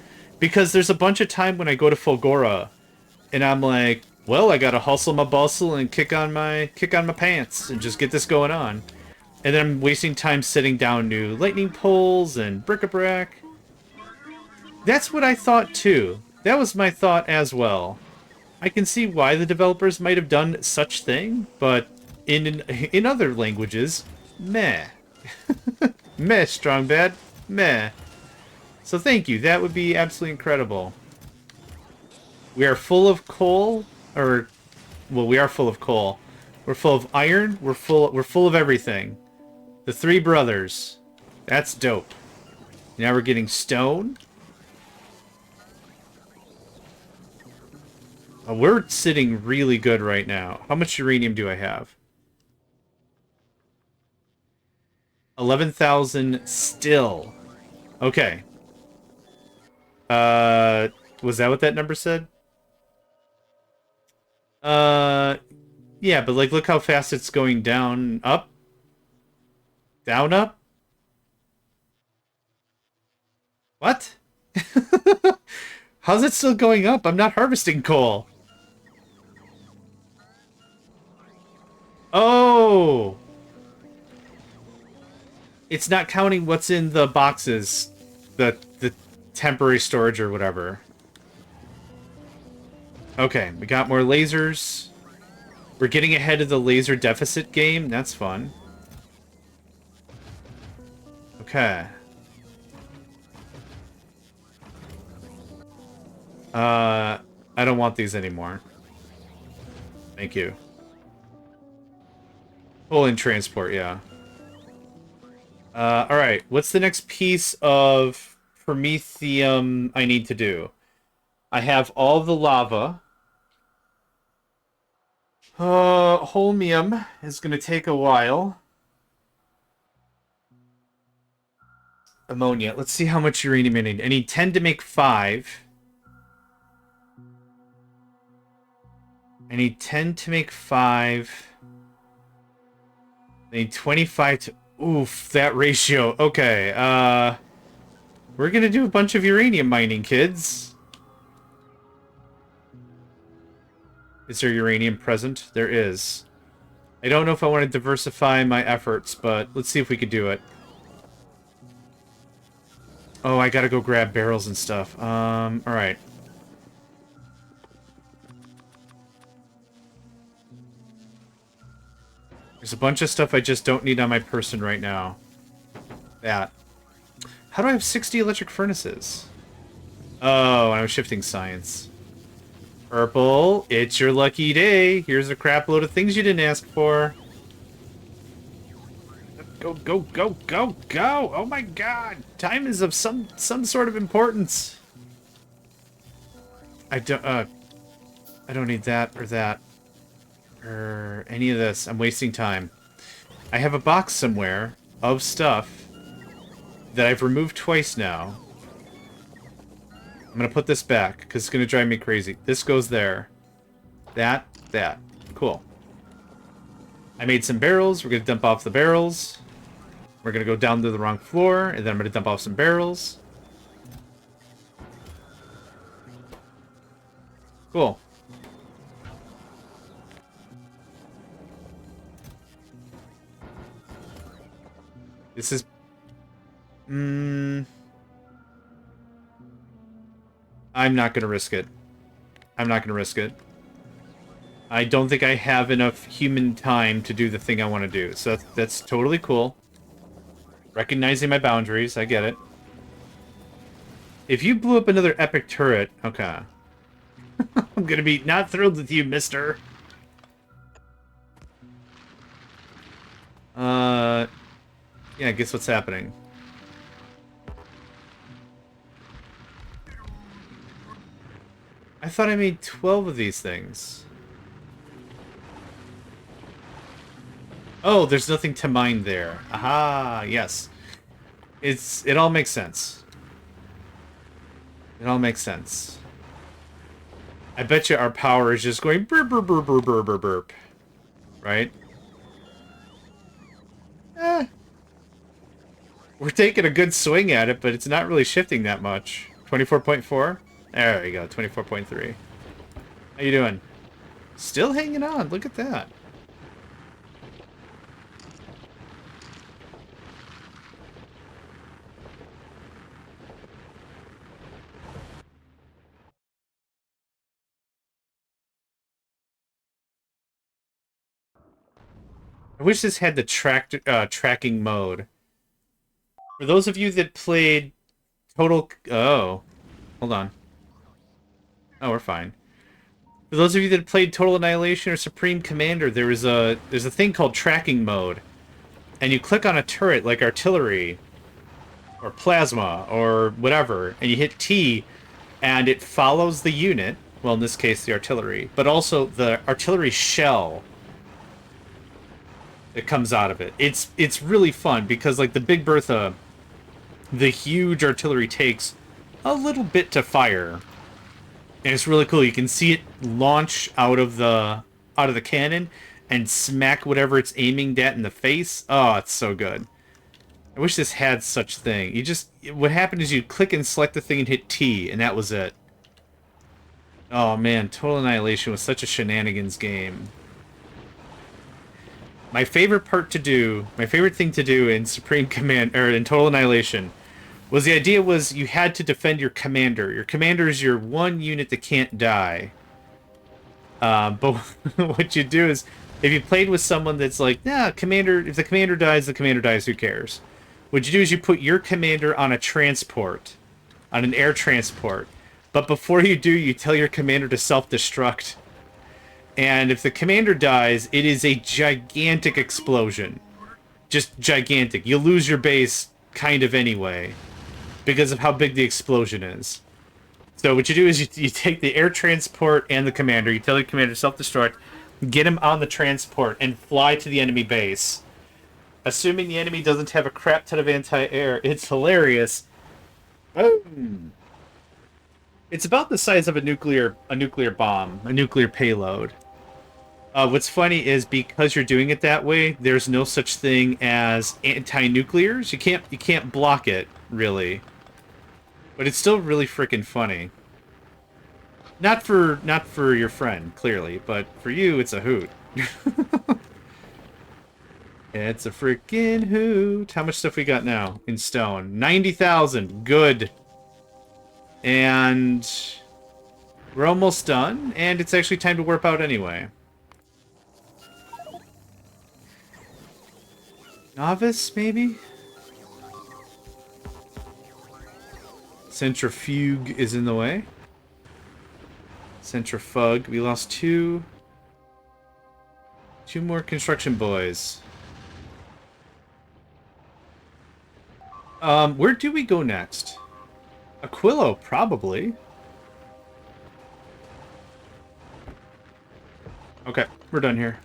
Because there's a bunch of time when I go to Fulgora, and I'm like, well, I gotta hustle my bustle and kick on my pants and just get this going on. And then I'm wasting time setting down new lightning poles and bric-a-brac. That's what I thought too. That was my thought as well. I can see why the developers might have done such thing, but in other languages, meh. Meh, Strong Bad. Meh. So thank you. That would be absolutely incredible. We are full of coal, or well, we are full of coal. We're full of iron. We're full of everything. The three brothers. That's dope. Now we're getting stone. We're sitting really good right now. How much uranium do I have? 11,000 still. Okay. Was that what that number said? Yeah, but like, look how fast it's going down, up? Down, up? What? How's it still going up? I'm not harvesting coal. Oh! It's not counting what's in the boxes. The temporary storage or whatever. Okay, we got more lasers. We're getting ahead of the laser deficit game. That's fun. Okay. I don't want these anymore. Thank you. Pull in transport, yeah. Alright. What's the next piece of Promethium I need to do? I have all the lava. Holmium is gonna take a while. Ammonia. Let's see how much uranium I need. I need 10 to make 5. I need 10 to make 5. I need 25 to... Oof, that ratio. Okay, we're gonna do a bunch of uranium mining, kids. Is there uranium present? There is. I don't know if I want to diversify my efforts, but let's see if we could do it. Oh, I gotta go grab barrels and stuff. Alright. There's a bunch of stuff I just don't need on my person right now. That. How do I have 60 electric furnaces? Oh, I was shifting science. Purple, it's your lucky day. Here's a crap load of things you didn't ask for. Go, go, go, go, go! Oh my god! Time is of some sort of importance. I don't need that or that. Or any of this. I'm wasting time. I have a box somewhere of stuff that I've removed twice now. I'm gonna put this back, because it's gonna drive me crazy. This goes there. That. Cool. I made some barrels. We're gonna dump off the barrels. We're gonna go down to the wrong floor, and then I'm gonna dump off some barrels. Cool. This is... I'm not gonna risk it. I'm not gonna risk it. I don't think I have enough human time to do the thing I want to do. So that's totally cool. Recognizing my boundaries, I get it. If you blew up another epic turret, okay. I'm gonna be not thrilled with you, mister. Yeah, guess what's happening? I thought I made 12 of these things. Oh, there's nothing to mine there. Aha, yes. It all makes sense. It all makes sense. I bet you our power is just going burp, burp, burp, burp, burp, burp, burp. Right? Eh. We're taking a good swing at it, but it's not really shifting that much. 24.4? There we go, 24.3. How you doing? Still hanging on, look at that. I wish this had the tracking mode. For those of you that played Total... Oh. Hold on. Oh, we're fine. For those of you that played Total Annihilation or Supreme Commander, there's a thing called tracking mode. And you click on a turret like artillery, or plasma, or whatever, and you hit T, and it follows the unit, well, in this case, the artillery, but also the artillery shell that comes out of it. It's really fun, because, like, the Big Bertha, the huge artillery takes a little bit to fire. And it's really cool. You can see it launch out of the cannon and smack whatever it's aiming at in the face. Oh, it's so good. I wish this had such thing. What happened is you click and select the thing and hit T, and that was it. Oh man, Total Annihilation was such a shenanigans game. My favorite thing to do in Supreme Command, or in Total Annihilation, was the idea was you had to defend your commander. Your commander is your one unit that can't die. But what you do is, if you played with someone that's like, nah, commander, if the commander dies, who cares? What you do is you put your commander on a transport, on an air transport. But before you do, you tell your commander to self-destruct. And if the commander dies, it is a gigantic explosion. Just gigantic. You'll lose your base kind of anyway, because of how big the explosion is. So what you do is you take the air transport and the commander, you tell the commander to self-destruct, get him on the transport, and fly to the enemy base. Assuming the enemy doesn't have a crap ton of anti-air, it's hilarious. Boom! It's about the size of a nuclear bomb, a nuclear payload. What's funny is because you're doing it that way, there's no such thing as anti-nuclears. You can't block it, really. But it's still really freaking funny. Not for your friend, clearly, but for you, it's a hoot. It's a freaking hoot. How much stuff we got now in stone? 90,000. Good. And we're almost done, and it's actually time to warp out anyway. Novice, maybe? Centrifuge is in the way. Centrifuge. We lost two more construction boys. Where do we go next? Aquilo, probably. Okay, we're done here.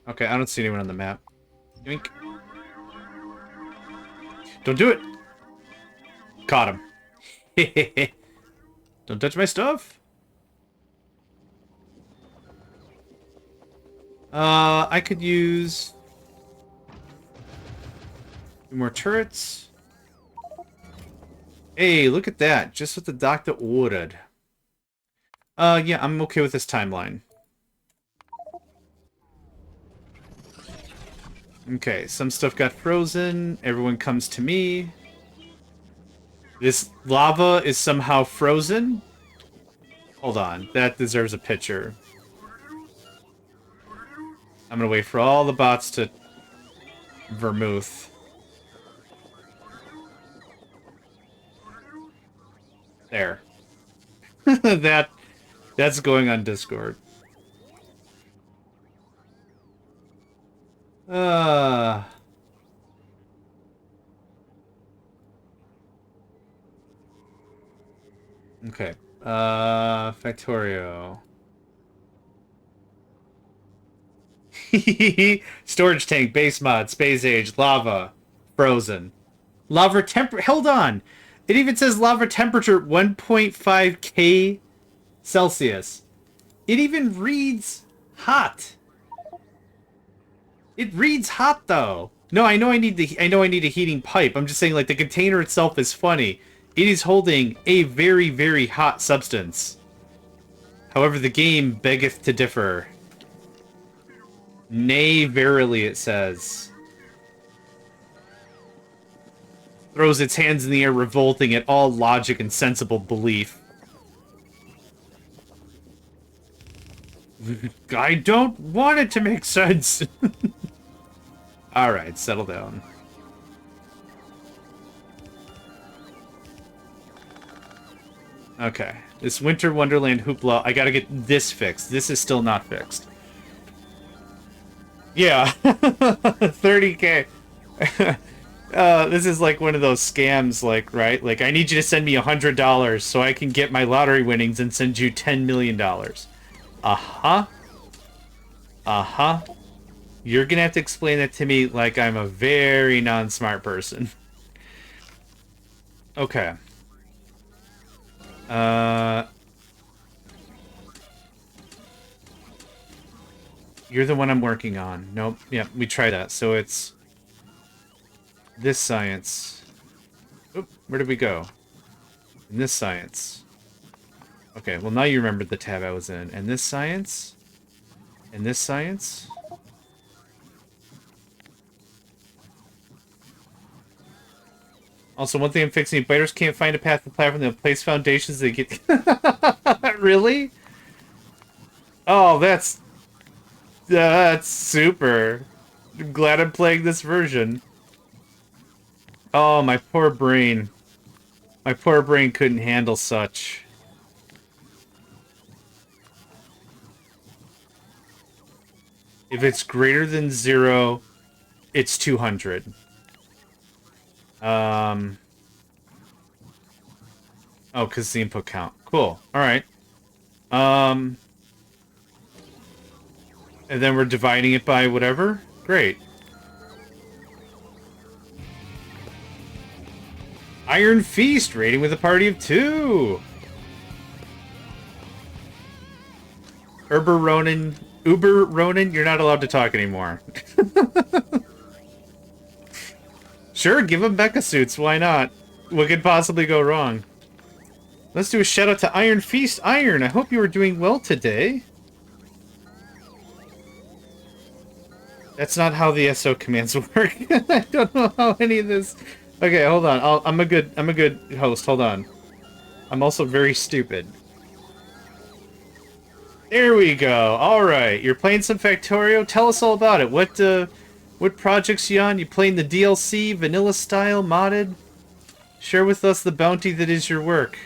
Okay, I don't see anyone on the map. Yoink. Don't do it! Caught him. Don't touch my stuff. I could use more turrets. Hey, look at that. Just what the doctor ordered. Yeah, I'm okay with this timeline. Okay, some stuff got frozen. Everyone comes to me. This lava is somehow frozen. Hold on, that deserves a picture. I'm gonna wait for all the bots to vermouth. There. That's going on Discord. Uh okay. Factorio. Storage tank, base mod, space age, lava, frozen. Lava temper. Hold on. It even says lava temperature 1.5K Celsius. It even reads hot. It reads hot though. No, I know I need a heating pipe. I'm just saying like the container itself is funny. It is holding a very, very hot substance. However, the game beggeth to differ. Nay, verily, it says. Throws its hands in the air, revolting at all logic and sensible belief. I don't want it to make sense. Alright, settle down. Okay. This Winter Wonderland hoopla, I gotta get this fixed. This is still not fixed. Yeah. 30K. This is like one of those scams, like, right? Like, I need you to send me $100 so I can get my lottery winnings and send you $10 million. Uh-huh. Uh-huh. You're gonna have to explain that to me like I'm a very non-smart person. Okay. You're the one I'm working on. Nope. Yep, we tried that. So it's this science. Oop, where did we go? In this science. Okay, well now you remembered the tab I was in. And this science? And this science? Also, one thing I'm fixing, biters can't find a path to the platform. They'll place foundations, they get... Really? Oh, that's super. I'm glad I'm playing this version. Oh, my poor brain. My poor brain couldn't handle such. If it's greater than 0, it's 200. Oh, because the input count. Cool. Alright. And then we're dividing it by whatever? Great. Iron Feast, raiding with a party of 2. Uber Ronin, you're not allowed to talk anymore. Sure, give them mecha suits, why not? What could possibly go wrong? Let's do a shout out to Iron Feast. Iron, I hope you are doing well today. That's not how the SO commands work. I don't know how any of this... Okay, hold on. I'm a good host. Hold on. I'm also very stupid. There we go. All right, you're playing some Factorio. Tell us all about it. What projects you on? You playing the DLC, vanilla style, modded? Share with us the bounty that is your work.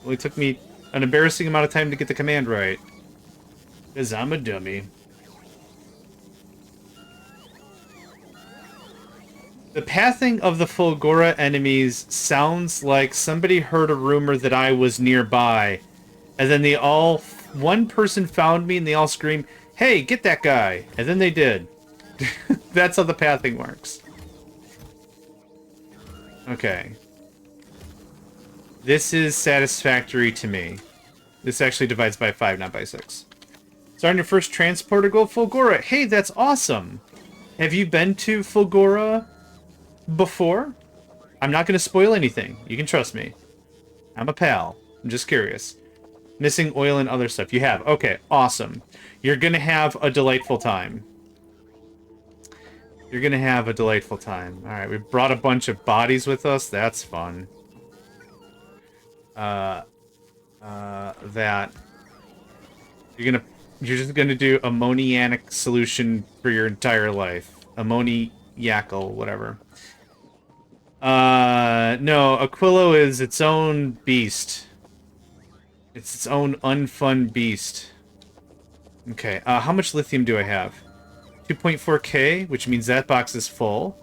Only took me an embarrassing amount of time to get the command right. 'Cause I'm a dummy. The pathing of the Fulgora enemies sounds like somebody heard a rumor that I was nearby, and then one person found me and they all screamed, "Hey, get that guy!" And then they did. That's how the pathing works. Okay. This is satisfactory to me. This actually divides by 5, not by 6. Starting your first transporter, go Fulgora. Hey, that's awesome! Have you been to Fulgora before? I'm not going to spoil anything. You can trust me. I'm a pal. I'm just curious. Missing oil and other stuff. You have. Okay, awesome. You're going to have a delightful time. You're gonna have a delightful time. Alright, we brought a bunch of bodies with us. That's fun. That. You're just gonna do ammoniac solution for your entire life. Ammoniacal, whatever. No, Aquilo is its own beast. It's its own unfun beast. Okay, how much lithium do I have? 2.4k, which means that box is full.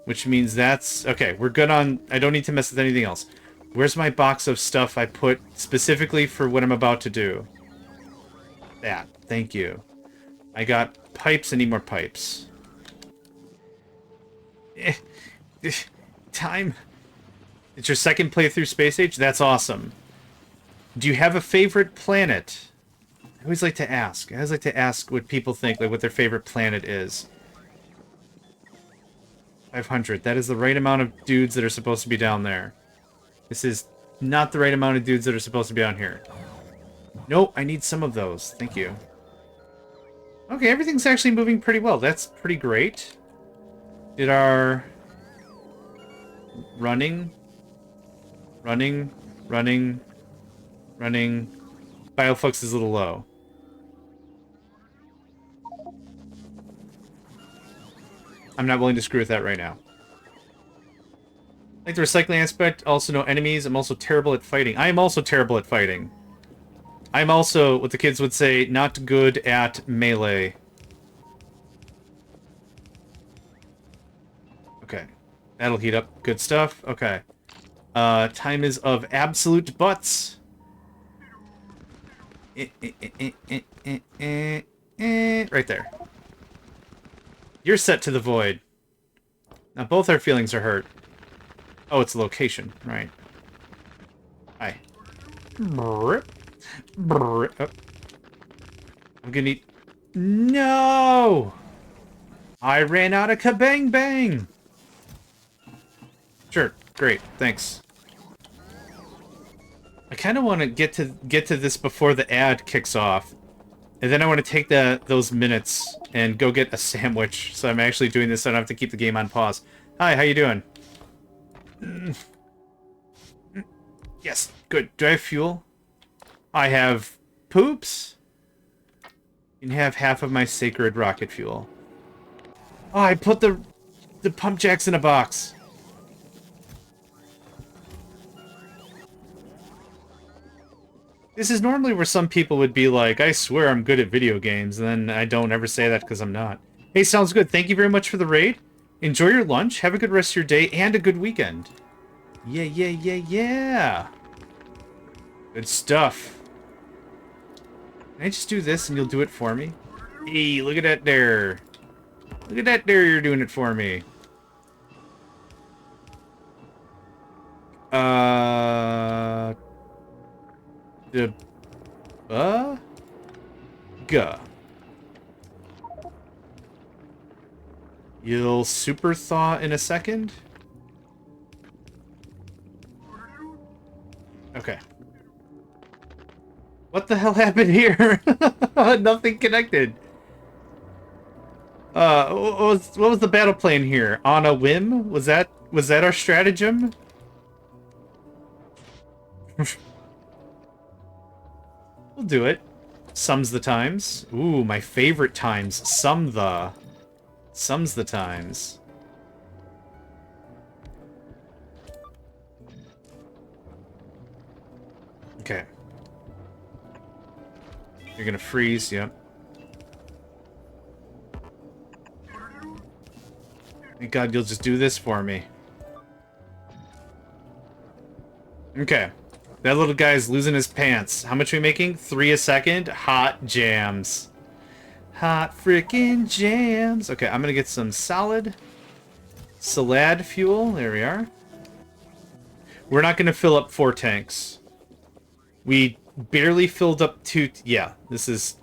Which means that's... Okay, we're good on... I don't need to mess with anything else. Where's my box of stuff I put specifically for what I'm about to do? That. Thank you. I got pipes. I need more pipes. Time. It's your second playthrough Space Age? That's awesome. Do you have a favorite planet? I always like to ask. I always like to ask what people think, like what their favorite planet is. 500. That is the right amount of dudes that are supposed to be down there. This is not the right amount of dudes that are supposed to be on here. Nope, I need some of those. Thank you. Okay, everything's actually moving pretty well. That's pretty great. Did our... Running. Bioflux is a little low. I'm not willing to screw with that right now. Like the recycling aspect, also no enemies. I'm also terrible at fighting. I am also terrible at fighting. I'm also, what the kids would say, not good at melee. Okay. That'll heat up. Good stuff. Okay. Time is of absolute butts. Right there. You're set to the void. Now both our feelings are hurt. Oh, it's a location. Right. Hi. Oh. I'm gonna need... No! I ran out of kabang bang! Sure. Great. Thanks. I kind of want to get to this before the ad kicks off. And then I want to take those minutes and go get a sandwich. So I'm actually doing this so I don't have to keep the game on pause. Hi, how you doing? Yes, good. Do I have fuel? I have poops. You can have half of my sacred rocket fuel. Oh, I put the pump jacks in a box. This is normally where some people would be like, I swear I'm good at video games, and then I don't ever say that because I'm not. Hey, sounds good. Thank you very much for the raid. Enjoy your lunch, have a good rest of your day, and a good weekend. Yeah. Good stuff. Can I just do this and you'll do it for me? Hey, look at that there. Look at that there, you're doing it for me. Guh. You'll super thaw in a second? Okay. What the hell happened here? Nothing connected. What was the battle plan here? On a whim? Was that our stratagem? We'll do it. Sums the times. Ooh, my favorite times. Sums the times. Okay. You're gonna freeze, yep. Thank God you'll just do this for me. Okay. That little guy's losing his pants. How much are we making? 3 a second? Hot jams. Hot freaking jams. Okay, I'm gonna get some salad fuel. There we are. We're not gonna fill up 4 tanks. We barely filled up 2... Yeah, this is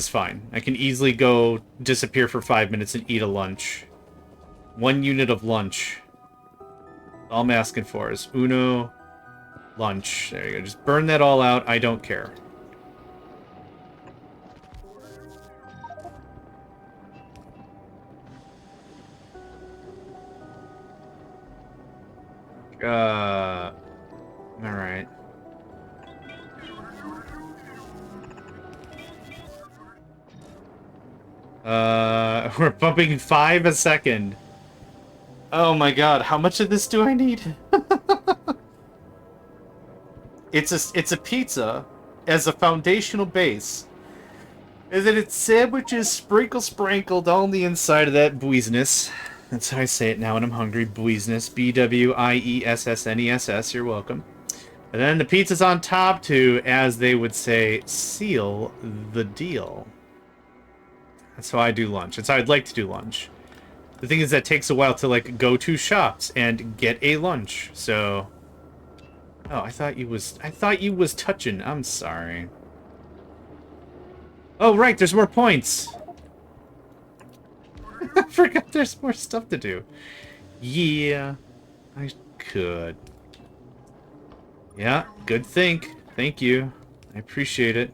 fine. I can easily go disappear for 5 minutes and eat a lunch. 1 unit of lunch. All I'm asking for is uno lunch. There you go. Just burn that all out. I don't care. Alright. We're bumping 5 a second. Oh my god, how much of this do I need? It's a pizza as a foundational base. And then it's sandwiches sprinkled on the inside of that business. That's how I say it now when I'm hungry. Business. B-W-I-E-S-S-N-E-S-S. You're welcome. And then the pizza's on top to, as they would say, seal the deal. That's how I do lunch. That's how I'd like to do lunch. The thing is that takes a while to, like, go to shops and get a lunch. So... Oh, I thought you was touching. I'm sorry. Oh, right, there's more points. I forgot there's more stuff to do. Yeah, I could. Yeah, good think. Thank you. I appreciate it.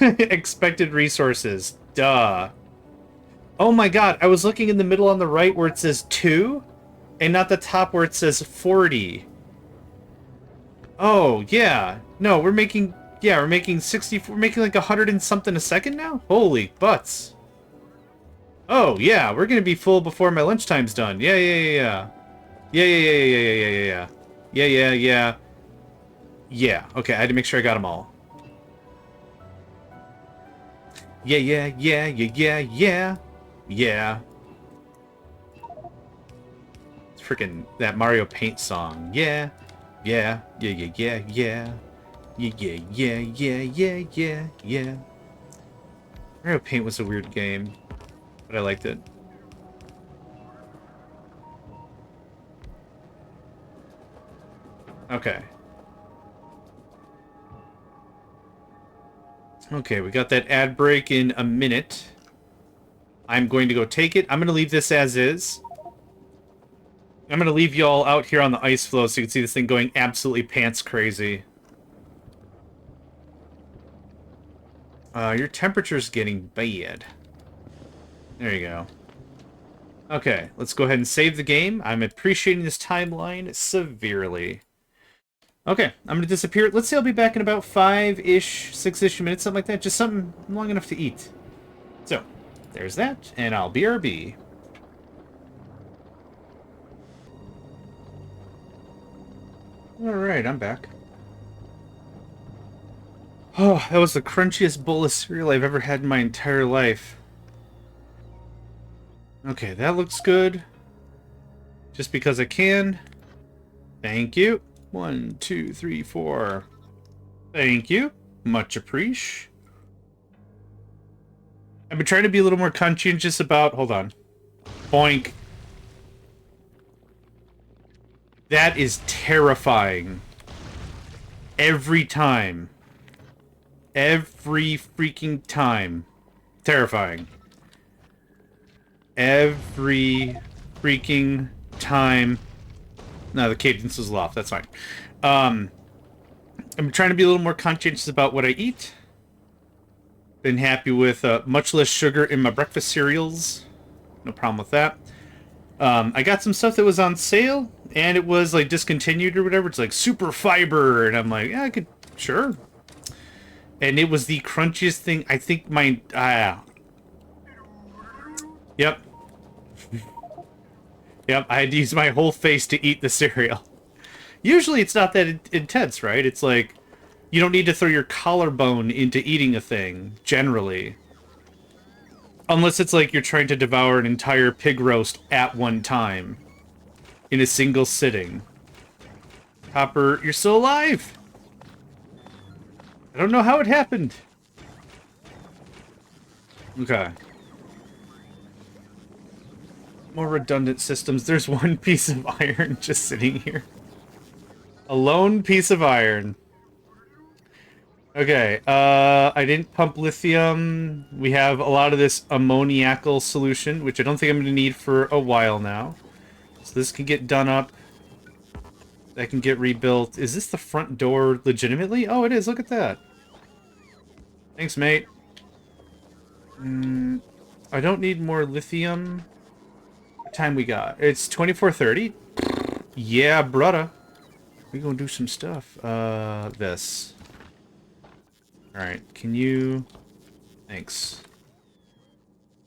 Expected resources. Duh. Oh my god, I was looking in the middle on the right where it says 2, and not the top where it says 40. Oh, yeah. No, we're making 60, we're making like 100 and something a second now? Holy butts. Oh, yeah, we're gonna be full before my lunchtime's done. Yeah. Yeah, okay, I had to make sure I got them all. Yeah. It's freaking that Mario Paint song. Yeah. Mario Paint was a weird game, but I liked it. Okay. Okay, we got that ad break in a minute. I'm going to go take it. I'm going to leave this as is. I'm going to leave y'all out here on the ice floe so you can see this thing going absolutely pants crazy. Your temperature's getting bad. There you go. Okay, let's go ahead and save the game. I'm appreciating this timeline severely. Okay, I'm going to disappear. Let's say I'll be back in about 5-ish, 6-ish minutes, something like that. Just something long enough to eat. So, there's that, and I'll BRB. Alright, I'm back. Oh, that was the crunchiest bowl of cereal I've ever had in my entire life. Okay, that looks good. Just because I can. Thank you. 1, 2, 3, 4. Thank you. Much appreciated. I've been trying to be a little more conscientious about... Hold on. Boink. That is terrifying. Every time. Every freaking time. Terrifying. Every freaking time. No, the cadence was off. That's fine. I'm trying to be a little more conscientious about what I eat. Been happy with much less sugar in my breakfast cereals. No problem with that. I got some stuff that was on sale, and it was like discontinued or whatever. It's like super fiber, and I'm like, yeah, I could, sure. And it was the crunchiest thing. I think my, yep. Yep, I had to use my whole face to eat the cereal. Usually it's not that intense, right? It's like, you don't need to throw your collarbone into eating a thing, generally. Unless it's like you're trying to devour an entire pig roast at one time. In a single sitting. Hopper, you're still alive! I don't know how it happened. Okay. More redundant systems. There's one piece of iron just sitting here. A lone piece of iron. Okay, I didn't pump lithium. We have a lot of this ammoniacal solution, which I don't think I'm going to need for a while now. So this can get done up. that can get rebuilt. Is this the front door legitimately? Oh, it is. Look at that. Thanks, mate. I don't need more lithium. What time we got? It's 24:30. Yeah, brother. We gonna do some stuff. This. Alright, can you... Thanks.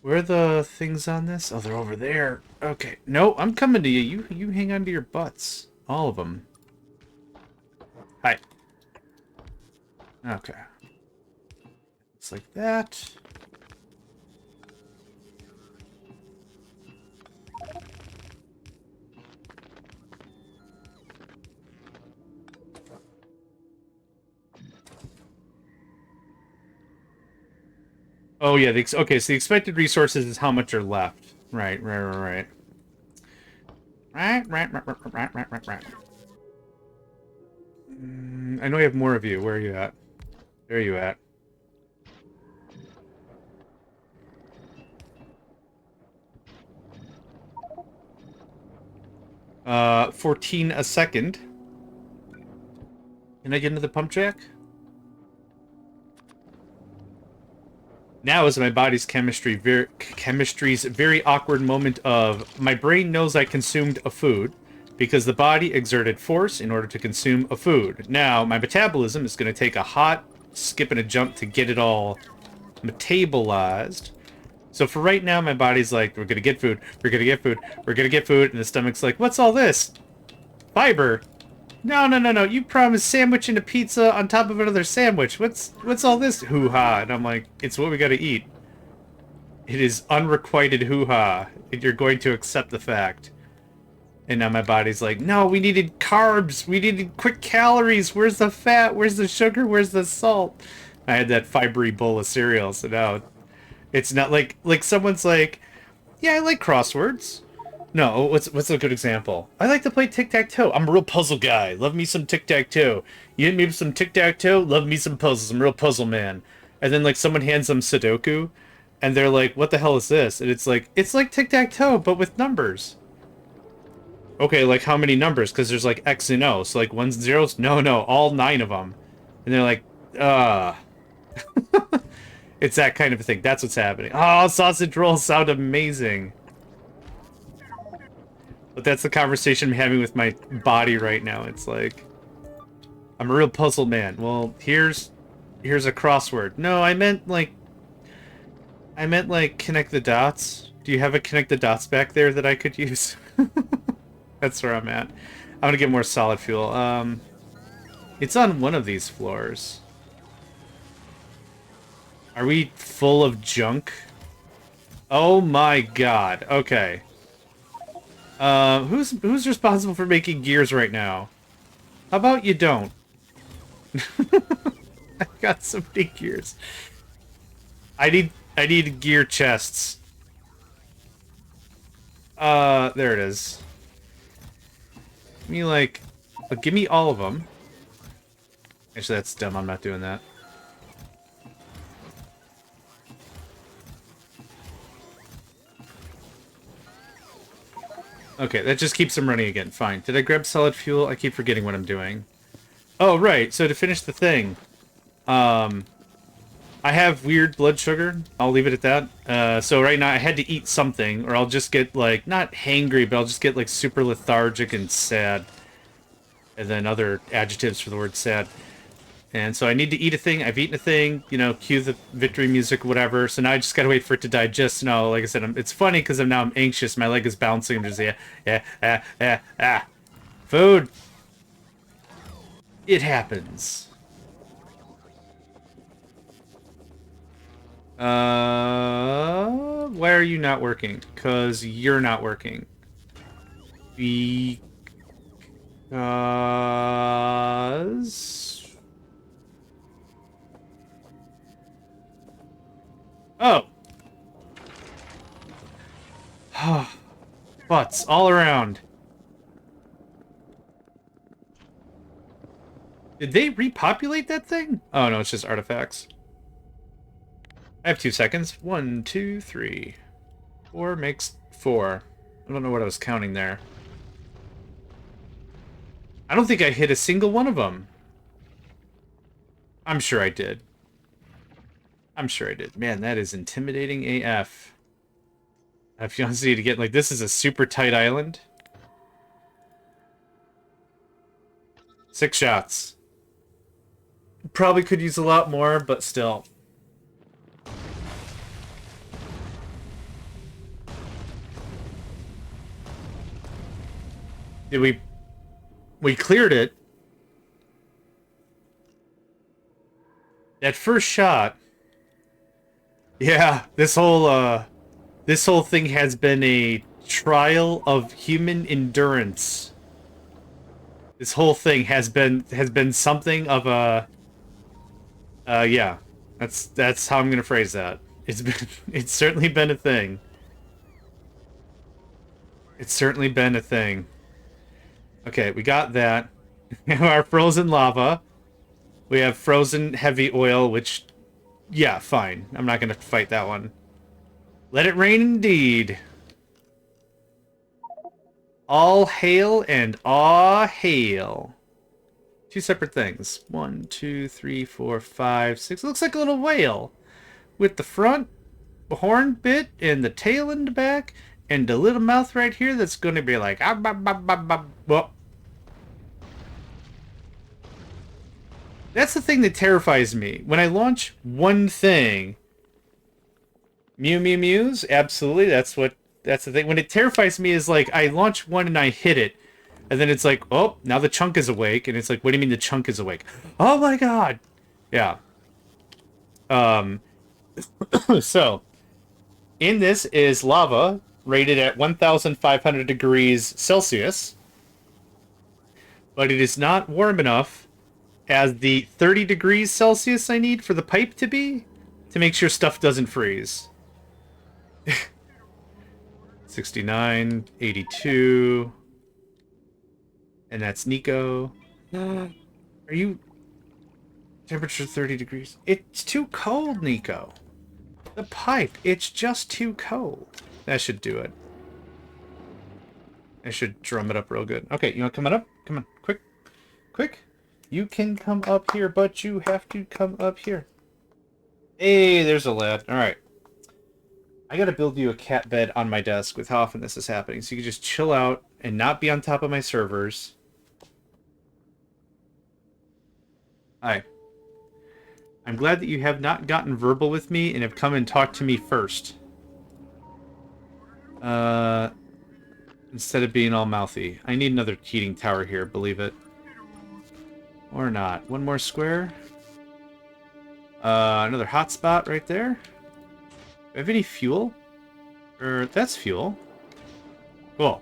Where are the things on this? Oh, they're over there. Okay. No, I'm coming to you. You hang on to your butts. All of them. Hi. Okay. It's like that. Oh, yeah. Okay, so the expected resources is how much are left. Right. Right. I know you have more of you. Where are you at? There you at. 14 a second. Can I get into the pump jack? Now is my body's chemistry's very awkward moment of my brain knows I consumed a food because the body exerted force in order to consume a food. Now my metabolism is going to take a hot skip and a jump to get it all metabolized. So for right now, my body's like, we're going to get food, we're going to get food, we're going to get food, and the stomach's like, what's all this? Fiber. No, you promised sandwich and a pizza on top of another sandwich. What's all this hoo-ha? And I'm like, it's what we gotta eat. It is unrequited hoo-ha. You're going to accept the fact. And now my body's like, no, we needed carbs. We needed quick calories. Where's the fat? Where's the sugar? Where's the salt? I had that fibery bowl of cereal, so now it's not like someone's like, yeah, I like crosswords. No, what's a good example? I like to play tic-tac-toe. I'm a real puzzle guy. Love me some tic-tac-toe. You hit me with some tic-tac-toe? Love me some puzzles. I'm a real puzzle man. And then, like, someone hands them Sudoku, and they're like, what the hell is this? And it's like tic-tac-toe, but with numbers. Okay, like, how many numbers? Because there's, like, X and O. So, like, ones and zeros? No, all 9 of them. And they're like, It's that kind of a thing. That's what's happening. Oh, sausage rolls sound amazing. But that's the conversation I'm having with my body right now. It's like, I'm a real puzzle man. Well, here's a crossword. No, I meant like connect the dots. Do you have a connect the dots back there that I could use? That's where I'm at. I'm gonna get more solid fuel. It's on one of these floors. Are we full of junk? Oh my god. Okay. Who's responsible for making gears right now? How about you don't? I got so many gears. I need gear chests. There it is. Give me all of them. Actually, that's dumb. I'm not doing that. Okay, that just keeps them running again. Fine. Did I grab solid fuel? I keep forgetting what I'm doing. Oh, right. So to finish the thing, I have weird blood sugar. I'll leave it at that. So right now I had to eat something, or I'll just get, like, not hangry, but I'll just get, like, super lethargic and sad. And then other adjectives for the word sad. And so I need to eat a thing. I've eaten a thing, you know, cue the victory music, whatever. So now I just gotta wait for it to digest. No, like I said, it's funny because I'm anxious. My leg is bouncing. I'm just, yeah. Food. It happens. Why are you not working? Because you're not working. Because... Oh! Butts all around. Did they repopulate that thing? Oh no, it's just artifacts. I have 2 seconds. 1, 2, 3. 4 makes 4. I don't know what I was counting there. I don't think I hit a single one of them. I'm sure I did. I'm sure I did. Man, that is intimidating AF. If you want to see it again, like, this is a super tight island. 6 shots. Probably could use a lot more, but still. Did we cleared it. That first shot. Yeah, this whole thing has been a trial of human endurance. This whole thing has been something of a yeah. That's how I'm gonna phrase that. It's certainly been a thing. It's certainly been a thing. Okay, we got that. We have our frozen lava. We have frozen heavy oil, which, yeah, fine. I'm not gonna fight that one. Let it rain indeed. All hail and aw hail. 2 separate things. 1, 2, 3, 4, 5, 6. It looks like a little whale. With the front horn bit and the tail in the back and the little mouth right here that's going to be like... Ah, bah, bah, bah, bah. Well, that's the thing that terrifies me. When I launch one thing... Mew Mew Mews? Absolutely, that's the thing. When it terrifies me is like, I launch one and I hit it. And then it's like, oh, now the chunk is awake. And it's like, what do you mean the chunk is awake? Oh my god! Yeah. So, in this is lava, rated at 1,500 degrees Celsius. But it is not warm enough as the 30 degrees Celsius I need for the pipe to be, to make sure stuff doesn't freeze. 69, 82... And that's Nico. Are you... Temperature 30 degrees. It's too cold, Nico. The pipe, it's just too cold. That should do it. I should drum it up real good. Okay, you want to come on up? Come on, quick. Quick. You can come up here, but you have to come up here. Hey, there's a lad. Alright. I gotta build you a cat bed on my desk with how often this is happening, so you can just chill out and not be on top of my servers. Hi. I'm glad that you have not gotten verbal with me and have come and talked to me first. Instead of being all mouthy. I need another heating tower here, believe it. Or not. One more square. Another hotspot right there. Do I have any fuel? That's fuel. Cool.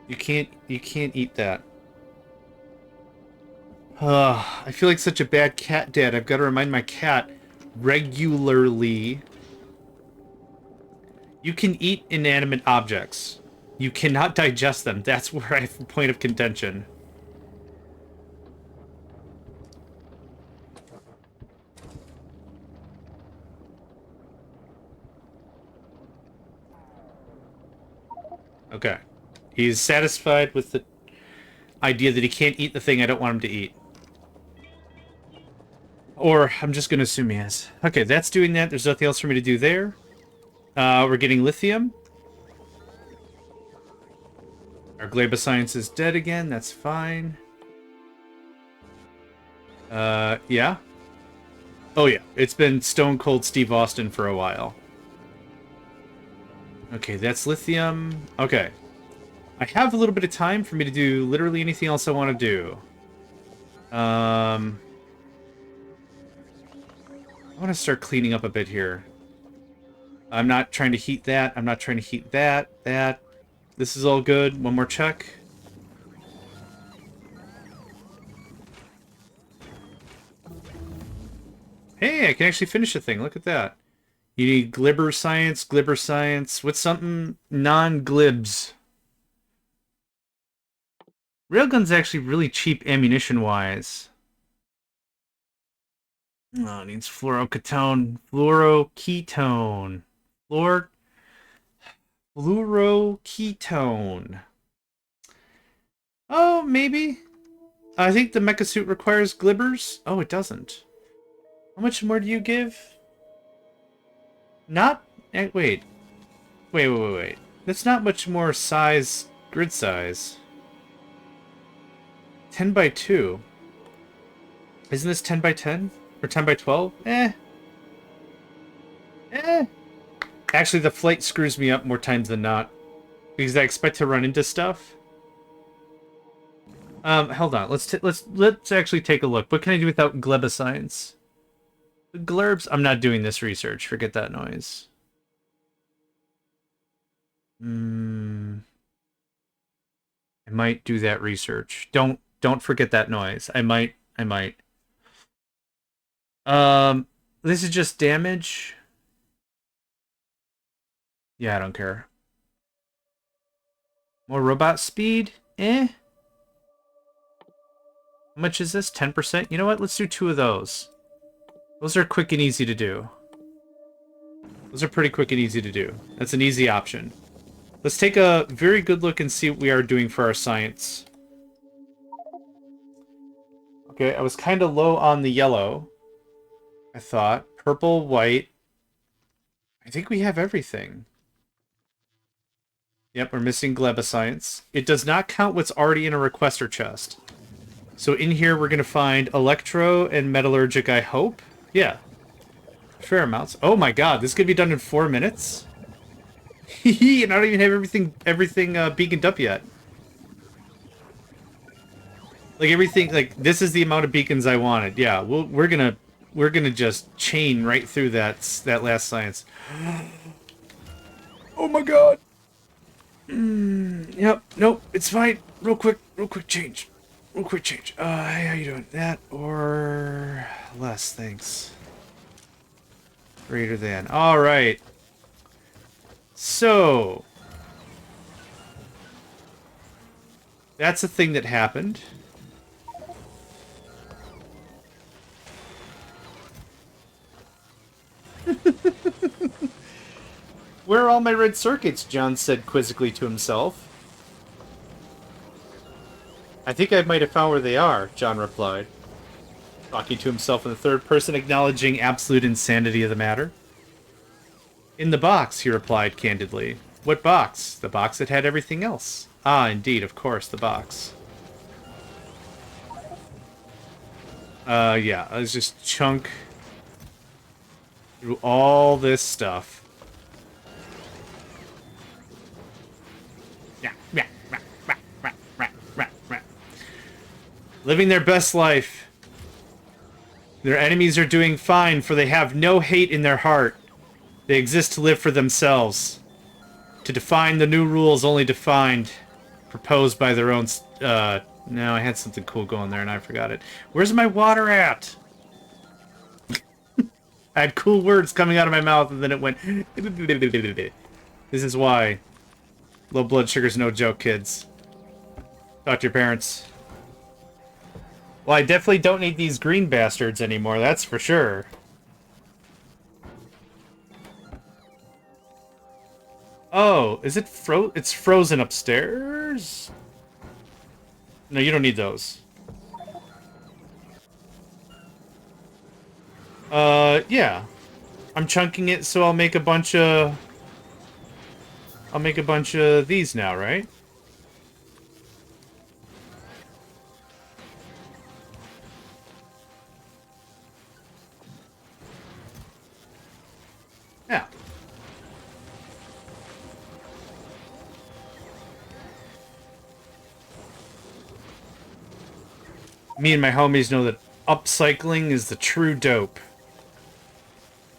You can't eat that. I feel like such a bad cat dad. I've got to remind my cat regularly. You can eat inanimate objects. You cannot digest them. That's where I have a point of contention. Okay. He's satisfied with the idea that he can't eat the thing I don't want him to eat. Or, I'm just going to assume he is. Okay, that's doing that. There's nothing else for me to do there. We're getting lithium. Our Glaboscience is dead again. That's fine. Yeah. Oh, yeah. It's been Stone Cold Steve Austin for a while. Okay, that's lithium. Okay. I have a little bit of time for me to do literally anything else I want to do. I want to start cleaning up a bit here. I'm not trying to heat that. I'm not trying to heat that. This is all good. One more check. Hey, I can actually finish the thing. Look at that. You need glibber science. What's something non-glibs? Railgun's actually really cheap ammunition-wise. Oh, it needs fluoroketone. Fluoroketone. Fluoroketone. Oh, maybe. I think the mecha suit requires glibbers. Oh, it doesn't. How much more do you give? Not... Wait. Wait. That's not much more size, grid size. 10 by 2. Isn't this 10 by 10? Or 10 by 12? Actually, the flight screws me up more times than not. Because I expect to run into stuff. Hold on. Let's actually take a look. What can I do without glebescience? The glurbs. I'm not doing this research. Forget that noise. I might do that research. Don't forget that noise. I might. This is just damage. Yeah, I don't care. More robot speed? How much is this? 10%? You know what? Let's do 2 of those. Those are quick and easy to do. Those are pretty quick and easy to do. That's an easy option. Let's take a very good look and see what we are doing for our science. Okay, I was kind of low on the yellow. I thought. Purple, white. I think we have everything. Yep, we're missing glebescience. It does not count what's already in a requester chest. So in here we're going to find electro and metallurgic, I hope. Yeah. Fair amounts. Oh my god, this could be done in 4 minutes? Hehe, and I don't even have everything beaconed up yet. Like everything, like this is the amount of beacons I wanted. Yeah, we're gonna just chain right through that last science. Oh my god. Yep. Nope. It's fine. Real quick change. Real quick change. Hey, how you doing? That or less? Thanks. Greater than. All right. So that's a thing that happened. Where are all my red circuits? John said quizzically to himself. I think I might have found where they are, John replied, talking to himself in the third person, acknowledging absolute insanity of the matter. In the box, he replied candidly. What box? The box that had everything else. Ah, indeed, of course, the box. Yeah, let's just chunk through all this stuff. Living their best life. Their enemies are doing fine, for they have no hate in their heart. They exist to live for themselves. To define the new rules only defined, proposed by their own... no, I had something cool going there and I forgot it. Where's my water at? I had cool words coming out of my mouth and then it went... This is why. Low blood sugar's no joke, kids. Talk to your parents. Well, I definitely don't need these green bastards anymore, that's for sure. Oh, is it it's frozen upstairs? No, you don't need those. Yeah. I'm chunking it so I'll make a bunch of... these now, right? Yeah. Me and my homies know that upcycling is the true dope.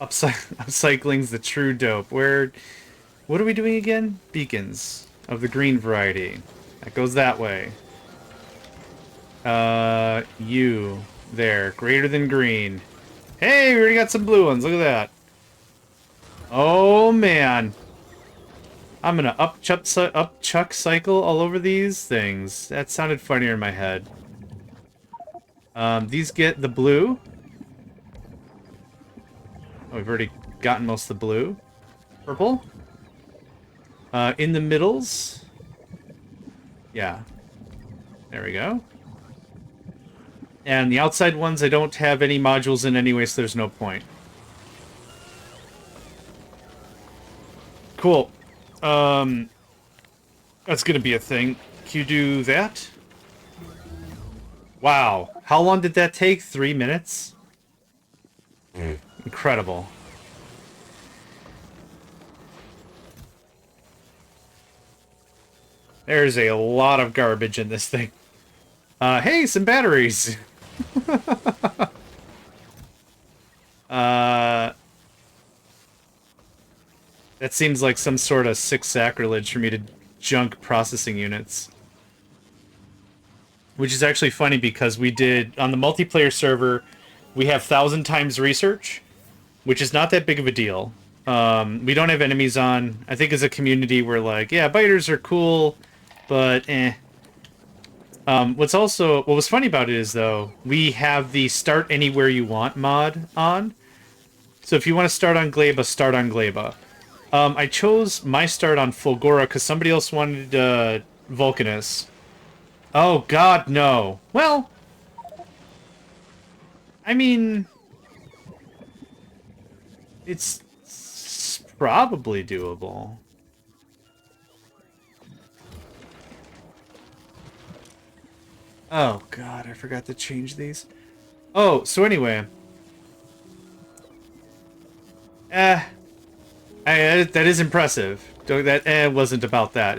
Upcycling's the true dope. What are we doing again? Beacons of the green variety. That goes that way. You. There. Greater than green. Hey, we already got some blue ones. Look at that. Oh, man. I'm gonna upchuck cycle all over these things. That sounded funnier in my head. These get the blue. Oh, we've already gotten most of the blue. Purple. In the middles. Yeah. There we go. And the outside ones, I don't have any modules in anyway, so there's no point. Cool. That's gonna be a thing. Can you do that? Wow. How long did that take? 3 minutes? Incredible. There's a lot of garbage in this thing. Hey, some batteries! That seems like some sort of sick sacrilege for me to junk processing units. Which is actually funny because we did, on the multiplayer server, we have 1,000 times research, which is not that big of a deal. We don't have enemies on. I think as a community we're like, yeah, biters are cool, but eh. What was funny about it is, though, we have the start anywhere you want mod on. So if you want to start on Gleba, start on Gleba. I chose my start on Fulgora because somebody else wanted Vulcanus. Oh, God, no. Well, I mean, it's probably doable. Oh, God, I forgot to change these. Oh, so anyway. That is impressive. That wasn't about that.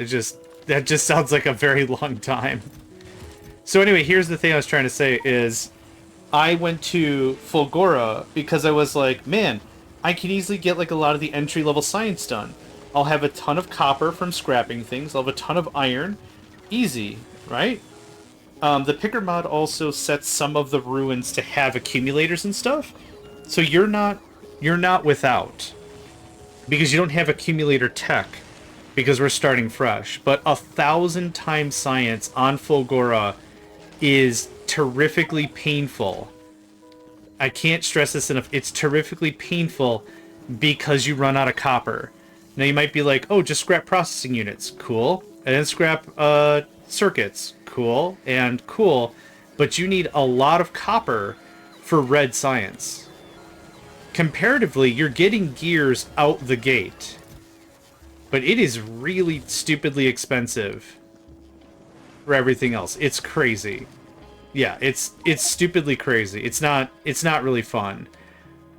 That just sounds like a very long time. So anyway, here's the thing I was trying to say is I went to Fulgora because I was like, man, I can easily get like a lot of the entry-level science done. I'll have a ton of copper from scrapping things. I'll have a ton of iron. Easy, right? The picker mod also sets some of the ruins to have accumulators and stuff. So you're not without. Because you don't have accumulator tech. Because we're starting fresh. But 1,000 times science on Fulgora is terrifically painful. I can't stress this enough. It's terrifically painful because you run out of copper. Now you might be like, oh, just scrap processing units. Cool. And then scrap circuits. Cool. And cool. But you need a lot of copper for red science. Comparatively, you're getting gears out the gate. But it is really stupidly expensive for everything else. It's crazy. Yeah, it's stupidly crazy. It's not really fun.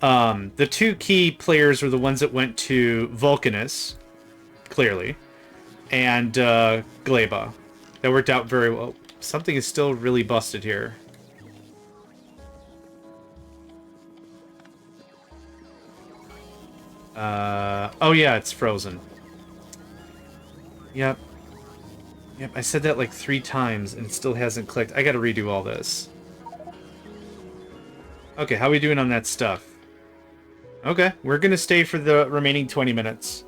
The two key players were the ones that went to Vulcanus, clearly, and Gleba. That worked out very well. Something is still really busted here. Oh yeah, it's frozen. Yep. Yep, I said that like 3 times and it still hasn't clicked. I gotta redo all this. Okay, how are we doing on that stuff? Okay, we're gonna stay for the remaining 20 minutes.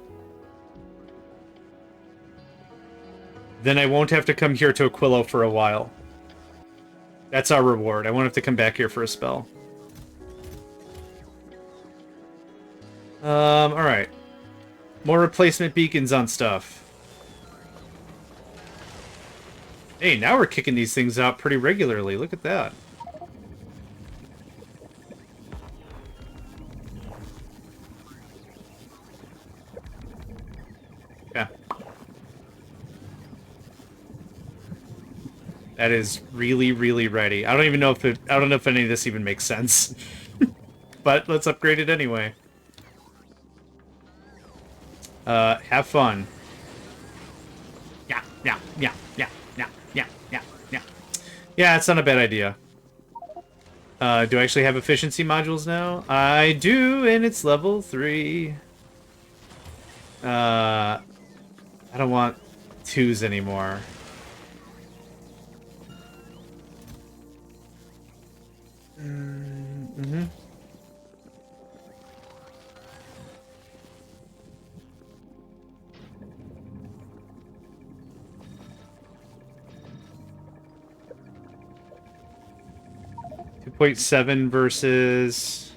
Then I won't have to come here to Aquilo for a while. That's our reward. I won't have to come back here for a spell. Alright. More replacement beacons on stuff. Hey, now we're kicking these things out pretty regularly. Look at that. Yeah. That is really, really ready. I don't even know if I don't know if any of this even makes sense. But let's upgrade it anyway. Have fun. Yeah. Yeah, it's not a bad idea. Do I actually have efficiency modules now? I do, and it's level 3. I don't want 2s anymore. Mm-hmm. 2.7 versus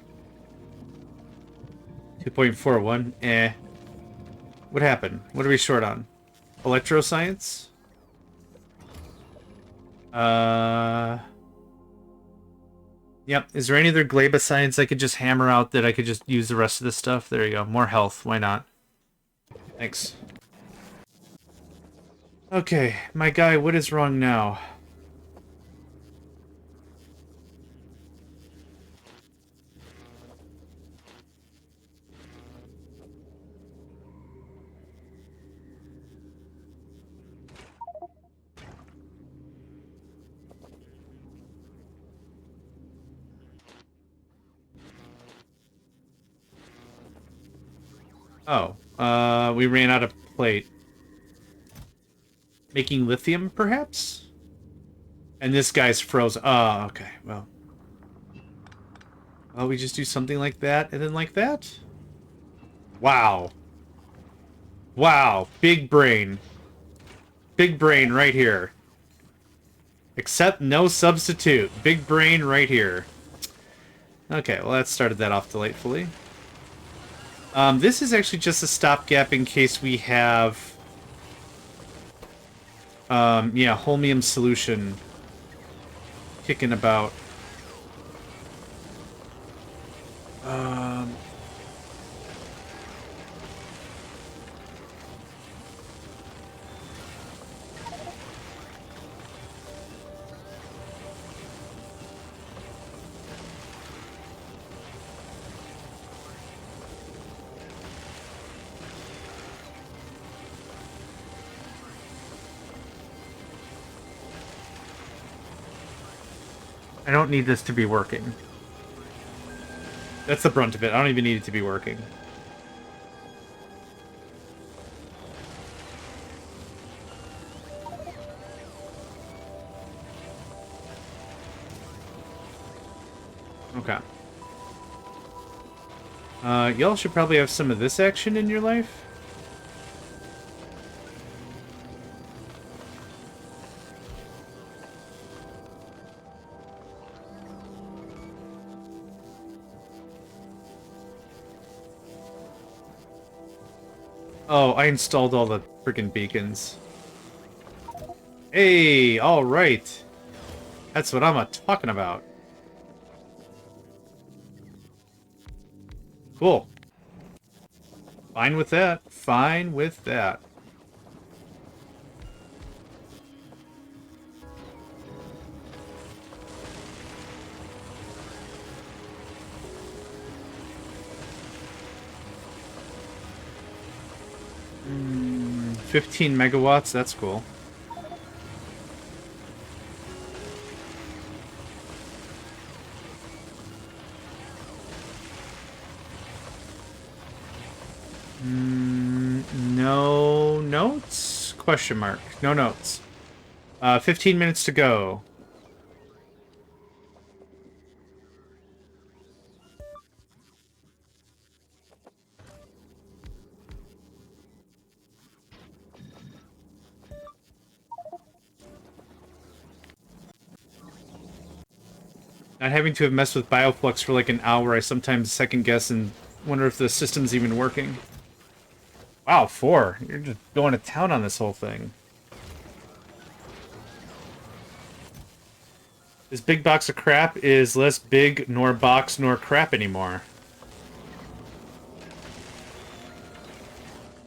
2.41. Eh. What happened? What are we short on? Electroscience? Yep. Is there any other glabicides I could just hammer out that I could just use the rest of this stuff? There you go. More health. Why not? Thanks. Okay, my guy, what is wrong now? Oh, we ran out of plate. Making lithium, perhaps? And this guy's frozen. Oh, okay, well. Well, we just do something like that, and then like that? Wow. Wow, big brain. Big brain right here. Except no substitute. Big brain right here. Okay, well that started that off delightfully. This is actually just a stopgap in case we have... yeah, holmium solution kicking about. I don't need this to be working. That's the brunt of it. I don't even need it to be working. Okay. Y'all should probably have some of this action in your life. Oh, I installed all the freaking beacons. Hey, alright. That's what I'm talking about. Cool. Fine with that. Fine with that. Mm, 15 megawatts, that's cool. No notes? Question mark. No notes. 15 minutes to go. Not having to have messed with Bioflux for like an hour, I sometimes second guess and wonder if the system's even working. Wow, 4. You're just going to town on this whole thing. This big box of crap is less big nor box nor crap anymore.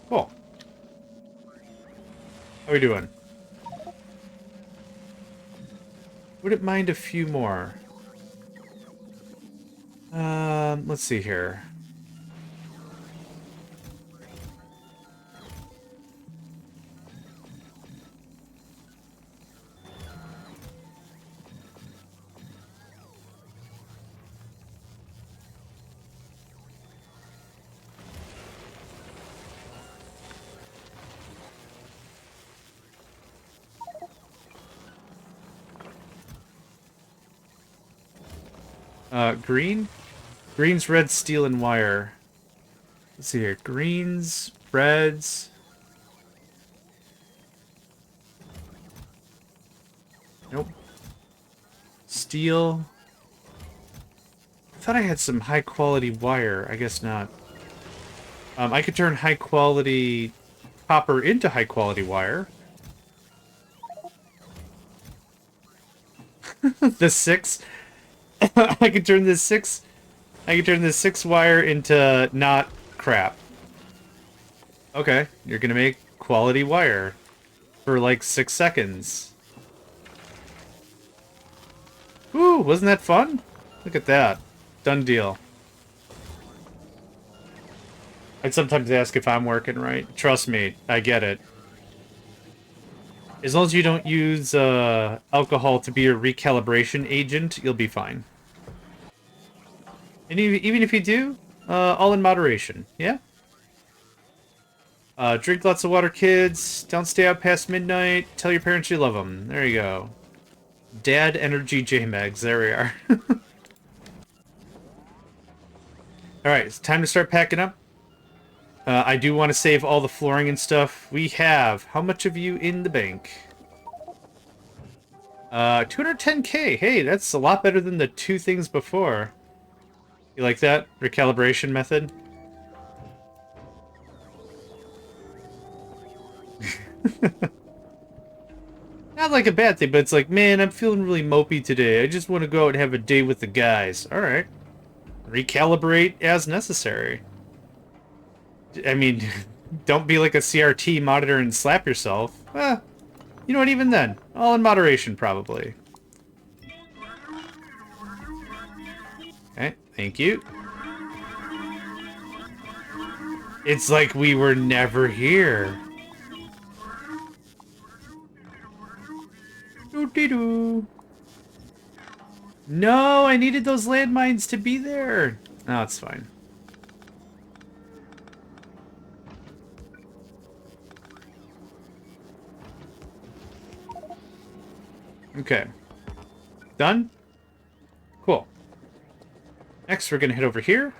Cool. How are we doing? Wouldn't mind a few more. Let's see here. Green? Green's red, steel, and wire. Let's see here. Greens, reds. Nope. Steel. I thought I had some high-quality wire. I guess not. I could turn high-quality copper into high-quality wire. The 6. I could turn this 6. I could turn this 6 wire into not crap. Okay, you're gonna make quality wire for like 6 seconds. Woo, wasn't that fun? Look at that. Done deal. I'd sometimes ask if I'm working right. Trust me, I get it. As long as you don't use alcohol to be a recalibration agent, you'll be fine. And even if you do, all in moderation, yeah? Drink lots of water, kids. Don't stay out past midnight. Tell your parents you love them. There you go. Dad Energy JMegs. There we are. Alright, it's time to start packing up. I do want to save all the flooring and stuff. We have... How much of you in the bank? 210k. Hey, that's a lot better than the 2 things before. You like that? Recalibration method? Not like a bad thing, but it's like, man, I'm feeling really mopey today. I just want to go out and have a day with the guys. Alright. Recalibrate as necessary. I mean, don't be like a CRT monitor and slap yourself. You know what, even then. All in moderation, probably. Okay, thank you. It's like we were never here. Doo-dee-doo. No, I needed those landmines to be there. Oh, it's fine. Okay. Done? Cool. Next, we're gonna head over here.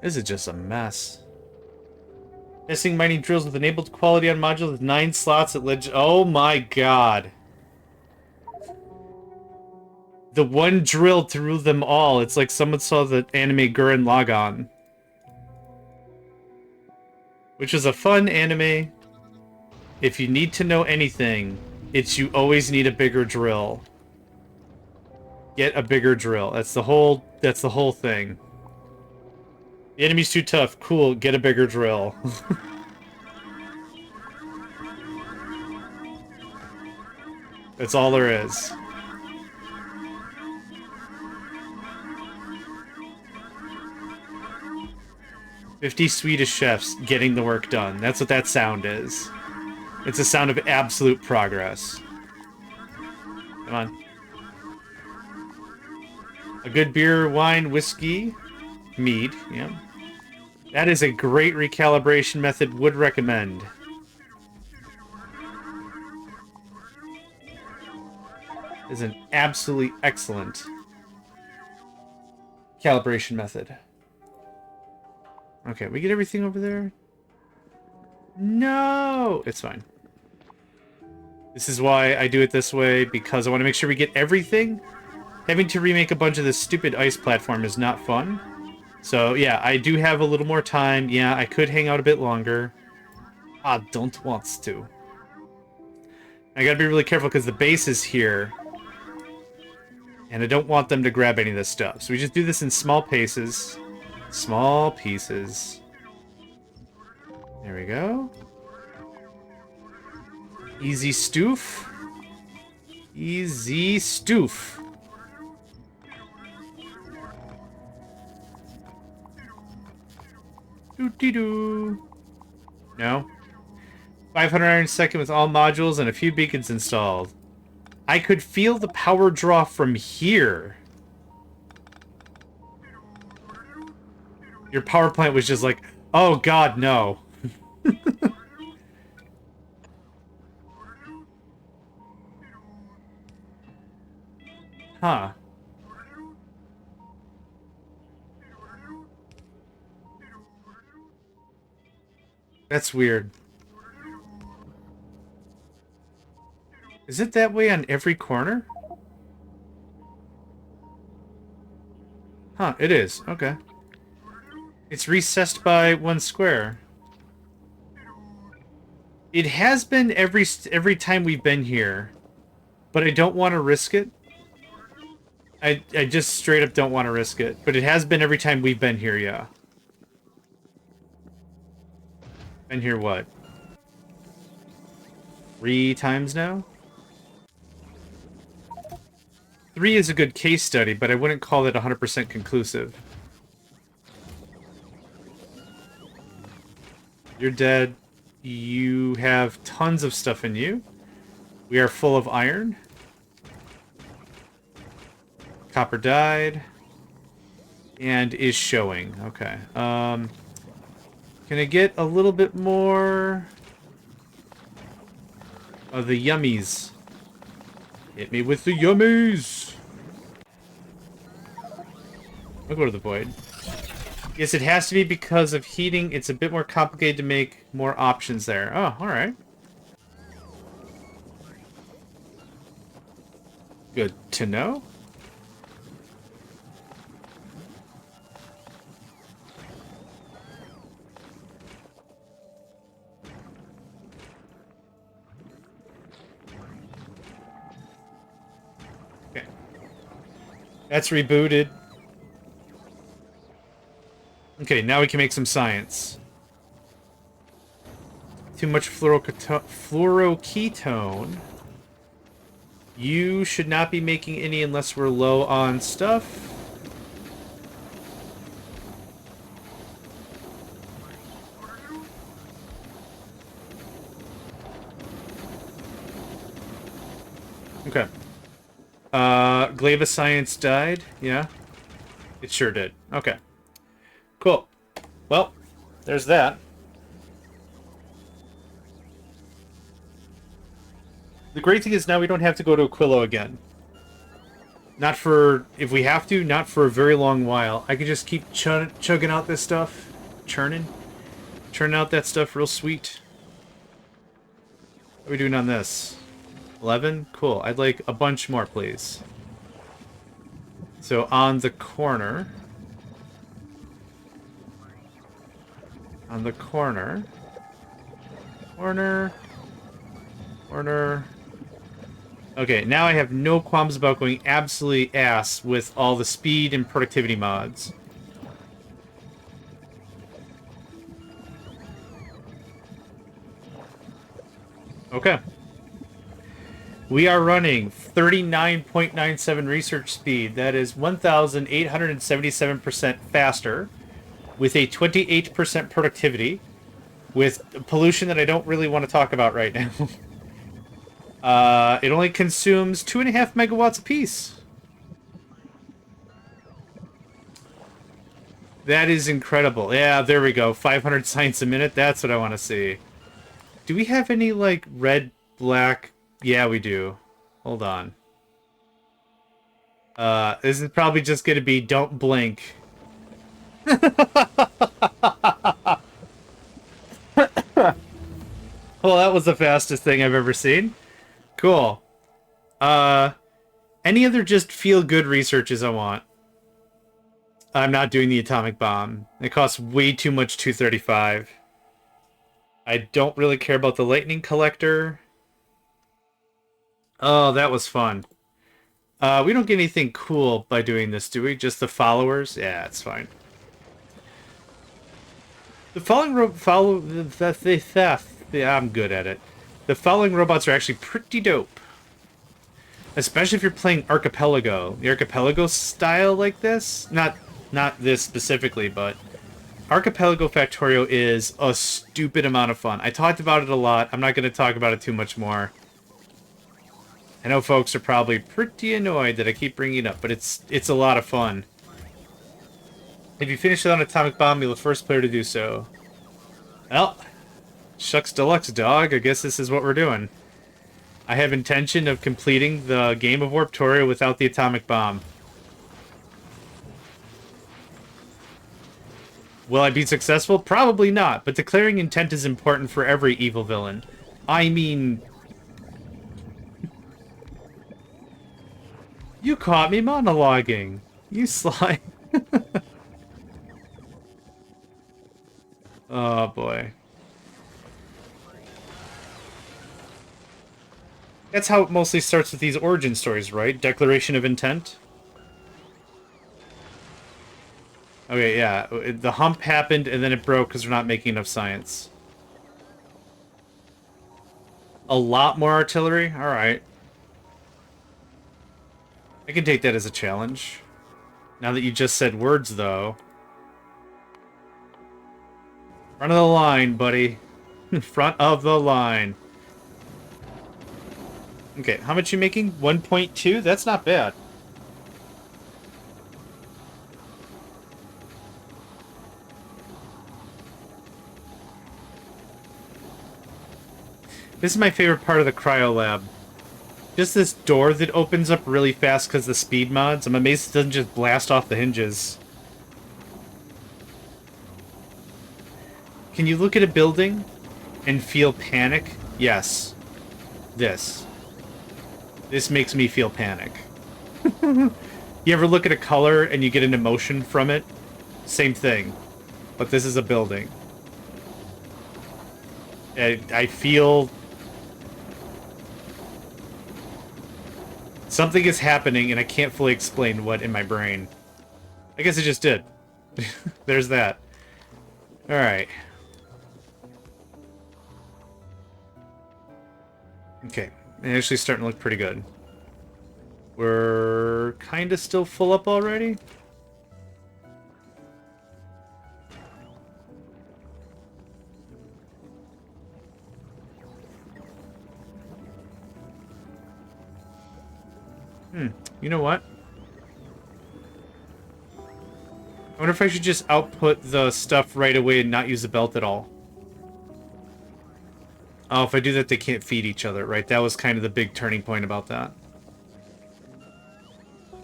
This is just a mess. Missing mining drills with enabled quality on modules with 9 slots at ledge. Oh my god. The one drill through them all. It's like someone saw the anime Gurren Lagann. Which is a fun anime. If you need to know anything, it's you always need a bigger drill. Get a bigger drill. That's the whole thing. The enemy's too tough. Cool, get a bigger drill. That's all there is. "50 Swedish chefs getting the work done." That's what that sound is. It's a sound of absolute progress. Come on. A good beer, wine, whiskey, mead, yeah. That is a great recalibration method, would recommend. Is an absolutely excellent calibration method. Okay, we get everything over there? No! It's fine. This is why I do it this way, because I want to make sure we get everything. Having to remake a bunch of this stupid ice platform is not fun. So, yeah, I do have a little more time. Yeah, I could hang out a bit longer. I don't want to. I gotta be really careful because the base is here. And I don't want them to grab any of this stuff. So we just do this in small paces. Small pieces. There we go. Easy stoof. Easy stoof. Doo-dee-doo. No. 500 iron a second with all modules and a few beacons installed. I could feel the power draw from here. Your power plant was just like, oh god, no. Huh. That's weird. Is it that way on every corner? Huh, it is. Okay. It's recessed by 1 square. It has been every time we've been here, but I don't want to risk it. I just straight up don't want to risk it, but it has been every time we've been here, yeah. Been here what? 3 times now? 3 is a good case study, but I wouldn't call it 100% conclusive. You're dead. You have tons of stuff in you. We are full of iron. Copper died. And is showing. Okay. Can I get a little bit more of the yummies? Hit me with the yummies! I'll go to the void. Yes, it has to be because of heating. It's a bit more complicated to make more options there. Oh, alright. Good to know. Okay. That's rebooted. Okay, now we can make some science. Too much fluoroketone. You should not be making any unless we're low on stuff. Okay. Glaiva Science died. Yeah. It sure did. Okay. Cool. Well, there's that. The great thing is now we don't have to go to Aquilo again. Not for, if we have to, not for a very long while. I can just keep chugging out this stuff. Churning out that stuff real sweet. What are we doing on this? 11? Cool. I'd like a bunch more, please. So on the corner... On the corner. Corner. Okay, now I have no qualms about going absolutely ass with all the speed and productivity mods. Okay. We are running 39.97 research speed. That is 1,877% faster. With a 28% productivity, with pollution that I don't really want to talk about right now. It only consumes 2.5 megawatts apiece. That is incredible. Yeah, there we go. 500 science a minute. That's what I want to see. Do we have any, like, red, black? Yeah, we do. Hold on. This is probably just going to be don't blink. Well, that was the fastest thing I've ever seen. Cool. Any other just feel-good researches I want? I'm not doing the atomic bomb. It costs way too much 235. I don't really care about the lightning collector. Oh, that was fun. We don't get anything cool by doing this, do we? Just the followers? Yeah, it's fine. The yeah, I'm good at it. The following robots are actually pretty dope. Especially if you're playing Archipelago. The Archipelago style like this? Not this specifically, but Archipelago Factorio is a stupid amount of fun. I talked about it a lot. I'm not going to talk about it too much more. I know folks are probably pretty annoyed that I keep bringing it up, but it's a lot of fun. If you finish without an atomic bomb, you're the first player to do so. Well, shucks deluxe, dog. I guess this is what we're doing. I have intention of completing the game of Warptoria without the atomic bomb. Will I be successful? Probably not, but declaring intent is important for every evil villain. I mean... You caught me monologuing. You sly... Oh, boy. That's how it mostly starts with these origin stories, right? Declaration of intent? Okay, yeah. The hump happened, and then it broke because we're not making enough science. A lot more artillery? Alright. I can take that as a challenge. Now that you just said words, though. Front of the line, buddy. Front of the line. Okay, how much you making? 1.2? That's not bad. This is my favorite part of the cryo lab. Just this door that opens up really fast because the speed mods. I'm amazed it doesn't just blast off the hinges. Can you look at a building and feel panic? Yes. This. This makes me feel panic. You ever look at a color and you get an emotion from it? Same thing. But this is a building. I feel... something is happening and I can't fully explain what in my brain. I guess it just did. There's that. Alright. Okay. It's actually starting to look pretty good. We're kind of still full up already. You know what? I wonder if I should just output the stuff right away and not use the belt at all. Oh, if I do that, they can't feed each other, right? That was kind of the big turning point about that.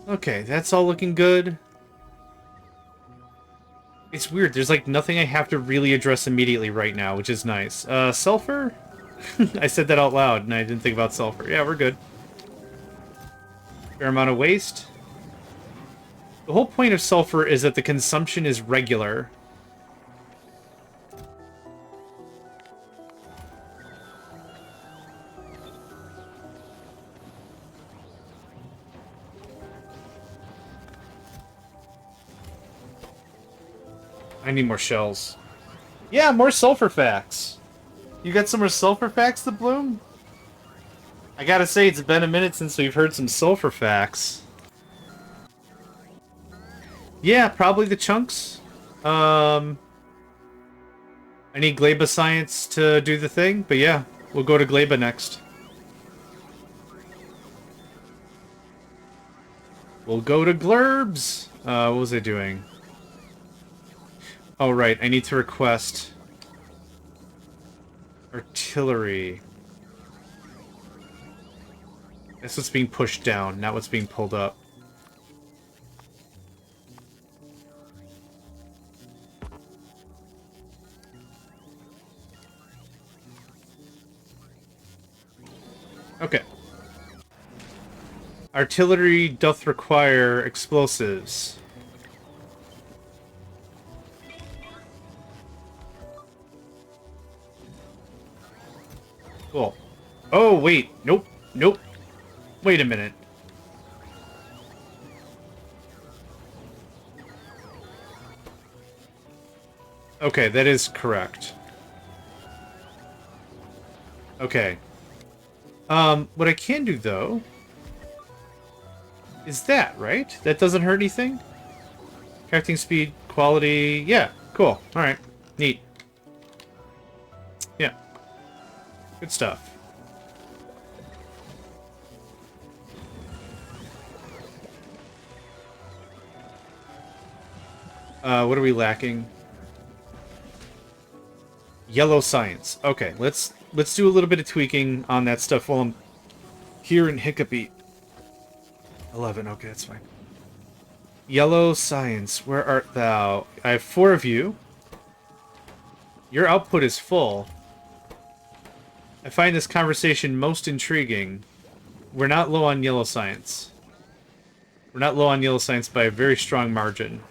Okay, that's all looking good. It's weird. There's, like, nothing I have to really address immediately right now, which is nice. Sulfur? I said that out loud, and I didn't think about sulfur. Yeah, we're good. Fair amount of waste. The whole point of sulfur is that the consumption is regular. I need more shells. Yeah, more sulfur facts. You got some more sulfur facts to bloom? I gotta say, it's been a minute since we've heard some sulfur facts. Yeah, probably the chunks. I need Gleba Science to do the thing, but yeah, we'll go to Gleba next. We'll go to Glurbs! What was I doing? Oh, right, I need to request... artillery. That's what's being pushed down, not what's being pulled up. Okay. Artillery doth require explosives. Cool. Oh, wait. Nope. Nope. Wait a minute. Okay, that is correct. Okay. What I can do, though, is that, right? That doesn't hurt anything? Crafting speed, quality... Yeah, cool. Alright. Neat. Yeah. Good stuff. What are we lacking? Yellow science. Okay, let's do a little bit of tweaking on that stuff while I'm here in Hiccupy. 11, okay, that's fine. Yellow science, where art thou? I have 4 of you. Your output is full. I find this conversation most intriguing. We're not low on yellow science. We're not low on yellow science by a very strong margin.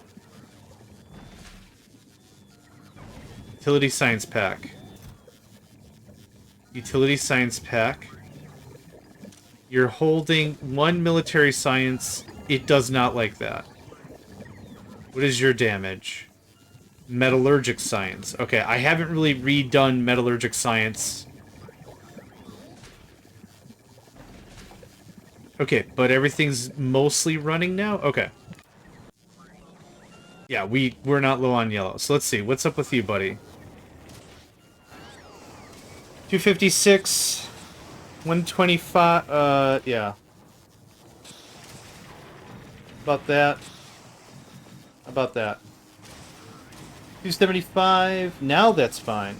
Utility Science Pack. Utility Science Pack. You're holding 1 military science. It does not like that. What is your damage? Metallurgic Science. Okay, I haven't really redone Metallurgic Science. Okay, but everything's mostly running now? Okay. Yeah, we're not low on yellow. So let's see. What's up with you, buddy? 256... 125, yeah. About that. About that. 275, now that's fine.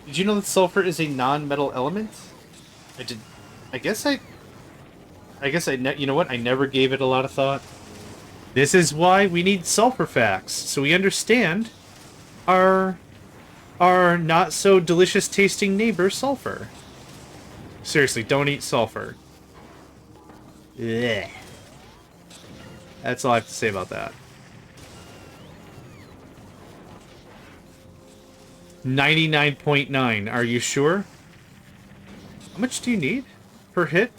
Did you know that sulfur is a non-metal element? I did. I guess I you know what? I never gave it a lot of thought. This is why we need sulfur facts, so we understand our not so delicious tasting neighbor, sulfur. Seriously, don't eat sulfur. Blech. That's all I have to say about that. 99.9. Are you sure? How much do you need per hit?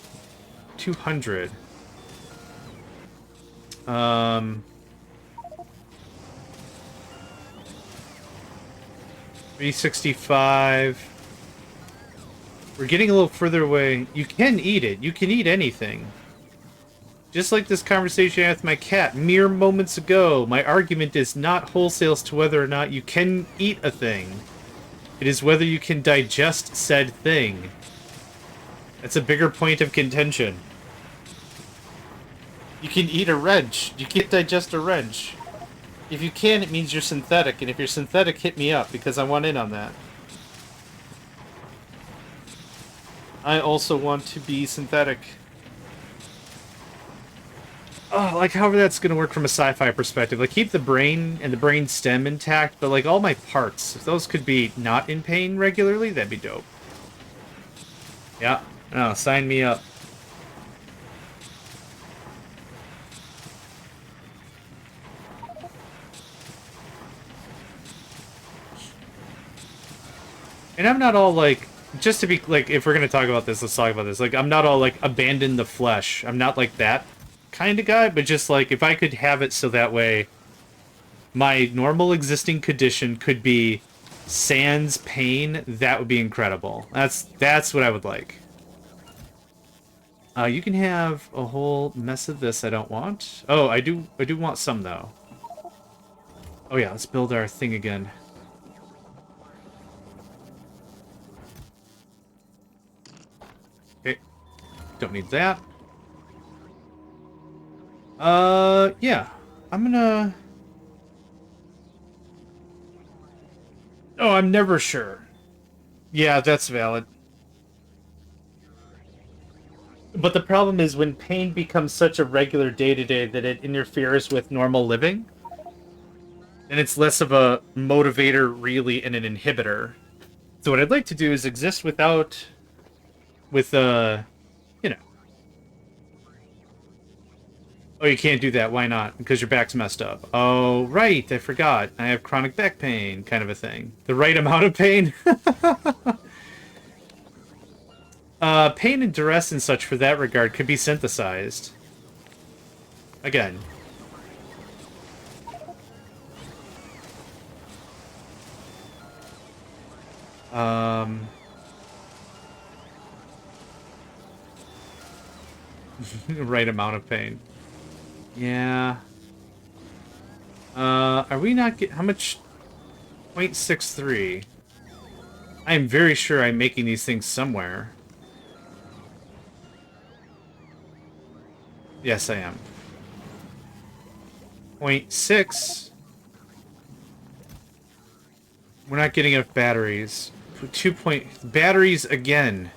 200. 365. We're getting a little further away. You can eat it. You can eat anything. Just like this conversation I had with my cat mere moments ago, my argument is not wholesale as to whether or not you can eat a thing. It is whether you can digest said thing. That's a bigger point of contention. You can eat a wrench. You can't digest a wrench. If you can, it means you're synthetic, and if you're synthetic, hit me up, because I want in on that. I also want to be synthetic. Oh, like, however that's gonna work from a sci-fi perspective. Like, keep the brain and the brain stem intact, but, like, all my parts, if those could be not in pain regularly, that'd be dope. Yeah. Oh, sign me up. And I'm not all, like, just to be, like, if we're gonna talk about this, let's talk about this. Like, I'm not all, like, abandon the flesh. I'm not, like, that kind of guy, but just, like, if I could have it so that way my normal existing condition could be sans pain, that would be incredible. That's what I would like. You can have a whole mess of this I don't want. Oh, I do want some, though. Oh, yeah, let's build our thing again. Okay. Don't need that. Yeah. I'm gonna... Oh, I'm never sure. Yeah, that's valid. But the problem is when pain becomes such a regular day-to-day that it interferes with normal living, and it's less of a motivator, really, and an inhibitor. So what I'd like to do is exist without... with, you know... Oh, you can't do that. Why not? Because your back's messed up. Oh, right. I forgot. I have chronic back pain, kind of a thing. The right amount of pain? Pain and duress and such for that regard could be synthesized. Again. Right amount of pain. Yeah. Are we not get how much? 0.63. I am very sure I'm making these things somewhere. Yes, I am. 0.6. We're not getting enough batteries. 2 point... Batteries again.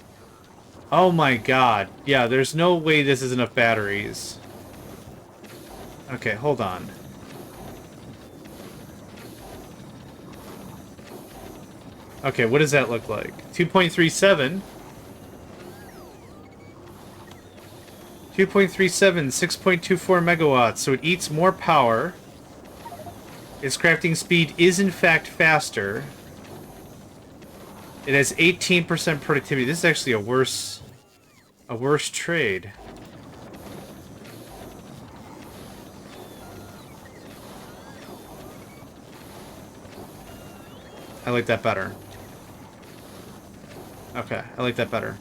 Oh my god. Yeah, there's no way this is enough batteries. Okay, hold on. Okay, what does that look like? 2.37. 2.37, 6.24 megawatts, so it eats more power. Its crafting speed is in fact faster. It has 18% productivity. This is actually a worse trade. I like that better. Okay, I like that better.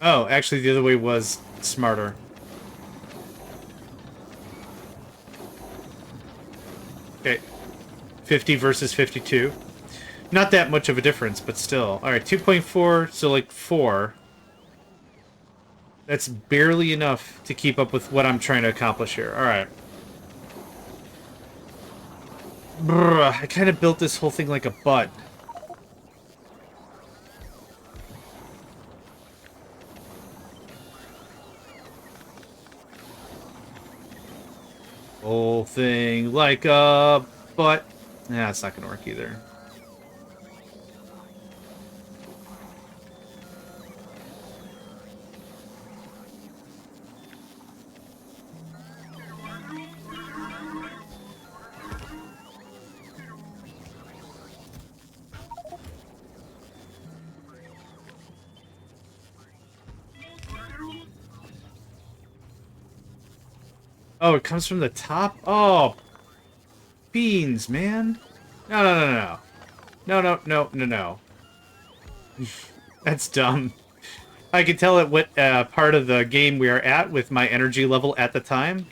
Oh, actually the other way was smarter. Okay. 50 versus 52. Not that much of a difference, but still. Alright, 2.4, so like 4. That's barely enough to keep up with what I'm trying to accomplish here. Alright. I kind of built this whole thing like a butt. Whole thing like a butt. Nah, it's not gonna work either. Oh, it comes from the top? Oh, beans, man. No, no, no, no. No, no, no, no, no. That's dumb. I can tell at what part of the game we are at with my energy level at the time.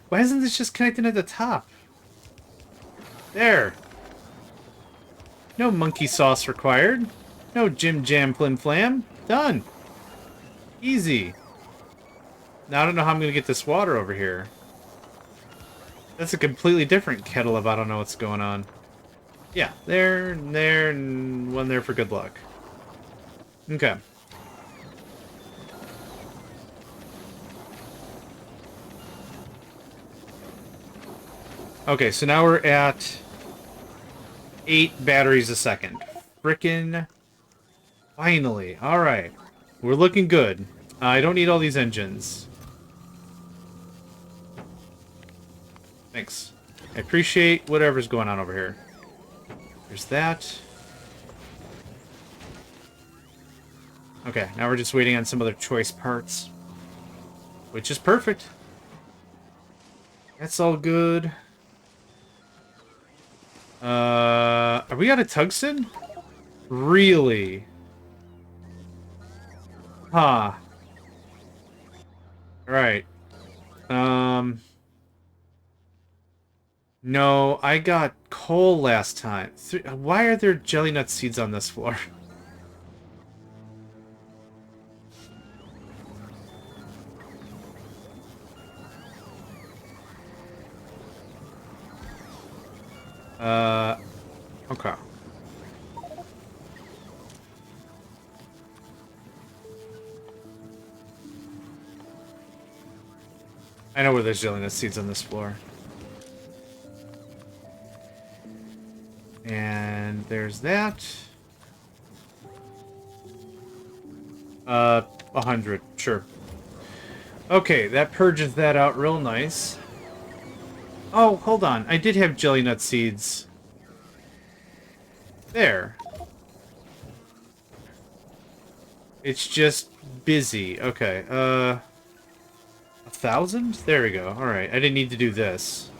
Why isn't this just connected at the top? There. No monkey sauce required. No Jim Jam Flim Flam. Done. Easy. Now I don't know how I'm going to get this water over here. That's a completely different kettle of I don't know what's going on. Yeah, there, and one there for good luck. Okay. Okay, so now we're at 8 batteries a second. Frickin' finally. Alright. We're looking good. I don't need all these engines. Thanks. I appreciate whatever's going on over here. There's that. Okay, now we're just waiting on some other choice parts. Which is perfect. That's all good. Are we out of tungsten? Really? Huh. Alright. No, I got coal last time. Why are there jelly nut seeds on this floor? Okay. I know where there's jelly nut seeds on this floor. And there's that. 100, sure. Okay, that purges that out real nice. Oh, hold on. I did have jelly nut seeds. There. It's just busy. Okay, 1,000? There we go. Alright, I didn't need to do this.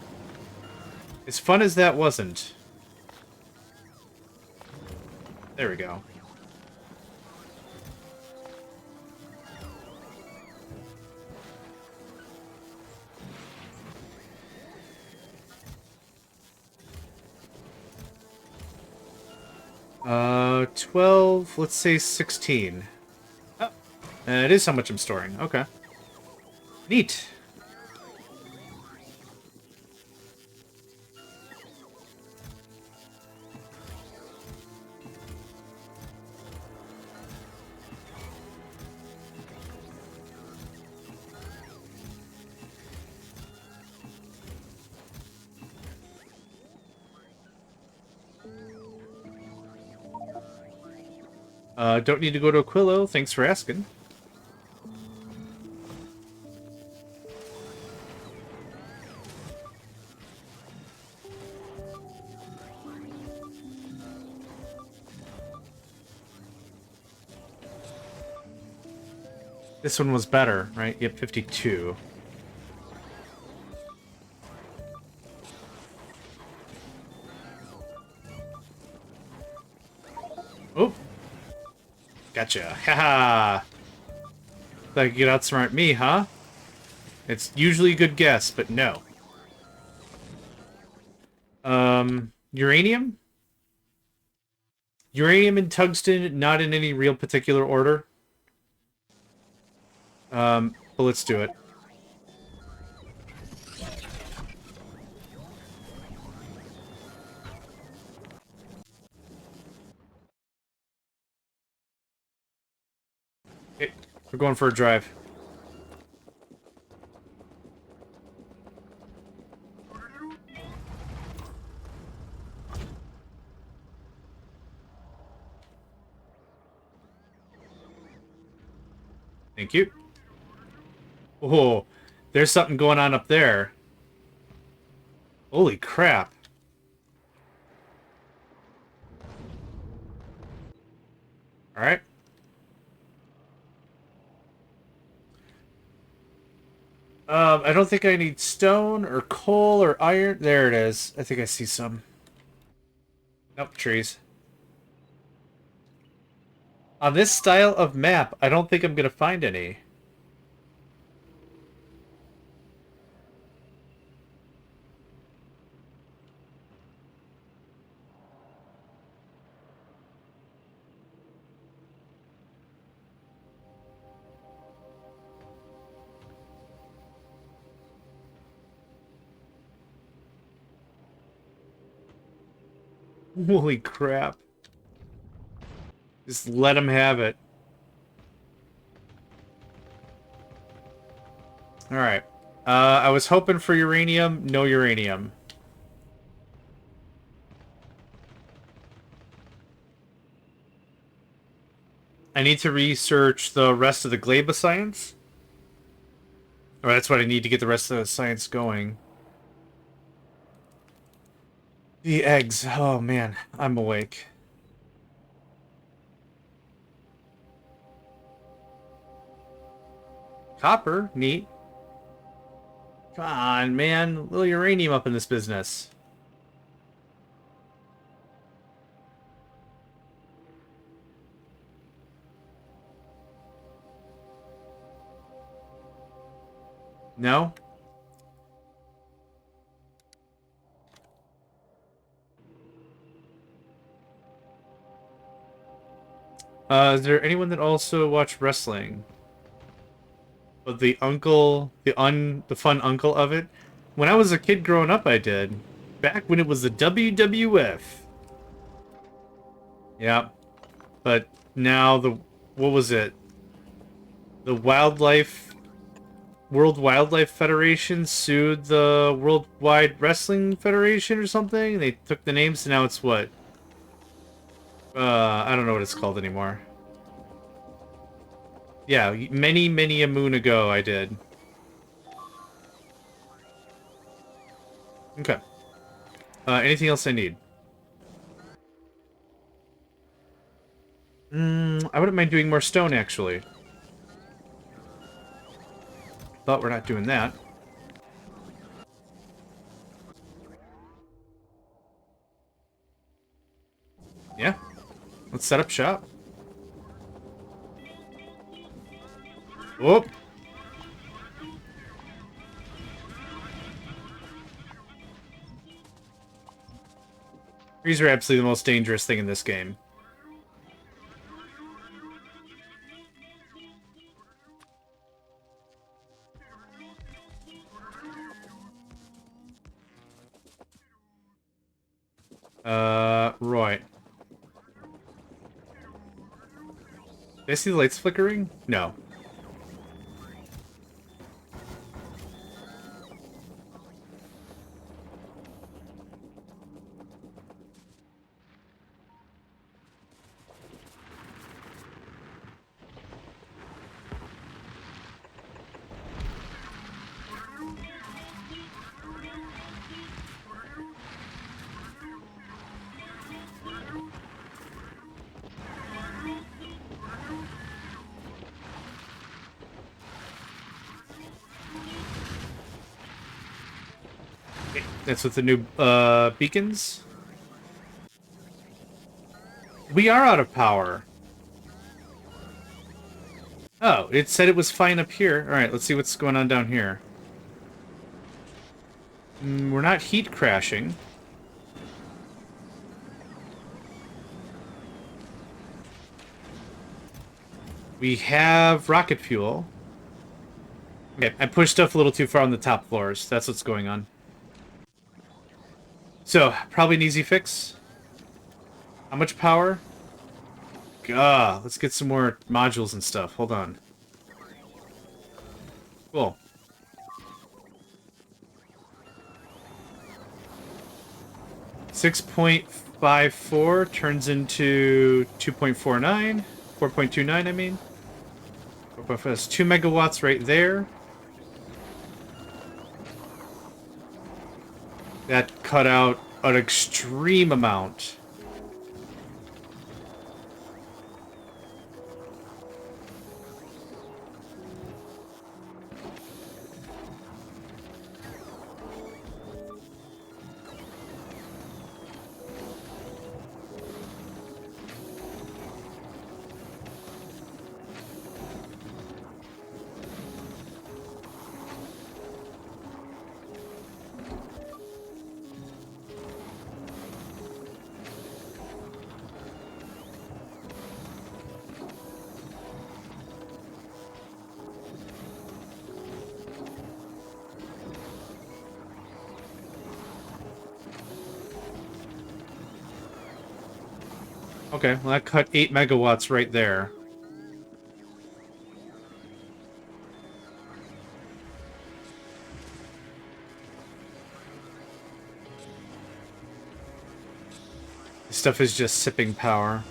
As fun as that wasn't. There we go. Uh, 12, let's say 16. Oh, it is how much I'm storing. Okay. Neat. Don't need to go to Aquilo. Thanks for asking. This one was better, right? Yep, 52. Oh! Gotcha. Haha! Thought you could outsmart me, huh? It's usually a good guess, but no. Uranium? Uranium and tungsten, not in any real particular order. But let's do it. Okay, we're going for a drive. Thank you. Oh, there's something going on up there. Holy crap. Alright. I don't think I need stone or coal or iron. There it is. I think I see some. Nope, trees. On this style of map, I don't think I'm gonna find any. Holy crap. Just let him have it. Alright. I was hoping for uranium. No uranium. I need to research the rest of the Gleba science. Or that's what I need to get the rest of the science going. The eggs. Oh, man. I'm awake. Copper. Neat. Come on, man. A little uranium up in this business. No? Is there anyone that also watched wrestling? But the uncle, the fun uncle of it? When I was a kid growing up, I did. Back when it was the WWF. Yeah. But now what was it? The World Wildlife Federation sued the Worldwide Wrestling Federation or something? They took the names, so now it's what? I don't know what it's called anymore. Yeah, many, many a moon ago I did. Okay. Anything else I need? I wouldn't mind doing more stone, actually. But we're not doing that. Yeah. Let's set up shop. Whoop. Trees are absolutely the most dangerous thing in this game. Right. Did I see the lights flickering? No. That's with the new beacons. We are out of power. Oh, it said it was fine up here. Alright, let's see what's going on down here. We're not heat crashing. We have rocket fuel. Okay, I pushed stuff a little too far on the top floors. That's what's going on. So, probably an easy fix. How much power? Gah, let's get some more modules and stuff. Hold on. Cool. .54 turns into 2.49. 4.29, I mean. That's 2 megawatts right there. That cut out an extreme amount. Okay, well that cut 8 megawatts right there. This stuff is just sipping power.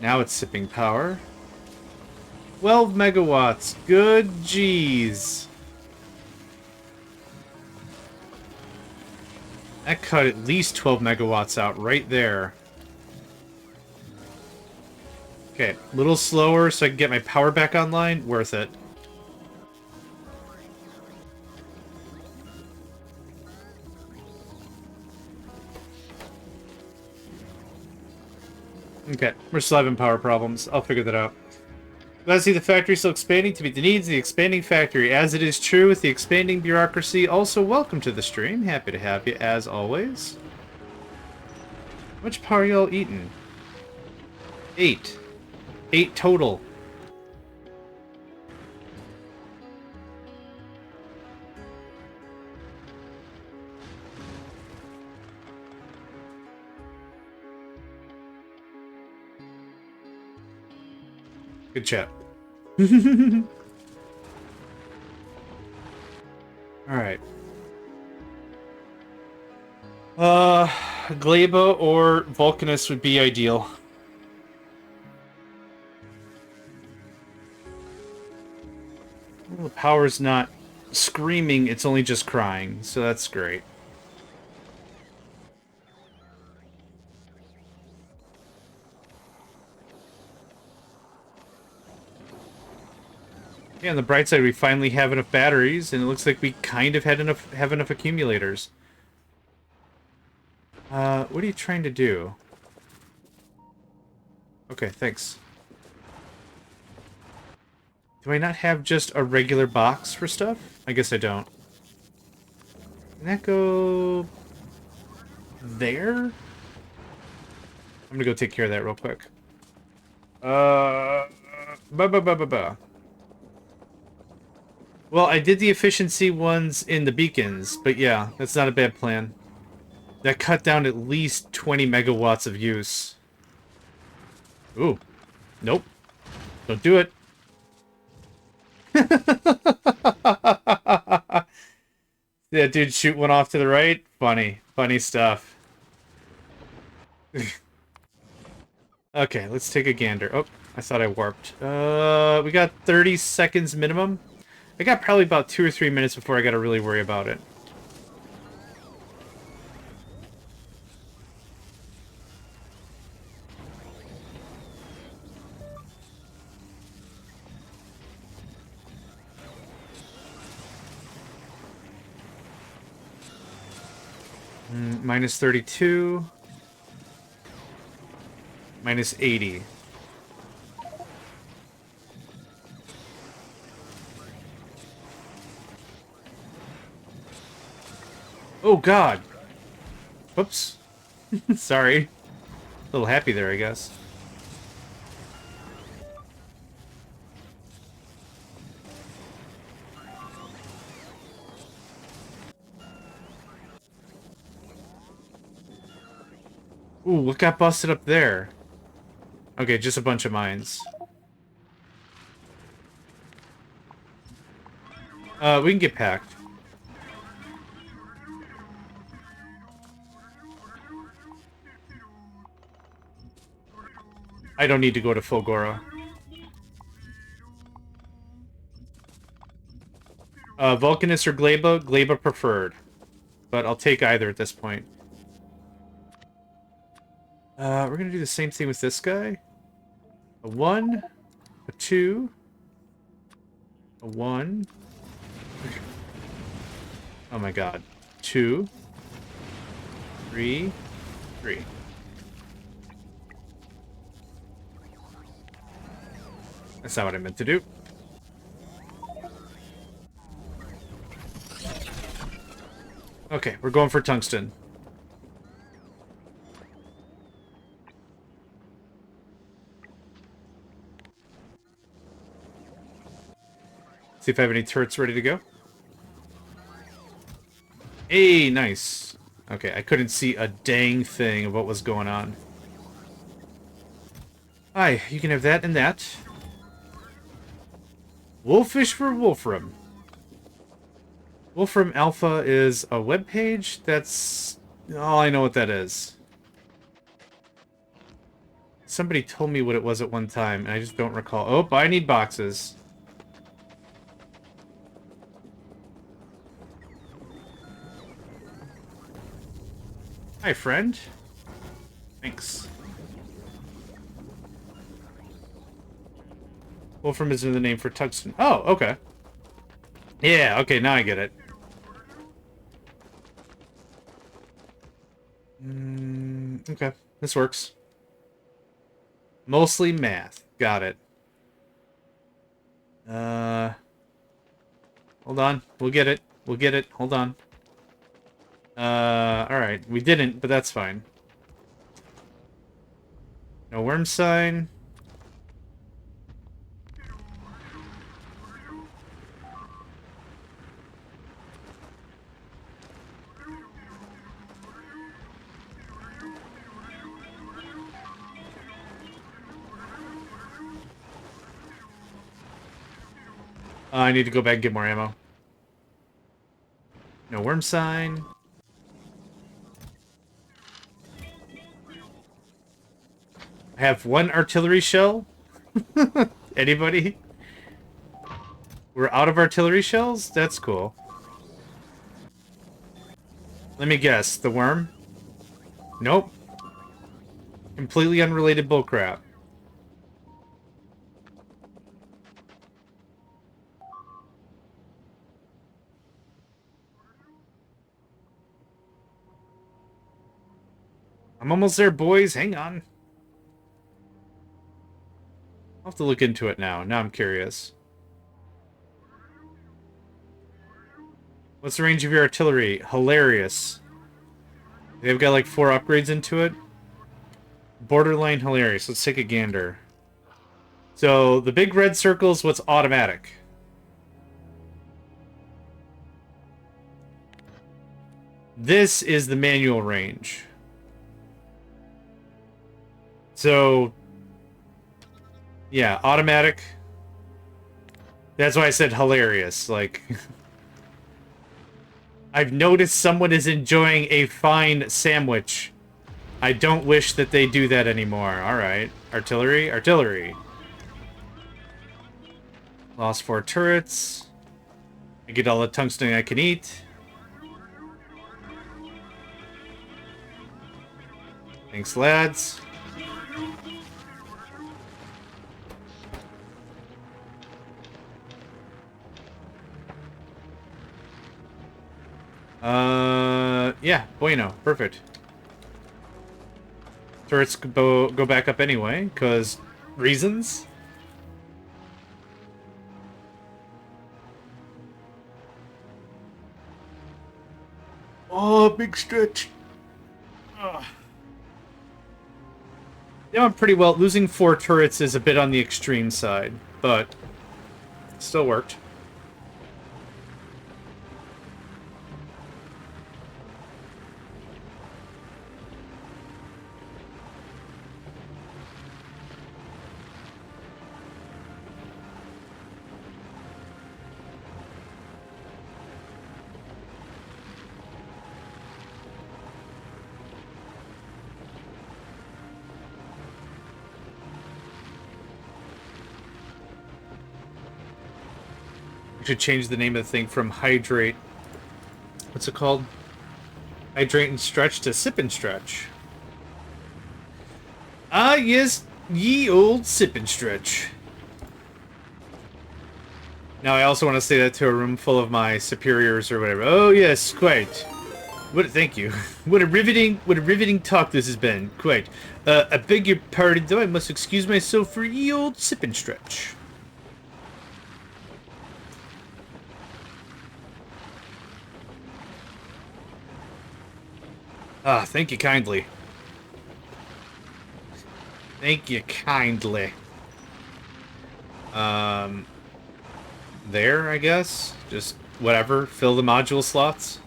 Now it's sipping power. 12 megawatts. Good jeez. That cut at least 12 megawatts out right there. Okay, a little slower so I can get my power back online. Worth it. Okay, we're still having power problems. I'll figure that out. Glad to see the factory still expanding to meet the needs of the expanding factory. As it is true with the expanding bureaucracy, also welcome to the stream. Happy to have you, as always. How much power y'all eating? 8. 8 total. Good chat. Alright. Gleba or Vulcanus would be ideal. Well, the power's not screaming, it's only just crying, so that's great. Yeah, on the bright side, we finally have enough batteries, and it looks like we kind of have enough accumulators. What are you trying to do? Okay, thanks. Do I not have just a regular box for stuff? I guess I don't. Can that go... there? I'm gonna go take care of that real quick. Well, I did the efficiency ones in the beacons, but yeah, that's not a bad plan. That cut down at least 20 megawatts of use. Ooh. Nope. Don't do it. Yeah, dude, shoot one off to the right. Funny. Funny stuff. Okay, let's take a gander. Oh, I thought I warped. We got 30 seconds minimum. I got probably about 2 or 3 minutes before I gotta really worry about it. Minus 32. Minus 80. Oh, God. Whoops. Sorry. A little happy there, I guess. Ooh, what got busted up there? Okay, just a bunch of mines. We can get packed. I don't need to go to Fulgora. Vulcanus or Gleba? Gleba preferred. But I'll take either at this point. We're gonna do the same thing with this guy. A 1, a 2, a 1. Oh my god. 2, 3, 3. That's not what I meant to do. Okay, we're going for tungsten. See if I have any turrets ready to go. Hey, nice. Okay, I couldn't see a dang thing of what was going on. Hi, you can have that and that. Wolfish for Wolfram. Wolfram Alpha is a webpage? That's all I know what that is. Somebody told me what it was at one time, and I just don't recall. Oh, I need boxes. Hi, friend. Thanks. Wolfram is the name for tungsten. Oh, okay. Yeah, okay, now I get it. Okay, this works. Mostly math. Got it. Hold on. We'll get it. We'll get it. Hold on. Alright. We didn't, but that's fine. No worm sign. I need to go back and get more ammo. No worm sign. I have one artillery shell. Anybody? We're out of artillery shells? That's cool. Let me guess. The worm? Nope. Completely unrelated bullcrap. I'm almost there, boys. Hang on. I'll have to look into it now. Now I'm curious. What's the range of your artillery? Hilarious. They've got like 4 upgrades into it. Borderline hilarious. Let's take a gander. So, the big red circle is what's automatic. This is the manual range. So, yeah, automatic. That's why I said hilarious. Like, I've noticed someone is enjoying a fine sandwich. I don't wish that they do that anymore. Alright. Artillery? Artillery. Lost 4 turrets. I get all the tungsten I can eat. Thanks, lads. Yeah, bueno. Perfect. Turrets go back up anyway, because reasons? Oh, big stretch. Ugh. Yeah, I'm pretty well. Losing 4 turrets is a bit on the extreme side, but it still worked. We should change the name of the thing from hydrate. What's it called? Hydrate and stretch to sip and stretch. Ah, yes, ye old sip and stretch. Now, I also want to say that to a room full of my superiors or whatever. Oh, yes, quite. What? Thank you. What a riveting talk this has been. Quite. I beg your pardon, though. I must excuse myself for ye old sip and stretch. Ah, thank you kindly. Thank you kindly. There, I guess? Just whatever. Fill the module slots.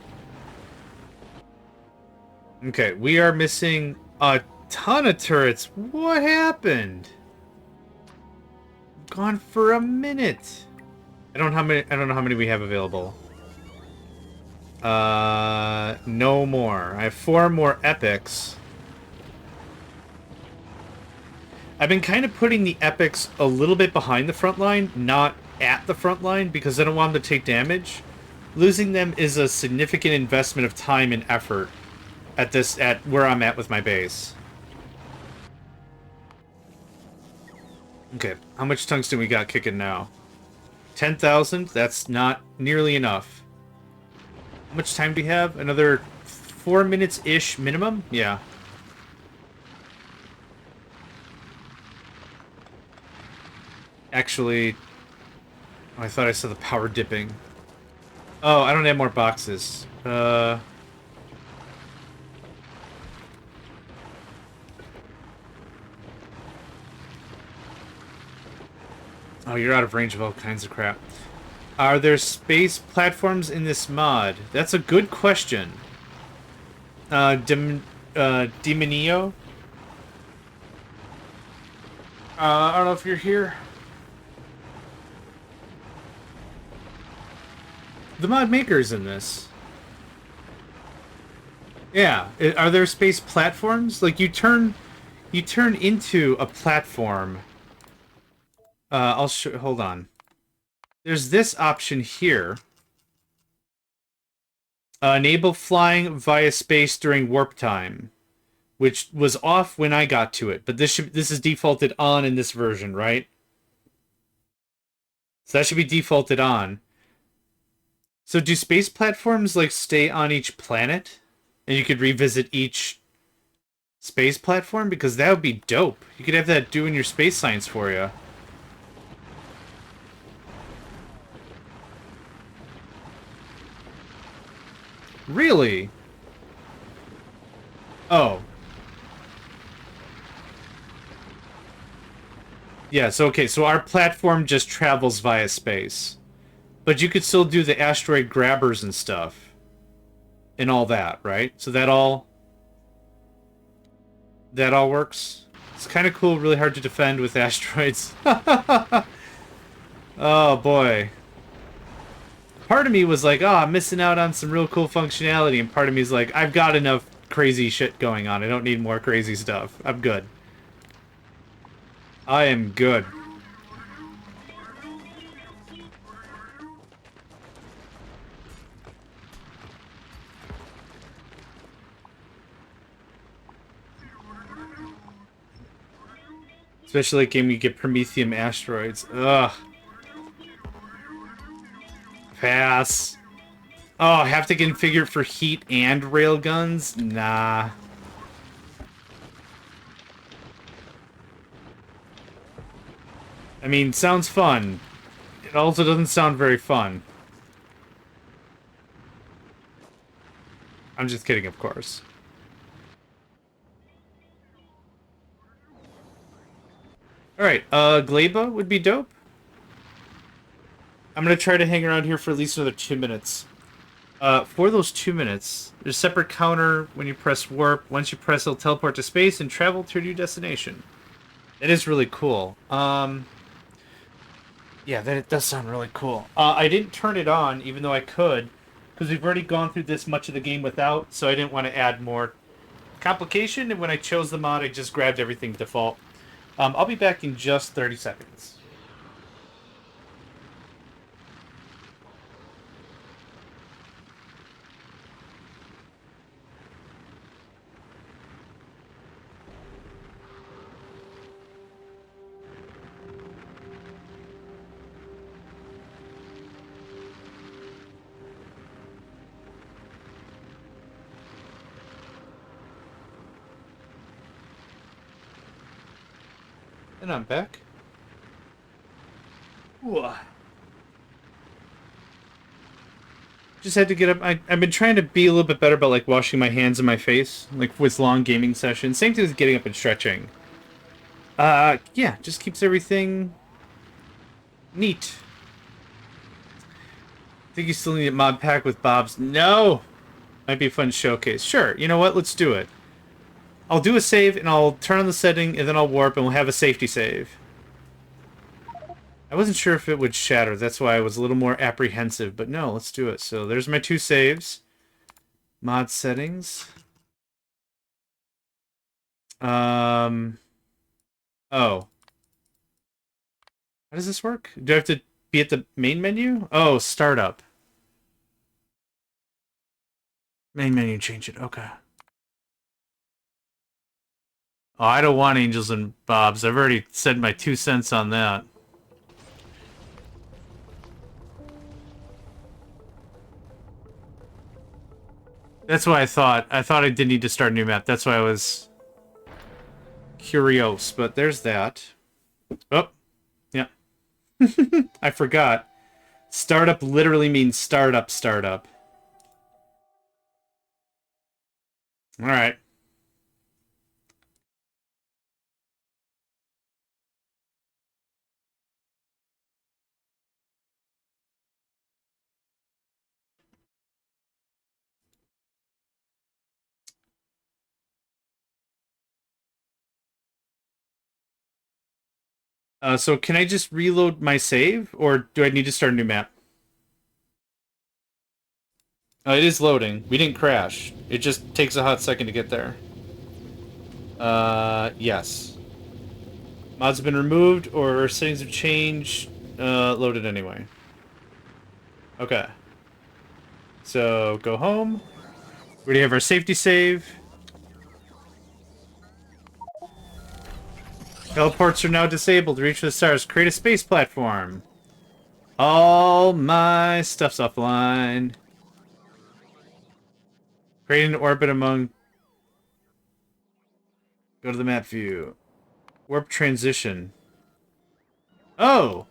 Okay, we are missing a ton of turrets. What happened? Gone for a minute. I don't know how many we have available. No more. I have 4 more epics. I've been kind of putting the epics a little bit behind the front line, not at the front line, because I don't want them to take damage. Losing them is a significant investment of time and effort at where I'm at with my base. Okay, how much tungsten we got kicking now? 10,000? That's not nearly enough. How much time do we have? Another 4 minutes-ish minimum? Yeah. Actually... Oh, I thought I saw the power dipping. Oh, I don't have more boxes. Oh, you're out of range of all kinds of crap. Are there space platforms in this mod? That's a good question. Demonio? I don't know if you're here. The mod maker's in this. Yeah. Are there space platforms? Like, you turn into a platform. I'll show... Hold on. There's this option here. Enable flying via space during warp time, which was off when I got to it, but this is defaulted on in this version, right? So that should be defaulted on. So do space platforms like stay on each planet, and you could revisit each space platform? Because that would be dope. You could have that doing your space science for you. Really? Oh. Yeah, so okay, so our platform just travels via space. But you could still do the asteroid grabbers and stuff. And all that, right? So that all works? It's kind of cool, really hard to defend with asteroids. Oh, boy. Part of me was like, oh, I'm missing out on some real cool functionality, and part of me is like, I've got enough crazy shit going on. I don't need more crazy stuff. I'm good. I am good. Especially like when you get Prometheum asteroids. Ugh. Pass. Oh, have to configure it for heat and railguns? Nah. I mean, sounds fun. It also doesn't sound very fun. I'm just kidding, of course. Alright, Gleba would be dope. I'm gonna try to hang around here for at least another 2 minutes. For those 2 minutes, there's a separate counter when you press warp. Once you press, it'll teleport to space and travel to a new destination. It is really cool. Yeah, that it does sound really cool. I didn't turn it on, even though I could, because we've already gone through this much of the game without, so I didn't want to add more complication, and when I chose the mod, I just grabbed everything default. I'll be back in just 30 seconds. And I'm back. Ooh. Just had to get up. I've been trying to be a little bit better about like washing my hands and my face, like with long gaming sessions. Same thing with getting up and stretching. Yeah, just keeps everything neat. Think you still need a mod pack with Bob's? No! Might be a fun showcase. Sure, you know what? Let's do it. I'll do a save, and I'll turn on the setting, and then I'll warp, and we'll have a safety save. I wasn't sure if it would shatter. That's why I was a little more apprehensive. But no, let's do it. So there's my 2 saves. Mod settings. Oh. How does this work? Do I have to be at the main menu? Oh, startup. Main menu, change it. Okay. Oh, I don't want Angels and Bobs. I've already said my 2 cents on that. That's why I thought. I thought I did need to start a new map. That's why I was curious. But there's that. Oh, yeah. I forgot. Startup literally means startup. All right. So can I just reload my save, or do I need to start a new map? Oh, it is loading. We didn't crash. It just takes a hot second to get there. Yes. Mods have been removed, or settings have changed. Loaded anyway. Okay. So, go home. We already have our safety save. Teleports are now disabled. Reach for the stars. Create a space platform. All my stuff's offline. Create an orbit among... Go to the map view. Warp transition. Oh!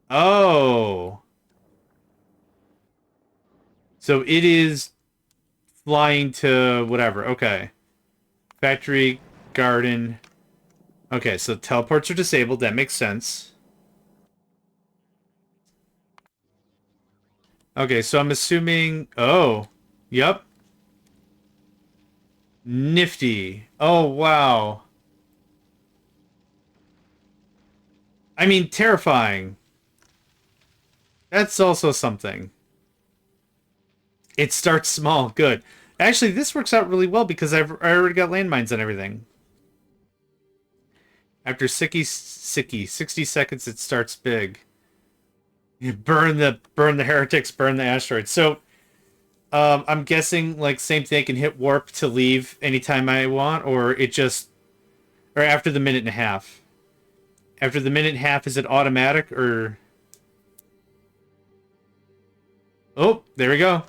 Oh! So it is flying to whatever. Okay. Factory, garden. Okay, so teleports are disabled. That makes sense. Okay, so I'm assuming... Oh. Yep. Nifty. Oh, wow. I mean, terrifying. That's also something. It starts small. Good. Actually, this works out really well because I already got landmines and everything. After 60 seconds, it starts big. You burn the heretics, burn the asteroids. So, I'm guessing like same thing. I can hit warp to leave anytime I want, or it just, or after the minute and a half. After the minute and a half, is it automatic or? Oh, there we go.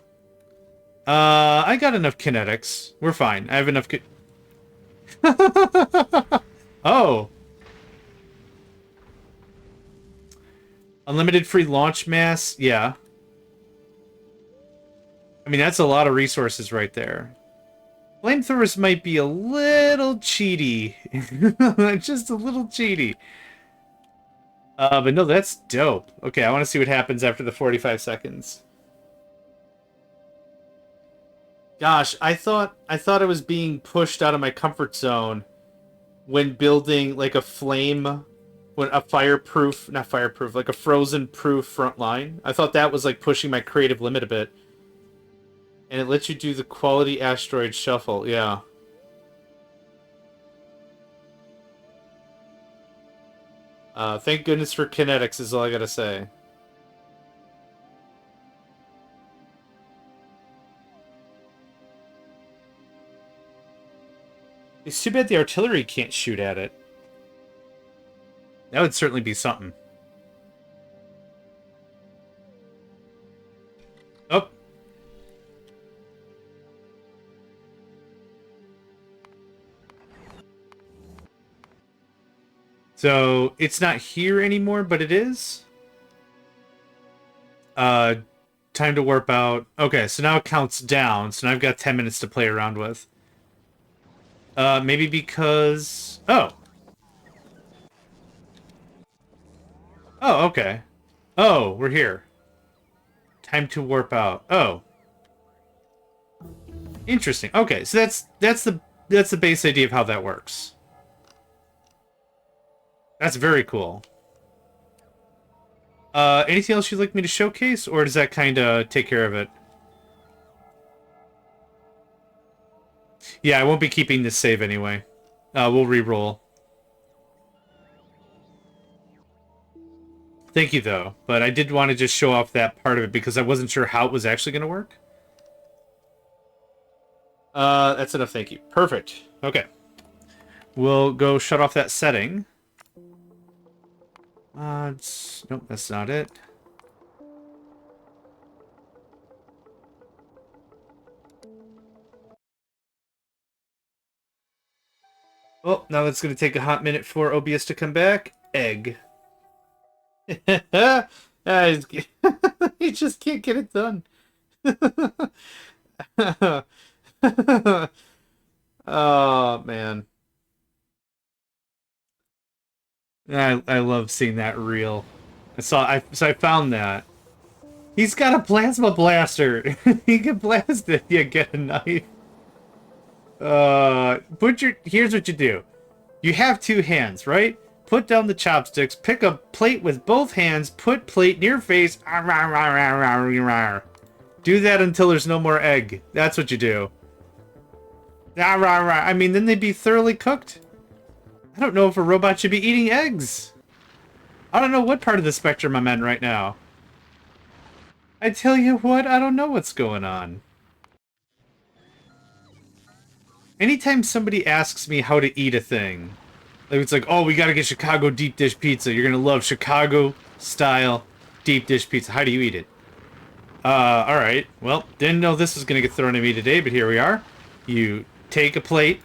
I got enough kinetics. We're fine. I have enough Oh. Unlimited free launch mass? Yeah. I mean, that's a lot of resources right there. Flamethrowers might be a little cheaty. Just a little cheaty. But no, that's dope. Okay, I want to see what happens after the 45 seconds. Gosh, I thought I was being pushed out of my comfort zone when building like a flame, when a fireproof, not fireproof, like a frozen proof front line. I thought that was like pushing my creative limit a bit. And it lets you do the quality asteroid shuffle, yeah. Thank goodness for kinetics is all I gotta say. It's too bad the artillery can't shoot at it. That would certainly be something. Oh. So, it's not here anymore, but it is? Time to warp out. Okay, so now it counts down, so now I've got 10 minutes to play around with. Maybe because... Oh. Oh, okay. Oh, we're here. Time to warp out. Oh. Interesting. Okay, so that's the base idea of how that works. That's very cool. Anything else you'd like me to showcase, or does that kind of take care of it? Yeah, I won't be keeping this save anyway. We'll re-roll. Thank you, though. But I did want to just show off that part of it because I wasn't sure how it was actually going to work. That's enough, thank you. Perfect. Okay. We'll go shut off that setting. Nope, that's not it. Well, now it's going to take a hot minute for OBS to come back. Egg. He just can't get it done. Oh, man. I love seeing that reel. So I found that. He's got a plasma blaster. He can blast it. You get a knife. Here's what you do. You have two hands, right? Put down the chopsticks, pick a plate with both hands, put plate near face. Do that until there's no more egg. That's what you do. I mean, then they'd be thoroughly cooked. I don't know if a robot should be eating eggs. I don't know what part of the spectrum I'm in right now. I tell you what, I don't know what's going on. Anytime somebody asks me how to eat a thing, like it's like, oh, we gotta get Chicago deep dish pizza. You're gonna love Chicago style deep dish pizza. How do you eat it? Alright. Well, didn't know this was gonna get thrown at me today, but here we are. You take a plate,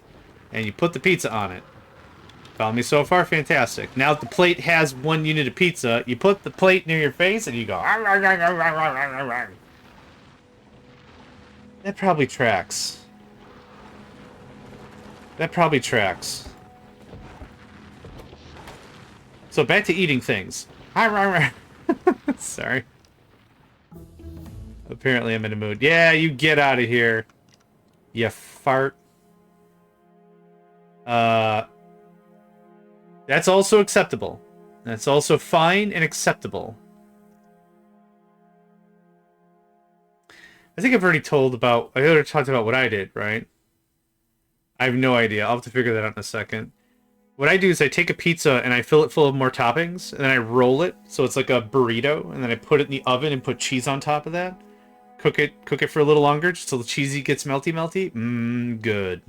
and you put the pizza on it. Follow me so far? Fantastic. Now the plate has 1 unit of pizza. You put the plate near your face, and you go... That probably tracks. That probably tracks. So back to eating things. Sorry. Apparently I'm in a mood. Yeah, you get out of here. You fart. That's also acceptable. That's also fine and acceptable. I think I've already talked about what I did, right? I have no idea. I'll have to figure that out in a second. What I do is I take a pizza and I fill it full of more toppings, and then I roll it so it's like a burrito, and then I put it in the oven and put cheese on top of that. Cook it for a little longer just till the cheesy gets melty. Good.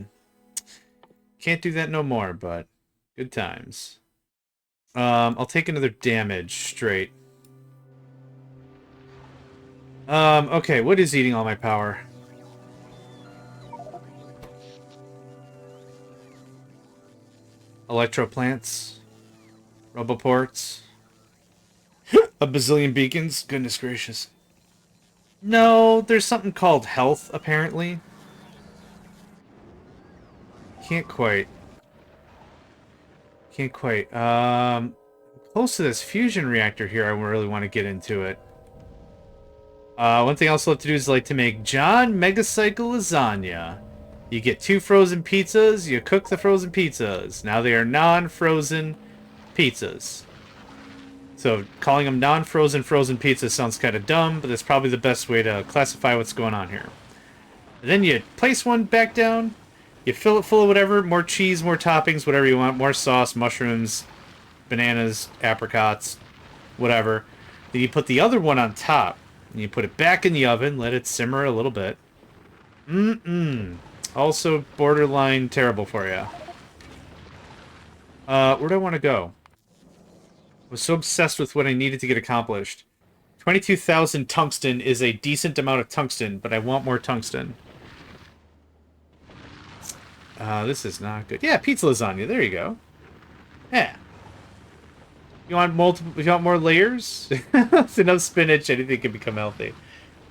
Can't do that no more, but good times. I'll take another damage straight. Okay, what is eating all my power? Electroplants? Roboports? A bazillion beacons? Goodness gracious. No, there's something called health, apparently. Can't quite. Can't quite. Close to this fusion reactor here, I really want to get into it. One thing I also love to do is like to make JohnMegacycle lasagna. You get 2 frozen pizzas, you cook the frozen pizzas. Now they are non-frozen pizzas. So calling them non-frozen frozen pizzas sounds kind of dumb, but that's probably the best way to classify what's going on here. And then you place one back down, you fill it full of whatever, more cheese, more toppings, whatever you want, more sauce, mushrooms, bananas, apricots, whatever. Then you put the other one on top. And you put it back in the oven, let it simmer a little bit. Also borderline terrible for you. Where do I want to go? I was so obsessed with what I needed to get accomplished. 22,000 tungsten is a decent amount of tungsten, but I want more tungsten. This is not good. Yeah, pizza lasagna. There you go. Yeah. You want multiple? You want more layers? It's enough spinach. Anything can become healthy.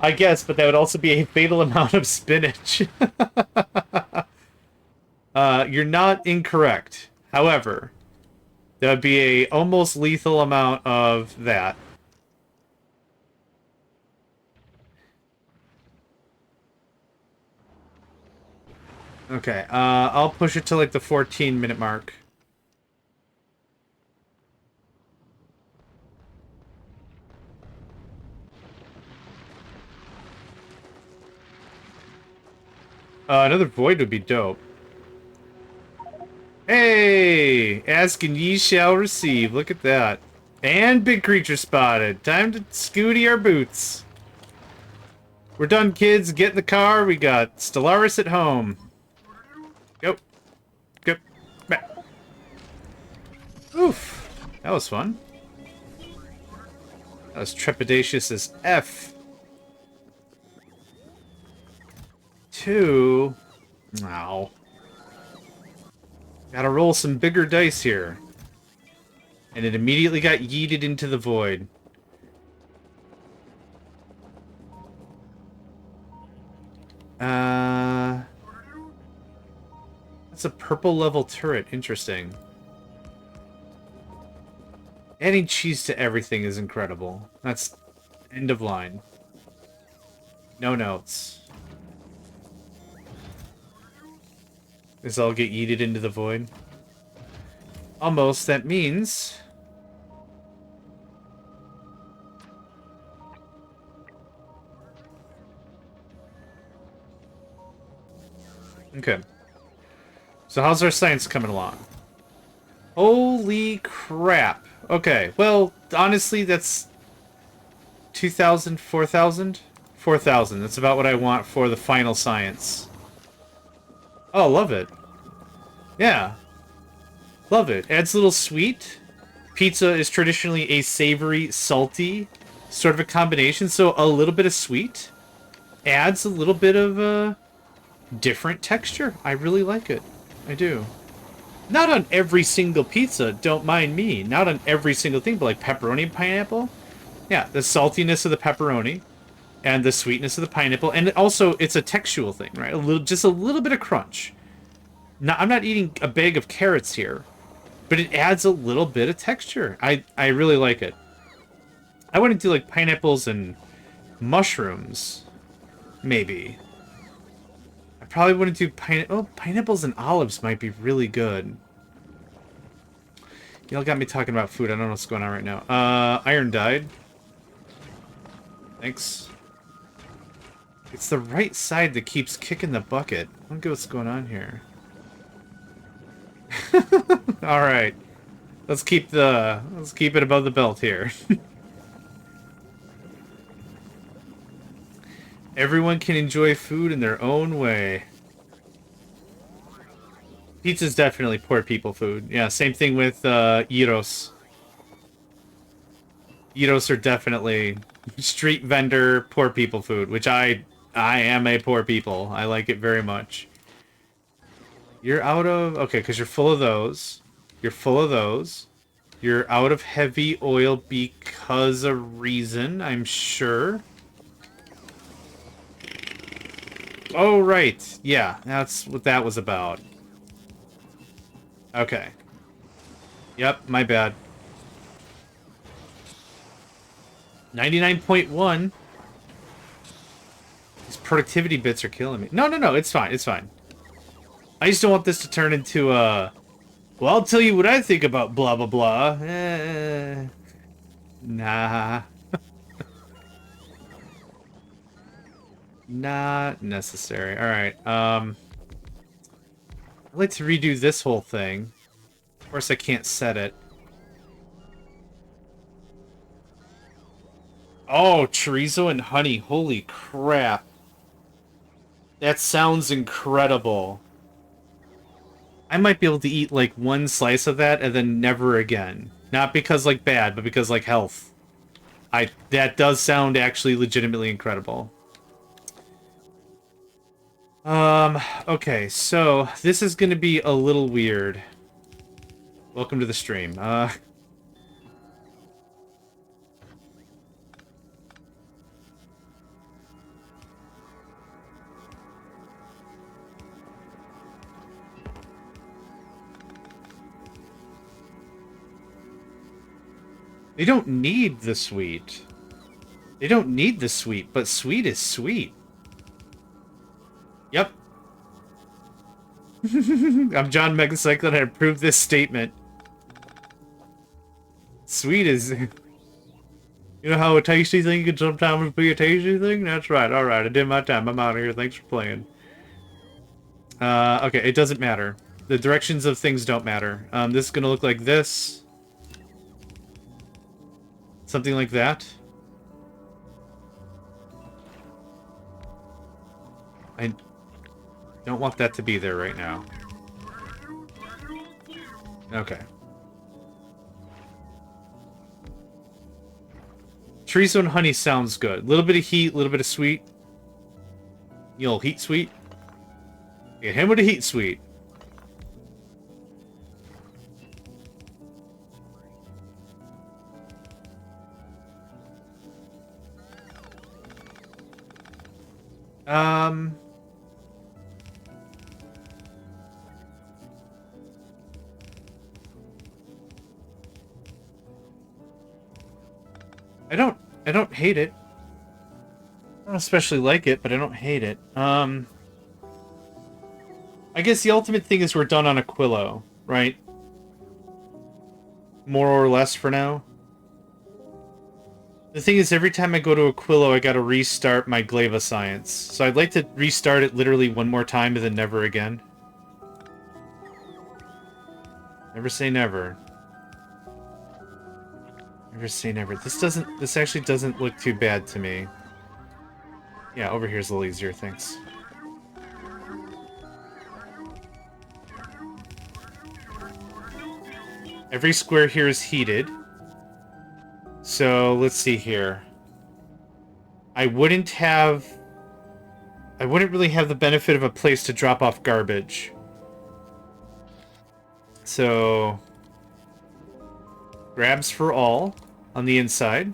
I guess, but that would also be a fatal amount of spinach. You're not incorrect. However, that would be a almost lethal amount of that. Okay, I'll push it to like the 14-minute mark. Another void would be dope. Hey! Ask and ye shall receive. Look at that. And big creature spotted. Time to scooty our boots. We're done, kids. Get in the car. We got Stellaris at home. Go. Go. Back. Oof. That was fun. That was trepidatious as F. 2. Ow. Gotta roll some bigger dice here. And it immediately got yeeted into the void. That's a purple level turret. Interesting. Adding cheese to everything is incredible. That's end of line. No notes. This all get yeeted into the void. Almost. That means... Okay. So how's our science coming along? Holy crap. Okay, well, honestly, that's 2,000, 4,000? 4,000. That's about what I want for the final science. Oh, love it. Yeah. Love it. Adds a little sweet. Pizza is traditionally a savory, salty sort of a combination, so a little bit of sweet adds a little bit of a different texture. I really like it. I do. Not on every single pizza, don't mind me. Not on every single thing, but like pepperoni and pineapple. Yeah, the saltiness of the pepperoni and the sweetness of the pineapple, and also it's a textual thing, right? Just a little bit of crunch. Now, I'm not eating a bag of carrots here, but it adds a little bit of texture. I really like it. I wouldn't do like pineapples and mushrooms, maybe. I probably wouldn't do pineapples and olives might be really good. Y'all got me talking about food. I don't know what's going on right now. Iron dyed. Thanks. It's the right side that keeps kicking the bucket. I don't get what's going on here. Alright. Let's keep it above the belt here. Everyone can enjoy food in their own way. Pizza's definitely poor people food. Yeah, same thing with gyros. Gyros are definitely Street vendor, poor people food, which I am a poor people. I like it very much. You're out of... Okay, because you're full of those. You're full of those. You're out of heavy oil because of reason, I'm sure. Oh, right. Yeah, that's what that was about. Okay. Yep, my bad. 99.1. These productivity bits are killing me. No, no, no, it's fine, it's fine. I just don't want this to turn into a... Well, I'll tell you what I think about blah, blah, blah. Nah. Not necessary. Alright, I'd like to redo this whole thing. Of course, I can't set it. Oh, chorizo and honey. Holy crap. That sounds incredible. I might be able to eat, like, one slice of that and then never again. Not because, like, bad, but because, like, health. That does sound actually legitimately incredible. Okay, so this is gonna be a little weird. Welcome to the stream. They don't need the sweet. They don't need the sweet, but sweet is sweet. Yep. I'm JohnMegacycle and I approve this statement. Sweet is... You know how a tasty thing can sometimes be a tasty thing? That's right. Alright, I did my time. I'm out of here. Thanks for playing. Okay, it doesn't matter. The directions of things don't matter. This is gonna look like this. Something like that. I don't want that to be there right now. Okay. Chorizo and honey sounds good. A little bit of heat, a little bit of sweet. You know, heat sweet. Get him with a heat sweet. I don't hate it. I don't especially like it, but I don't hate it. I guess the ultimate thing is we're done on Aquilo, right? More or less for now. The thing is, every time I go to Aquilo, I gotta restart my Glaiva Science. So I'd like to restart it literally one more time and then never again. Never say never. Never say never. This actually doesn't look too bad to me. Yeah, over here's a little easier, thanks. Every square here is heated. So, let's see here. I wouldn't really have the benefit of a place to drop off garbage. So, grabs for all on the inside.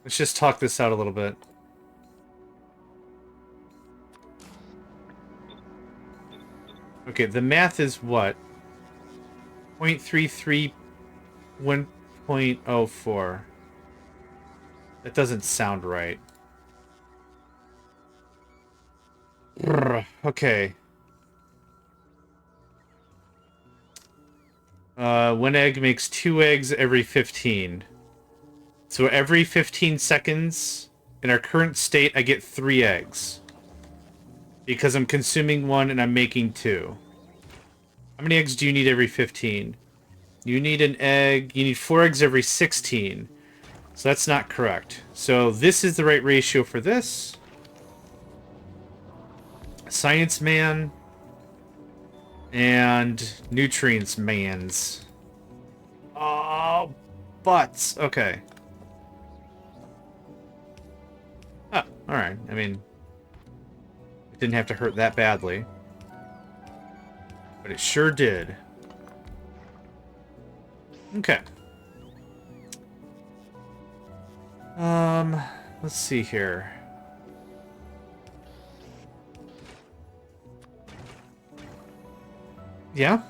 Let's just talk this out a little bit. Okay, the math is what? 0.33, 1.04. That doesn't sound right. Okay. One egg makes 2 eggs every 15. So every 15 seconds, in our current state, I get 3 eggs. Because I'm consuming 1 and I'm making 2. How many eggs do you need every 15? You need an egg... You need 4 eggs every 16. So that's not correct. So this is the right ratio for this. Science man. And nutrients mans. Oh, butts. Okay. Oh, alright. I mean, it didn't have to hurt that badly. But it sure did. Okay. Let's see here. Yeah?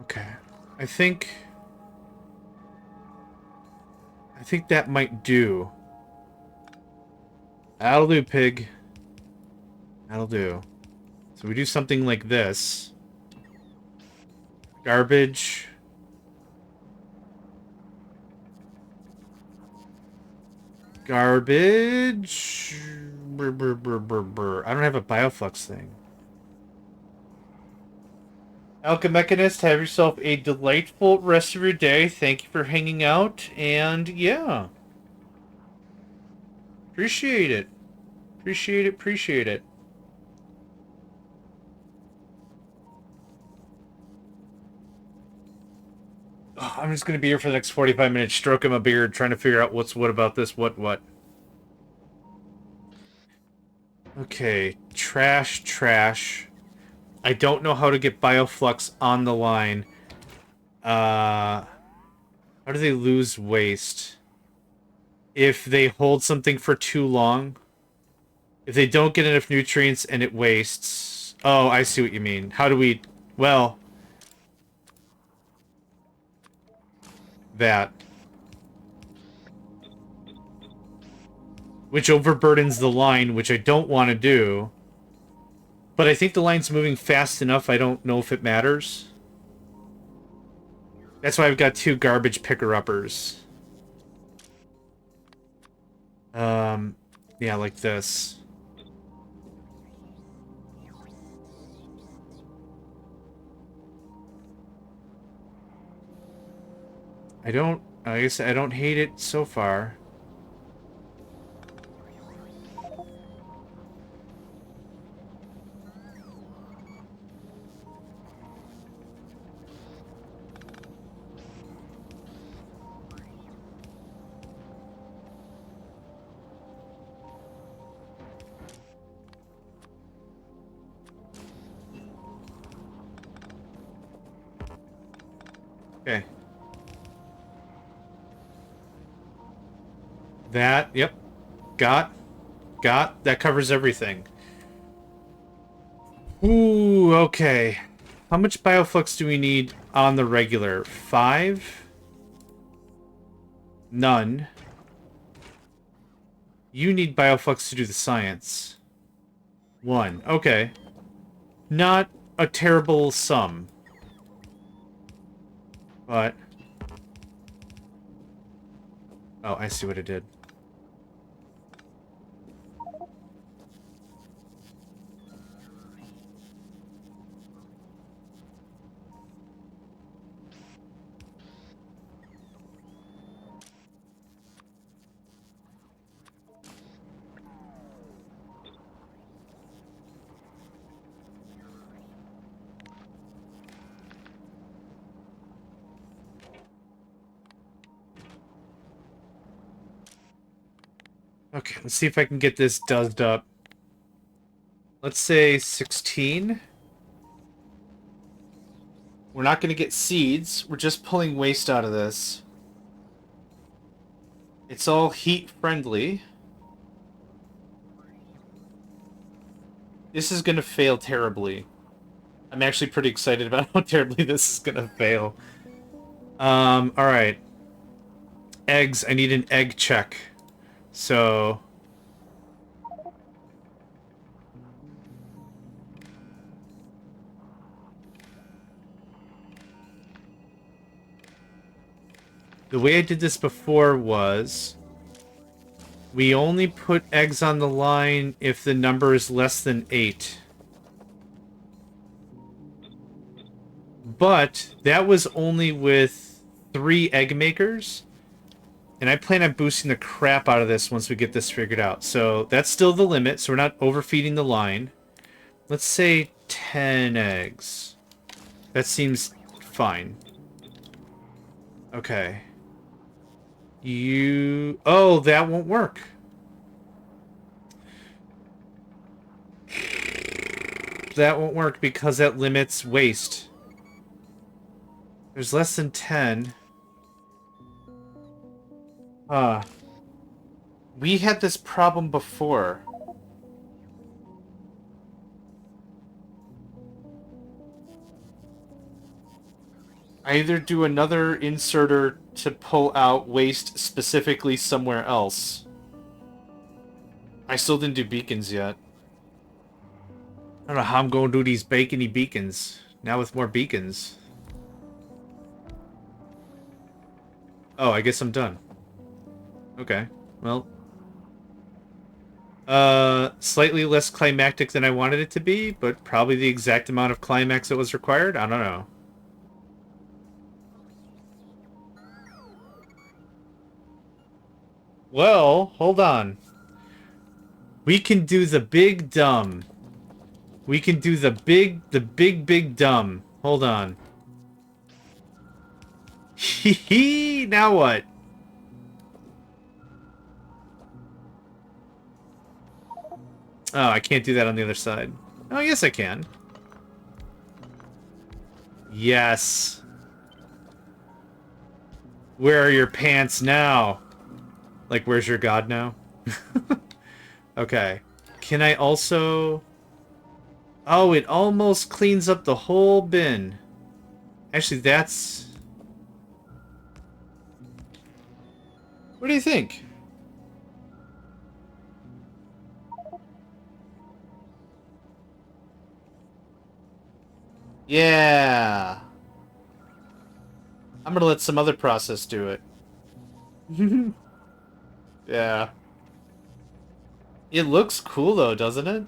Okay. I think that might do. That'll do, pig. That'll do. So we do something like this. Garbage. Garbage. Brr, brr, brr, brr, brr. I don't have a bioflux thing. Alchemechanist, have yourself a delightful rest of your day. Thank you for hanging out, and yeah. Appreciate it. Appreciate it, appreciate it. Oh, I'm just gonna be here for the next 45 minutes, stroking my beard, trying to figure out what's what about this, what. Okay, trash, trash. I don't know how to get bioflux on the line. How do they lose waste? If they hold something for too long? If they don't get enough nutrients and it wastes... Oh, I see what you mean. How do we... Well... That. Which overburdens the line, which I don't want to do. But I think the line's moving fast enough, I don't know if it matters. That's why I've got 2 garbage picker-uppers. Yeah, like this. I guess I don't hate it so far. Okay. That, yep. Got. That covers everything. Ooh, okay. How much bioflux do we need on the regular? 5? None. You need bioflux to do the science. 1. Okay. Not a terrible sum. But... Oh, I see what it did. Okay, let's see if I can get this duzzed up. Let's say 16. We're not going to get seeds. We're just pulling waste out of this. It's all heat friendly. This is going to fail terribly. I'm actually pretty excited about how terribly this is going to fail. Alright. Eggs. I need an egg check. So... The way I did this before was... We only put eggs on the line if the number is less than 8. But that was only with 3 egg makers. And I plan on boosting the crap out of this once we get this figured out. So that's still the limit, so we're not overfeeding the line. Let's say 10 eggs. That seems fine. Okay. Oh, that won't work. That won't work because that limits waste. There's less than 10. We had this problem before. I either do another inserter to pull out waste specifically somewhere else. I still didn't do beacons yet. I don't know how I'm going to do these bacony beacons. Now with more beacons. Oh, I guess I'm done. Okay, well. Slightly less climactic than I wanted it to be, but probably the exact amount of climax that was required? I don't know. Well, hold on. We can do the big dumb. We can do the big dumb. Hold on. Hee now what? Oh, I can't do that on the other side. Oh, yes I can. Yes. Where are your pants now? Like, where's your god now? Okay. Can I also... Oh, it almost cleans up the whole bin. Actually, that's... What do you think? Yeah. I'm gonna let some other process do it. Yeah. It looks cool though, doesn't it?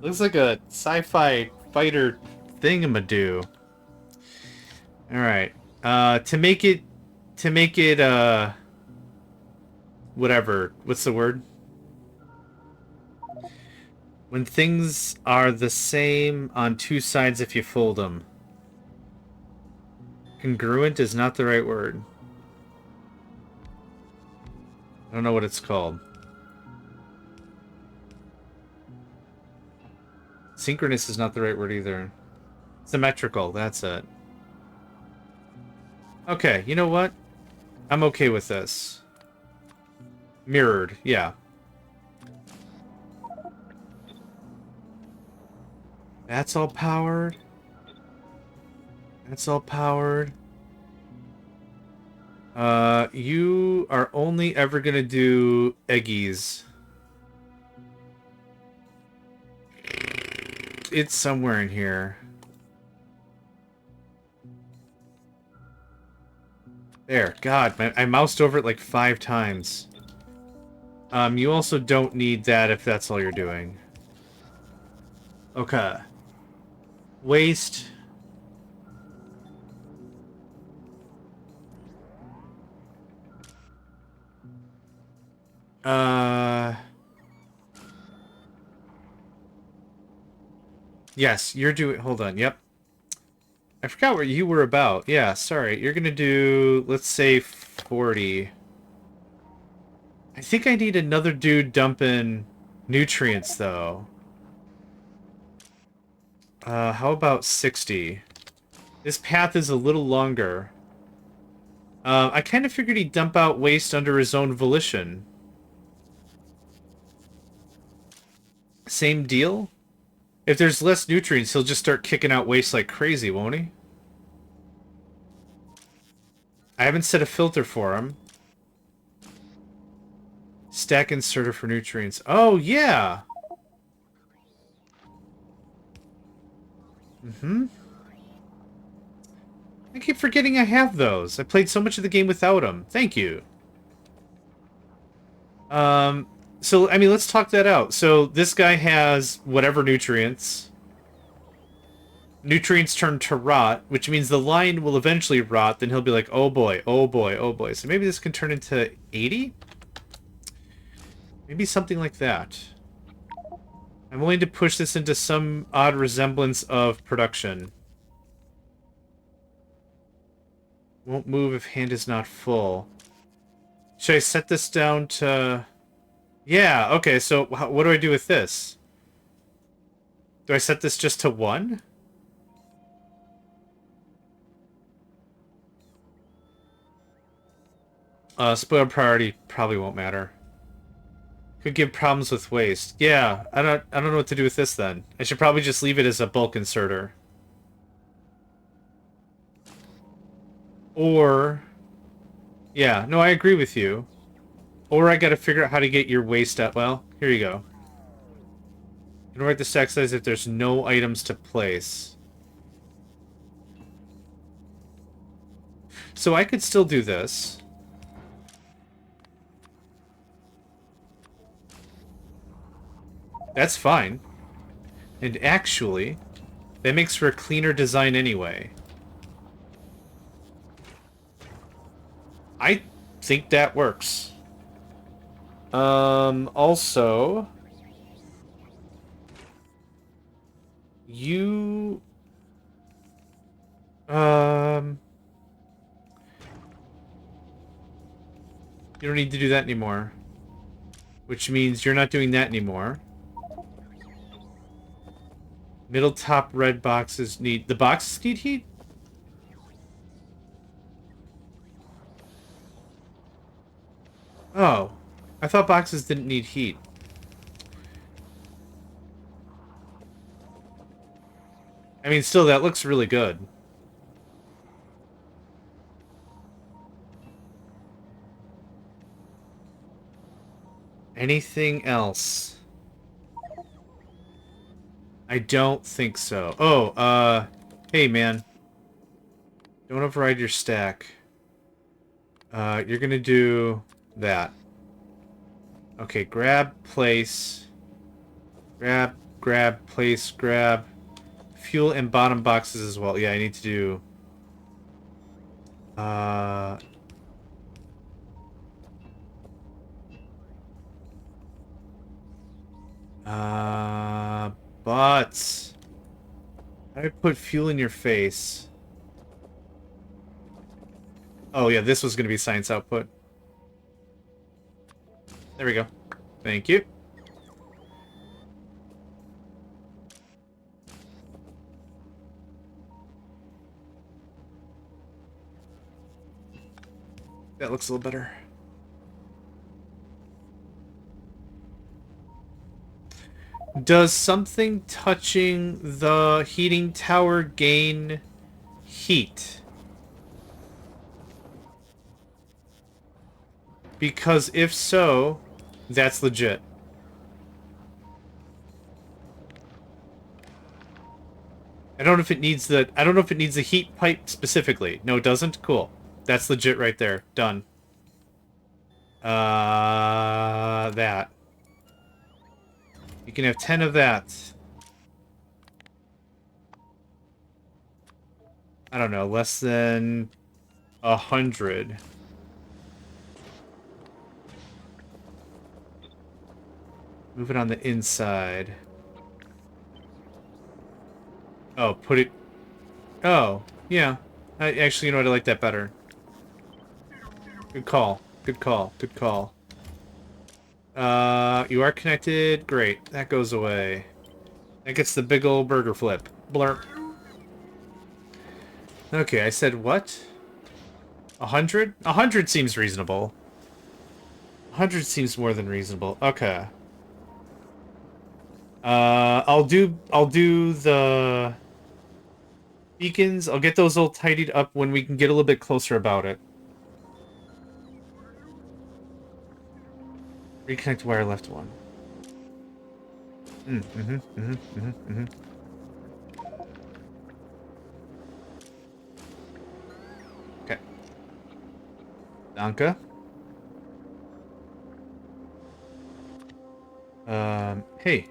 Looks like a sci-fi fighter thingamadoo. Alright. To make it whatever. What's the word? When things are the same on two sides if you fold them. Congruent is not the right word. I don't know what it's called. Synchronous is not the right word either. Symmetrical, that's it. Okay, you know what? I'm okay with this. Mirrored, yeah. That's all powered. That's all powered. You are only ever gonna do eggies. It's somewhere in here. There, God, I moused over it like 5 times. You also don't need that if that's all you're doing. Okay. Waste. Yes, you're doing... Hold on, yep. I forgot what you were about. Yeah, sorry. You're gonna do, let's say, 40. I think I need another dude dumping nutrients, though. How about 60? This path is a little longer. I kind of figured he'd dump out waste under his own volition. Same deal? If there's less nutrients, he'll just start kicking out waste like crazy, won't he? I haven't set a filter for him. Stack inserter for nutrients. Oh, yeah! Mm-hmm. I keep forgetting I have those. I played so much of the game without them. Thank you. So, I mean, let's talk that out. So, this guy has whatever nutrients. Nutrients turn to rot, which means the line will eventually rot. Then he'll be like, oh boy, oh boy, oh boy. So maybe this can turn into 80? Maybe something like that. I'm willing to push this into some odd resemblance of production. Won't move if hand is not full. Should I set this down to... Yeah, okay, so what do I do with this? Do I set this just to 1? Spoiled priority probably won't matter. Could give problems with waste. Yeah, I don't know what to do with this then. I should probably just leave it as a bulk inserter. Or... Yeah, no, I agree with you. Or I gotta figure out how to get your waste up. Well, here you go. Convert the stack size if there's no items to place. So I could still do this. That's fine. And actually, that makes for a cleaner design anyway. I think that works. Also... You... You don't need to do that anymore. Which means you're not doing that anymore. Middle top red boxes need... The boxes need heat? Oh. I thought boxes didn't need heat. I mean, still, that looks really good. Anything else? I don't think so. Oh, hey, man. Don't override your stack. You're gonna do that. Okay, grab, place. Grab, place, grab. Fuel and bottom boxes as well. Yeah, I need to do... But... How do I put fuel in your face? Oh, yeah, this was going to be science output. There we go. Thank you. That looks a little better. Does something touching the heating tower gain heat? Because if so, that's legit. I don't know if it needs the heat pipe specifically. No, it doesn't? Cool. That's legit right there. Done. That. You can have 10 of that. I don't know, less than 100. Move it on the inside. Oh, put it... Oh, yeah. Actually, you know what? I like that better. Good call. Good call. Good call. You are connected. Great. That goes away. That gets the big old burger flip. Blurp. Okay, I said what? 100? 100 seems reasonable. 100 seems more than reasonable. Okay. I'll do the beacons. I'll get those all tidied up when we can get a little bit closer about it. Reconnect wire left one. Okay. Danke. Hey,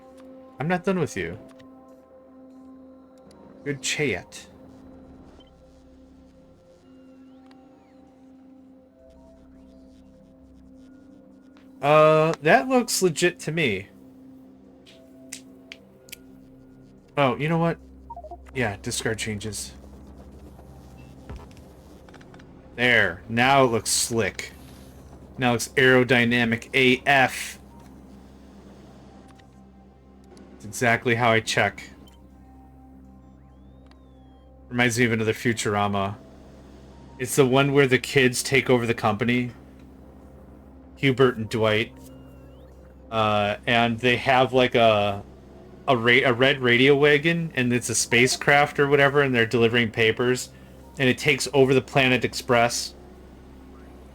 I'm not done with you. Good chat. That looks legit to me. Oh, you know what? Yeah, discard changes. There. Now it looks slick. Now it looks aerodynamic AF. It's exactly how I check. Reminds me of another Futurama. It's the one where the kids take over the company. Hubert and Dwight. And they have like a red radio wagon, and it's a spacecraft or whatever, and they're delivering papers, and it takes over the Planet Express.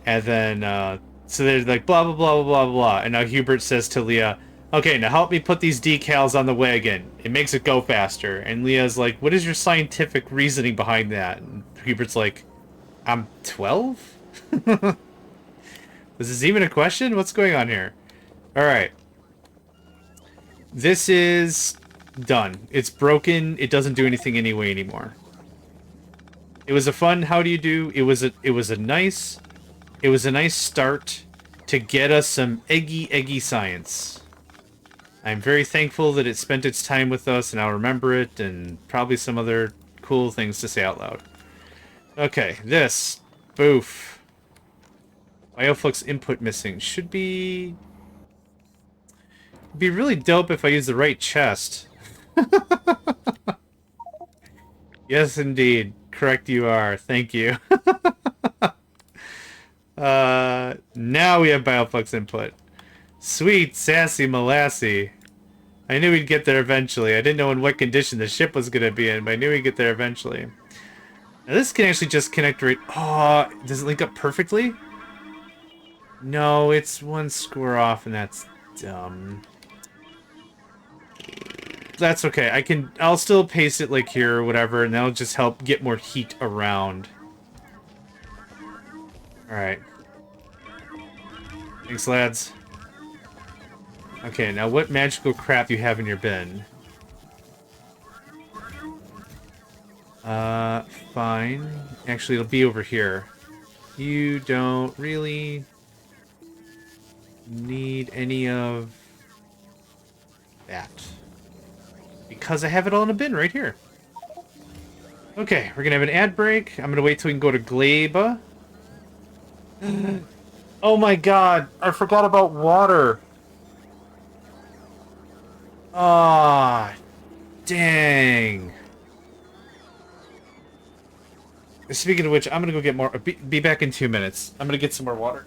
And then, so they're like, blah, blah, blah, blah, blah, blah. And now Hubert says to Leah, okay, now help me put these decals on the wagon. It makes it go faster. And Leah's like, what is your scientific reasoning behind that? And Hubert's like, I'm 12? Is this even a question? What's going on here? Alright. This is done. It's broken. It doesn't do anything anyway anymore. It was a fun how do you do. It was a nice start to get us some eggy science. I'm very thankful that it spent its time with us, and I'll remember it, and probably some other cool things to say out loud. Okay, this. Boof. Bioflux input missing. Should be really dope if I use the right chest. Yes, indeed. Correct you are. Thank you. Now we have Bioflux input. Sweet, sassy Molassy. I knew we'd get there eventually. I didn't know in what condition the ship was going to be in, but I knew we'd get there eventually. Now this can actually just connect right... Oh, does it link up perfectly? No, it's one square off, and that's dumb. That's okay. I'll still paste it like here or whatever, and that'll just help get more heat around. Alright. Thanks, lads. Okay, now what magical crap you have in your bin? Fine. Actually, it'll be over here. You don't really need any of that. Because I have it all in a bin right here. Okay, we're gonna have an ad break. I'm gonna wait till we can go to Gleba. Oh my god, I forgot about water. Ah, dang. Speaking of which, I'm gonna go get more. Be back in 2 minutes. I'm gonna get some more water.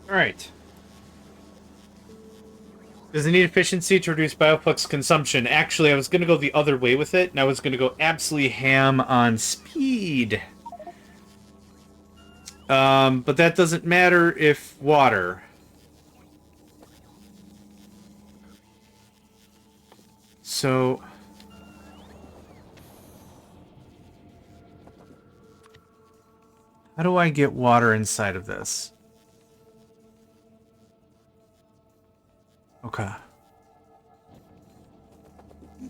Alright. Does it need efficiency to reduce bioflux consumption? Actually, I was going to go the other way with it, and I was going to go absolutely ham on speed. But that doesn't matter if water. So... how do I get water inside of this? Okay.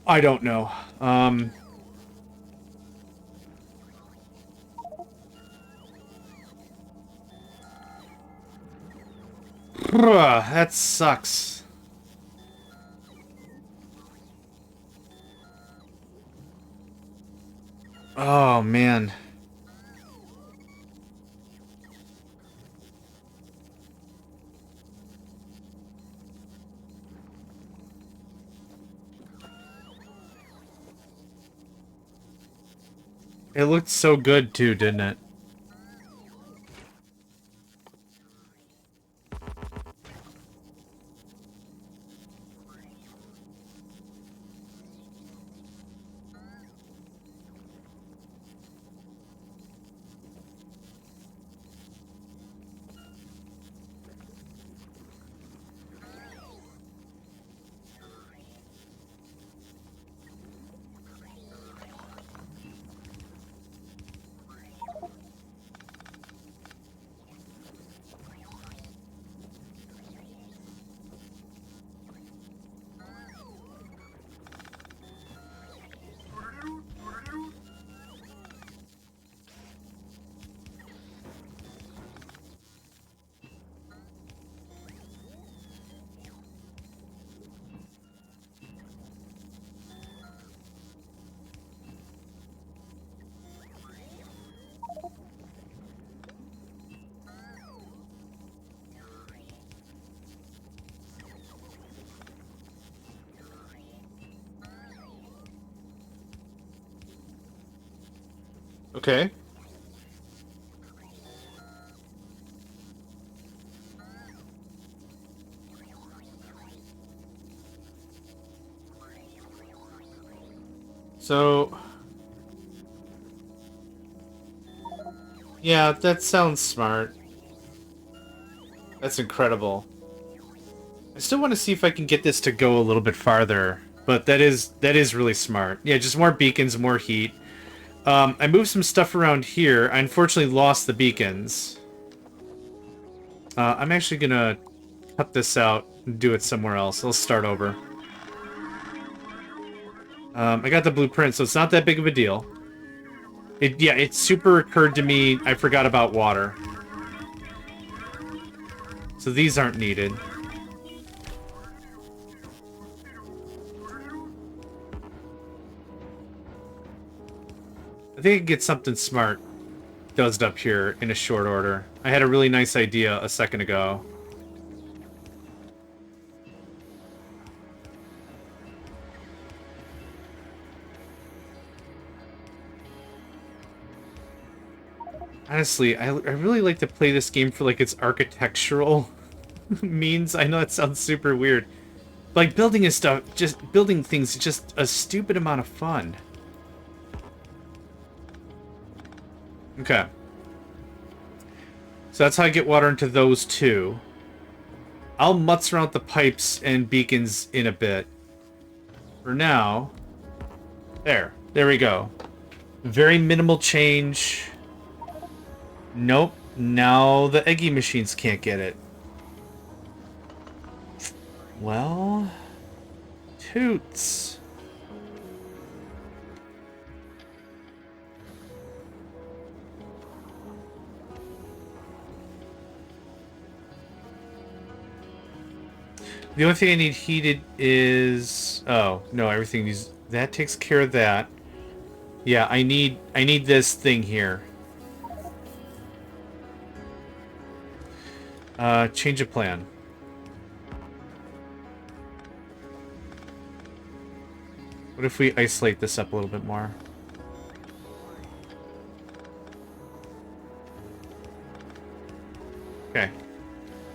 I don't know. That sucks. Oh, man. It looked so good, too, didn't it? Okay. So, yeah, that sounds smart. That's incredible. I still want to see if I can get this to go a little bit farther, but that is really smart. Yeah, just more beacons, more heat. I moved some stuff around here. I unfortunately lost the beacons. I'm actually gonna cut this out and do it somewhere else. I'll start over. I got the blueprint, so it's not that big of a deal. Yeah, it super occurred to me I forgot about water. So these aren't needed. I think I can get something smart does up here in a short order. I had a really nice idea a second ago. Honestly, I really like to play this game for like its architectural means. I know that sounds super weird. Like building is stuff, just building things is just a stupid amount of fun. Okay. So that's how I get water into those two. I'll mutz around with the pipes and beacons in a bit. For now, there we go. Very minimal change. Nope, now the eggy machines can't get it. Well, toots. The only thing I need heated is... Oh, no, everything needs... That takes care of that. Yeah, I need this thing here. Change of plan. What if we isolate this up a little bit more? Okay.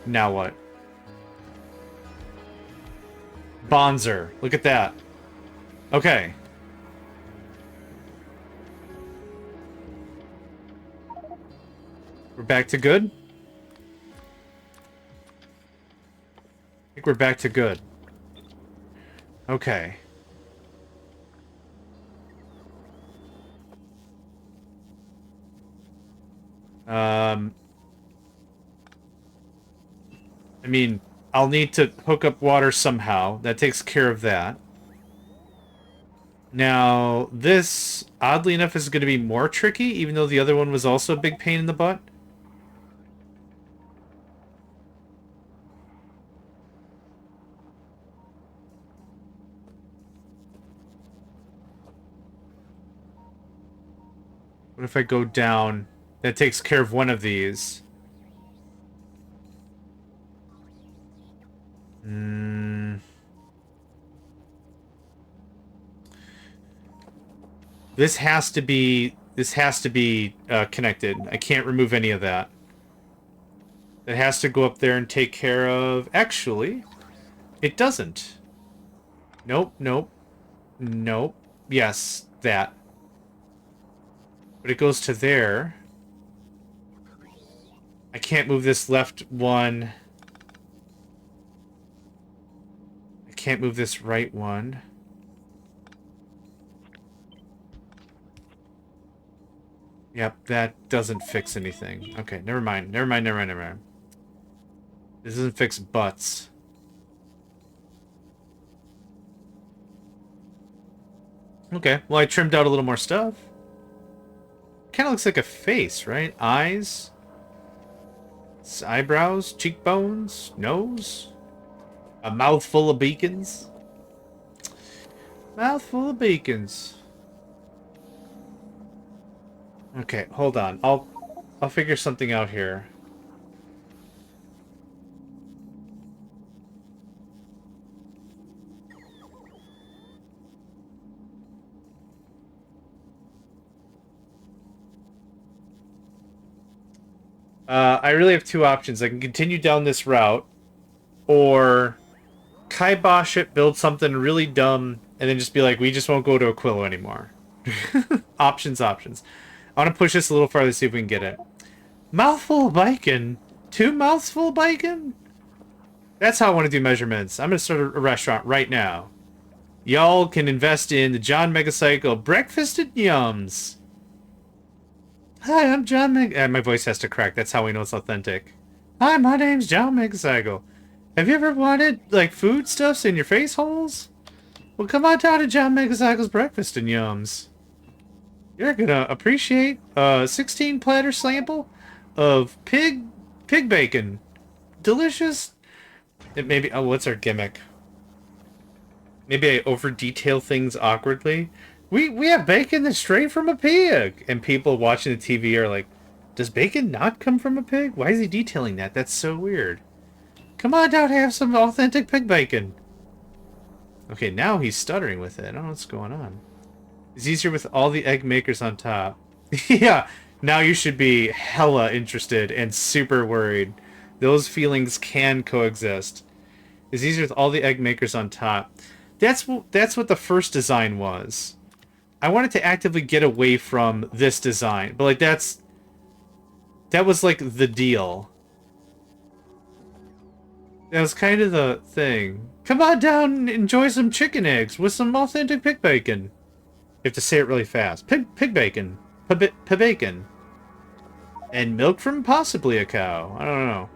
Now what? Bonzer. Look at that. Okay. We're back to good? I think we're back to good. Okay. I mean, I'll need to hook up water somehow. That takes care of that. Now, this, oddly enough, is going to be more tricky, even though the other one was also a big pain in the butt. What if I go down? That takes care of one of these. This has to be connected. I can't remove any of that. It has to go up there and take care of... Actually, it doesn't. Nope, nope, nope. Yes, that. But it goes to there. I can't move this left one. I can't move this right one. Yep, that doesn't fix anything. Okay, never mind. Never mind, never mind, never mind. This doesn't fix butts. Okay, well, I trimmed out a little more stuff. Kind of looks like a face, right? Eyes. Eyebrows, cheekbones, nose. A mouthful of beacons. Mouthful of beacons. Okay, hold on. I'll figure something out here. I really have two options. I can continue down this route, or kibosh it, build something really dumb, and then just be like, we just won't go to Aquilo anymore. Options, options. I want to push this a little farther to see if we can get it. Mouthful of bacon? 2 mouths full of bacon? That's how I want to do measurements. I'm going to start a restaurant right now. Y'all can invest in the JohnMegacycle Breakfast and Yums. Hi, I'm John Meg... my voice has to crack. That's how we know it's authentic. Hi, my name's JohnMegacycle. Have you ever wanted, like, foodstuffs in your face holes? Well, come on down to JohnMegacycle's Breakfast and Yums. You're gonna appreciate a 16 platter sample of pig bacon. Delicious. It maybe... Oh, what's our gimmick? Maybe I over-detail things awkwardly. We have bacon that's straight from a pig. And people watching the TV are like, does bacon not come from a pig? Why is he detailing that? That's so weird. Come on down, have some authentic pig bacon. Okay, now he's stuttering with it. I don't know what's going on. It's easier with all the egg makers on top. Yeah, now you should be hella interested and super worried. Those feelings can coexist. It's easier with all the egg makers on top. That's what the first design was. I wanted to actively get away from this design, but like that was like the deal. That was kind of the thing. Come on down and enjoy some chicken eggs with some authentic pig bacon. You have to say it really fast. Pig bacon. Pig bacon. And milk from possibly a cow. I don't know.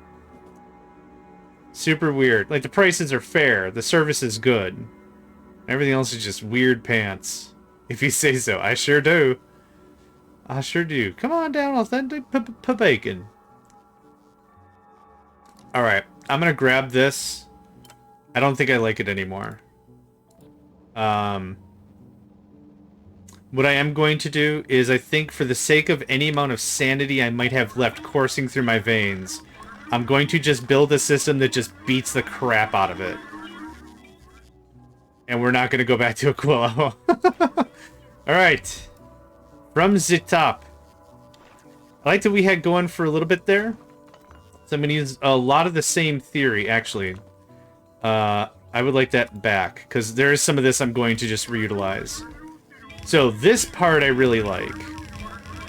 Super weird. Like, the prices are fair. The service is good. Everything else is just weird pants. If you say so. I sure do. I sure do. Come on down, authentic bacon. Alright. I'm gonna grab this. I don't think I like it anymore. What I am going to do is, I think for the sake of any amount of sanity I might have left coursing through my veins, I'm going to just build a system that just beats the crap out of it. And we're not going to go back to Aquilo. Alright. From the top. I like that we had going for a little bit there. So I'm going to use a lot of the same theory, actually. I would like that back, because there is some of this I'm going to just reutilize. So this part I really like.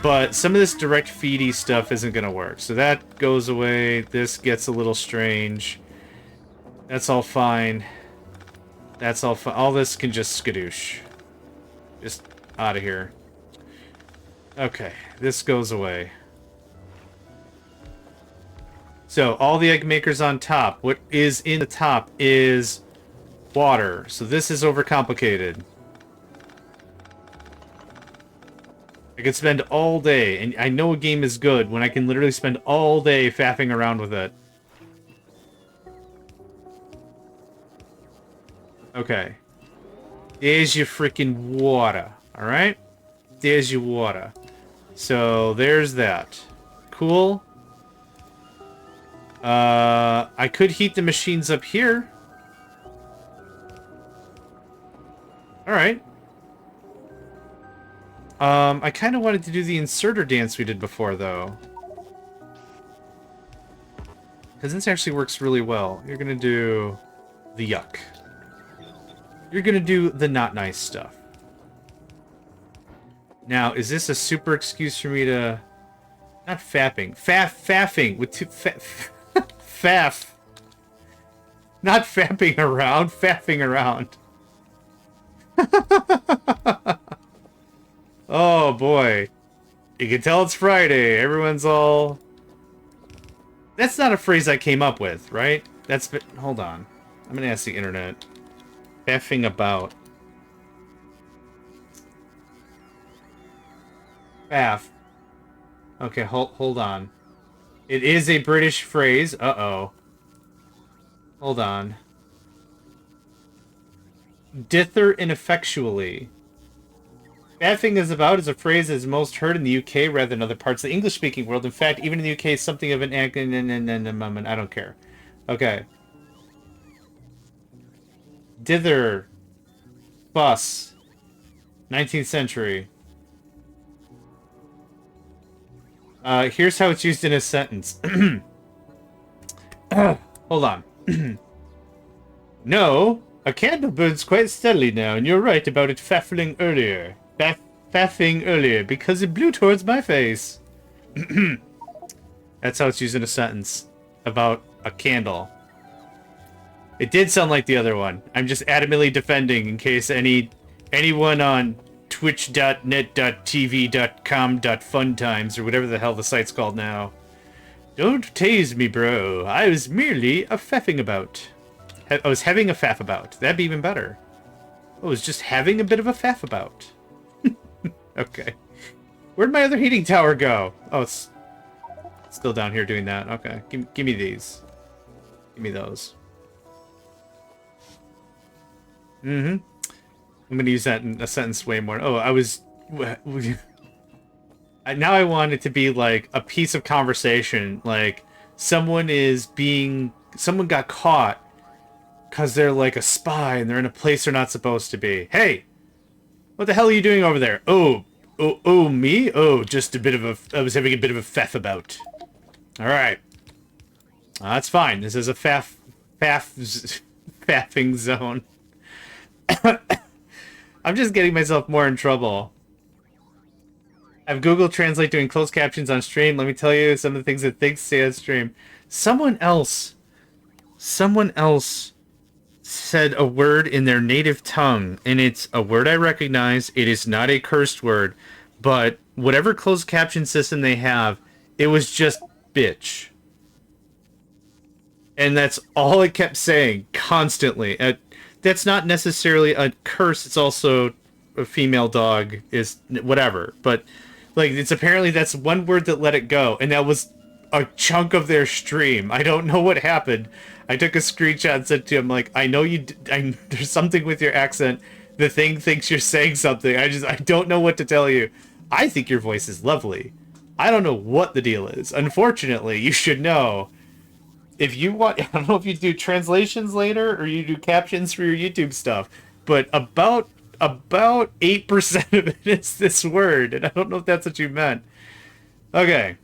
But some of this direct feedy stuff isn't going to work. So that goes away. This gets a little strange. That's all fine. That's all fine. All this can just skadoosh. Just out of here. Okay, this goes away. So, all the egg makers on top. What is in the top is water. So this is overcomplicated. I could spend all day, and I know a game is good when I can literally spend all day faffing around with it. Okay. There's your freaking water, alright? There's your water. So there's that. Cool. I could heat the machines up here. Alright. I kind of wanted to do the inserter dance we did before, though. Because this actually works really well. You're gonna do the yuck. You're gonna do the not nice stuff. Now, is this a super excuse for me to... Not fapping. Faffing with two... Faff. Not fapping around, faffing around. Oh, boy. You can tell it's Friday. Everyone's all... That's not a phrase I came up with, right? That's... Hold on. I'm gonna ask the internet. Faffing about. Faff. Okay, hold on. It is a British phrase. Uh-oh. Hold on. Dither ineffectually. Faffing is about is a phrase that is most heard in the UK rather than other parts of the English-speaking world. In fact, even in the UK, it's something of an moment. I don't care. Okay. Dither. Bus. 19th century. Here's how it's used in a sentence. Hold on. No, a candle burns quite steadily now, and you're right about it faffling earlier. Faffing earlier, because it blew towards my face. That's how it's used in a sentence about a candle. It did sound like the other one. I'm just adamantly defending in case anyone on twitch.net.tv.com.funtimes or whatever the hell the site's called now. Don't tase me, bro. I was merely a faffing about. I was having a faff about. That'd be even better. I was just having a bit of a faff about. Okay. Where'd my other heating tower go? Oh, it's still down here doing that. Okay. Give me these. Give me those. Mm-hmm. I'm gonna use that in a sentence way more. Oh, I was... Now I want it to be like a piece of conversation. Like, someone got caught because they're like a spy and they're in a place they're not supposed to be. Hey! What the hell are you doing over there? Oh, me? Oh, just a bit of a... I was having a bit of a faff about. Alright. That's fine. This is a faffing zone. I'm just getting myself more in trouble. I have Google Translate doing closed captions on stream. Let me tell you some of the things it thinks say on stream. Someone else said a word in their native tongue, and it's a word I recognize. It is not a cursed word, but whatever closed caption system they have, it was just bitch. And that's all it kept saying constantly. That's not necessarily a curse. It's also a female dog is whatever. But like, it's apparently that's one word that let it go, and that was a chunk of their stream. I don't know what happened. I took a screenshot and said to him, like, I know there's something with your accent. The thing thinks you're saying something. I don't know what to tell you. I think your voice is lovely. I don't know what the deal is. Unfortunately, you should know. If you want, I don't know if you do translations later or you do captions for your YouTube stuff, but about 8% of it is this word, and I don't know if that's what you meant. Okay.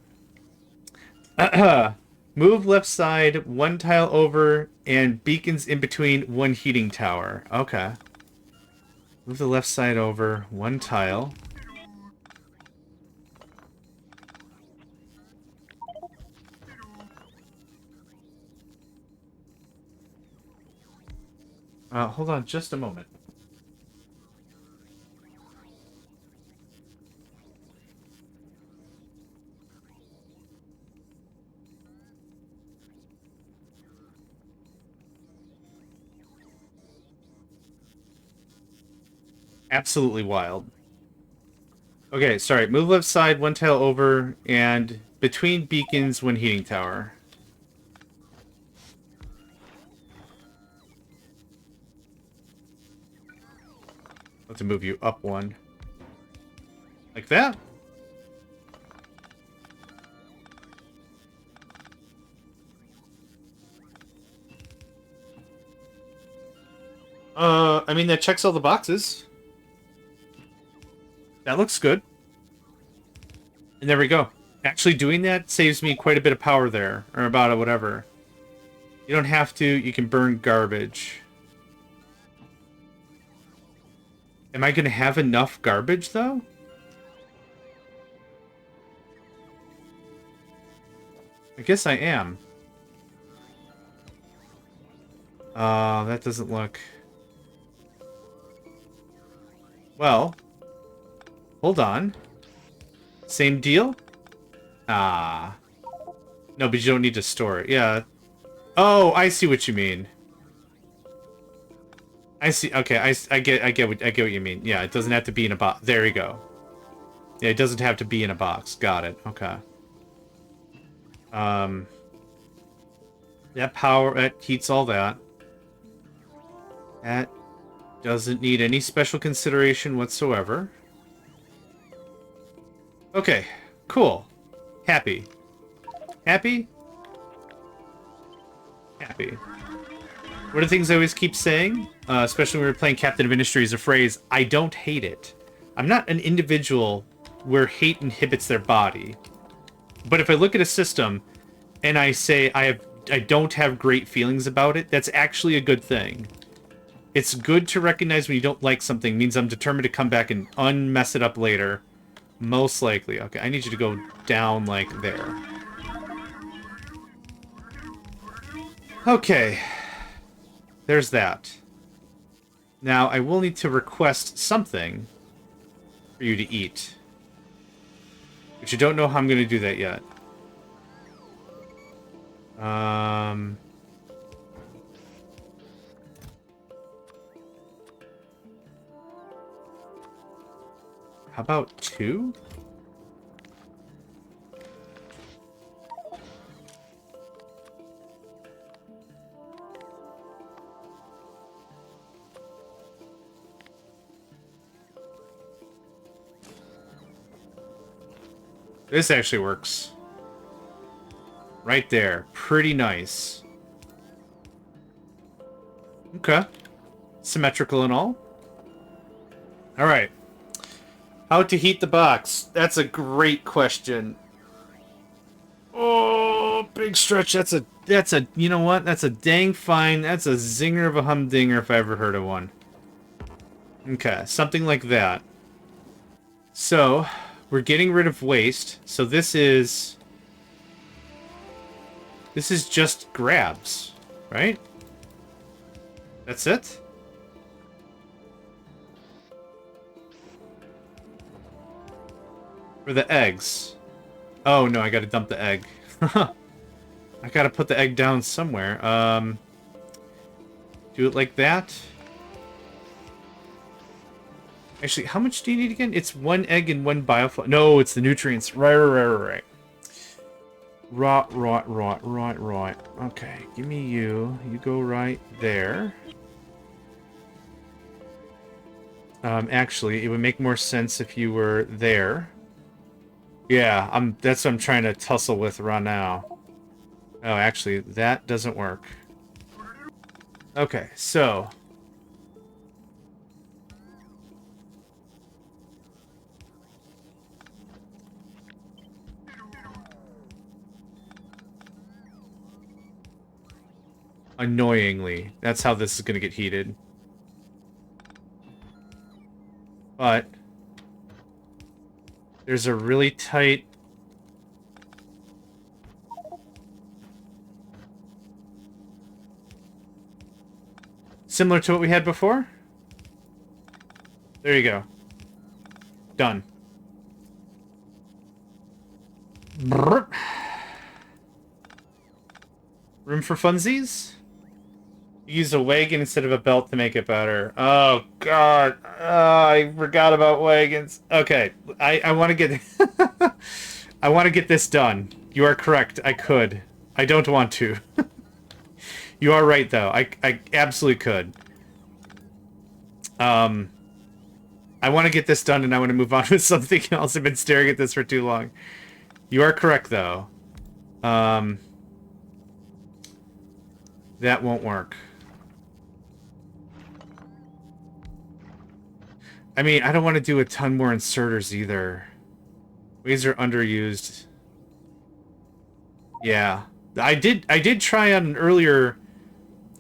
Move left side, one tile over, and beacons in between one heating tower. Okay. Move the left side over, one tile. Hold on just a moment. Absolutely wild. Okay, sorry. Move left side, one tile over, and between beacons, one heating tower. I'll have to move you up one. Like that? I mean, that checks all the boxes. That looks good. And there we go. Actually doing that saves me quite a bit of power there. Or about it, whatever. You don't have to. You can burn garbage. Am I going to have enough garbage, though? I guess I am. That doesn't look... Well, hold on. Same deal? Ah. No, but you don't need to store it. Yeah. Oh, I see what you mean. I see. Okay, I get what you mean. Yeah, it doesn't have to be in a box. There you go. Yeah, it doesn't have to be in a box. Got it. Okay. That power, that heats all that. That doesn't need any special consideration whatsoever. Okay, cool. Happy. Happy? Happy. One of the things I always keep saying, especially when we're playing Captain of Industry, is a phrase, I don't hate it. I'm not an individual where hate inhibits their body. But if I look at a system and I say I don't have great feelings about it, that's actually a good thing. It's good to recognize when you don't like something. It means I'm determined to come back and unmess it up later. Most likely. Okay, I need you to go down like there. Okay. There's that. Now, I will need to request something for you to eat. But you don't know how I'm going to do that yet. How about 2? This actually works. Right there. Pretty nice. Okay. Symmetrical and all. Alright. How to heat the box? That's a great question. Oh, big stretch. That's a, you know what? That's a dang fine, that's a zinger of a humdinger if I ever heard of one. Okay, something like that. So, we're getting rid of waste. So this is just grabs, right? That's it? For the eggs. Oh no, I gotta dump the egg. I gotta put the egg down somewhere. Do it like that. Actually, how much do you need again? It's 1 egg and 1 bioflow. No, it's the nutrients. Right. Right. Okay, give me you. You go right there. Actually, it would make more sense if you were there. Yeah, that's what I'm trying to tussle with right now. Oh, actually, that doesn't work. Okay, so... Annoyingly, that's how this is going to get heated. But... there's a really tight... similar to what we had before? There you go. Done. Brrr. Room for funsies? Use a wagon instead of a belt to make it better. Oh, God. I forgot about wagons. Okay, I want to get... I want to get this done. You are correct. I could. I don't want to. You are right, though. I absolutely could. I want to get this done, and I want to move on with something else. I've been staring at this for too long. You are correct, though. That won't work. I mean, I don't want to do a ton more inserters either. Ways are underused. Yeah. I did try on an earlier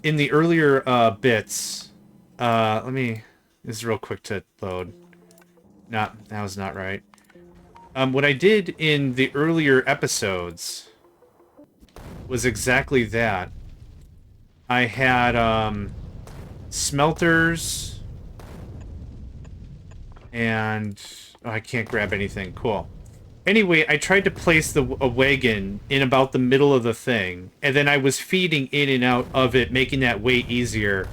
in the earlier bits. Let me this is real quick to load. That was not right. What I did in the earlier episodes was exactly that. I had smelters and oh, I can't grab anything. Cool. Anyway, I tried to place a wagon in about the middle of the thing, and then I was feeding in and out of it, making that way easier,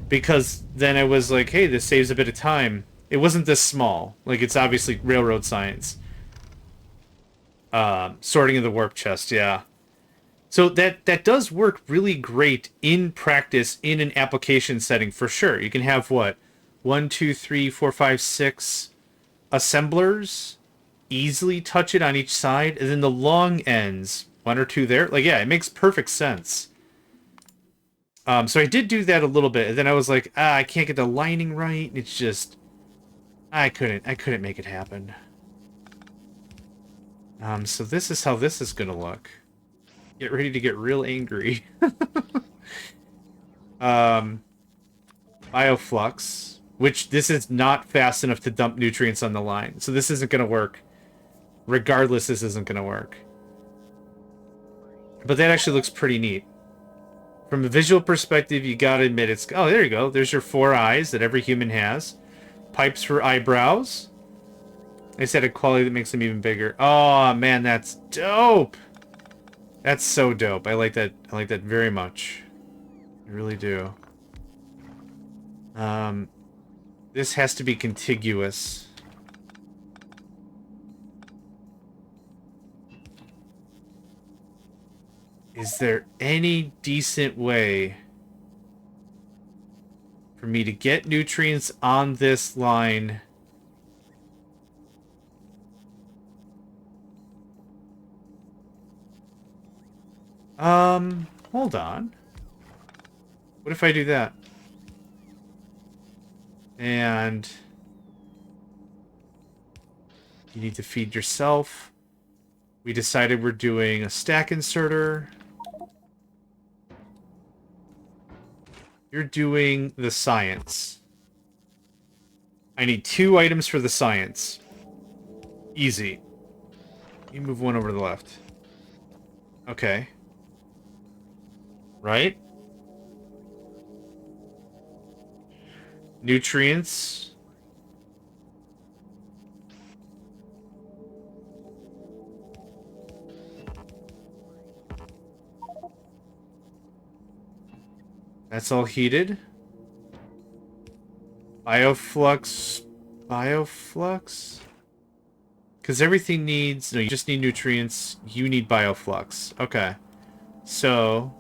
because then I was like, hey, this saves a bit of time. It wasn't this small. Like, it's obviously railroad science. Sorting of the warp chest, yeah. So that does work really great in practice, in an application setting, for sure. You can have, what, 1, 2, 3, 4, 5, 6 assemblers easily touch it on each side, and then the long ends, 1 or 2 there. Like, yeah, it makes perfect sense. So I did do that a little bit, and then I was like, I can't get the lining right. It's just, I couldn't make it happen. So this is how this is gonna look. Get ready to get real angry. Bioflux, which this is not fast enough to dump nutrients on the line, so this isn't gonna work. Regardless, this isn't gonna work. But that actually looks pretty neat. From a visual perspective, you gotta admit it's... Oh, there you go. There's your 4 eyes that every human has. Pipes for eyebrows. They said a quality that makes them even bigger. Oh, man, that's dope! That's so dope. I like that. I like that very much. I really do. This has to be contiguous. Is there any decent way for me to get nutrients on this line? Hold on. What if I do that? And you need to feed yourself. We decided we're doing a stack inserter. You're doing the science. I need 2 items for the science. Easy. You move 1 over to the left. Okay. Right? Nutrients. That's all heated. Bioflux. Bioflux? Because everything needs... No, you just need nutrients. You need bioflux. Okay. So...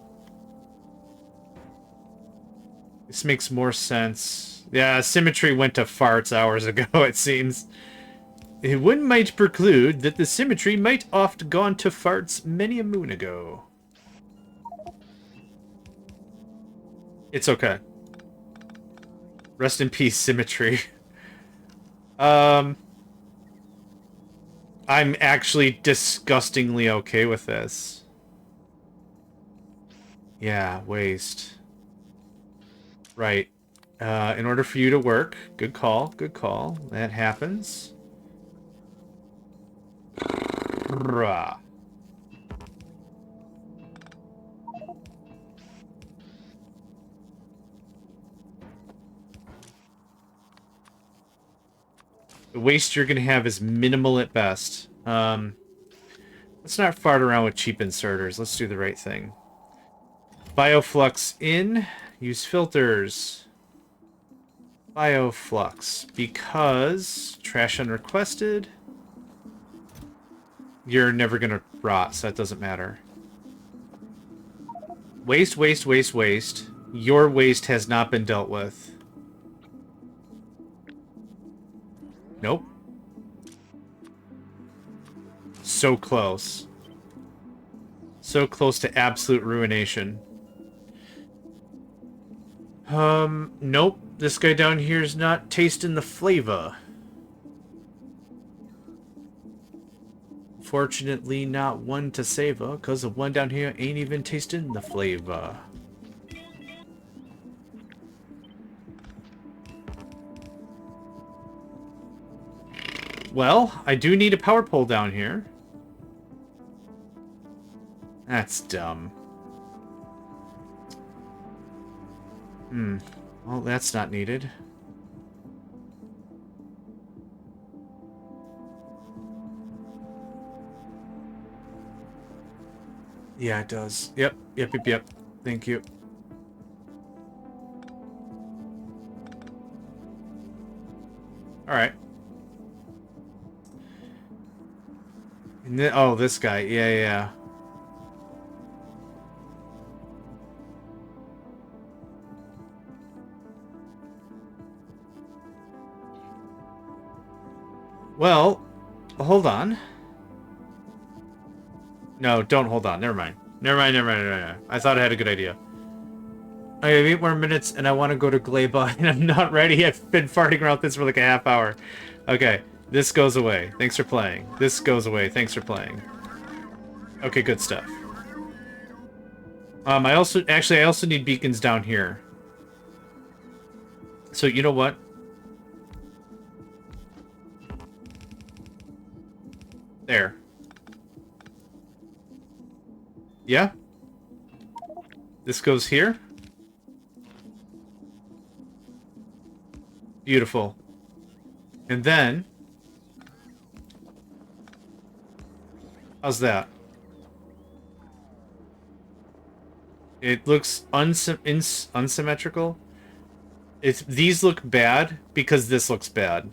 This makes more sense. Yeah, symmetry went to farts hours ago, it seems. One might preclude that the symmetry might oft gone to farts many a moon ago. It's okay. Rest in peace, symmetry. I'm actually disgustingly okay with this. Yeah, waste. Right. In order for you to work, good call, good call. That happens. The waste you're going to have is minimal at best. Let's not fart around with cheap inserters. Let's do the right thing. Bioflux in. Use filters. Bioflux. Because trash unrequested. You're never going to rot, so that doesn't matter. Waste, waste, waste, waste. Your waste has not been dealt with. Nope. So close. So close to absolute ruination. Nope. this guy down here is not tasting the flavor. Fortunately, not one to savor, because the one down here ain't even tasting the flavor. Well, I do need a power pole down here. That's dumb. Well, that's not needed. Yeah, it does. Yep. Thank you. Alright. Oh, this guy. Yeah. Well, hold on. No, don't hold on. Never mind. Never mind. I thought I had a good idea. I have 8 more minutes, and I want to go to Gleba, and I'm not ready. I've been farting around this for like a half hour. Okay, this goes away. Thanks for playing. This goes away. Thanks for playing. Okay, good stuff. I also need beacons down here. So, you know what? There. Yeah? This goes here? Beautiful. And then... how's that? It looks unsymmetrical. These look bad because this looks bad.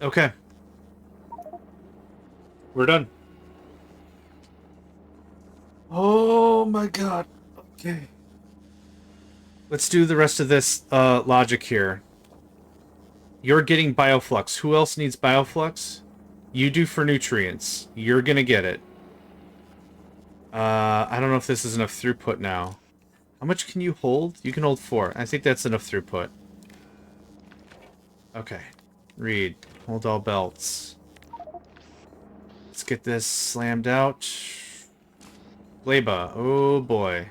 Okay. We're done. Oh my god. Okay. Let's do the rest of this logic here. You're getting bioflux. Who else needs bioflux? You do for nutrients. You're gonna get it. I don't know if this is enough throughput now. How much can you hold? You can hold 4. I think that's enough throughput. Okay. Read. Hold all belts. Let's get this slammed out. Gleba. Oh boy.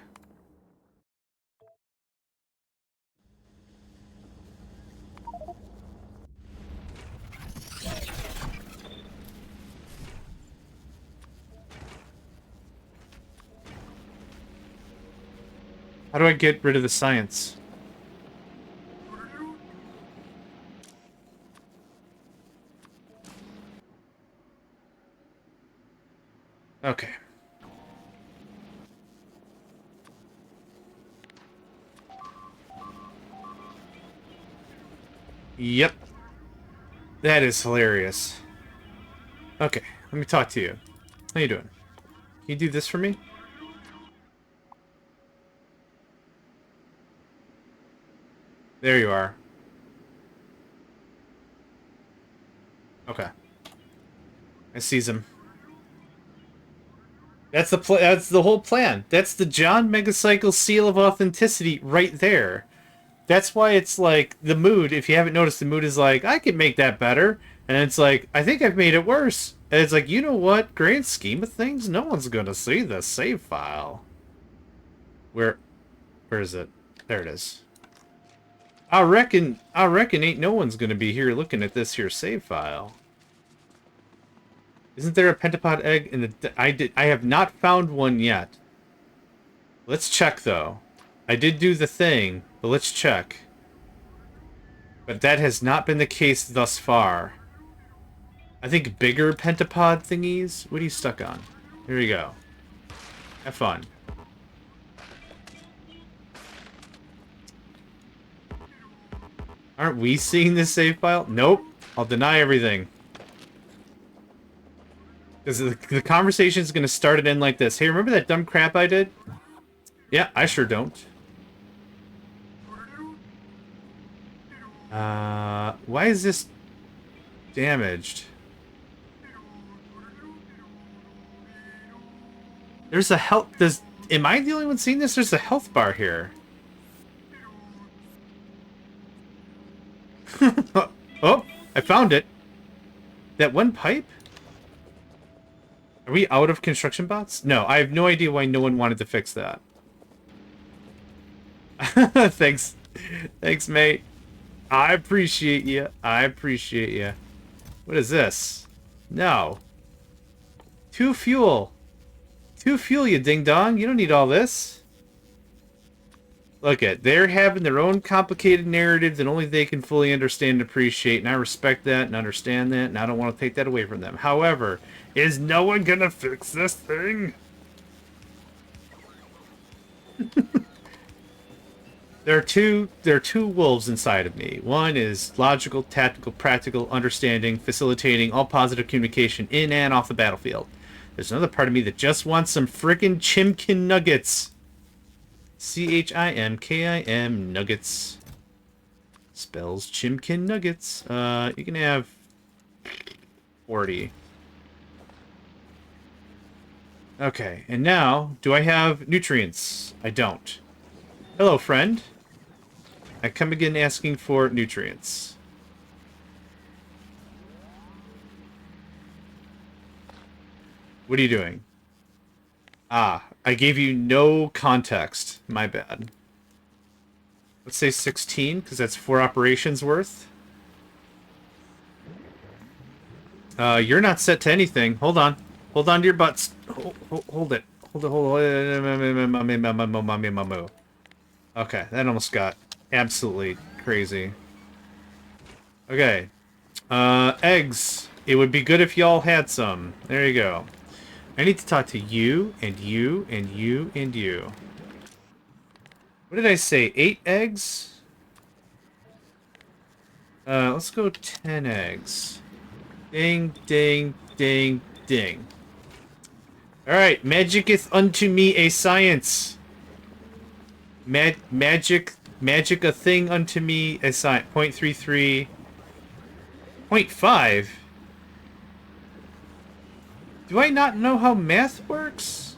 How do I get rid of the science? Okay. Yep. That is hilarious. Okay, let me talk to you. How you doing? Can you do this for me? There you are. Okay. I sees him. That's the whole plan. That's the JohnMegacycle seal of authenticity right there. That's why it's like the mood, if you haven't noticed, the mood is like, I can make that better. And it's like, I think I've made it worse. And it's like, you know what? Grand scheme of things, no one's gonna see the save file. Where is it? There it is. I reckon ain't no one's gonna be here looking at this here save file. Isn't there a pentapod egg in the... I have not found one yet. Let's check, though. I did do the thing, but let's check. But that has not been the case thus far. I think bigger pentapod thingies? What are you stuck on? Here you go. Have fun. Aren't we seeing this save file? Nope. I'll deny everything. Because the conversation is going to start and end like this. Hey, remember that dumb crap I did? Yeah, I sure don't. Why is this damaged? There's a health... Am I the only one seeing this? There's a health bar here. Oh, I found it. That one pipe? Are we out of construction bots? No, I have no idea why no one wanted to fix that. Thanks. Thanks, mate. I appreciate you. I appreciate you. What is this? No. 2 fuel. 2 fuel, you ding-dong. You don't need all this. Look at, they're having their own complicated narrative that only they can fully understand and appreciate, and I respect that and understand that, and I don't want to take that away from them. However, is no one gonna fix this thing? There are two wolves inside of me. One is logical, tactical, practical, understanding, facilitating all positive communication in and off the battlefield. There's another part of me that just wants some frickin' chimkin nuggets. C-H-I-M-K-I-M nuggets. Spells chimkin nuggets. You can have 40. Okay, and now, do I have nutrients? I don't. Hello, friend. I come again asking for nutrients. What are you doing? Ah, I gave you no context. My bad. Let's say 16, because that's 4 operations worth. You're not set to anything. Hold on. Hold on to your butts. Hold it. Hold it. Okay, that almost got absolutely crazy. Okay. Eggs. It would be good if y'all had some. There you go. I need to talk to you, and you, and you, and you. What did I say? 8 eggs? Let's go 10 eggs. Ding, ding, ding, ding. Alright, magiceth unto me a science. Magic a thing unto me a science. 0.33. 0.5? Do I not know how math works?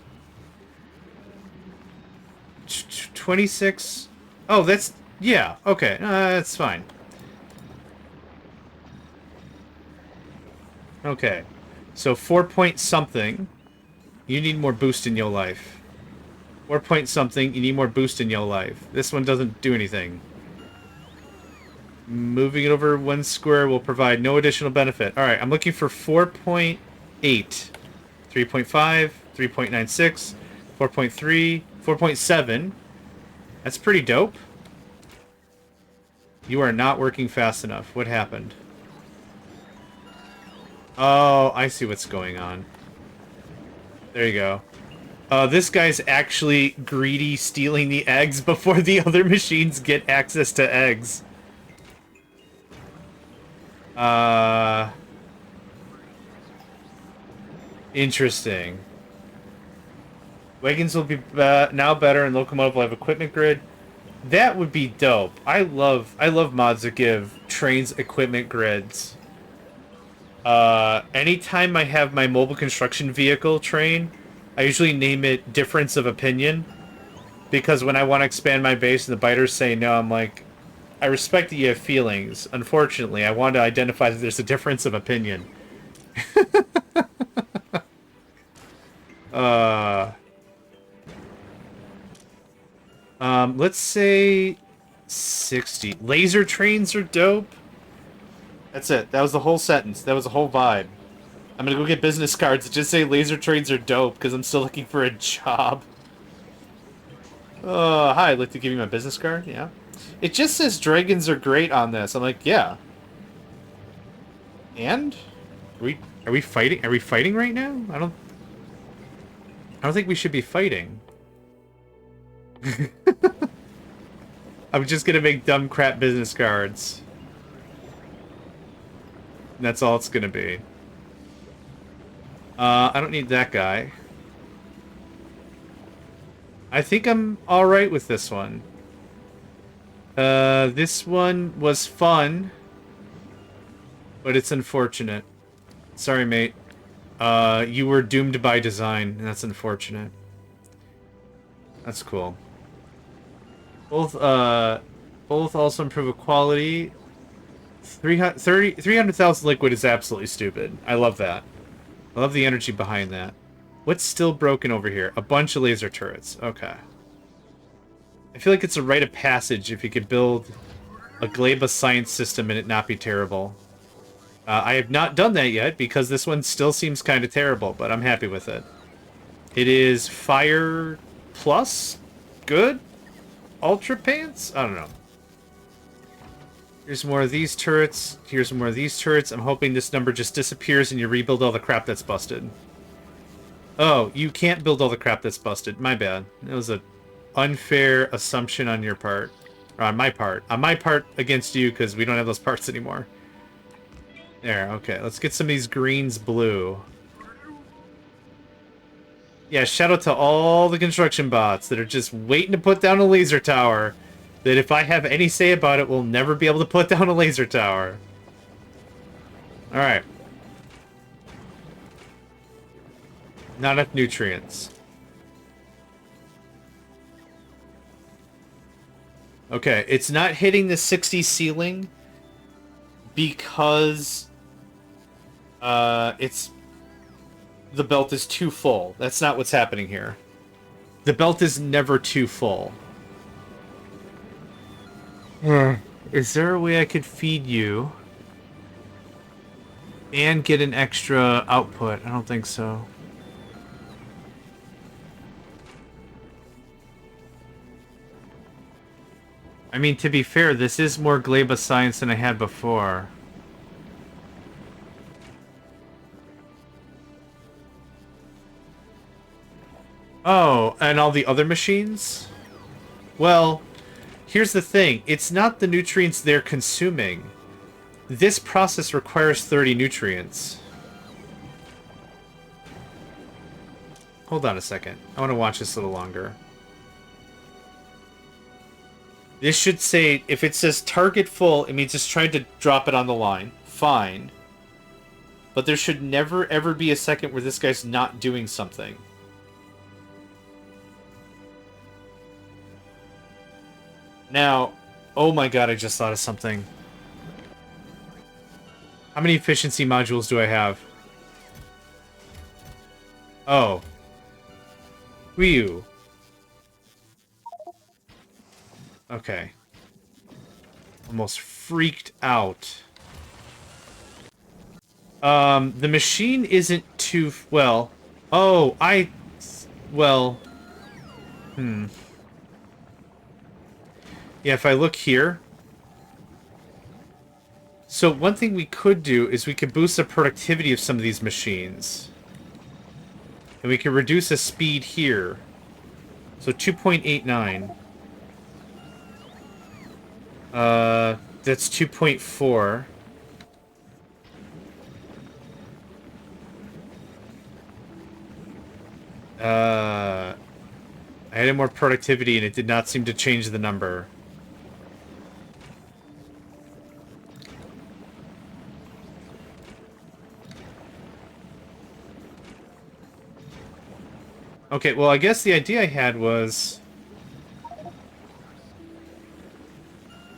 26. Oh, that's... Yeah, okay. That's fine. Okay. So 4 point something. You need more boost in your life. 4 point something. You need more boost in your life. This one doesn't do anything. Moving it over 1 square will provide no additional benefit. Alright, I'm looking for 4.8. 3.5, 3.96, 4.3, 4.7. That's pretty dope. You are not working fast enough. What happened? Oh, I see what's going on. There you go. This guy's actually greedy, stealing the eggs before the other machines get access to eggs. Interesting. Wagons will be now better, and locomotive will have equipment grid. That would be dope. I love mods that give trains equipment grids. Anytime I have my mobile construction vehicle train, I usually name it Difference of Opinion, because when I want to expand my base and the biters say no, I'm like, I respect that you have feelings. Unfortunately, I want to identify that there's a difference of opinion. Let's say 60. Laser trains are dope. That's it. That was the whole sentence. That was the whole vibe. I'm gonna go get business cards that just say laser trains are dope because I'm still looking for a job. Hi, I'd like to give you my business card. Yeah. It just says dragons are great on this. I'm like, yeah. And? Are we fighting? Are we fighting right now? I don't think we should be fighting. I'm just gonna make dumb crap business cards. And that's all it's gonna be. I don't need that guy. I think I'm alright with this one. This one was fun. But it's unfortunate. Sorry, mate. You were doomed by design, and that's unfortunate. That's cool. Both also improve quality. 300,000 liquid is absolutely stupid. I love that. I love the energy behind that. What's still broken over here? A bunch of laser turrets. Okay. I feel like it's a rite of passage if you could build a Gleba science system and it not be terrible. I have not done that yet because this one still seems kind of terrible, but I'm happy with it. It is Fire Plus? Good? Ultra Pants? I don't know. Here's more of these turrets. Here's more of these turrets. I'm hoping this number just disappears and you rebuild all the crap that's busted. Oh, you can't build all the crap that's busted. My bad. It was an unfair assumption on your part. Or on my part. On my part against you because we don't have those parts anymore. There, okay. Let's get some of these greens blue. Yeah, shout out to all the construction bots that are just waiting to put down a laser tower. That if I have any say about it, we'll never be able to put down a laser tower. Alright. Not enough nutrients. Okay, it's not hitting the 60 ceiling because it's the belt is too full. That's not what's happening here. The belt is never too full. Is there a way I could feed you and get an extra output? I don't think so. I mean, to be fair, this is more Gleba science than I had before. Oh, and all the other machines? Well, here's the thing. It's not the nutrients they're consuming. This process requires 30 nutrients. Hold on a second. I want to watch this a little longer. This should say, if it says target full, it means it's trying to drop it on the line. Fine. But there should never ever be a second where this guy's not doing something. Now, oh my god, I just thought of something. How many efficiency modules do I have? Oh. Ryu. Okay. Almost freaked out. The machine isn't too... Well... Oh, well... Yeah, if I look here... So one thing we could do is we could boost the productivity of some of these machines. And we can reduce the speed here. So 2.89. That's 2.4. I added more productivity and it did not seem to change the number. Okay, well, I guess the idea I had was...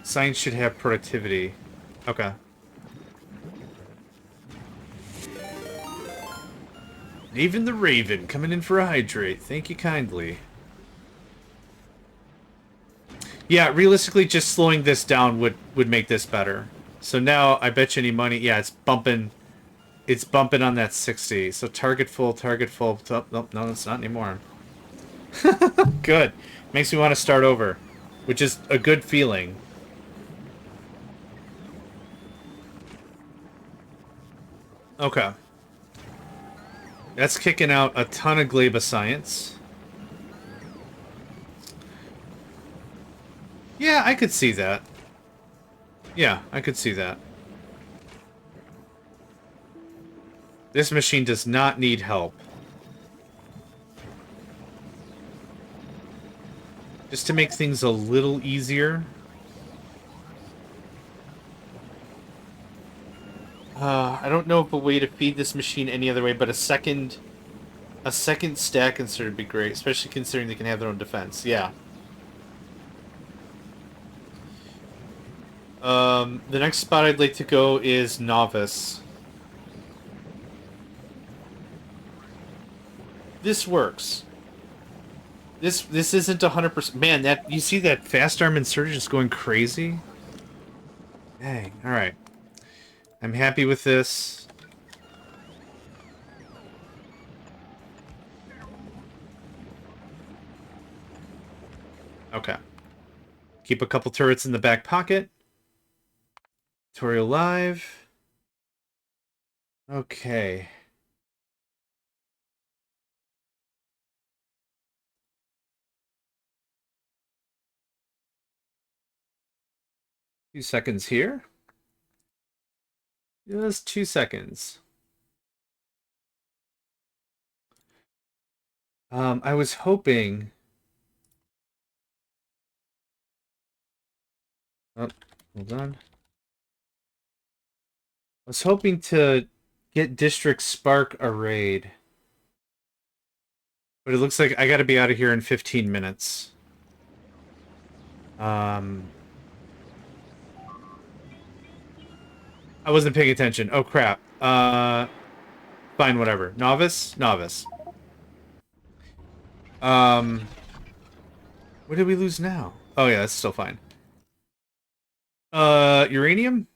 Science should have productivity. Okay. Even the Raven coming in for a hydrate. Thank you kindly. Yeah, realistically, just slowing this down would make this better. So now, I bet you any money... Yeah, it's bumping... It's bumping on that 60. So target full, target full... Oh, nope, no, it's not anymore. Good. Makes me want to start over. Which is a good feeling. Okay. That's kicking out a ton of Gleba science. Yeah, I could see that. Yeah, I could see that. This machine does not need help. Just to make things a little easier. I don't know of a way to feed this machine any other way, but a second A second stack insert would be great, especially considering they can have their own defense. Yeah. The next spot I'd like to go is Novice. This works. This isn't 100%. Man, that you see that fast arm insurgent just going crazy? Dang. All right. I'm happy with this. Okay. Keep a couple turrets in the back pocket. Tutorial live. Okay. Few seconds here. Just 2 seconds. I was hoping... Oh, hold on. I was hoping to get District Spark a raid. But it looks like I gotta be out of here in 15 minutes. I wasn't paying attention. Oh, crap. Fine, whatever. Novice? Novice. What did we lose now? Oh, yeah, that's still fine. Uranium?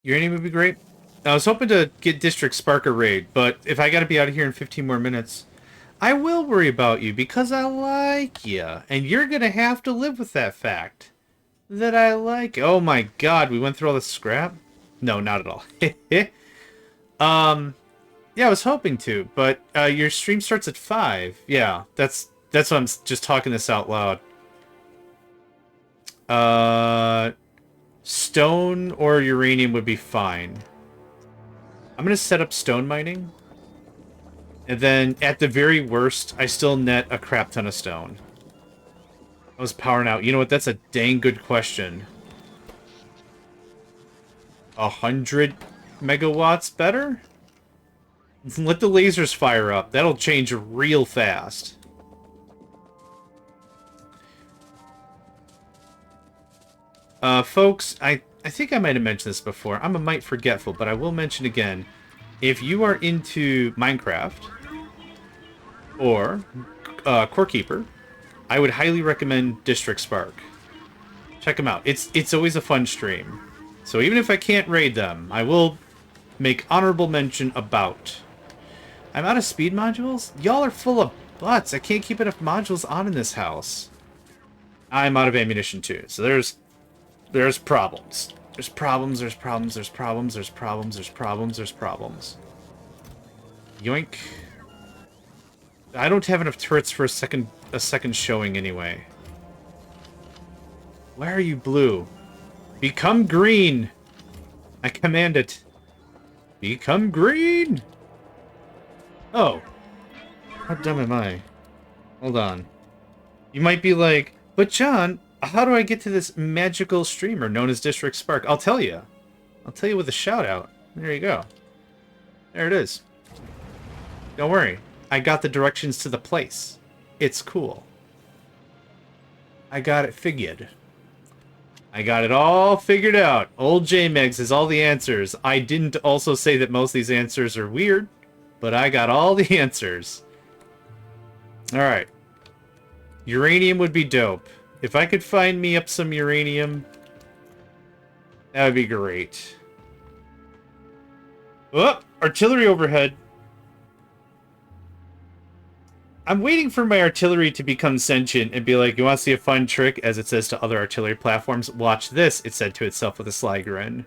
Uranium would be great. I was hoping to get District Spark a raid, but if I gotta be out of here in 15 more minutes, I will worry about you because I like you. And you're gonna have to live with that fact. That I like. Oh my god, we went through all this scrap? No, not at all. Yeah, I was hoping to, but your stream starts at 5. Yeah, that's why I'm just talking this out loud. Stone or uranium would be fine. I'm gonna set up stone mining. And then, at the very worst, I still net a crap ton of stone. I was powering out. You know what? That's a dang good question. 100 megawatts better? Let the lasers fire up. That'll change real fast. Folks, I think I might have mentioned this before. I'm a mite forgetful, but I will mention again. If you are into Minecraft or Core Keeper, I would highly recommend District Spark. Check them out. It's always a fun stream. So even if I can't raid them, I will make honorable mention about. I'm out of speed modules? Y'all are full of butts. I can't keep enough modules on in this house. I'm out of ammunition too. So there's problems. There's problems, there's problems, there's problems, there's problems, there's problems, there's problems. Yoink. I don't have enough turrets for a second showing anyway. Why are you blue? Become green! I command it. Become green! Oh. How dumb am I? Hold on. You might be like, but John, how do I get to this magical streamer known as District Spark? I'll tell you. I'll tell you with a shout out. There you go. There it is. Don't worry. I got the directions to the place. It's cool. I got it figured. I got it all figured out. Old JMegs has all the answers. I didn't also say that most of these answers are weird, but I got all the answers. Alright. Uranium would be dope. If I could find me up some uranium, that would be great. Oh, artillery overhead. I'm waiting for my artillery to become sentient and be like, you want to see a fun trick? As it says to other artillery platforms, watch this, it said to itself with a sly grin.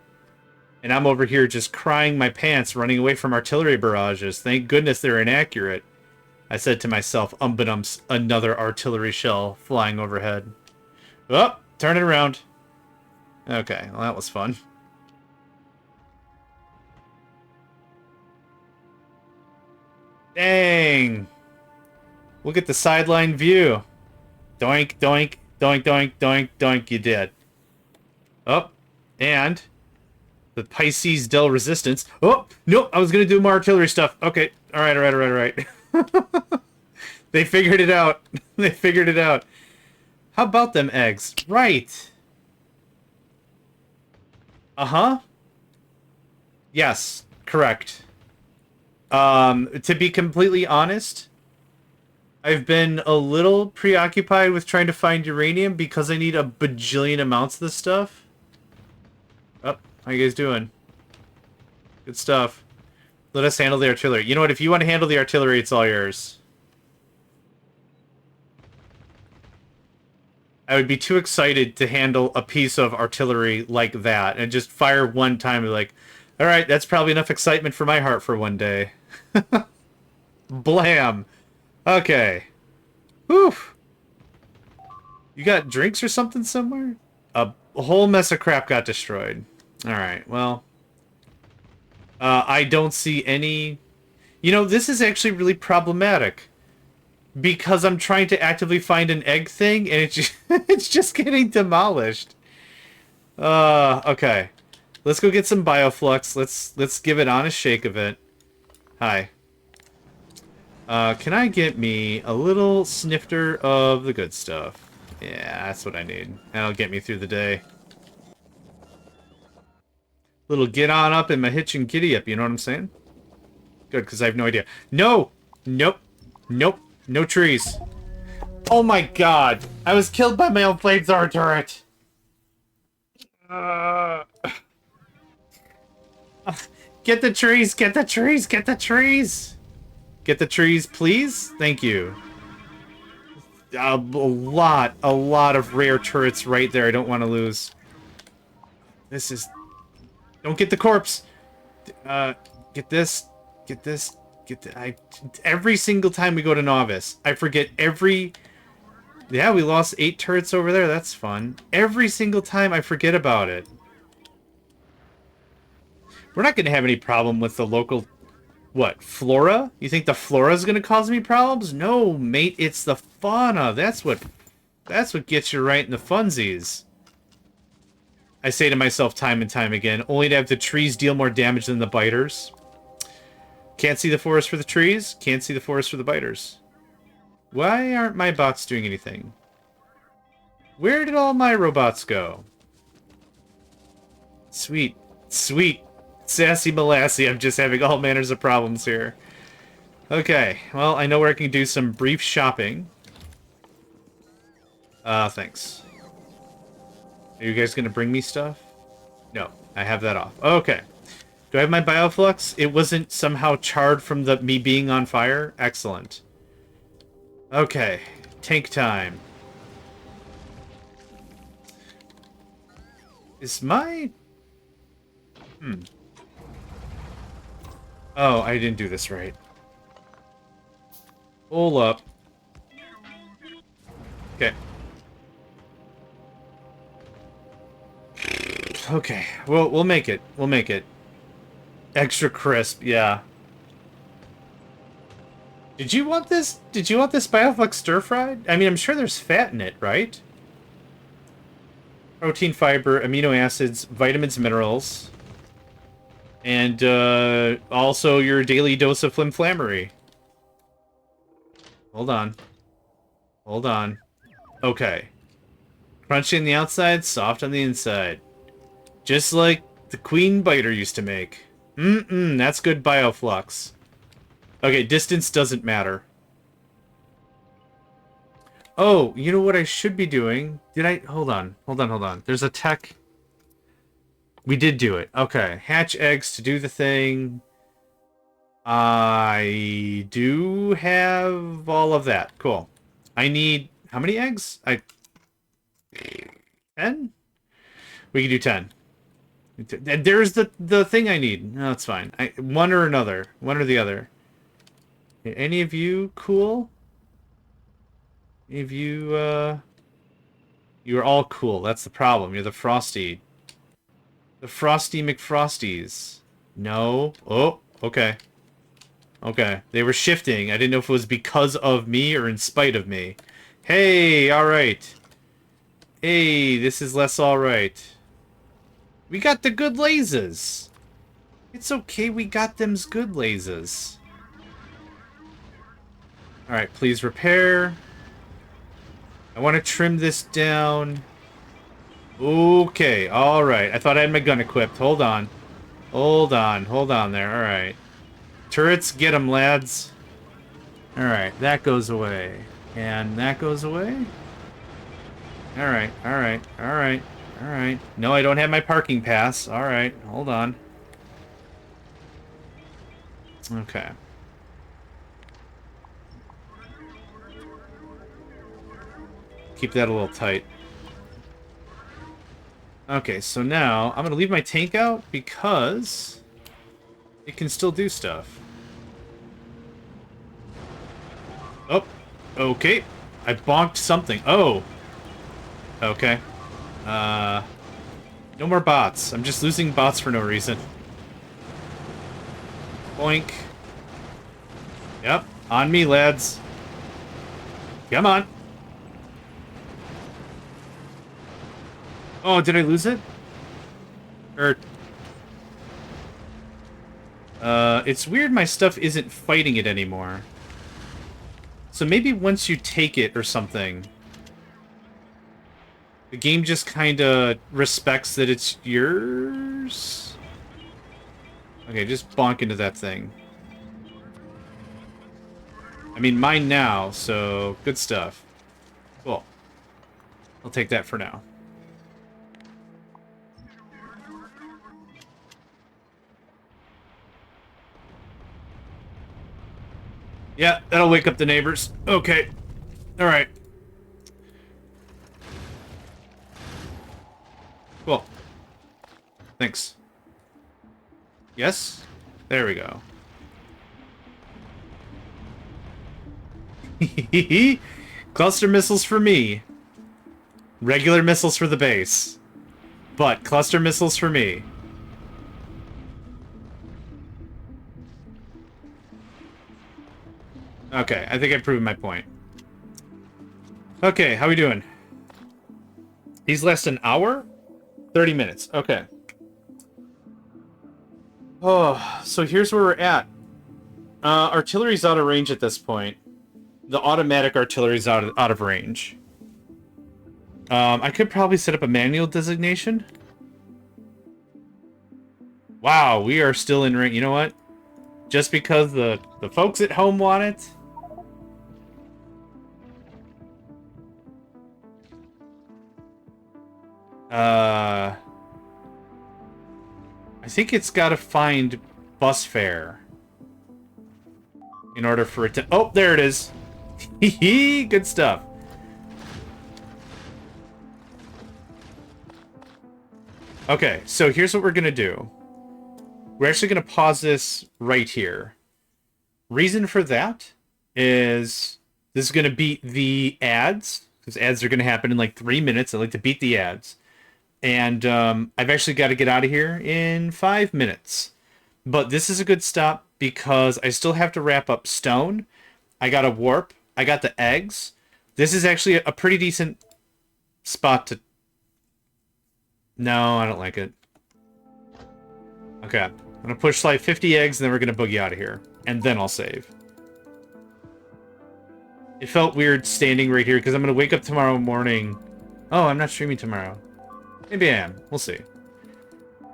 And I'm over here just crying my pants, running away from artillery barrages. Thank goodness they're inaccurate. I said to myself, unbeknownst, another artillery shell flying overhead. Oh, turn it around. Okay, well that was fun. Dang! Look at the sideline view. Doink, doink, doink, doink, doink, doink, you did. Oh, and the Pisces Del Resistance. Oh, nope, I was gonna do more artillery stuff. Okay, alright. They figured it out. They figured it out. How about them eggs? Right. Uh-huh. Yes, correct. To be completely honest, I've been a little preoccupied with trying to find uranium because I need a bajillion amounts of this stuff. Oh, how you guys doing? Good stuff. Let us handle the artillery. You know what? If you want to handle the artillery, it's all yours. I would be too excited to handle a piece of artillery like that and just fire one time and be like, all right, that's probably enough excitement for my heart for one day. Blam. Okay. Whew. You got drinks or something somewhere? A whole mess of crap got destroyed. Alright, well. I don't see any... You know, this is actually really problematic. Because I'm trying to actively find an egg thing, and it's just getting demolished. Okay. Let's go get some bioflux. Let's give an honest shake of it. Hi. Can I get me a little snifter of the good stuff? Yeah, that's what I need. That'll get me through the day. Little get on up in my hitch and giddy up, you know what I'm saying? Good, because I have no idea. No! Nope. Nope. No trees. Oh my god. I was killed by my own flamethrower turret. Get the trees, get the trees, get the trees! Get the trees, please? Thank you. A lot of rare turrets right there I don't want to lose. This is... Don't get the corpse! Get this, get this, get the... Every single time we go to Novice, I forget every... Yeah, we lost 8 turrets over there, that's fun. Every single time I forget about it. We're not going to have any problem with the local... What, flora? You think the flora's going to cause me problems? No, mate, it's the fauna. That's what gets you right in the funsies. I say to myself time and time again, only to have the trees deal more damage than the biters. Can't see the forest for the trees, can't see the forest for the biters. Why aren't my bots doing anything? Where did all my robots go? Sweet, sweet. Sassy Molassy, I'm just having all manners of problems here. Okay, well, I know where I can do some brief shopping. Thanks. Are you guys gonna bring me stuff? No, I have that off. Okay. Do I have my bioflux? It wasn't somehow charred from me being on fire? Excellent. Okay, tank time. Is my... Oh, I didn't do this right. Hold up. Okay. Okay, we'll make it. We'll make it. Extra crisp, yeah. Did you want this? Did you want this bioflux stir-fried? I mean, I'm sure there's fat in it, right? Protein, fiber, amino acids, vitamins, minerals. And, also your daily dose of flimflammery. Hold on. Hold on. Okay. Crunchy on the outside, soft on the inside. Just like the Queen Biter used to make. That's good bioflux. Okay, distance doesn't matter. Oh, you know what I should be doing? Did I... Hold on. Hold on, hold on. There's a tech... We did do it. Okay. Hatch eggs to do the thing. I do have all of that. Cool. I need... How many eggs? 10? We can do 10. There's the thing I need. No, that's fine. One or another. One or the other. Any of you cool? Any of you, You're all cool. That's the problem. You're the Frosty. The Frosty McFrosties. No. Oh, okay. Okay. They were shifting. I didn't know if it was because of me or in spite of me. Hey, alright. Hey, this is less alright. We got the good lasers. It's okay, we got them's good lasers. Alright, please repair. I want to trim this down. Okay, alright. I thought I had my gun equipped. Hold on. Hold on there. Alright. Turrets, get them, lads. Alright, that goes away. And that goes away? Alright. No, I don't have my parking pass. Alright, hold on. Okay. Keep that a little tight. Okay, so now I'm going to leave my tank out because it can still do stuff. Oh, okay. I bonked something. Oh. Okay. No more bots. I'm just losing bots for no reason. Boink. Yep, on me, lads. Come on. Oh, did I lose it? Or... it's weird my stuff isn't fighting it anymore. So maybe once you take it or something, the game just kinda respects that it's yours? Okay, just bonk into that thing. I mean, mine now, so good stuff. Cool. I'll take that for now. Yeah, that'll wake up the neighbors. Okay. Alright. Cool. Thanks. Yes? There we go. Cluster missiles for me. Regular missiles for the base. But cluster missiles for me. Okay, I think I've proven my point. Okay, how we doing? These last an hour? 30 minutes. Okay. Oh, so here's where we're at. Artillery's out of range at this point. The automatic artillery's out of range. I could probably set up a manual designation. Wow, we are still in range. You know what? Just because the folks at home want it. I think it's got to find bus fare in order for it to... Oh, there it is. Good stuff. Okay, so here's what we're going to do. We're actually going to pause this right here. Reason for that is this is going to beat the ads, because ads are going to happen in like 3 minutes. I like to beat the ads. And I've actually got to get out of here in 5 minutes. But this is a good stop because I still have to wrap up stone. I got a warp. I got the eggs. This is actually a pretty decent spot to... No, I don't like it. Okay. I'm going to push like 50 eggs and then we're going to boogie out of here. And then I'll save. It felt weird standing right here because I'm going to wake up tomorrow morning. Oh, I'm not streaming tomorrow. Maybe I am. We'll see.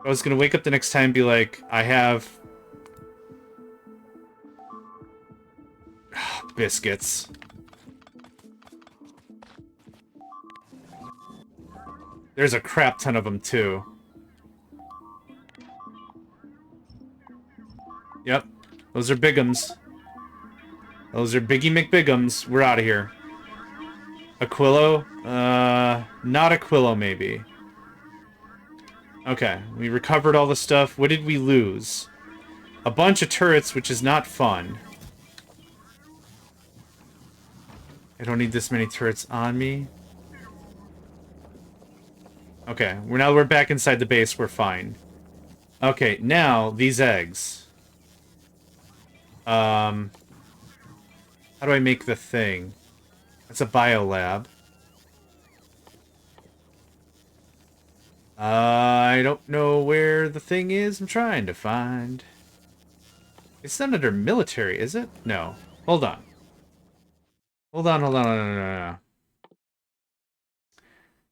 I was going to wake up the next time and be like, I have... biscuits. There's a crap ton of them, too. Yep. Those are bigums. Those are Biggie McBigums. We're out of here. Aquilo? Not Aquilo, maybe. Okay, we recovered all the stuff. What did we lose? A bunch of turrets, which is not fun. I don't need this many turrets on me. Okay, now we're back inside the base. We're fine. Okay, now, these eggs. How do I make the thing? That's a biolab. I don't know where the thing is I'm trying to find. It's not under military, is it? No. Hold on. Hold on, hold on, no.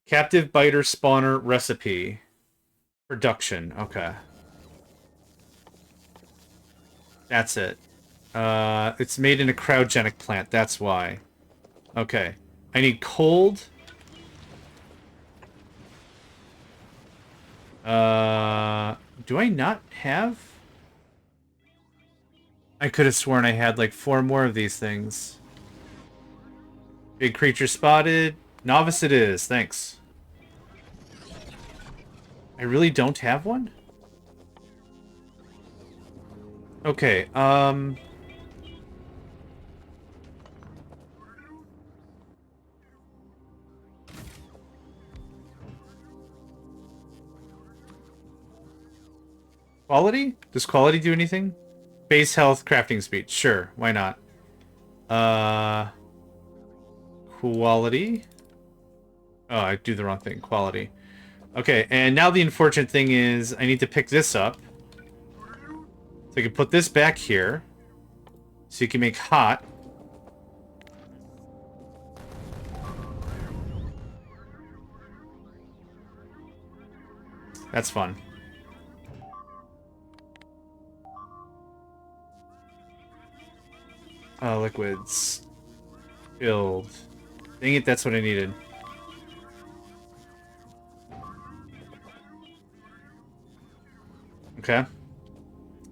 Captive biter spawner recipe. Production, okay. That's it. It's made in a cryogenic plant, that's why. Okay. I need cold. Do I not have? I could have sworn I had like 4 more of these things. Big creature spotted. Novice it is, thanks. I really don't have one? Okay, quality? Does quality do anything? Base health, crafting speed. Sure, why not? Quality? Oh, I do the wrong thing. Quality. Okay, and now the unfortunate thing is I need to pick this up. So I can put this back here. So you can make hot. That's fun. Liquids. Build. Dang it, that's what I needed. Okay.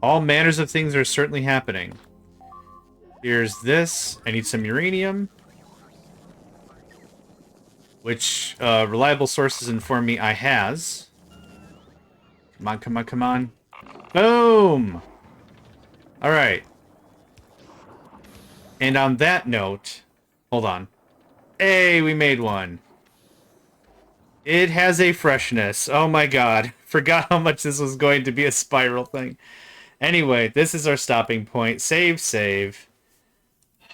All manners of things are certainly happening. Here's this. I need some uranium. Which, reliable sources inform me I has. Come on, come on, come on. Boom! Alright. And on that note... Hold on. Hey, we made one. It has a freshness. Oh my god. Forgot how much this was going to be a spiral thing. Anyway, this is our stopping point. Save, save.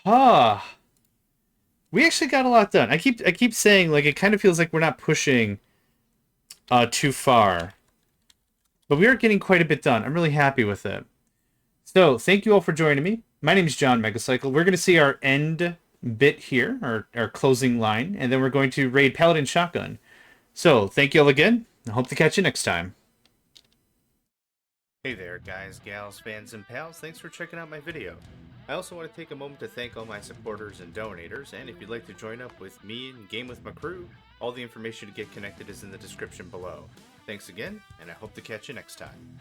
Huh. We actually got a lot done. I keep saying, like, it kind of feels like we're not pushing too far. But we are getting quite a bit done. I'm really happy with it. So, thank you all for joining me. My name is JohnMegacycle. We're going to see our end bit here, our closing line, and then we're going to raid Paladin Shotgun. So, thank you all again. I hope to catch you next time. Hey there, guys, gals, fans, and pals. Thanks for checking out my video. I also want to take a moment to thank all my supporters and donators, and if you'd like to join up with me and game with my crew, all the information to get connected is in the description below. Thanks again, and I hope to catch you next time.